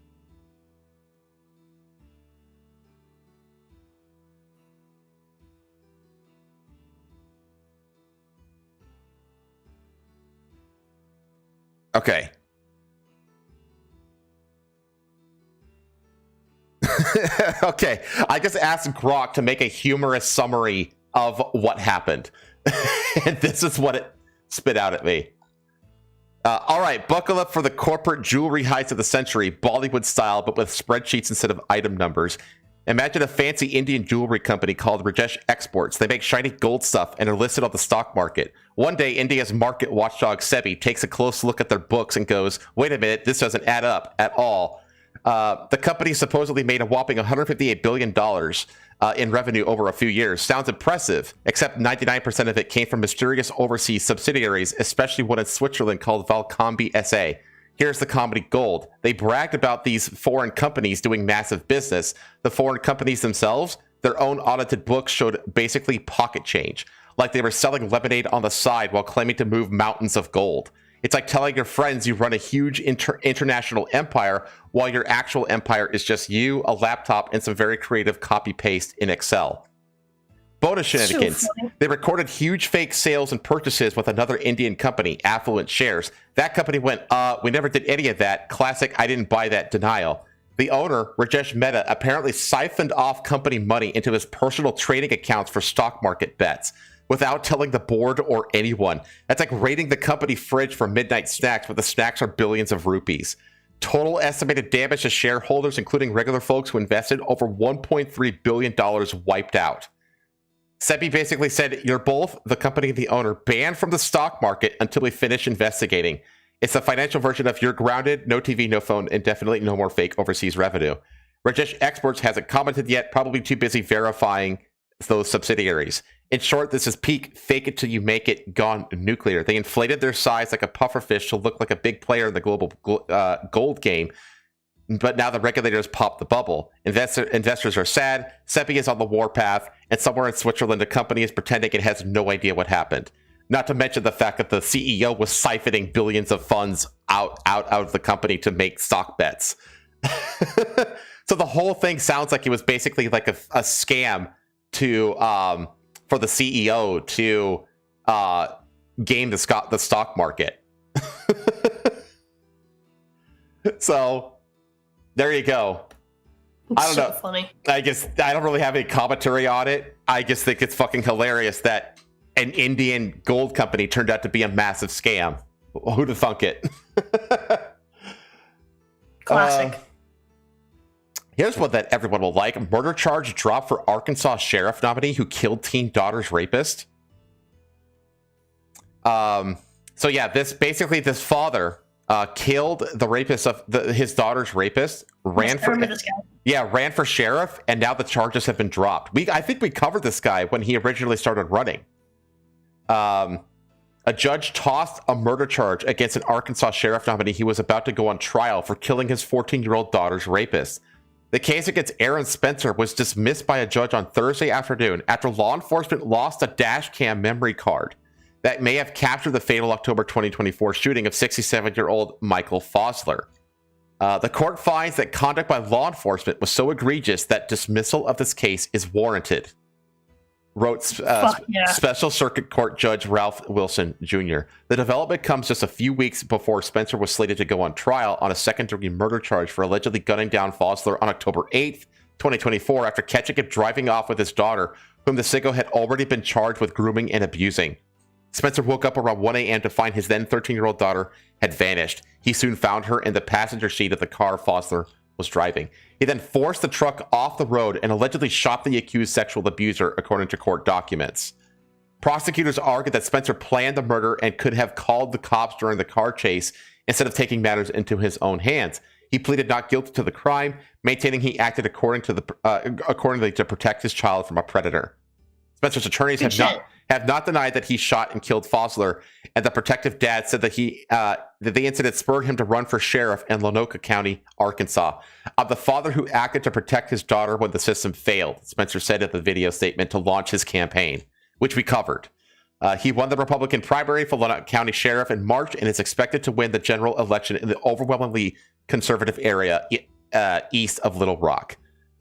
Okay. Okay. I just asked Grok to make a humorous summary of what happened. And this is what it spit out at me. All right, buckle up for the corporate jewelry heights of the century, Bollywood style, but with spreadsheets instead of item numbers. Imagine a fancy Indian jewelry company called Rajesh Exports. They make shiny gold stuff and are listed on the stock market. One day, India's market watchdog SEBI takes a close look at their books and goes, wait a minute, this doesn't add up at all. The company supposedly made a whopping $158 billion in revenue over a few years. Sounds impressive, except 99% of it came from mysterious overseas subsidiaries, especially one in Switzerland called Valcombi SA. Here's the comedy gold. They bragged about these foreign companies doing massive business. The foreign companies themselves, their own audited books showed basically pocket change, like they were selling lemonade on the side while claiming to move mountains of gold. It's like telling your friends you run a huge international empire while your actual empire is just you, a laptop, and some very creative copy-paste in Excel. Bonus shenanigans. So they recorded huge fake sales and purchases with another Indian company, Affluent Shares. That company went, we never did any of that. Classic, I didn't buy that denial. The owner, Rajesh Mehta, apparently siphoned off company money into his personal trading accounts for stock market bets without telling the board or anyone. That's like raiding the company fridge for midnight snacks, but the snacks are billions of rupees. Total estimated damage to shareholders, including regular folks who invested, over $1.3 billion wiped out. SEBI basically said, you're both, the company and the owner, banned from the stock market until we finish investigating. It's the financial version of you're grounded, no TV, no phone, and definitely no more fake overseas revenue. Rajesh Exports hasn't commented yet, probably too busy verifying those subsidiaries. In short, this is peak fake it till you make it gone nuclear. They inflated their size like a pufferfish to look like a big player in the global gold game, but now the regulators popped the bubble. Investors are sad, SEBI is on the warpath, and somewhere in Switzerland a company is pretending it has no idea what happened. Not to mention the fact that the CEO was siphoning billions of funds out of the company to make stock bets. So the whole thing sounds like it was basically like a scam to for the CEO to game the stock market. So there you go. I don't know. Funny. I guess I don't really have any commentary on it. I just think it's fucking hilarious that an Indian gold company turned out to be a massive scam. Who'd have thunk it? Classic. Here's one that everyone will like. Murder charge dropped for Arkansas sheriff nominee who killed teen daughter's rapist. So yeah, this father killed the rapist of his daughter's rapist. Ran for sheriff, and now the charges have been dropped. I think we covered this guy when he originally started running. A judge tossed a murder charge against an Arkansas sheriff nominee who was about to go on trial for killing his 14-year-old daughter's rapist. The case against Aaron Spencer was dismissed by a judge on Thursday afternoon after law enforcement lost a dash cam memory card that may have captured the fatal October 2024 shooting of 67-year-old Michael Fosler. The court finds that conduct by law enforcement was so egregious that dismissal of this case is warranted, wrote Special Circuit Court Judge Ralph Wilson Jr. The development comes just a few weeks before Spencer was slated to go on trial on a second-degree murder charge for allegedly gunning down Fosler on October 8th, 2024, after catching him driving off with his daughter, whom the sicko had already been charged with grooming and abusing. Spencer woke up around 1 a.m. to find his then 13-year-old daughter had vanished. He soon found her in the passenger seat of the car Fosler was driving. He then forced the truck off the road and allegedly shot the accused sexual abuser, according to court documents. Prosecutors argued that Spencer planned the murder and could have called the cops during the car chase instead of taking matters into his own hands. He pleaded not guilty to the crime, maintaining he acted accordingly to protect his child from a predator. Spencer's attorneys have not denied that he shot and killed Fosler, and the protective dad said that that the incident spurred him to run for sheriff in Lonoka County, Arkansas. I'm the father who acted to protect his daughter when the system failed, Spencer said in the video statement to launch his campaign, which we covered. He won the Republican primary for Lonoka County Sheriff in March and is expected to win the general election in the overwhelmingly conservative area east of Little Rock.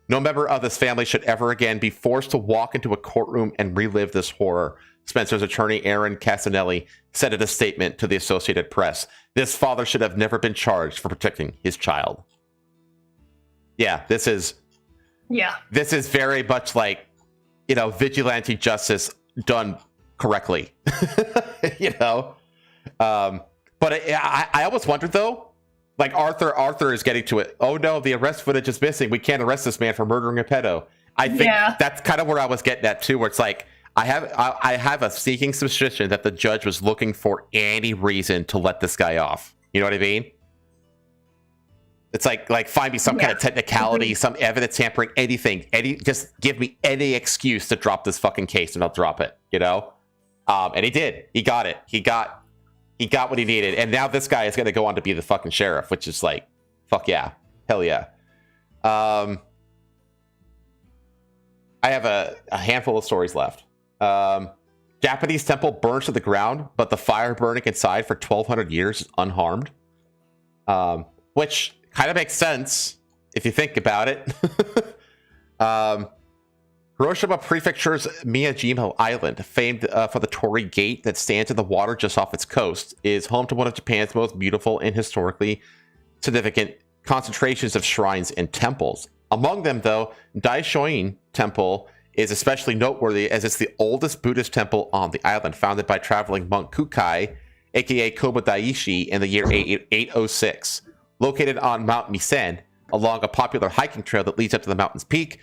No member of this family should ever again be forced to walk into a courtroom and relive this horror, Spencer's attorney Aaron Casanelli said in a statement to the Associated Press. This father should have never been charged for protecting his child. Yeah, this is very much like, vigilante justice done correctly. But I almost wondered though, like Arthur is getting to it. Oh no, the arrest footage is missing. We can't arrest this man for murdering a pedo. I think that's kind of where I was getting at too, where it's like I have a sneaking suspicion that the judge was looking for any reason to let this guy off. You know what I mean? It's like find me some kind of technicality, some evidence tampering, anything. Just give me any excuse to drop this fucking case and I'll drop it, you know? And he did. He got it. He got what he needed. And now this guy is going to go on to be the fucking sheriff, which is like, fuck yeah. Hell yeah. I have a handful of stories left. Japanese temple burns to the ground, but the fire burning inside for 1,200 years is unharmed. Which kind of makes sense if you think about it. Hiroshima Prefecture's Miyajima Island, famed for the Torii Gate that stands in the water just off its coast, is home to one of Japan's most beautiful and historically significant concentrations of shrines and temples. Among them, though, Daishoin Temple is especially noteworthy as it's the oldest Buddhist temple on the island, founded by traveling monk Kukai, aka Kobodaishi, in the year 806. Located on Mount Misen, along a popular hiking trail that leads up to the mountain's peak,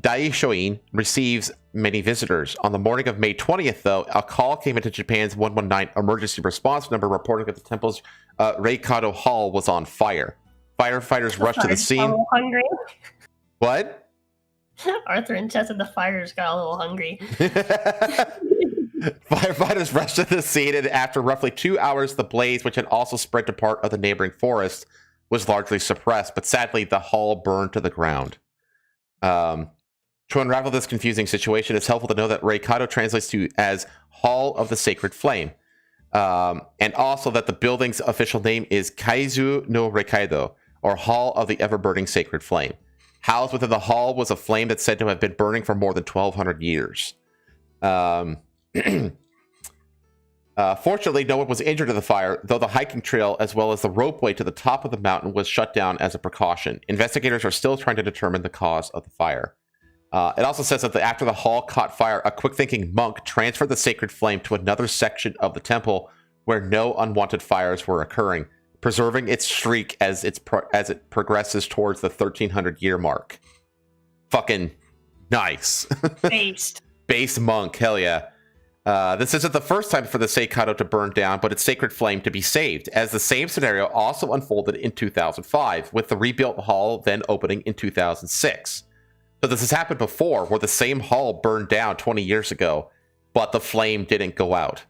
Daishoin receives many visitors. On the morning of May 20th, though, a call came into Japan's 119 emergency response number reporting that the temple's Reikado Hall was on fire. Firefighters rushed to the scene. A little hungry. What? Arthur and Chess and the fires got a little hungry. Firefighters rushed to the scene, and after roughly 2 hours, the blaze, which had also spread to part of the neighboring forest, was largely suppressed. But sadly, the hall burned to the ground. To unravel this confusing situation, it's helpful to know that Reikado translates to as Hall of the Sacred Flame, and also that the building's official name is Kaizu no Reikado, or Hall of the Ever-Burning Sacred Flame. Housed within the hall was a flame that's said to have been burning for more than 1,200 years. Fortunately, no one was injured in the fire, though the hiking trail as well as the ropeway to the top of the mountain was shut down as a precaution. Investigators are still trying to determine the cause of the fire. It also says that after the hall caught fire, a quick-thinking monk transferred the sacred flame to another section of the temple where no unwanted fires were occurring, preserving its streak as it progresses towards the 1,300-year mark. Fucking nice. Based monk, hell yeah. This isn't the first time for the Seikado to burn down, but its sacred flame to be saved, as the same scenario also unfolded in 2005, with the rebuilt hall then opening in 2006. So this has happened before, where the same hall burned down 20 years ago, but the flame didn't go out.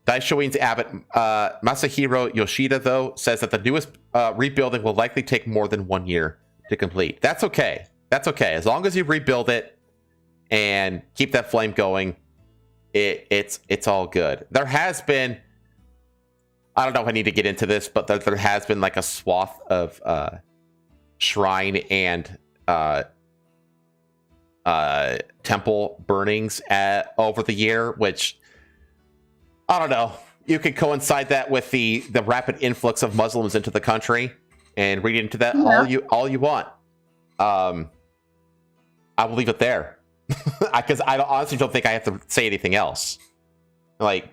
Daishoin's abbot Masahiro Yoshida, though, says that the newest rebuilding will likely take more than 1 year to complete. That's okay. That's okay. As long as you rebuild it and keep that flame going, it's all good. There has been, I don't know if I need to get into this, but there has been like a swath of shrine and temple burnings over the year, which I don't know. You could coincide that with the rapid influx of Muslims into the country and read into that all you want. I will leave it there because I honestly don't think I have to say anything else. Like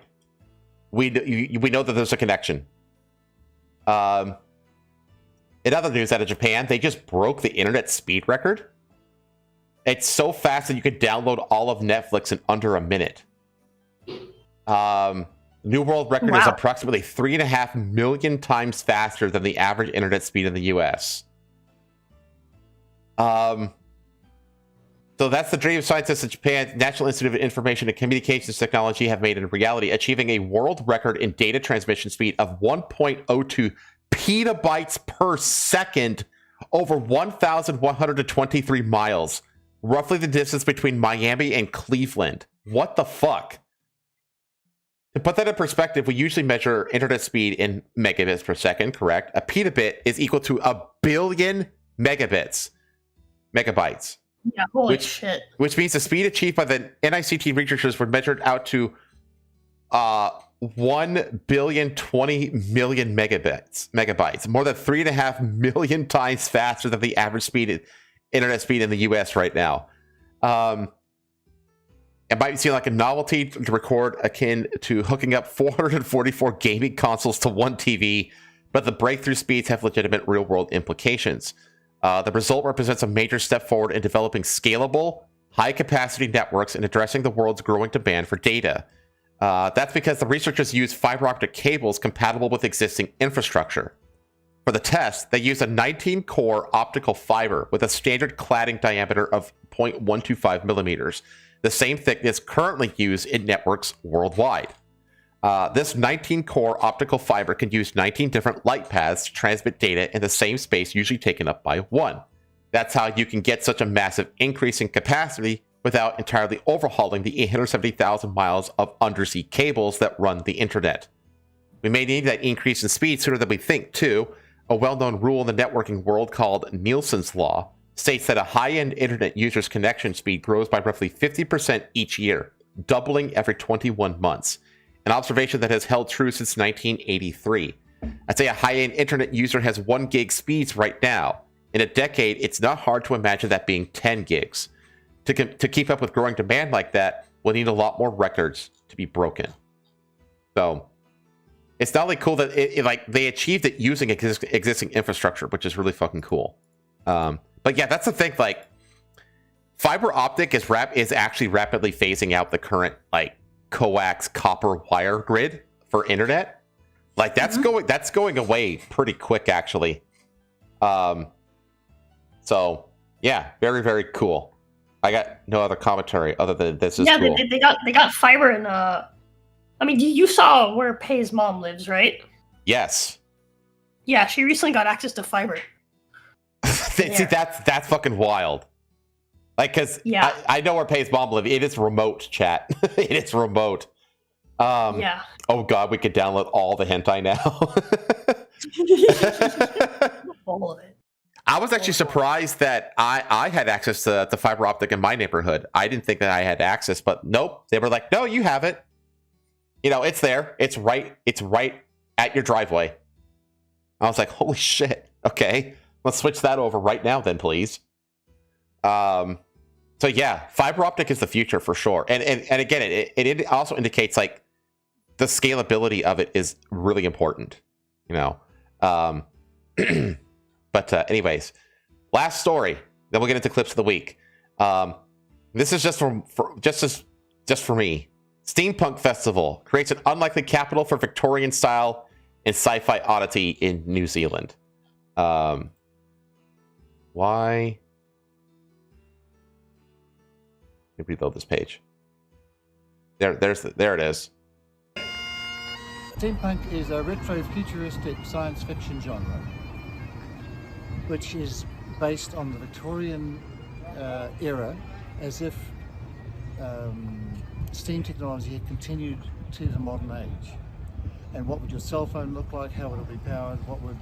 we know that there's a connection. In other news out of Japan, they just broke the internet speed record. It's so fast that you could download all of Netflix in under a minute. New world record is approximately 3.5 million times faster than the average internet speed in the US. So that's the dream scientists in Japan's National Institute of Information and Communications Technology have made in reality, achieving a world record in data transmission speed of 1.02 petabytes per second over 1,123 miles, roughly the distance between Miami and Cleveland. What the fuck? To put that in perspective, we usually measure internet speed in megabits per second, correct? A petabit is equal to 1 billion megabytes. Yeah, holy shit. Which means the speed achieved by the NICT researchers were measured out to 1,020,000,000 megabytes, more than 3.5 million times faster than the average internet speed in the US right now. It might seem like a novelty to record akin to hooking up 444 gaming consoles to one TV, but the breakthrough speeds have legitimate real-world implications. The result represents a major step forward in developing scalable, high-capacity networks and addressing the world's growing demand for data. That's because the researchers use fiber optic cables compatible with existing infrastructure. For the test, they used a 19-core optical fiber with a standard cladding diameter of 0.125 millimeters, the same thickness currently used in networks worldwide. This 19-core optical fiber can use 19 different light paths to transmit data in the same space usually taken up by one. That's how you can get such a massive increase in capacity without entirely overhauling the 870,000 miles of undersea cables that run the internet. We may need that increase in speed sooner than we think, too. A well-known rule in the networking world called Nielsen's Law states that a high-end internet user's connection speed grows by roughly 50% each year, doubling every 21 months. An observation that has held true since 1983. I'd say a high-end internet user has 1 gig speeds right now. In a decade, it's not hard to imagine that being 10 gigs. To keep up with growing demand like that, we'll need a lot more records to be broken. So, it's not only cool that they achieved it using existing infrastructure, which is really fucking cool. But yeah, that's the thing. Like, fiber optic is actually rapidly phasing out the current coax copper wire grid for internet. Like that's going away pretty quick, actually. So yeah, very, very cool. I got no other commentary other than this is cool. they got fiber in I mean, you saw where Pei's mom lives, right? Yes. Yeah, she recently got access to fiber. See, that's fucking wild. Like, cause yeah. I know where Pei's mom lives. It is remote, chat. It is remote. Yeah. Oh god, we could download all the hentai now. All of it. I was actually surprised that I had access to the fiber optic in my neighborhood. I didn't think that I had access, but nope. They were like, no, you have it. You know, it's there. It's right at your driveway. I was like, holy shit. Okay. Let's switch that over right now then, please. So yeah, fiber optic is the future for sure. And again, it also indicates like the scalability of it is really important, you know. But anyways, last story. Then we'll get into clips of the week. This is just for me. Steampunk Festival creates an unlikely capital for Victorian style and sci-fi oddity in New Zealand. Why? Let me reload this page. There it is. Steampunk is a retro-futuristic science fiction genre, which is based on the Victorian era, as if steam technology had continued to the modern age. And what would your cell phone look like? How would it be powered? What would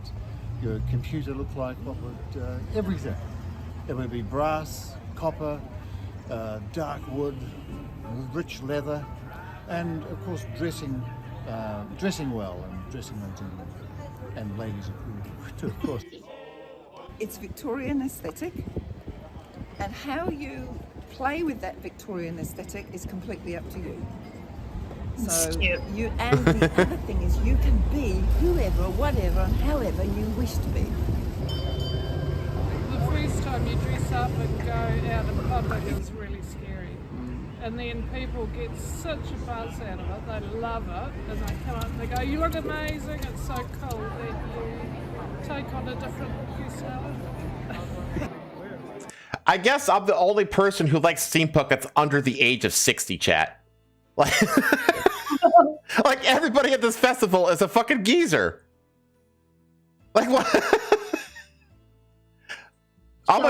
your computer look like? What would everything? It would be brass, copper, dark wood, rich leather, and of course dressing well and dressing like gentlemen and ladies too, of course. It's Victorian aesthetic, and how you play with that Victorian aesthetic is completely up to you. So you, and the other thing is you can be whoever, whatever, and however you wish to be. The first time you dress up and go out in public is really scary. And then people get such a buzz out of it, they love it, and they come up and they go, you look amazing, it's so cool that you take on a different personality. I guess I'm the only person who likes steampunk that's under the age of 60, chat. Like everybody at this festival is a fucking geezer. Like what? I'm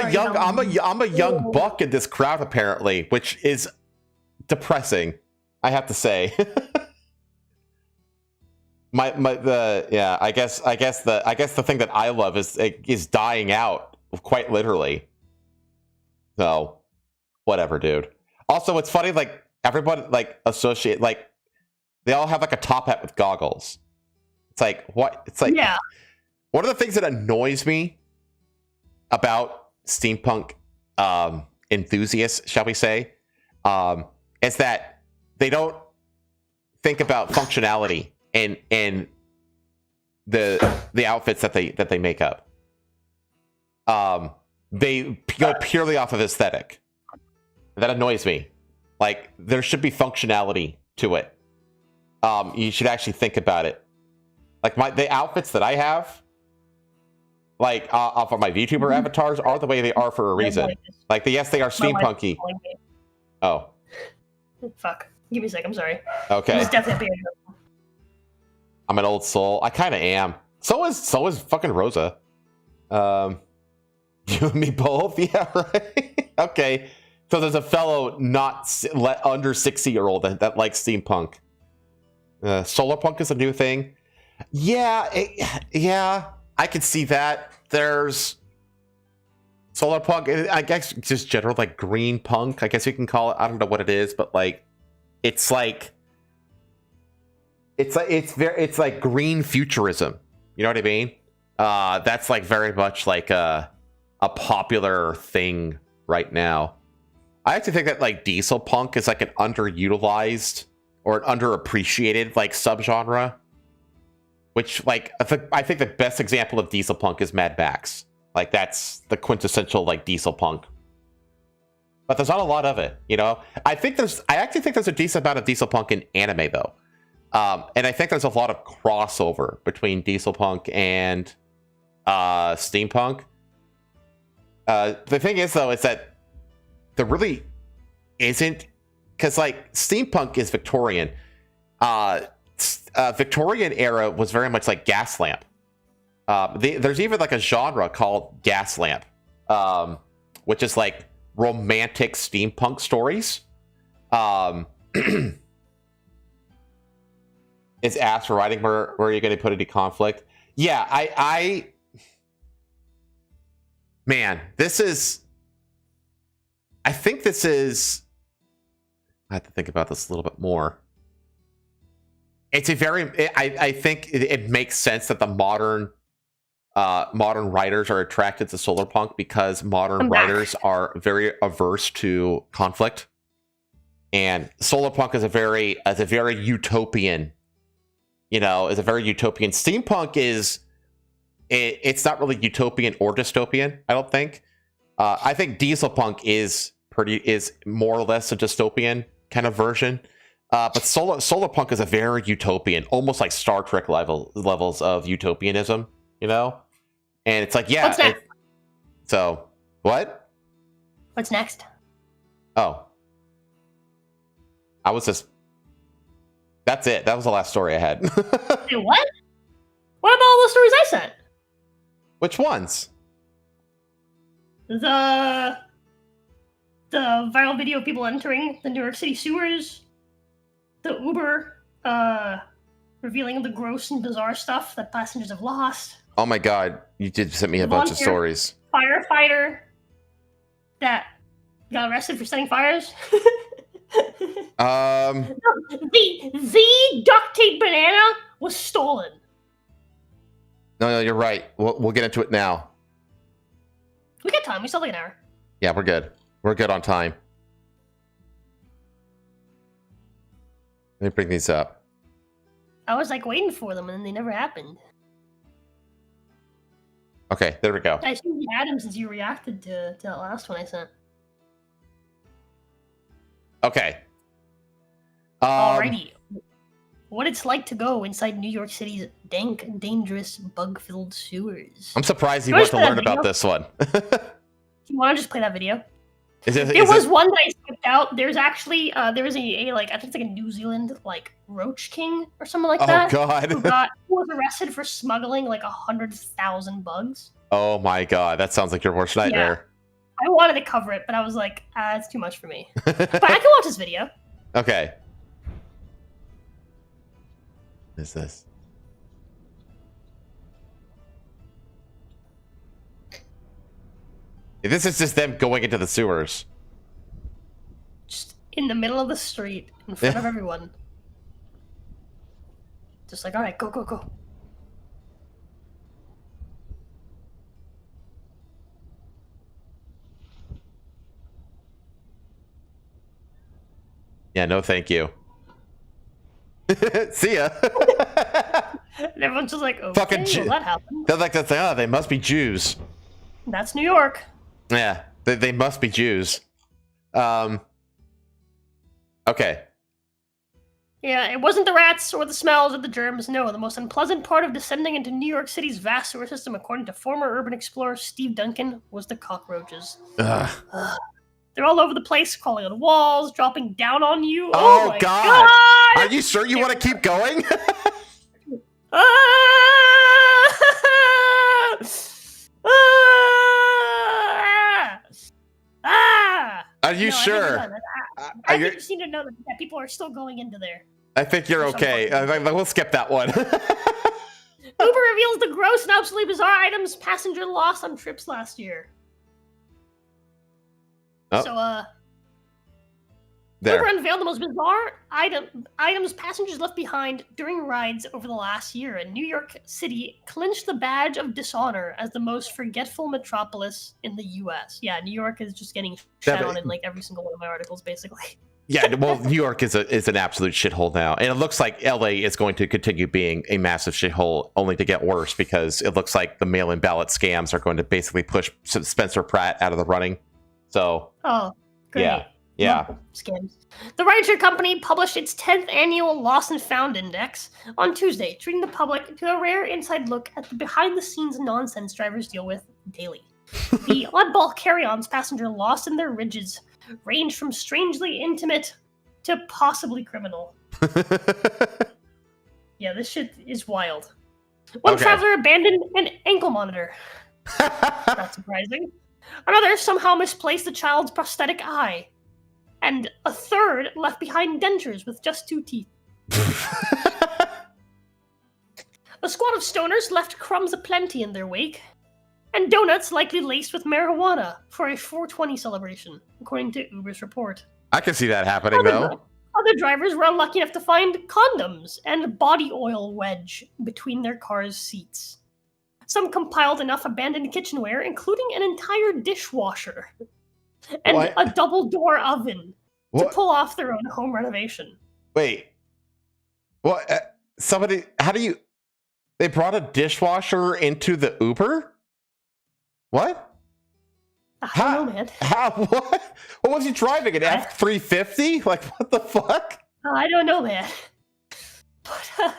a young buck in this crowd apparently, which is depressing, I have to say. I guess the thing that I love is dying out, quite literally. So, whatever, dude. Also, it's funny, like everybody associate they all have like a top hat with goggles. It's like what? It's like yeah. One of the things that annoys me about steampunk enthusiasts, shall we say, is that they don't think about functionality in the outfits that they make up. They go purely off of aesthetic. That annoys me. Like there should be functionality to it. You should actually think about it. Like the outfits that I have, like off of my VTuber avatars are the way they are for a reason. Like, yes, they are steampunky. Oh. Fuck. Give me a sec. I'm sorry. Okay. It's definitely I'm an old soul. I kind of am. So is fucking Rosa. You and me both. Yeah, right. Okay. So there's a fellow under 60-year-old that likes steampunk. Solar punk is a new thing. Yeah, I could see that. There's solar punk. I guess just general like green punk. I guess you can call it. I don't know what it is, but like, it's like green futurism. You know what I mean? That's like very much like a popular thing right now. I actually think that like diesel punk is like an underutilized or an underappreciated like subgenre. Which like I think the best example of diesel punk is Mad Max. Like that's the quintessential like diesel punk. But there's not a lot of it, you know. I actually think there's a decent amount of diesel punk in anime though. And I think there's a lot of crossover between diesel punk and steampunk. The thing is though, is that there really isn't, because like steampunk is Victorian. Victorian era was very much like gas lamp. There's even like a genre called gas lamp, which is like romantic steampunk stories. Is asked for writing where are you going to put any conflict? Yeah, man, I think this is. I have to think about this a little bit more. It's a very. I think it makes sense that the modern writers are attracted to solar punk because modern writers are very averse to conflict, and solar punk is a very utopian. You know, is a very utopian. Steampunk is. It's not really utopian or dystopian. I don't think. I think diesel punk is more or less a dystopian kind of version. But solar punk is a very utopian, almost like Star Trek levels of utopianism, you know? And it's like, yeah. What's next? So, what? What's next? Oh. That's it. That was the last story I had. Wait, what? What about all those stories I sent? Which ones? The viral video of people entering the New York City sewers. The Uber revealing the gross and bizarre stuff that passengers have lost. Oh my god, you did send me a bunch of stories. Firefighter that got arrested for setting fires. The duct tape banana was stolen. No, you're right. We'll get into it now. We got time. We still have like an hour. Yeah, we're good. We're good on time. Let me bring these up. I was like waiting for them, and then they never happened. Okay, there we go. I assume you had them since you reacted to that last one I sent. Okay. Alrighty. What it's like to go inside New York City's dank, dangerous, bug-filled sewers. I'm surprised you want to learn about this one. Do you want to just play that video? There was one that I skipped out. There's actually there was a like I think it's like a New Zealand like roach king or something like that. Oh god. Who was arrested for smuggling like 100,000 bugs. Oh my god, that sounds like your worst nightmare. I wanted to cover it, but I was like, it's too much for me. But I can watch this video. Okay. What is this? This is just them going into the sewers. Just in the middle of the street, in front of everyone. Just like, alright, go, go, go. Yeah, no thank you. See ya. And everyone's just like, okay, Fucking well, that happened. They're like, they must be Jews. That's New York. Yeah, they must be Jews. Okay. Yeah, it wasn't the rats or the smells or the germs. No, the most unpleasant part of descending into New York City's vast sewer system, according to former urban explorer Steve Duncan, was the cockroaches. Ugh. They're all over the place, crawling on walls, dropping down on you. Oh, my God. Are you sure you want to keep going? Are you sure? I think you just need to know that people are still going into there. I think you're okay. We'll skip that one. Uber reveals the gross and absolutely bizarre items passenger lost on trips last year. Oh. So, There. Uber unveiled the most bizarre items passengers left behind during rides over the last year, and New York City clinched the badge of dishonor as the most forgetful metropolis in the U.S. Yeah, New York is just getting shat on in like every single one of my articles, basically. Yeah, well, New York is an absolute shithole now, and it looks like LA is going to continue being a massive shithole, only to get worse because it looks like the mail-in ballot scams are going to basically push Spencer Pratt out of the running. So, oh, great. Yeah. Scams. The rideshare company published its 10th annual Lost and Found Index on Tuesday, treating the public to a rare inside look at the behind-the-scenes nonsense drivers deal with daily. The oddball carry-ons passenger lost in their ridges range from strangely intimate to possibly criminal. Yeah, this shit is wild. One traveler abandoned an ankle monitor. Not surprising. Another somehow misplaced a child's prosthetic eye. And a third left behind dentures with just 2 teeth. A squad of stoners left crumbs aplenty in their wake, and donuts likely laced with marijuana for a 420 celebration, according to Uber's report. I can see that happening, though. Other drivers were unlucky enough to find condoms and body oil wedge between their car's seats. Some compiled enough abandoned kitchenware, including an entire dishwasher and a double-door oven to pull off their own home renovation. Wait. What? They brought a dishwasher into the Uber? What? I don't know, man. How? What? What was he driving? An F-350? Like, what the fuck? I don't know, man. But,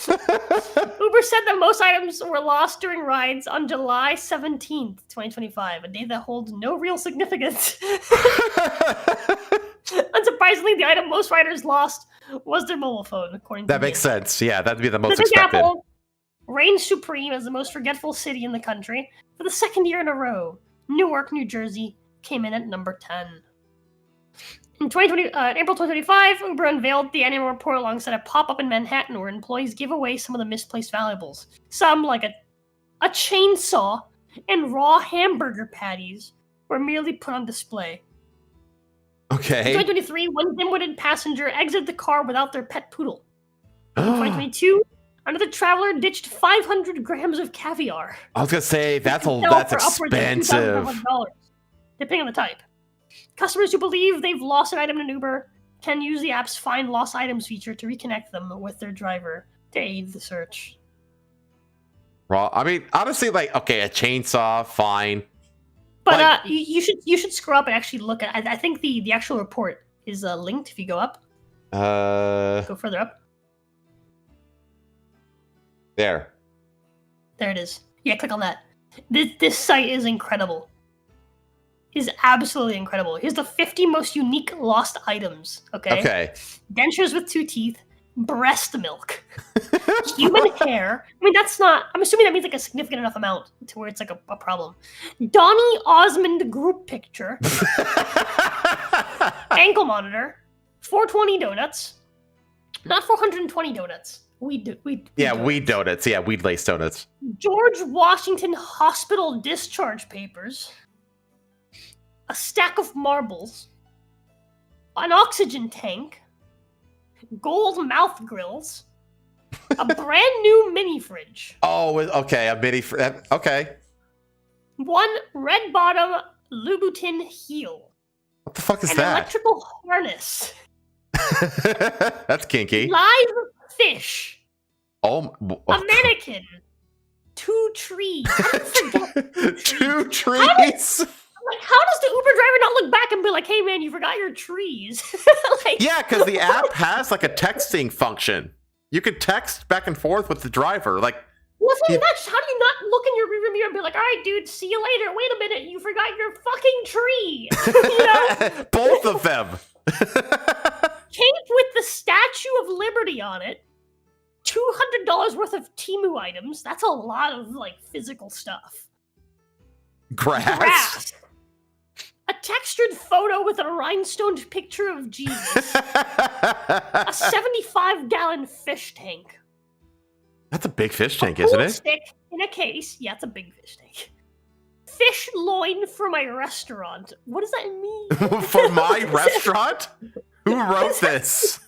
Uber said that most items were lost during rides on July 17th, 2025, a day that holds no real significance. Unsurprisingly, the item most riders lost was their mobile phone, according to That makes sense. Yeah, that'd be the most Big expected. Apple reigned supreme as the most forgetful city in the country for the second year in a row. Newark, New Jersey came in at number 10. In April 2025, Uber unveiled the annual report alongside a pop-up in Manhattan where employees give away some of the misplaced valuables. Some, like a chainsaw and raw hamburger patties, were merely put on display. Okay. In 2023, one dim-witted passenger exited the car without their pet poodle. In 2022, another traveler ditched 500 grams of caviar. I was gonna say that's expensive. $2,500, depending on the type. Customers who believe they've lost an item in Uber can use the app's Find Lost Items feature to reconnect them with their driver to aid the search. Raw. I mean, honestly, like, okay, a chainsaw, fine. But you should scroll up and actually look at. I think the actual report is linked if you go up. Go further up. There it is. Yeah, click on that. This site is incredible. Is absolutely incredible. Here's the 50 most unique lost items. Okay. Dentures with 2 teeth, breast milk, human hair. I mean, that's not. I'm assuming that means like a significant enough amount to where it's like a problem. Donny Osmond group picture, ankle monitor, 420 donuts, not 420 donuts. Weed donuts. Yeah, weed lace donuts. George Washington Hospital discharge papers. A stack of marbles, an oxygen tank, gold mouth grills, a brand new mini fridge. Oh, okay, a mini fridge. Okay. One red bottom Louboutin heel. What the fuck is an that? Electrical harness. That's kinky. Live fish. Oh. A mannequin. 2 trees. 2 trees. Like, how does the Uber driver not look back and be like, "Hey, man, you forgot your trees"? Like, Yeah, because the app has like a texting function. You could text back and forth with the driver. Like, what's that? How do you not look in your rearview mirror and be like, "All right, dude, see you later"? Wait a minute, you forgot your fucking tree. You know? both of them. Cape with the Statue of Liberty on it. $200 worth of Temu items. That's a lot of like physical stuff. Grass. A textured photo with a rhinestone picture of Jesus. A 75-gallon fish tank. That's a big fish tank, A isn't pool it? stick in a case. Yeah, it's a big fish tank. Fish loin for my restaurant. What does that mean? For my restaurant? Who wrote this?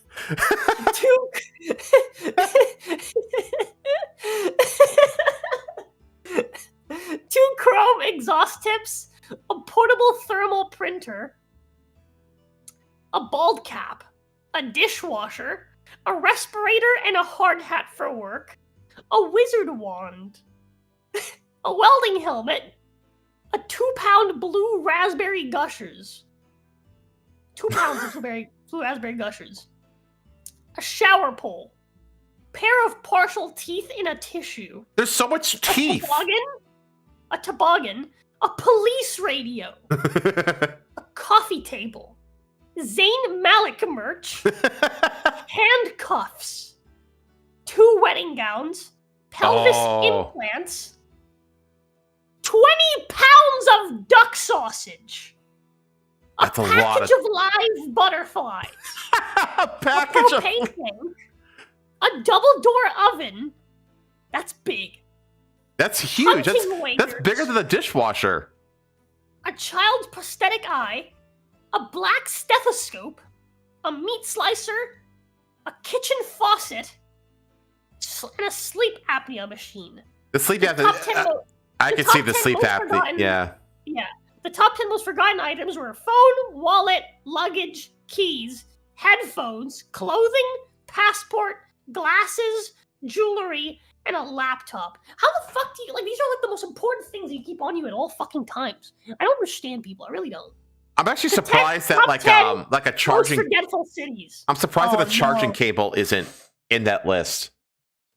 Two chrome exhaust tips, a portable thermal printer, a bald cap, a dishwasher, a respirator and a hard hat for work, a wizard wand, a welding helmet, a 2-pound blue raspberry gushers. 2 pounds of blue raspberry gushers. A shower pole. Pair of partial teeth in a tissue. There's so much teeth. A toboggan. A police radio. A coffee table. Zayn Malik merch. Handcuffs. 2 wedding gowns. Pelvis implants. 20 pounds of duck sausage. That's a lot Package of live butterflies. A package of tank. A double-door oven. That's big. That's huge. That's Hunting bigger than a dishwasher. A child's prosthetic eye. A black stethoscope. A meat slicer. A kitchen faucet. And a sleep apnea machine. The sleep Top 10 apnea. I can see the sleep most apnea. forgotten- Yeah. Yeah. The top 10 most forgotten items were phone, wallet, luggage, keys, headphones, clothing, passport, glasses, jewelry, and a laptop. How the fuck do you like? These are like the most important things that you keep on you at all fucking times. I don't understand people. I really don't. I'm actually The surprised that top like 10 a Most charging. forgetful cities. I'm surprised that a charging no. cable isn't in that list.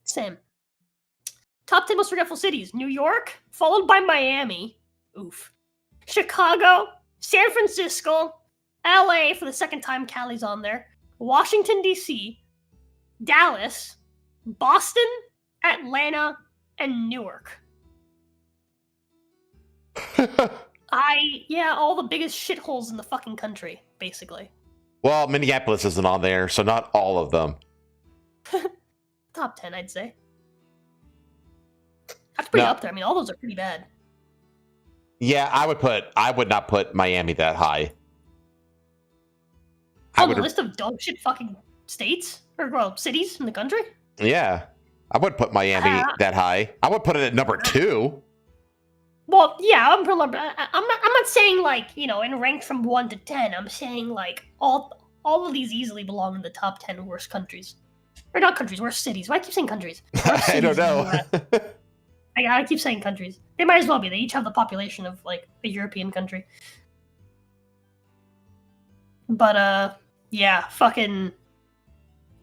Same. Top 10 most forgetful cities. New York, followed by Miami. Oof. Chicago, San Francisco, LA for the second time Cali's on there. Washington, D.C., Dallas, Boston, Atlanta, and Newark. All the biggest shitholes in the fucking country, basically. Well, Minneapolis isn't on there, so not all of them. Top 10, I'd say. That's pretty No. up there. I mean, all those are pretty bad. Yeah, I would not put Miami that high. On the list of dog shit fucking states? Or, well, cities in the country? Yeah, I would put Miami that high. I would put it at number 2. Well, yeah, I'm not saying like, you know, in ranked from 1 to 10. I'm saying like all of these easily belong in the top 10 worst countries. Or not countries, worst cities. Why do I keep saying countries? I don't know. I gotta keep saying countries. They might as well be. They each have the population of like a European country. But yeah, fucking.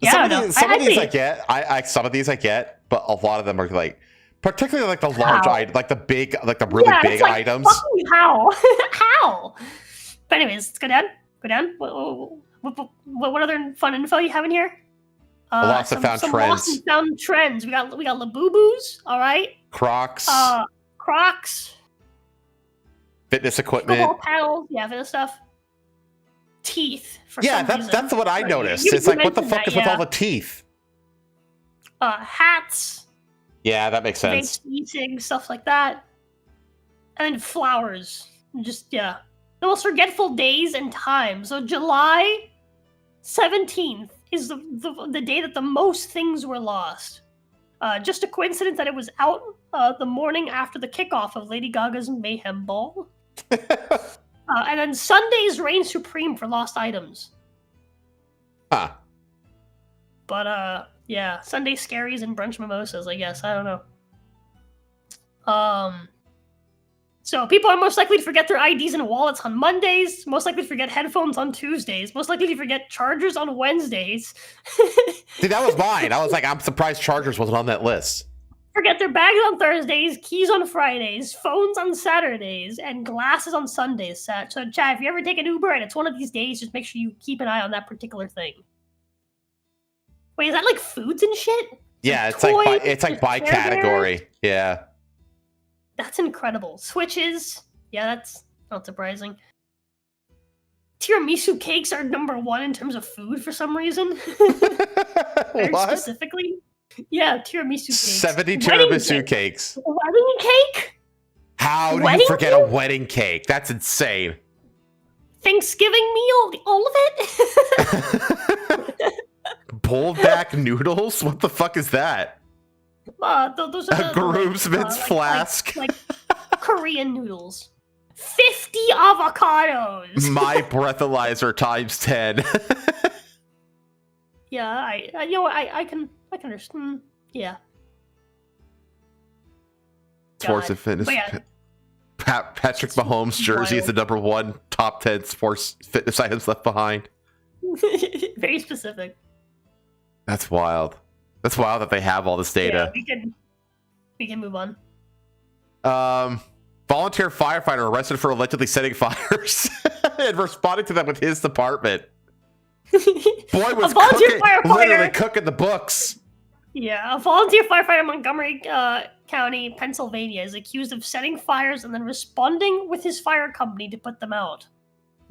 Yeah, some of these I get. Some of these I get, but a lot of them are like, particularly like the large item, like the big, like the really big like, items. Fucking how? How? But anyways, let's go down. Go down. What other fun info you have in here? Lots of found some trends. Lost and found trends. We got Labubus. All right. Crocs. Crocs. Fitness equipment. Football paddles. Yeah, fitness stuff. Teeth. For some reason. That's what I noticed. You It's like, what the mentioned fuck that, is with all the teeth? Hats. Yeah, that makes sense. Eating, stuff like that. And then flowers. Just, yeah. The most forgetful days and times. So July 17th is the day that the most things were lost. Just a coincidence that it was out the morning after the kickoff of Lady Gaga's Mayhem Ball. And then Sundays reign supreme for lost items. Huh. But yeah, Sunday scaries and brunch mimosas, I guess. I don't know. So people are most likely to forget their IDs and wallets on Mondays, most likely to forget headphones on Tuesdays, most likely to forget chargers on Wednesdays. See, that was mine. I was like, I'm surprised chargers wasn't on that list. Forget their bags on Thursdays, keys on Fridays, phones on Saturdays, and glasses on Sundays. So, Chad, if you ever take an Uber and it's one of these days, just make sure you keep an eye on that particular thing. Wait, is that like foods and shit? Yeah, Like it's like by category. Yeah. That's incredible. Switches. Yeah, that's not surprising. Tiramisu cakes are number 1 in terms of food for some reason. Very specifically. Yeah, tiramisu cakes. 70 tiramisu cakes. Wedding cake? How do you forget a wedding cake? That's insane. Thanksgiving meal? All of it? Pulled back noodles? What the fuck is that? Those are A groomsman's flask. Like Korean noodles. 50 avocados. My breathalyzer times 10. Yeah, I can understand. Yeah. Sports and fitness. Yeah. Patrick Mahomes jersey is the #1 top 10 sports fitness items left behind. Very specific. That's wild. That's wild that they have all this data. Yeah, we can move on. Volunteer firefighter arrested for allegedly setting fires and responding to them with his department. Boy was literally cooking the books. Yeah, a volunteer firefighter in Montgomery County, Pennsylvania, is accused of setting fires and then responding with his fire company to put them out.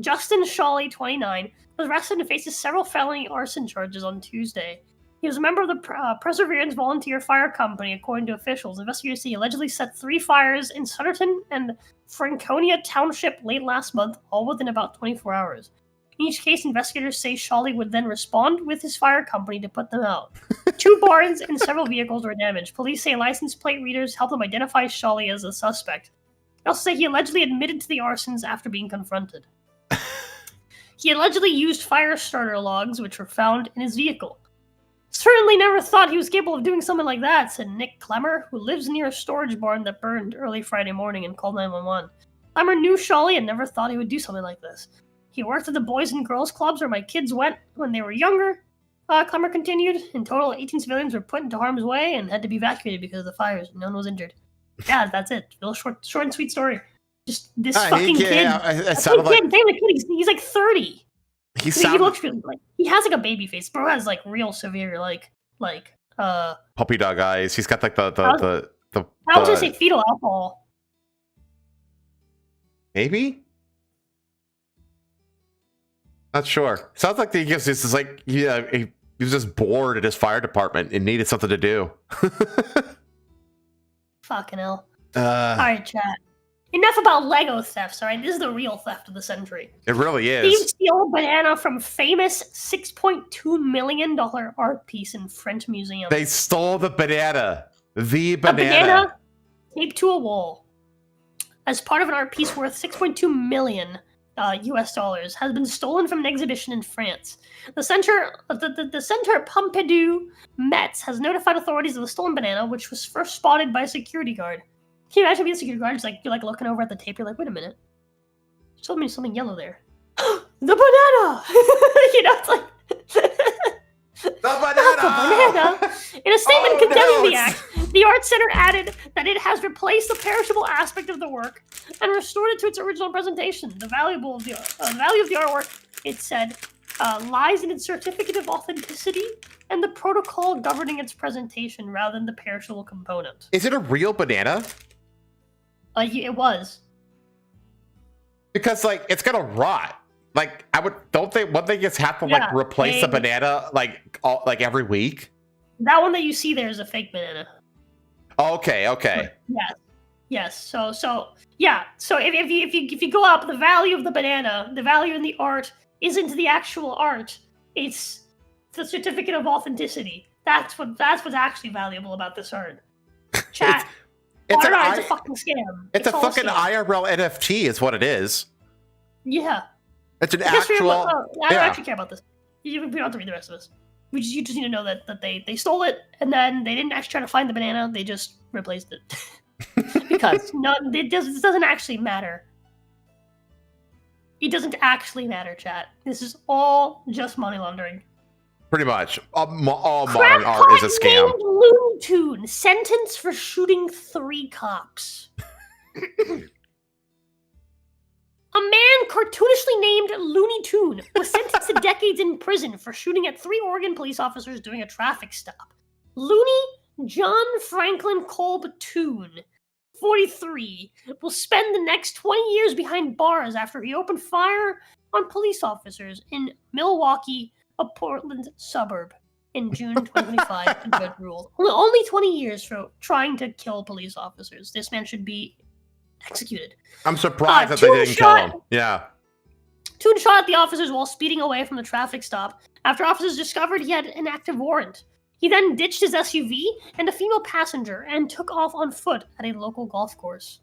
Justin Shawley, 29, was arrested and faces several felony arson charges on Tuesday. He was a member of the Perseverance Volunteer Fire Company, according to officials. Investigators say he allegedly set 3 fires in Sutterton and Franconia Township late last month, all within about 24 hours. In each case, investigators say Shawley would then respond with his fire company to put them out. 2 barns and several vehicles were damaged. Police say license plate readers helped them identify Shawley as a suspect. They also say he allegedly admitted to the arsons after being confronted. He allegedly used fire starter logs, which were found in his vehicle. Certainly never thought he was capable of doing something like that, said Nick Clemmer, who lives near a storage barn that burned early Friday morning and called 911. Clemmer knew Shawley and never thought he would do something like this. He worked at the Boys and Girls Clubs where my kids went when they were younger, Clemmer continued. In total, 18 civilians were put into harm's way and had to be evacuated because of the fires. No one was injured. Yeah, that's it. Real short and sweet story. Just this fucking kid. He's like 30. He looks really, like, he has like a baby face. Bro has like real severe puppy dog eyes. He's got like the I was gonna say fetal alcohol. Maybe? Not sure. Sounds like he was just bored at his fire department and needed something to do. Fucking hell. Alright, chat. Enough about Lego thefts, alright? This is the real theft of the century. It really is. Thieves steal a banana from famous $6.2 million art piece in French museum. They stole the banana. The A banana. banana taped to a wall as part of an art piece worth $6.2 million US dollars has been stolen from an exhibition in France. The center Pompidou Metz has notified authorities of the stolen banana, which was first spotted by a security guard. Can you imagine being a security guard? You're like looking over at the tape. You're like, wait a minute. You told me something yellow there. The banana! You know, it's like the banana! In a statement condemning the act, the Art Center added that it has replaced the perishable aspect of the work and restored it to its original presentation. The value of the artwork, it said, lies in its certificate of authenticity and the protocol governing its presentation rather than the perishable component. Is it a real banana? It was. Because it's gonna rot. Wouldn't they just have to replace the banana every week? That one that you see there is a fake banana. Okay. Yes. So if you go up, the value of the banana, the value in the art isn't the actual art. It's the certificate of authenticity. That's what's actually valuable about this art. Chat. It's a fucking scam. It's a fucking IRL NFT is what it is. Yeah. It's an I actual... don't actually care about this. We don't have to read the rest of this. You just need to know that they stole it, and then they didn't actually try to find the banana, they just replaced it. Because it doesn't actually matter. It doesn't actually matter, chat. This is all just money laundering. Pretty much. All modern art is a scam. Named Looney Tune sentenced for shooting 3 cops. A man cartoonishly named Looney Tune was sentenced to decades in prison for shooting at 3 Oregon police officers during a traffic stop. Looney John Franklin Kolb Tune, 43, will spend the next 20 years behind bars after he opened fire on police officers in Milwaukee, a Portland suburb, in June 2025. The judge ruled. Only 20 years for trying to kill police officers. This man should be executed. I'm surprised that they didn't kill him. Yeah. Tune shot at the officers while speeding away from the traffic stop after officers discovered he had an active warrant. He then ditched his SUV and a female passenger and took off on foot at a local golf course.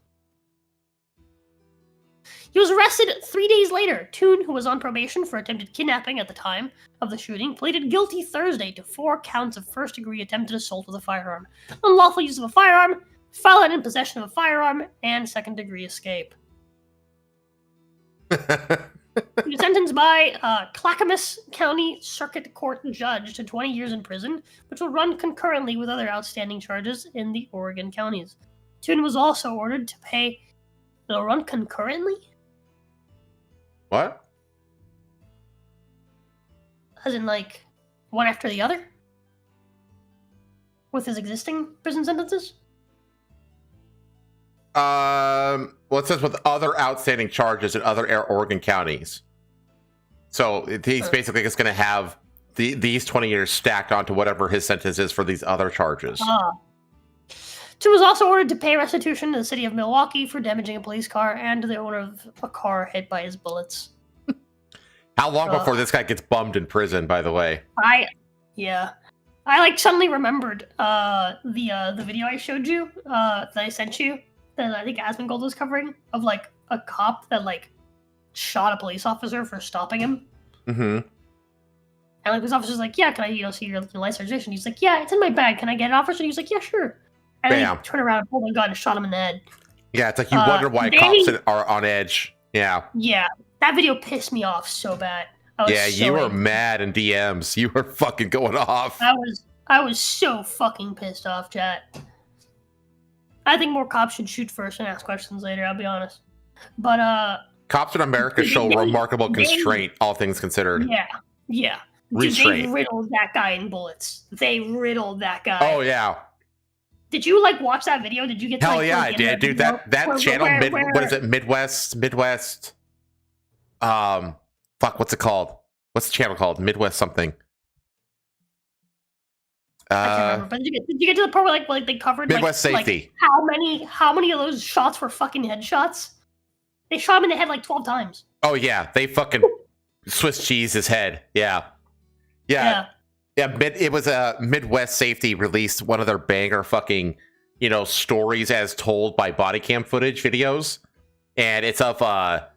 He was arrested 3 days later. Tune, who was on probation for attempted kidnapping at the time of the shooting, pleaded guilty Thursday to 4 counts of first-degree attempted assault with a firearm, unlawful use of a firearm, felon in possession of a firearm, and second-degree escape. He was sentenced by Clackamas County Circuit Court judge to 20 years in prison, which will run concurrently with other outstanding charges in the Oregon counties. Tune was also ordered to pay. It'll run concurrently? What? As in, like, one after the other? With his existing prison sentences? Well, it says with other outstanding charges in other Oregon counties. So he's basically just going to have these 20 years stacked onto whatever his sentence is for these other charges. Tune was also ordered to pay restitution to the city of Milwaukee for damaging a police car and to the owner of a car hit by his bullets. How long before this guy gets bummed in prison, by the way? I suddenly remembered the video I showed you, that I sent you, that I think Asmongold was covering, of like a cop that like shot a police officer for stopping him. Mm-hmm. And like this officer's like, yeah, can I see your license registration? He's like, yeah, it's in my bag. Can I get it, officer? And he's like, yeah, sure. And then he turned around, pulled a gun, and shot him in the head. Yeah, it's like you wonder why cops are on edge. Yeah. Yeah, that video pissed me off so bad. You were mad in DMs. You were fucking going off. I was so fucking pissed off, chat. I think more cops should shoot first and ask questions later, I'll be honest. But cops in America show remarkable constraint, all things considered. Yeah. Restraint. They riddled that guy in bullets. They riddled that guy. Oh yeah. Did you like watch that video? Did you get? Hell yeah, I did, dude. That channel, what is it? Midwest. Fuck, what's it called? What's the channel called? Midwest something. I can't remember. But did you get to the part where like they covered Midwest Safety? Like, how many of those shots were fucking headshots? They shot him in the head like 12 times. Oh yeah, they fucking Swiss cheese his head. Yeah. It was a Midwest Safety released one of their banger fucking, stories as told by body cam footage videos, and it's of a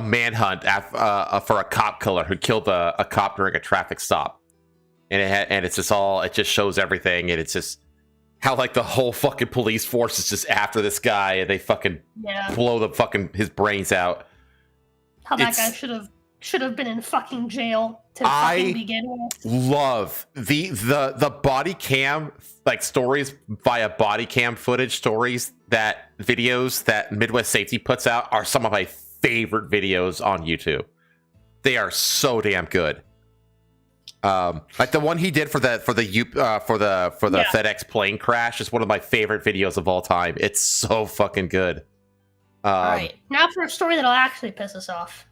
manhunt for a cop killer who killed a cop during a traffic stop, and it's just it just shows everything, and it's just how like the whole fucking police force is just after this guy, and they fucking blow his brains out. How that guy should have been in fucking jail to fucking begin with. Love the body cam, like stories via body cam footage stories, that videos that Midwest Safety puts out are some of my favorite videos on YouTube. They are so damn good. Like the one he did for the FedEx plane crash is one of my favorite videos of all time. It's so fucking good. All right, now for a story that'll actually piss us off.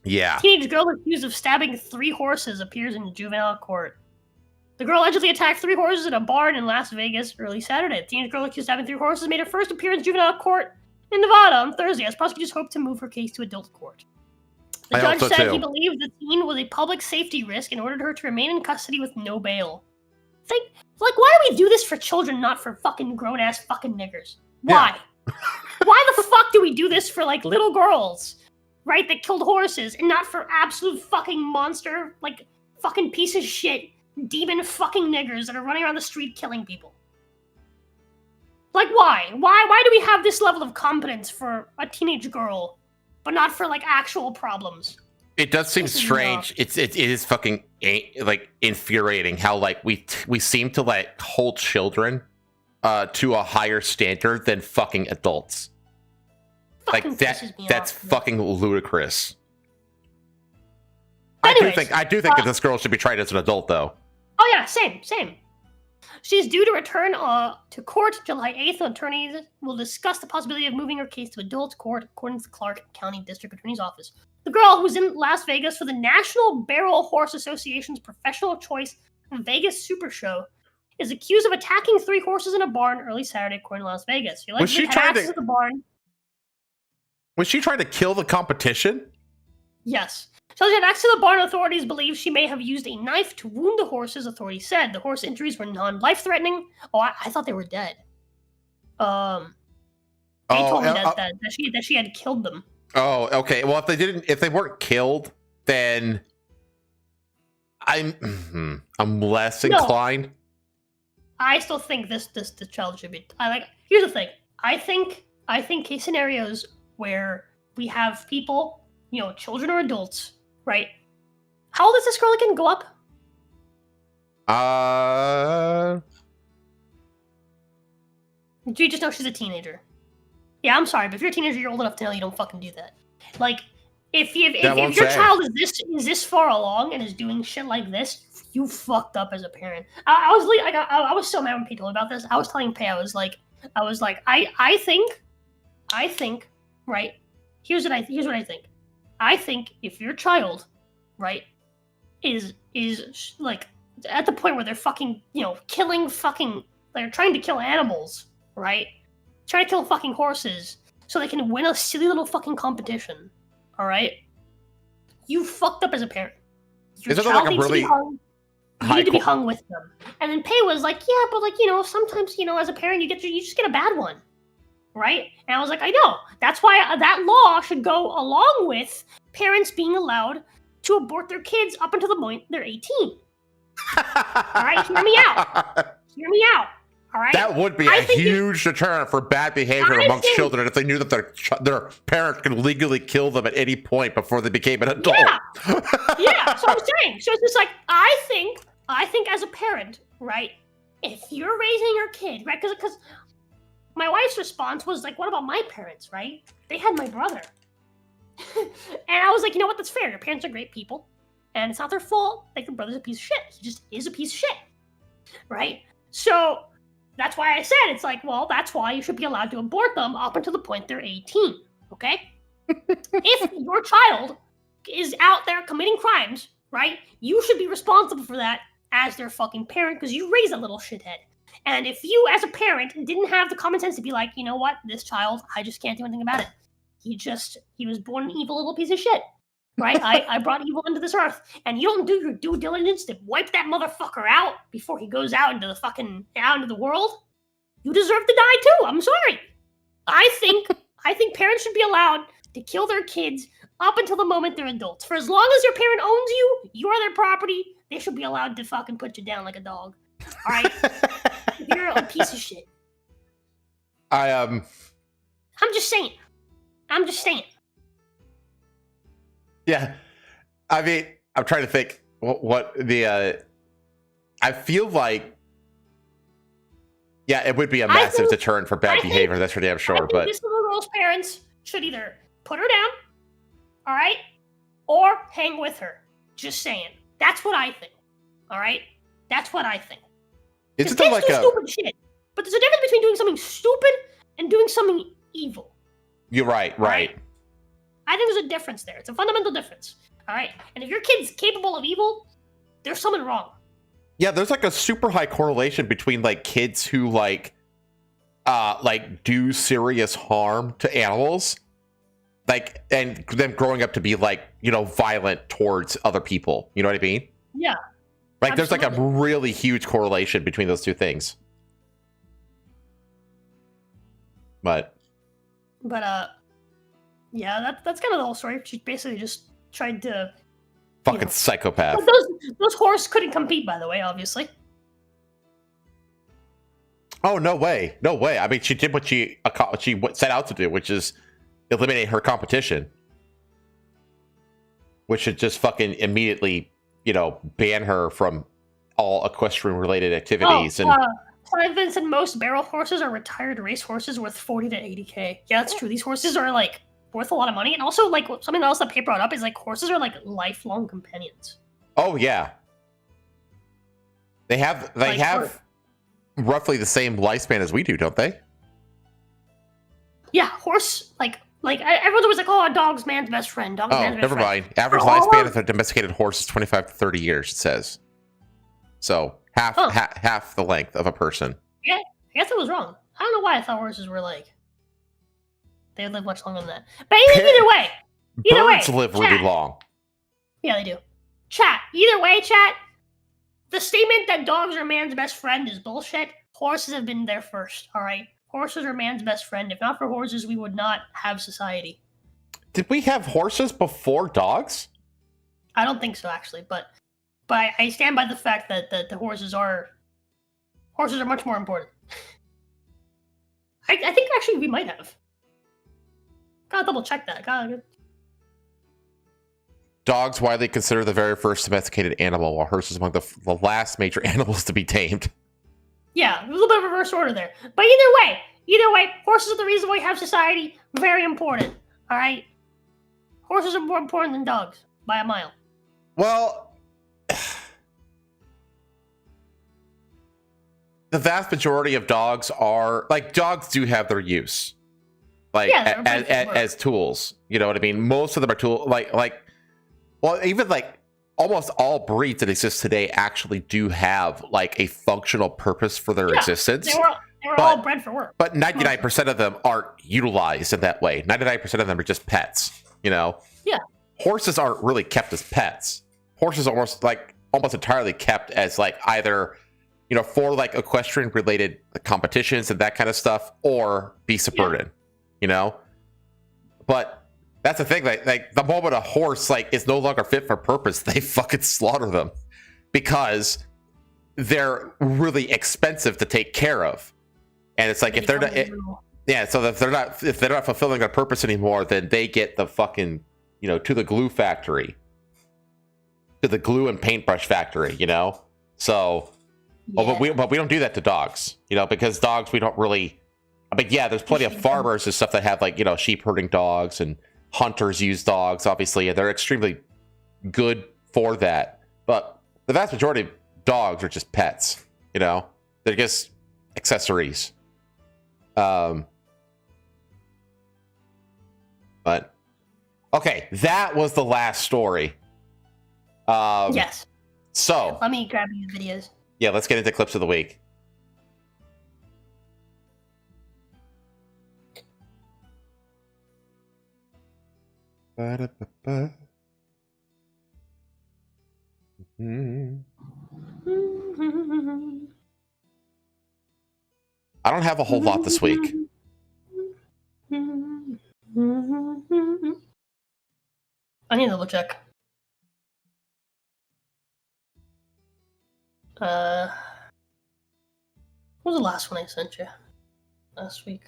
Yeah. Teenage girl accused of stabbing 3 horses appears in juvenile court. The girl allegedly attacked 3 horses at a barn in Las Vegas early Saturday. The teenage girl accused of stabbing 3 horses made her first appearance in juvenile court in Nevada on Thursday, as prosecutors hope to move her case to adult court. The judge said he believed the teen was a public safety risk and ordered her to remain in custody with no bail. Like, why do we do this for children, not for fucking grown-ass fucking niggers? Why? Yeah. Why the fuck do we do this for, like, little girls, right, that killed horses, and not for absolute fucking monster, like, fucking piece of shit, demon fucking niggers that are running around the street killing people? Like, why? Why do we have this level of competence for a teenage girl, but not for like actual problems? It does seem strange. It is fucking like infuriating how like we seem to like hold children to a higher standard than fucking adults. Fucking That's fucking ludicrous. Anyways, I do think that this girl should be tried as an adult, though. Oh yeah, same. She's due to return to court July 8th. Attorneys will discuss the possibility of moving her case to adult court, according to the Clark County District Attorney's Office. The girl, who's in Las Vegas for the National Barrel Horse Association's Professional Choice Vegas Super Show, is accused of attacking 3 horses in a barn early Saturday, according to Las Vegas. Was she trying to the barn? Was she trying to kill the competition? Yes. So she had access to the barn. Authorities believe she may have used a knife to wound the horses. Authorities said the horse injuries were non-life-threatening. Oh, I thought they were dead. They told me that she had killed them. Oh, okay. Well, if they weren't killed, then I'm less inclined. I still think this child should be. Here's the thing. I think case scenarios where we have people, children or adults, right? How old is this girl again? Go up. Do you just know she's a teenager? Yeah, I'm sorry, but if you're a teenager, you're old enough to know you don't fucking do that. Like, if your child is this far along and is doing shit like this, you fucked up as a parent. I was so mad when Pay told me about this. I was telling Pay, I was like, I think, right? Here's what I think. I think if your child, right, is like at the point where they're fucking, killing fucking, they're trying to kill animals, right? Trying to kill fucking horses so they can win a silly little fucking competition, all right? You fucked up as a parent. Your child needs to be hung. You need to be hung with them. And then Pay was like, yeah, but like, sometimes, as a parent, you just get a bad one, right? And I was like, I know. That's why that law should go along with parents being allowed to abort their kids up until the point they're 18. All right, hear me out. Hear me out. All right. That would be a huge deterrent for bad behavior amongst children if they knew that their parents could legally kill them at any point before they became an adult. Yeah, so I'm saying. So it's just like, I think as a parent, right, if you're raising your kid, right, because my wife's response was like, what about my parents, right? They had my brother. And I was like, you know what, that's fair. Your parents are great people, and it's not their fault that your brother's a piece of shit. He just is a piece of shit, right? So that's why I said, it's like, well, that's why you should be allowed to abort them up until the point they're 18, okay? If your child is out there committing crimes, right, you should be responsible for that as their fucking parent because you raised a little shithead. And if you, as a parent, didn't have the common sense to be like, you know what, this child, I just can't do anything about it. He was born an evil little piece of shit, right? I brought evil into this earth, and you don't do your due diligence to wipe that motherfucker out before he goes out into the world. You deserve to die too. I'm sorry. I think parents should be allowed to kill their kids up until the moment they're adults. For as long as your parent owns you, you're their property. They should be allowed to fucking put you down like a dog. All right? You're a piece of shit. I'm just saying. Yeah. I mean, I'm trying to think what the I feel like, yeah, it would be a massive deterrent for bad behavior, that's for damn sure. But this little girl's parents should either put her down, all right, or hang with her. Just saying. That's what I think. All right? That's what I think. Isn't there like stupid shit? But there's a difference between doing something stupid and doing something evil. You're right. I think there's a difference there. It's a fundamental difference. All right? And if your kid's capable of evil, there's something wrong. Yeah, there's like a super high correlation between like kids who like do serious harm to animals, like, and them growing up to be like, violent towards other people. You know what I mean? Yeah. Like, there's like a really huge correlation between those two things. But yeah, that's kind of the whole story. She basically just tried to fucking psychopath. But those horses couldn't compete, by the way, obviously. Oh, no way. No way. I mean, she did what she set out to do, which is eliminate her competition. Which should just fucking immediately, ban her from all equestrian-related activities. Clive Vincent, most barrel horses are retired race horses worth 40 to 80K. Yeah, that's true. These horses are, like, worth a lot of money. And also, like, something else that Pete brought up is, like, horses are, like, lifelong companions. Oh, yeah. They have roughly the same lifespan as we do, don't they? Yeah, horse, everyone's always like, oh, a dog's man's best friend. Dog's man's best never friend. mind. Average lifespan of a domesticated horse is 25 to 30 years, it says. So, half the length of a person. Yeah, I guess I was wrong. I don't know why I thought horses were, they live much longer than that. But either way. Birds live really long. Yeah, they do. Either way, chat, the statement that dogs are man's best friend is bullshit. Horses have been there first, all right? Horses are man's best friend. If not for horses, we would not have society. Did we have horses before dogs? I don't think so, actually, but I stand by the fact that the horses are much more important. I think actually we might have. Gotta double check that. Dogs widely considered the very first domesticated animal, while horses among the last major animals to be tamed. Yeah, a little bit of reverse order there. But either way, horses are the reason why we have society. Very important. All right? Horses are more important than dogs by a mile. Well, the vast majority of dogs are dogs do have their use, as tools. You know what I mean? Most of them are tools. Even almost all breeds that exist today actually do have a functional purpose for their existence. They were all bred for work. But 99% of them aren't utilized in that way. 99% of them are just pets. Yeah. Horses aren't really kept as pets. Horses are almost entirely kept as either for equestrian related competitions and that kind of stuff, or beast of burden. But that's the thing. The moment a horse is no longer fit for purpose, they fucking slaughter them because they're really expensive to take care of. And it's if they're not, so if they're not fulfilling their purpose anymore, then they get the fucking to the glue factory, to the glue and paintbrush factory. So, but we don't do that to dogs. Because dogs we don't really. I mean, there's plenty of farmers and stuff that have sheep herding dogs, and hunters use dogs, obviously, and they're extremely good for that. But the vast majority of dogs are just pets. They're just accessories. But okay, that was the last story. Yes. So let me grab you videos. Yeah, let's get into clips of the week. I don't have a whole lot this week. I need to double check. What was the last one I sent you? Last week.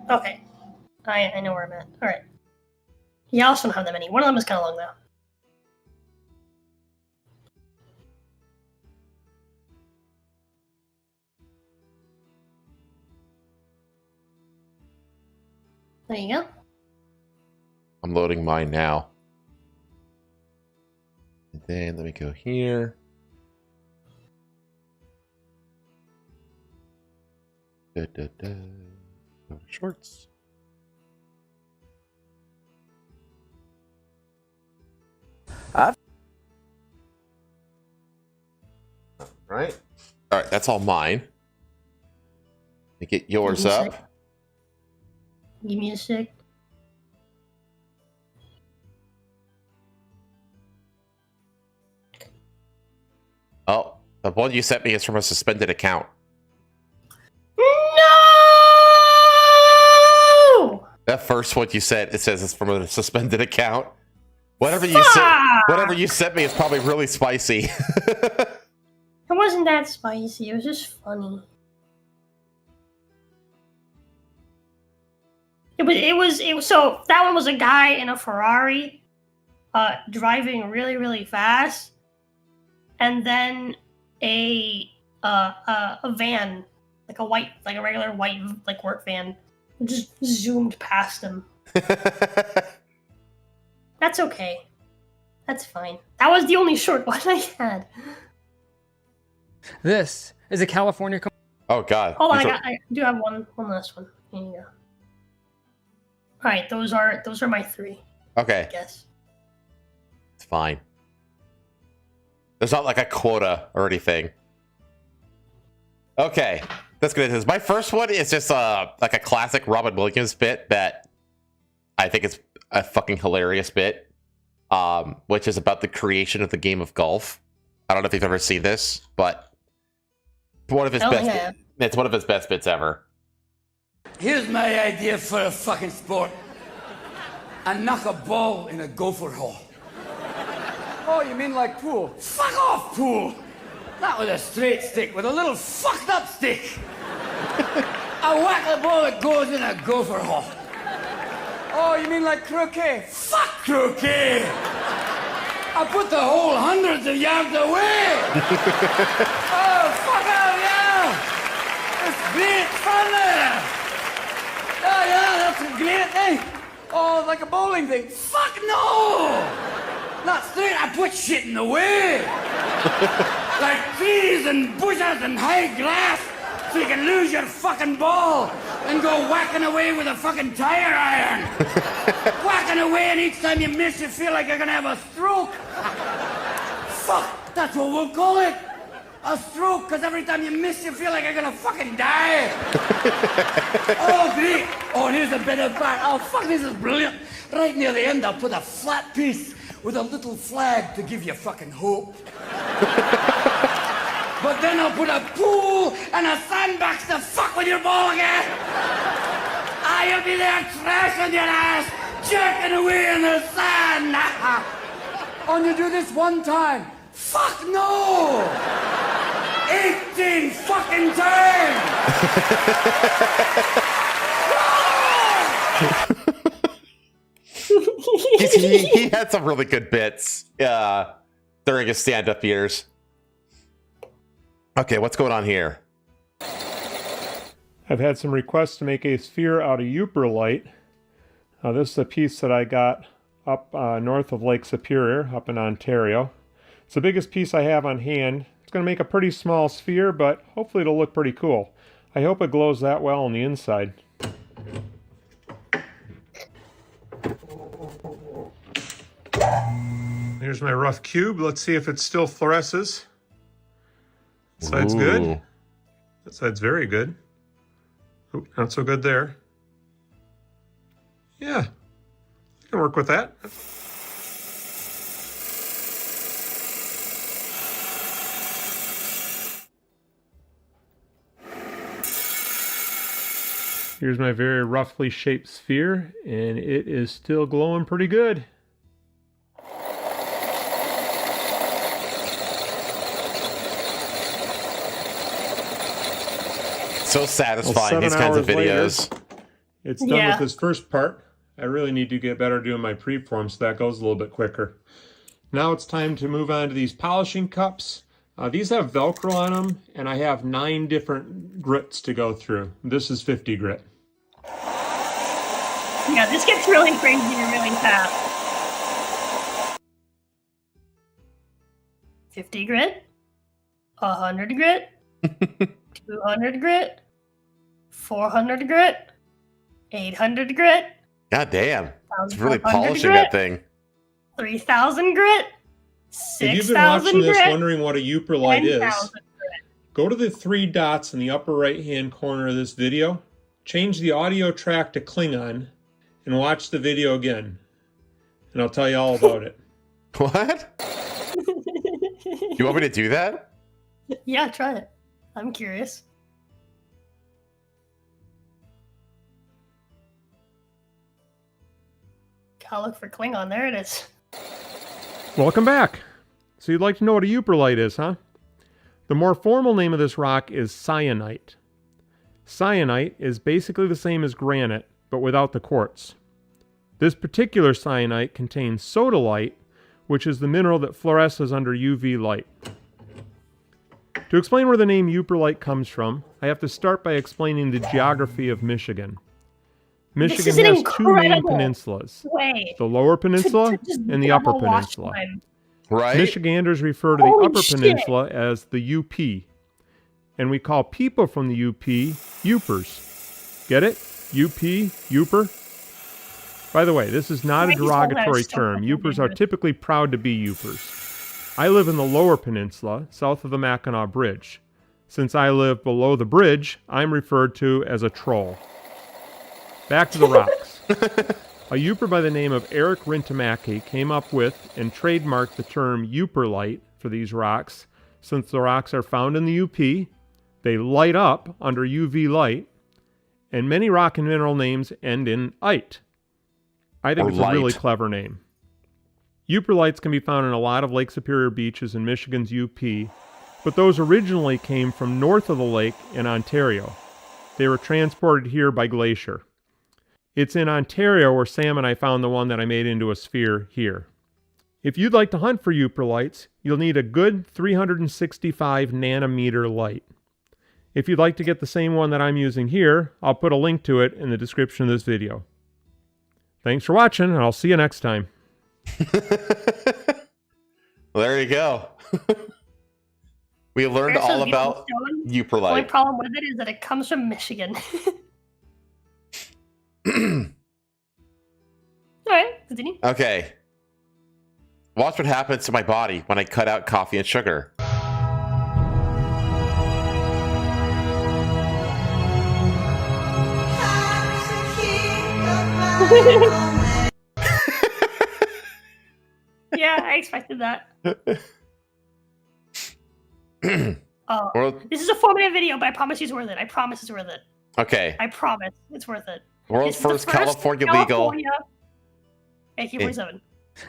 Okay. I know where I'm at. Alright. Yeah, I also don't have that many. One of them is kind of long, though. There you go. I'm loading mine now. And then let me go here. Go to shorts. Right. All right, that's all mine. Let me get yours up. Give me a sec. Oh, the one you sent me is from a suspended account. No! That first one you said, it says it's from a suspended account. Whatever you sent me is probably really spicy. It wasn't that spicy. It was just funny. It was so that one was a guy in a Ferrari, driving really, really fast, and then a van, like a regular white like work van, just zoomed past him. That's okay. That's fine. That was the only short one I had. This is a California. Oh God! Hold on, I do have one last one. Here you go. All right, those are my 3. Okay. I guess. It's fine. There's not like a quota or anything. Okay, let's get into this. My first one is just like a classic Robin Williams bit that I think is a fucking hilarious bit, which is about the creation of the game of golf. I don't know if you've ever seen this, but one of his best. It's one of his best bits ever. Here's my idea for a fucking sport. I knock a ball in a gopher hole. Oh, you mean like pool? Fuck off, pool! Not with a straight stick, with a little fucked up stick. I whack the ball that goes in a gopher hole. Oh, you mean like croquet? Fuck croquet! I put the hole hundreds of yards away! Oh, fuck out, yeah! It's great fun there! Oh, yeah, that's a great thing. Oh, like a bowling thing. Fuck no! Not straight, I put shit in the way. Like trees and bushes and high grass, so you can lose your fucking ball and go whacking away with a fucking tire iron. Whacking away, and each time you miss, you feel like you're gonna have a stroke. Fuck, that's what we'll call it. A stroke, because every time you miss, you feel like you're gonna fucking die. Oh, great. Oh, and here's a bit of back. Oh, fuck, this is brilliant. Right near the end, I'll put a flat piece with a little flag to give you fucking hope. But then I'll put a pool and a sandbox to fuck with your ball again. Ah, you'll be there trashing your ass, jerking away in the sand. Oh, and you do this one time. Fuck no! 18 fucking times! he had some really good bits during his stand-up years. Okay, what's going on here? I've had some requests to make a sphere out of Euperlite. This is a piece that I got up north of Lake Superior, up in Ontario. It's the biggest piece I have on hand. It's going to make a pretty small sphere, but hopefully it'll look pretty cool. I hope it glows that well on the inside. Here's my rough cube. Let's see if it still fluoresces. That side's good. That side's very good. Oh, not so good there. Yeah, I can work with that. Here's my very roughly shaped sphere, and it is still glowing pretty good. So satisfying, these kinds of videos. Later, it's done with this first part. I really need to get better doing my preform, so that goes a little bit quicker. Now it's time to move on to these polishing cups. These have Velcro on them, and I have 9 different grits to go through. This is 50 grit. Yeah, this gets really crazy really fast. 50 grit, 100 grit, 200 grit, 400 grit, 800 grit. God damn. It's really polishing that thing. 3,000 grit, 6,000 If you've been watching this grit, wondering what a Euperlite is, 10,000 grit. go to the 3 dots in the upper right-hand corner of this video, change the audio track to Klingon, and watch the video again. And I'll tell you all about it. What? You want me to do that? Yeah, try it. I'm curious. I'll look for Klingon. There it is. Welcome back. So you'd like to know what a Uperlite is, huh? The more formal name of this rock is syenite. Syenite is basically the same as granite, but without the quartz. This particular syenite contains sodalite, which is the mineral that fluoresces under UV light. To explain where the name Uperlite comes from, I have to start by explaining the geography of Michigan. Michigan has two main peninsulas, the Lower Peninsula and the Upper Peninsula. Right? Michiganders refer to the Upper Peninsula as the UP, and we call people from the UP Upers. Get it? UP, Uper? By the way, this is not a derogatory term. Upers are typically proud to be Upers. I live in the Lower Peninsula, south of the Mackinac Bridge. Since I live below the bridge, I'm referred to as a troll. Back to the rocks. A Uper by the name of Eric Rintamaki came up with and trademarked the term Uperlite for these rocks, since the rocks are found in the UP, they light up under UV light, and many rock and mineral names end in ite. I think it's a really clever name. Uperlites can be found in a lot of Lake Superior beaches in Michigan's UP, but those originally came from north of the lake in Ontario. They were transported here by glacier. It's in Ontario where Sam and I found the one that I made into a sphere here. If you'd like to hunt for Uperlites, you'll need a good 365 nanometer light. If you'd like to get the same one that I'm using here, I'll put a link to it in the description of this video. Thanks for watching, and I'll see you next time. Well, there you go. We learned all about Uperlite. The only problem with it is that it comes from Michigan. Alright, continue. Okay. Watch what happens to my body when I cut out coffee and sugar. Yeah, I expected that. This is a 4-minute video, but I promise it's worth it. I promise it's worth it. Okay. I promise it's worth it. World's first California legal AK-47.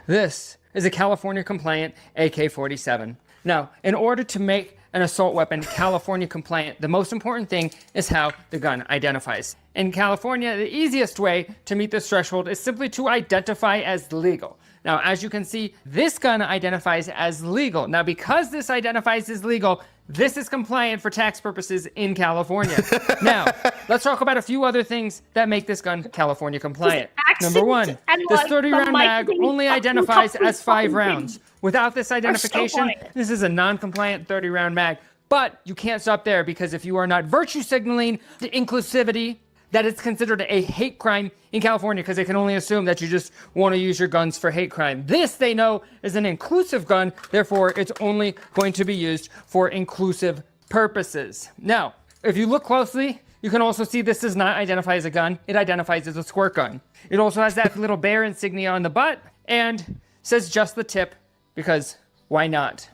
This is a California compliant AK-47. Now, in order to make an assault weapon California compliant, the most important thing is how the gun identifies. In California, the easiest way to meet this threshold is simply to identify as legal. Now, as you can see, this gun identifies as legal. Now, because this identifies as legal, this is compliant for tax purposes in California. Now, let's talk about a few other things that make this gun California compliant. Number one, this 30-round mag only identifies as 5 rounds. Without this identification, this is a non-compliant 30-round mag. But you can't stop there, because if you are not virtue signaling the inclusivity, that it's considered a hate crime in California, because they can only assume that you just want to use your guns for hate crime. This, they know, is an inclusive gun, therefore it's only going to be used for inclusive purposes. Now, if you look closely, you can also see this does not identify as a gun, it identifies as a squirt gun. It also has that little bear insignia on the butt, and says just the tip, because why not?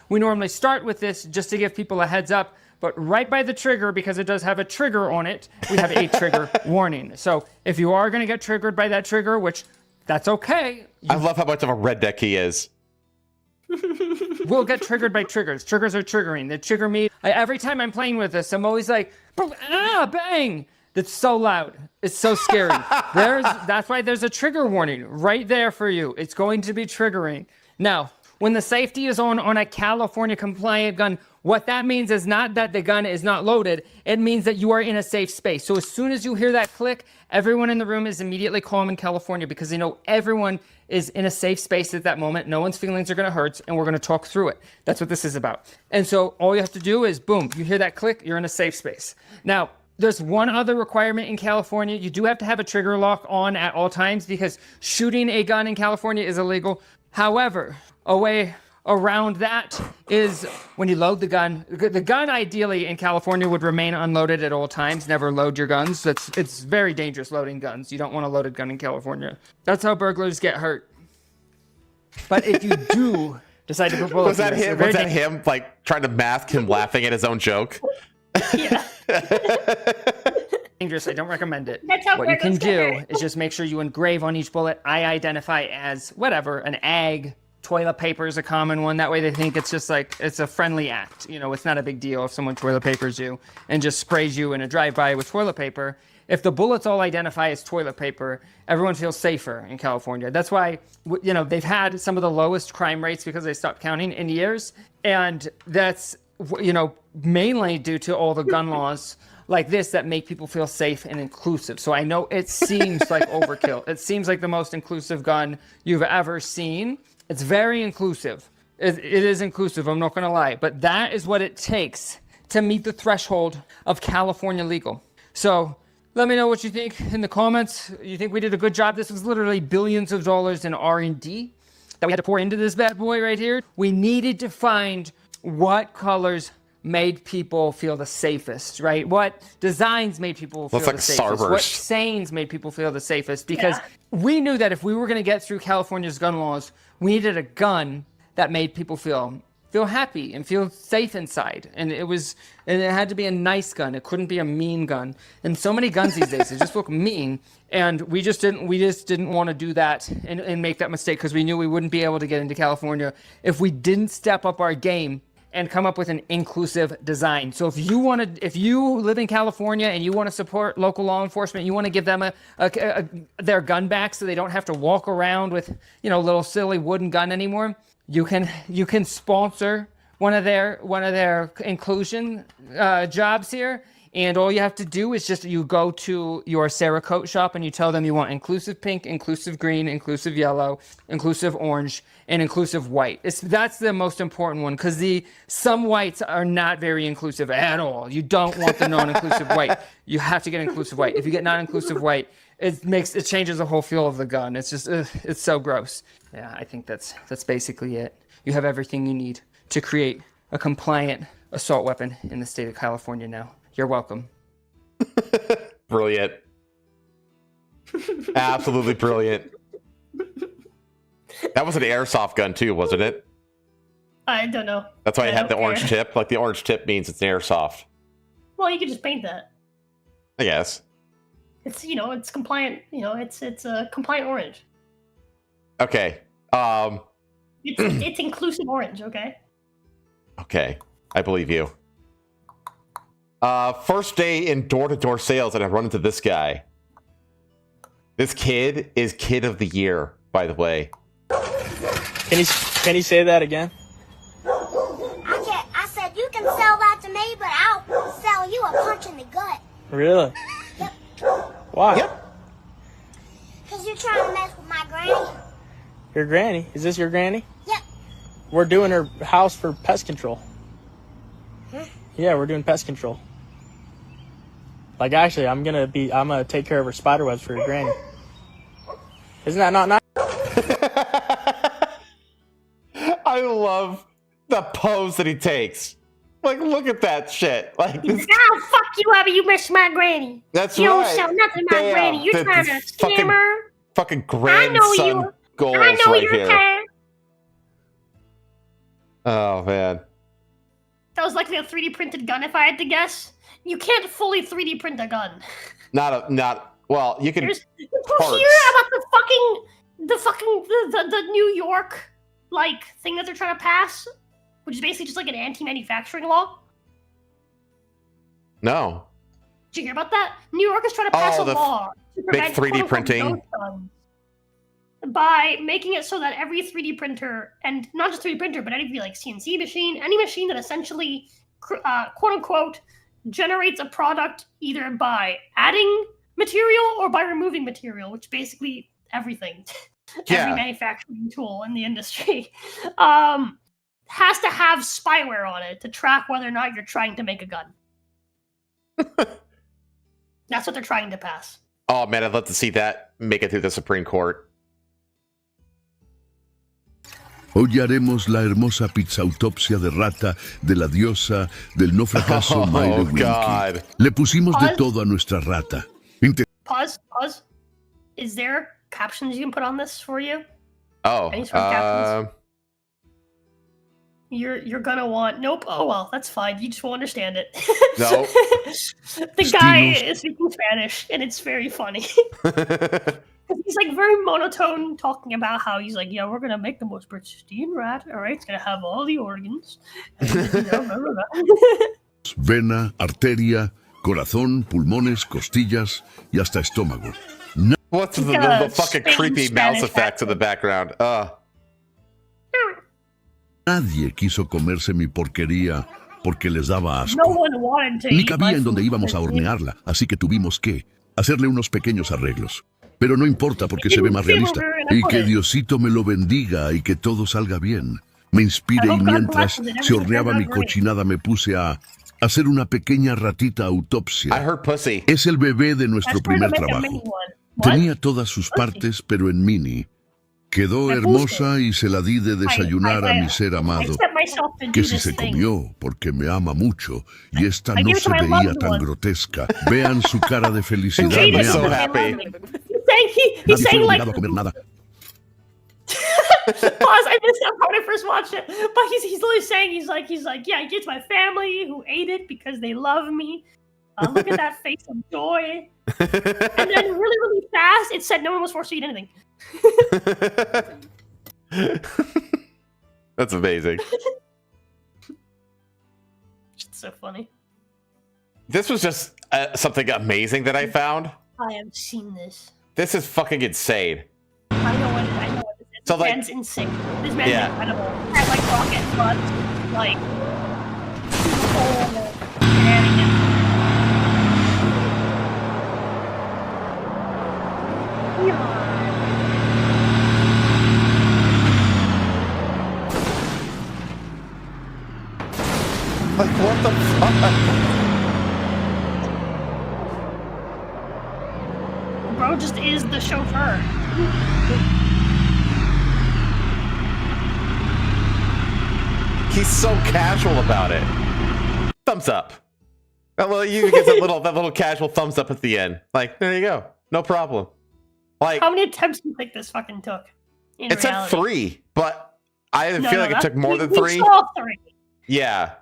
We normally start with this just to give people a heads up, but right by the trigger, because it does have a trigger on it, we have a trigger warning. So if you are going to get triggered by that trigger, which that's okay. I love how much of a redneck he is. We'll get triggered by triggers. Triggers are triggering. They trigger me. Every time I'm playing with this, I'm always like, bang! That's so loud. It's so scary. That's why there's a trigger warning right there for you. It's going to be triggering. Now, when the safety is on a California compliant gun, what that means is not that the gun is not loaded. It means that you are in a safe space. So as soon as you hear that click, everyone in the room is immediately calm in California, because they know everyone is in a safe space at that moment. No one's feelings are going to hurt, and we're going to talk through it. That's what this is about. And so all you have to do is, boom, you hear that click, you're in a safe space. Now, there's one other requirement in California. You do have to have a trigger lock on at all times, because shooting a gun in California is illegal. However, a way around that is when you load the gun ideally in California would remain unloaded at all times. Never load your guns. It's very dangerous loading guns. You don't want a loaded gun in California. That's how burglars get hurt. But if you do decide to put bullets, was that him like trying to mask him laughing at his own joke? Yeah. dangerous. I don't recommend it. That's how what you can Legos get do hurt. is just make sure you engrave on each bullet. I identify as whatever, an egg. Toilet paper is a common one. That way they think it's just like, it's a friendly act. You know, it's not a big deal if someone toilet papers you and just sprays you in a drive-by with toilet paper. If the bullets all identify as toilet paper, everyone feels safer in California. That's why, you know, they've had some of the lowest crime rates because they stopped counting in years. And that's, you know, mainly due to all the gun laws like this that make people feel safe and inclusive. So I know it seems like overkill. It seems like the most inclusive gun you've ever seen. It's very inclusive. It is inclusive, I'm not gonna lie. But that is what it takes to meet the threshold of California legal. So let me know what you think in the comments. You think we did a good job? This was literally billions of dollars in R&D that we had to pour into this bad boy right here. We needed to find what colors made people feel the safest, right? What designs made people feel the safest? Starburst. What sayings made people feel the safest? Because we knew that if we were going to get through California's gun laws, we needed a gun that made people feel happy and feel safe inside. And it had to be a nice gun. It couldn't be a mean gun. And so many guns these days, they just look mean. And we just didn't want to do that and make that mistake because we knew we wouldn't be able to get into California if we didn't step up our game and come up with an inclusive design. So if you live in California and you want to support local law enforcement, you want to give them their gun back so they don't have to walk around with, you know, little silly wooden gun anymore, you can sponsor one of their inclusion jobs here. And all you have to do is just you go to your Cerakote shop and you tell them you want inclusive pink, inclusive green, inclusive yellow, inclusive orange, and inclusive white. That's the most important one because some whites are not very inclusive at all. You don't want the non-inclusive white. You have to get inclusive white. If you get non-inclusive white, it changes the whole feel of the gun. It's just it's so gross. Yeah, I think that's basically it. You have everything you need to create a compliant assault weapon in the state of California now. You're welcome. Brilliant. Absolutely brilliant. That was an airsoft gun too, wasn't it? I don't know. That's why it had the orange tip. Like the orange tip means it's an airsoft. Well, you could just paint that. I guess. It's it's compliant. It's a compliant orange. Okay. It's inclusive orange. Okay. Okay, I believe you. First day in door-to-door sales, and I run into this guy. This kid is kid of the year, by the way. Can you say that again? I said you can sell that to me, but I'll sell you a punch in the gut. Really? Yep. Why? Yep. Because you're trying to mess with my granny. Your granny? Is this your granny? Yep. We're doing her house for pest control. Huh? Yeah, we're doing pest control. Like, actually, I'm gonna take care of her spider webs for your granny. Isn't that not nice? I love the pose that he takes. Like, look at that shit. Like, this... I'll fuck you up, you miss my granny. That's you right. don't sell nothing to my granny. You're trying to scam her. Fucking grandson goals right here. Can. Oh man. That was like the 3D printed gun, if I had to guess. You can't fully 3D print a gun. Well, you can. Did you hear about the New York thing that they're trying to pass, which is basically just like an anti-manufacturing law? No. Did you hear about that? New York is trying to pass a law to prevent 3D printing ghost guns by making it so that every 3D printer, and not just 3D printer, but any CNC machine, any machine that essentially, quote unquote, generates a product either by adding material or by removing material, which basically everything, every manufacturing tool in the industry, has to have spyware on it to track whether or not you're trying to make a gun. That's what they're trying to pass. Oh man, I'd love to see that make it through the Supreme Court. Hoy haremos la hermosa pizza autopsia de rata de la diosa del no fracaso Mayre Wilkie. Le pusimos de todo a nuestra rata. Pause. Is there captions you can put on this for you? Oh, Any sort of captions? You're gonna want. Nope. Oh well, that's fine. You just won't understand it. No. The guy is speaking Spanish, and it's very funny. He's like very monotone, talking about how he's like, yeah, we're gonna make the most pristine rat. All right, it's gonna have all the organs. And, blah, blah, blah. Vena, arteria, corazón, pulmones, costillas y hasta estómago. What's the fucking creepy mouse effects in the background? Nadie quiso comerse mi porquería porque les daba asco. No one wanted to Ni eat cabía my en donde food. íbamos a hornearla, así que tuvimos que hacerle unos pequeños arreglos. Pero no importa porque se ve más realista. Y que Diosito me lo bendiga y que todo salga bien. Me inspire y mientras se horneaba mi cochinada me puse a hacer una pequeña ratita autopsia. I heard pussy. Es el bebé de nuestro primer trabajo. Tenía todas sus partes, pero en mini. Quedó hermosa y se la di de desayunar a mi ser amado, que si se comió porque me ama mucho y esta no se veía tan grotesca. Vean su cara de felicidad. Me ama. He's saying like. A comer nada. Pause. I missed that part when I first watched it, but he's literally saying he's like yeah, it's my family who ate it because they love me. Look at that face of joy. And then really fast, it said no one was forced to eat anything. That's amazing. It's so funny. This was just something amazing that I found. I have seen this. This is fucking insane. I know what this is. So, This like- man's insane. This man's incredible. Has like rocket butts, like whole shenanigans. Like, what the fuck? Bro just is the chauffeur. He's so casual about it. Thumbs up. Well, you get that little casual thumbs up at the end. Like, there you go. No problem. Like, How many attempts do you think this fucking took? In it said reality? 3, but I No, feel no, like it took more than we 3. saw 3. Yeah.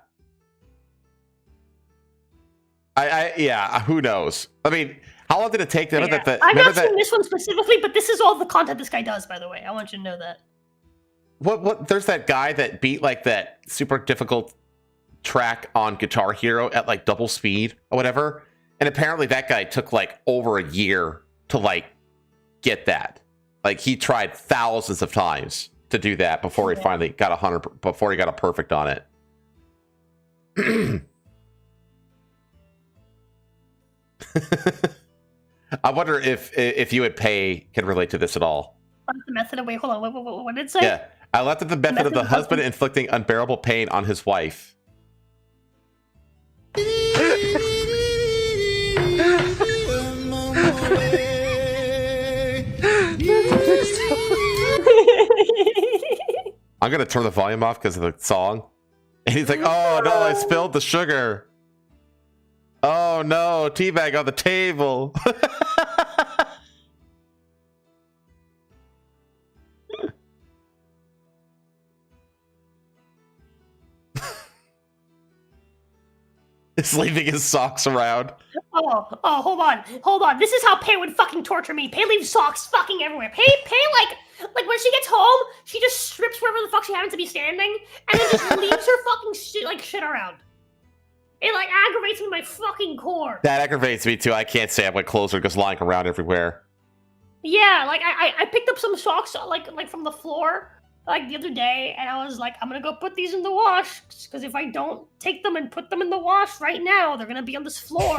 Yeah, who knows? I mean, how long did it take them? Yeah. That I've remember not seen that this one specifically, but this is all the content this guy does, by the way. I want you to know that. what there's that guy that beat like that super difficult track on Guitar Hero at like double speed or whatever. And apparently that guy took like over a year to like get that. Like he tried thousands of times to do that before he finally got 100, before he got a perfect on it. I wonder if you would pay can relate to this at all. What's the method of wait? Hold on. What did it say? Yeah, I left at the method of the husband inflicting unbearable pain on his wife. I'm gonna turn the volume off because of the song. And he's like, "Oh no, I spilled the sugar. Oh no, teabag on the table." He's leaving his socks around. Oh, hold on. This is how Pay would fucking torture me. Pay leaves socks fucking everywhere. Pay like when she gets home, she just strips wherever the fuck she happens to be standing, and then just leaves her fucking shit around. It like aggravates me to my fucking core. That aggravates me too. I can't say my clothes are just lying around everywhere. Yeah, like I picked up some socks like from the floor like the other day, and I was like, I'm gonna go put these in the wash because if I don't take them and put them in the wash right now, they're gonna be on this floor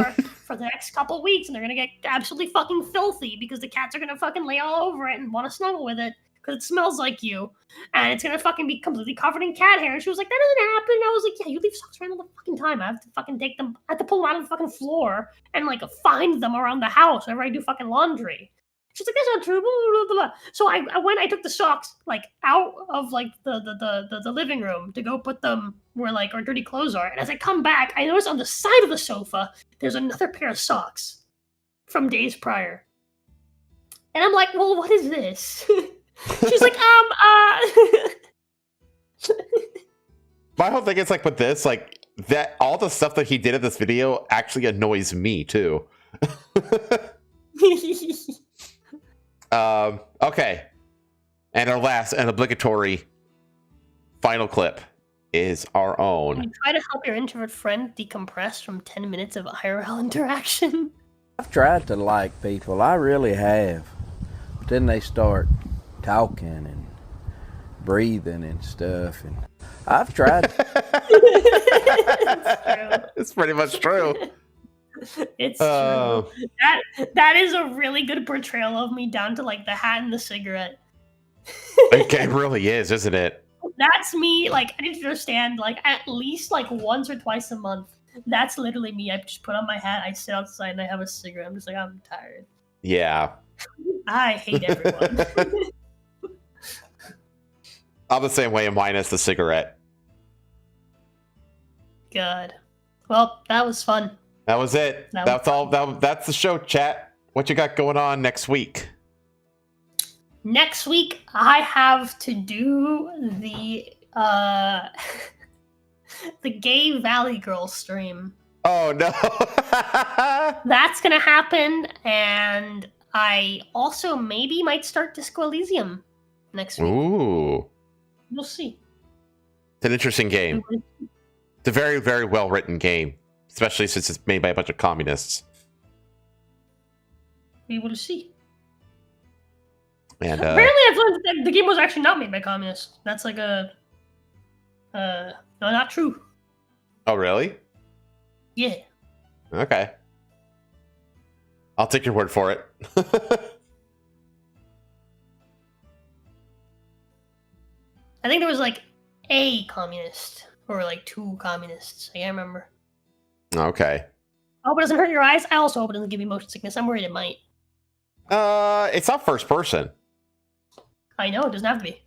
for the next couple weeks, and they're gonna get absolutely fucking filthy because the cats are gonna fucking lay all over it and want to snuggle with it because it smells like you, and it's gonna fucking be completely covered in cat hair. And she was like, that doesn't happen. And I was like, yeah, you leave socks around all the fucking time. I have to fucking take them. I have to pull them out of the fucking floor and like find them around the house whenever I do fucking laundry. She's like, that's not true. Blah, blah, blah, blah. So I took the socks like out of like the living room to go put them where like our dirty clothes are. And as I come back, I notice on the side of the sofa there's another pair of socks from days prior. And I'm like, well, what is this? She's like, My whole thing is like with this, like that all the stuff that he did in this video actually annoys me too. Okay. And our last and obligatory final clip is our own. You try to help your introvert friend decompress from 10 minutes of IRL interaction. I've tried to like people, I really have. But then they start talking and breathing and stuff, and I've tried. It's pretty much true. It's true. That is a really good portrayal of me, down to like the hat and the cigarette. It really is, isn't it? That's me. Like, I need to understand. Like, at least like once or twice a month. That's literally me. I just put on my hat. I sit outside and I have a cigarette. I'm just like, I'm tired. Yeah. I hate everyone. I'm the same way, minus the cigarette. Good. Well, that was fun. That was it. That's all. That's the show, chat. What you got going on next week? Next week, I have to do the the Gay Valley Girl stream. Oh no! That's gonna happen, and I also maybe might start Disco Elysium next week. Ooh. We'll see. It's an interesting game. It's a very, very well written game, especially since it's made by a bunch of communists. We will see. And apparently, I learned that the game was actually not made by communists. That's like a no, not true. Oh, really? Yeah. Okay. I'll take your word for it. I think there was like a communist or like two communists. I can't remember. Okay. I hope it doesn't hurt your eyes. I also hope it doesn't give you motion sickness. I'm worried it might. It's not first person. I know, it doesn't have to be.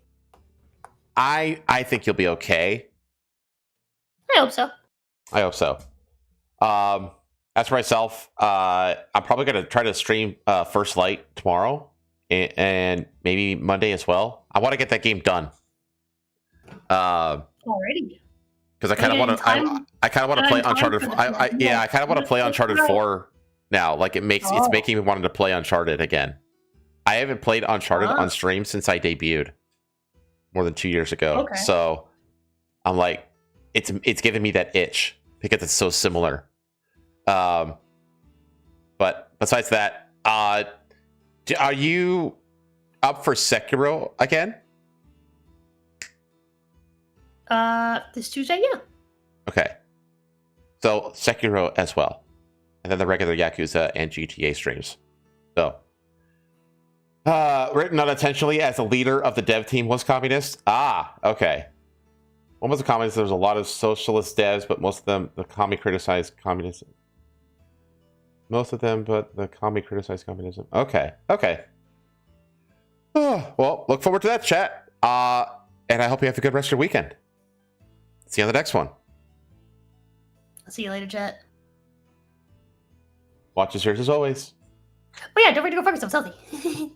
I think you'll be okay. I hope so. I hope so. As for myself, I'm probably gonna try to stream First Light tomorrow and maybe Monday as well. I want to get that game done. Already. Because I kind of want to. I kind of want to play Uncharted. I kind of want to play Uncharted 4 now. Like it's making me want to play Uncharted again. I haven't played Uncharted on stream since I debuted more than 2 years ago. Okay. So I'm like, it's giving me that itch because it's so similar. But besides that, are you up for Sekiro again? This Tuesday, yeah. Okay. So Sekiro as well. And then the regular Yakuza and GTA streams. So written unintentionally as a leader of the dev team was communist. Ah, okay. One was a communist. There was a lot of socialist devs, but most of them, the commie criticized communism. Most of them, but the commie criticized communism. Okay, okay. Oh, well, look forward to that, chat. And I hope you have a good rest of your weekend. See you on the next one. I'll see you later, chat. Watch is yours as always. Oh yeah, don't forget to go fuck yourself, healthy.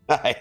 Bye.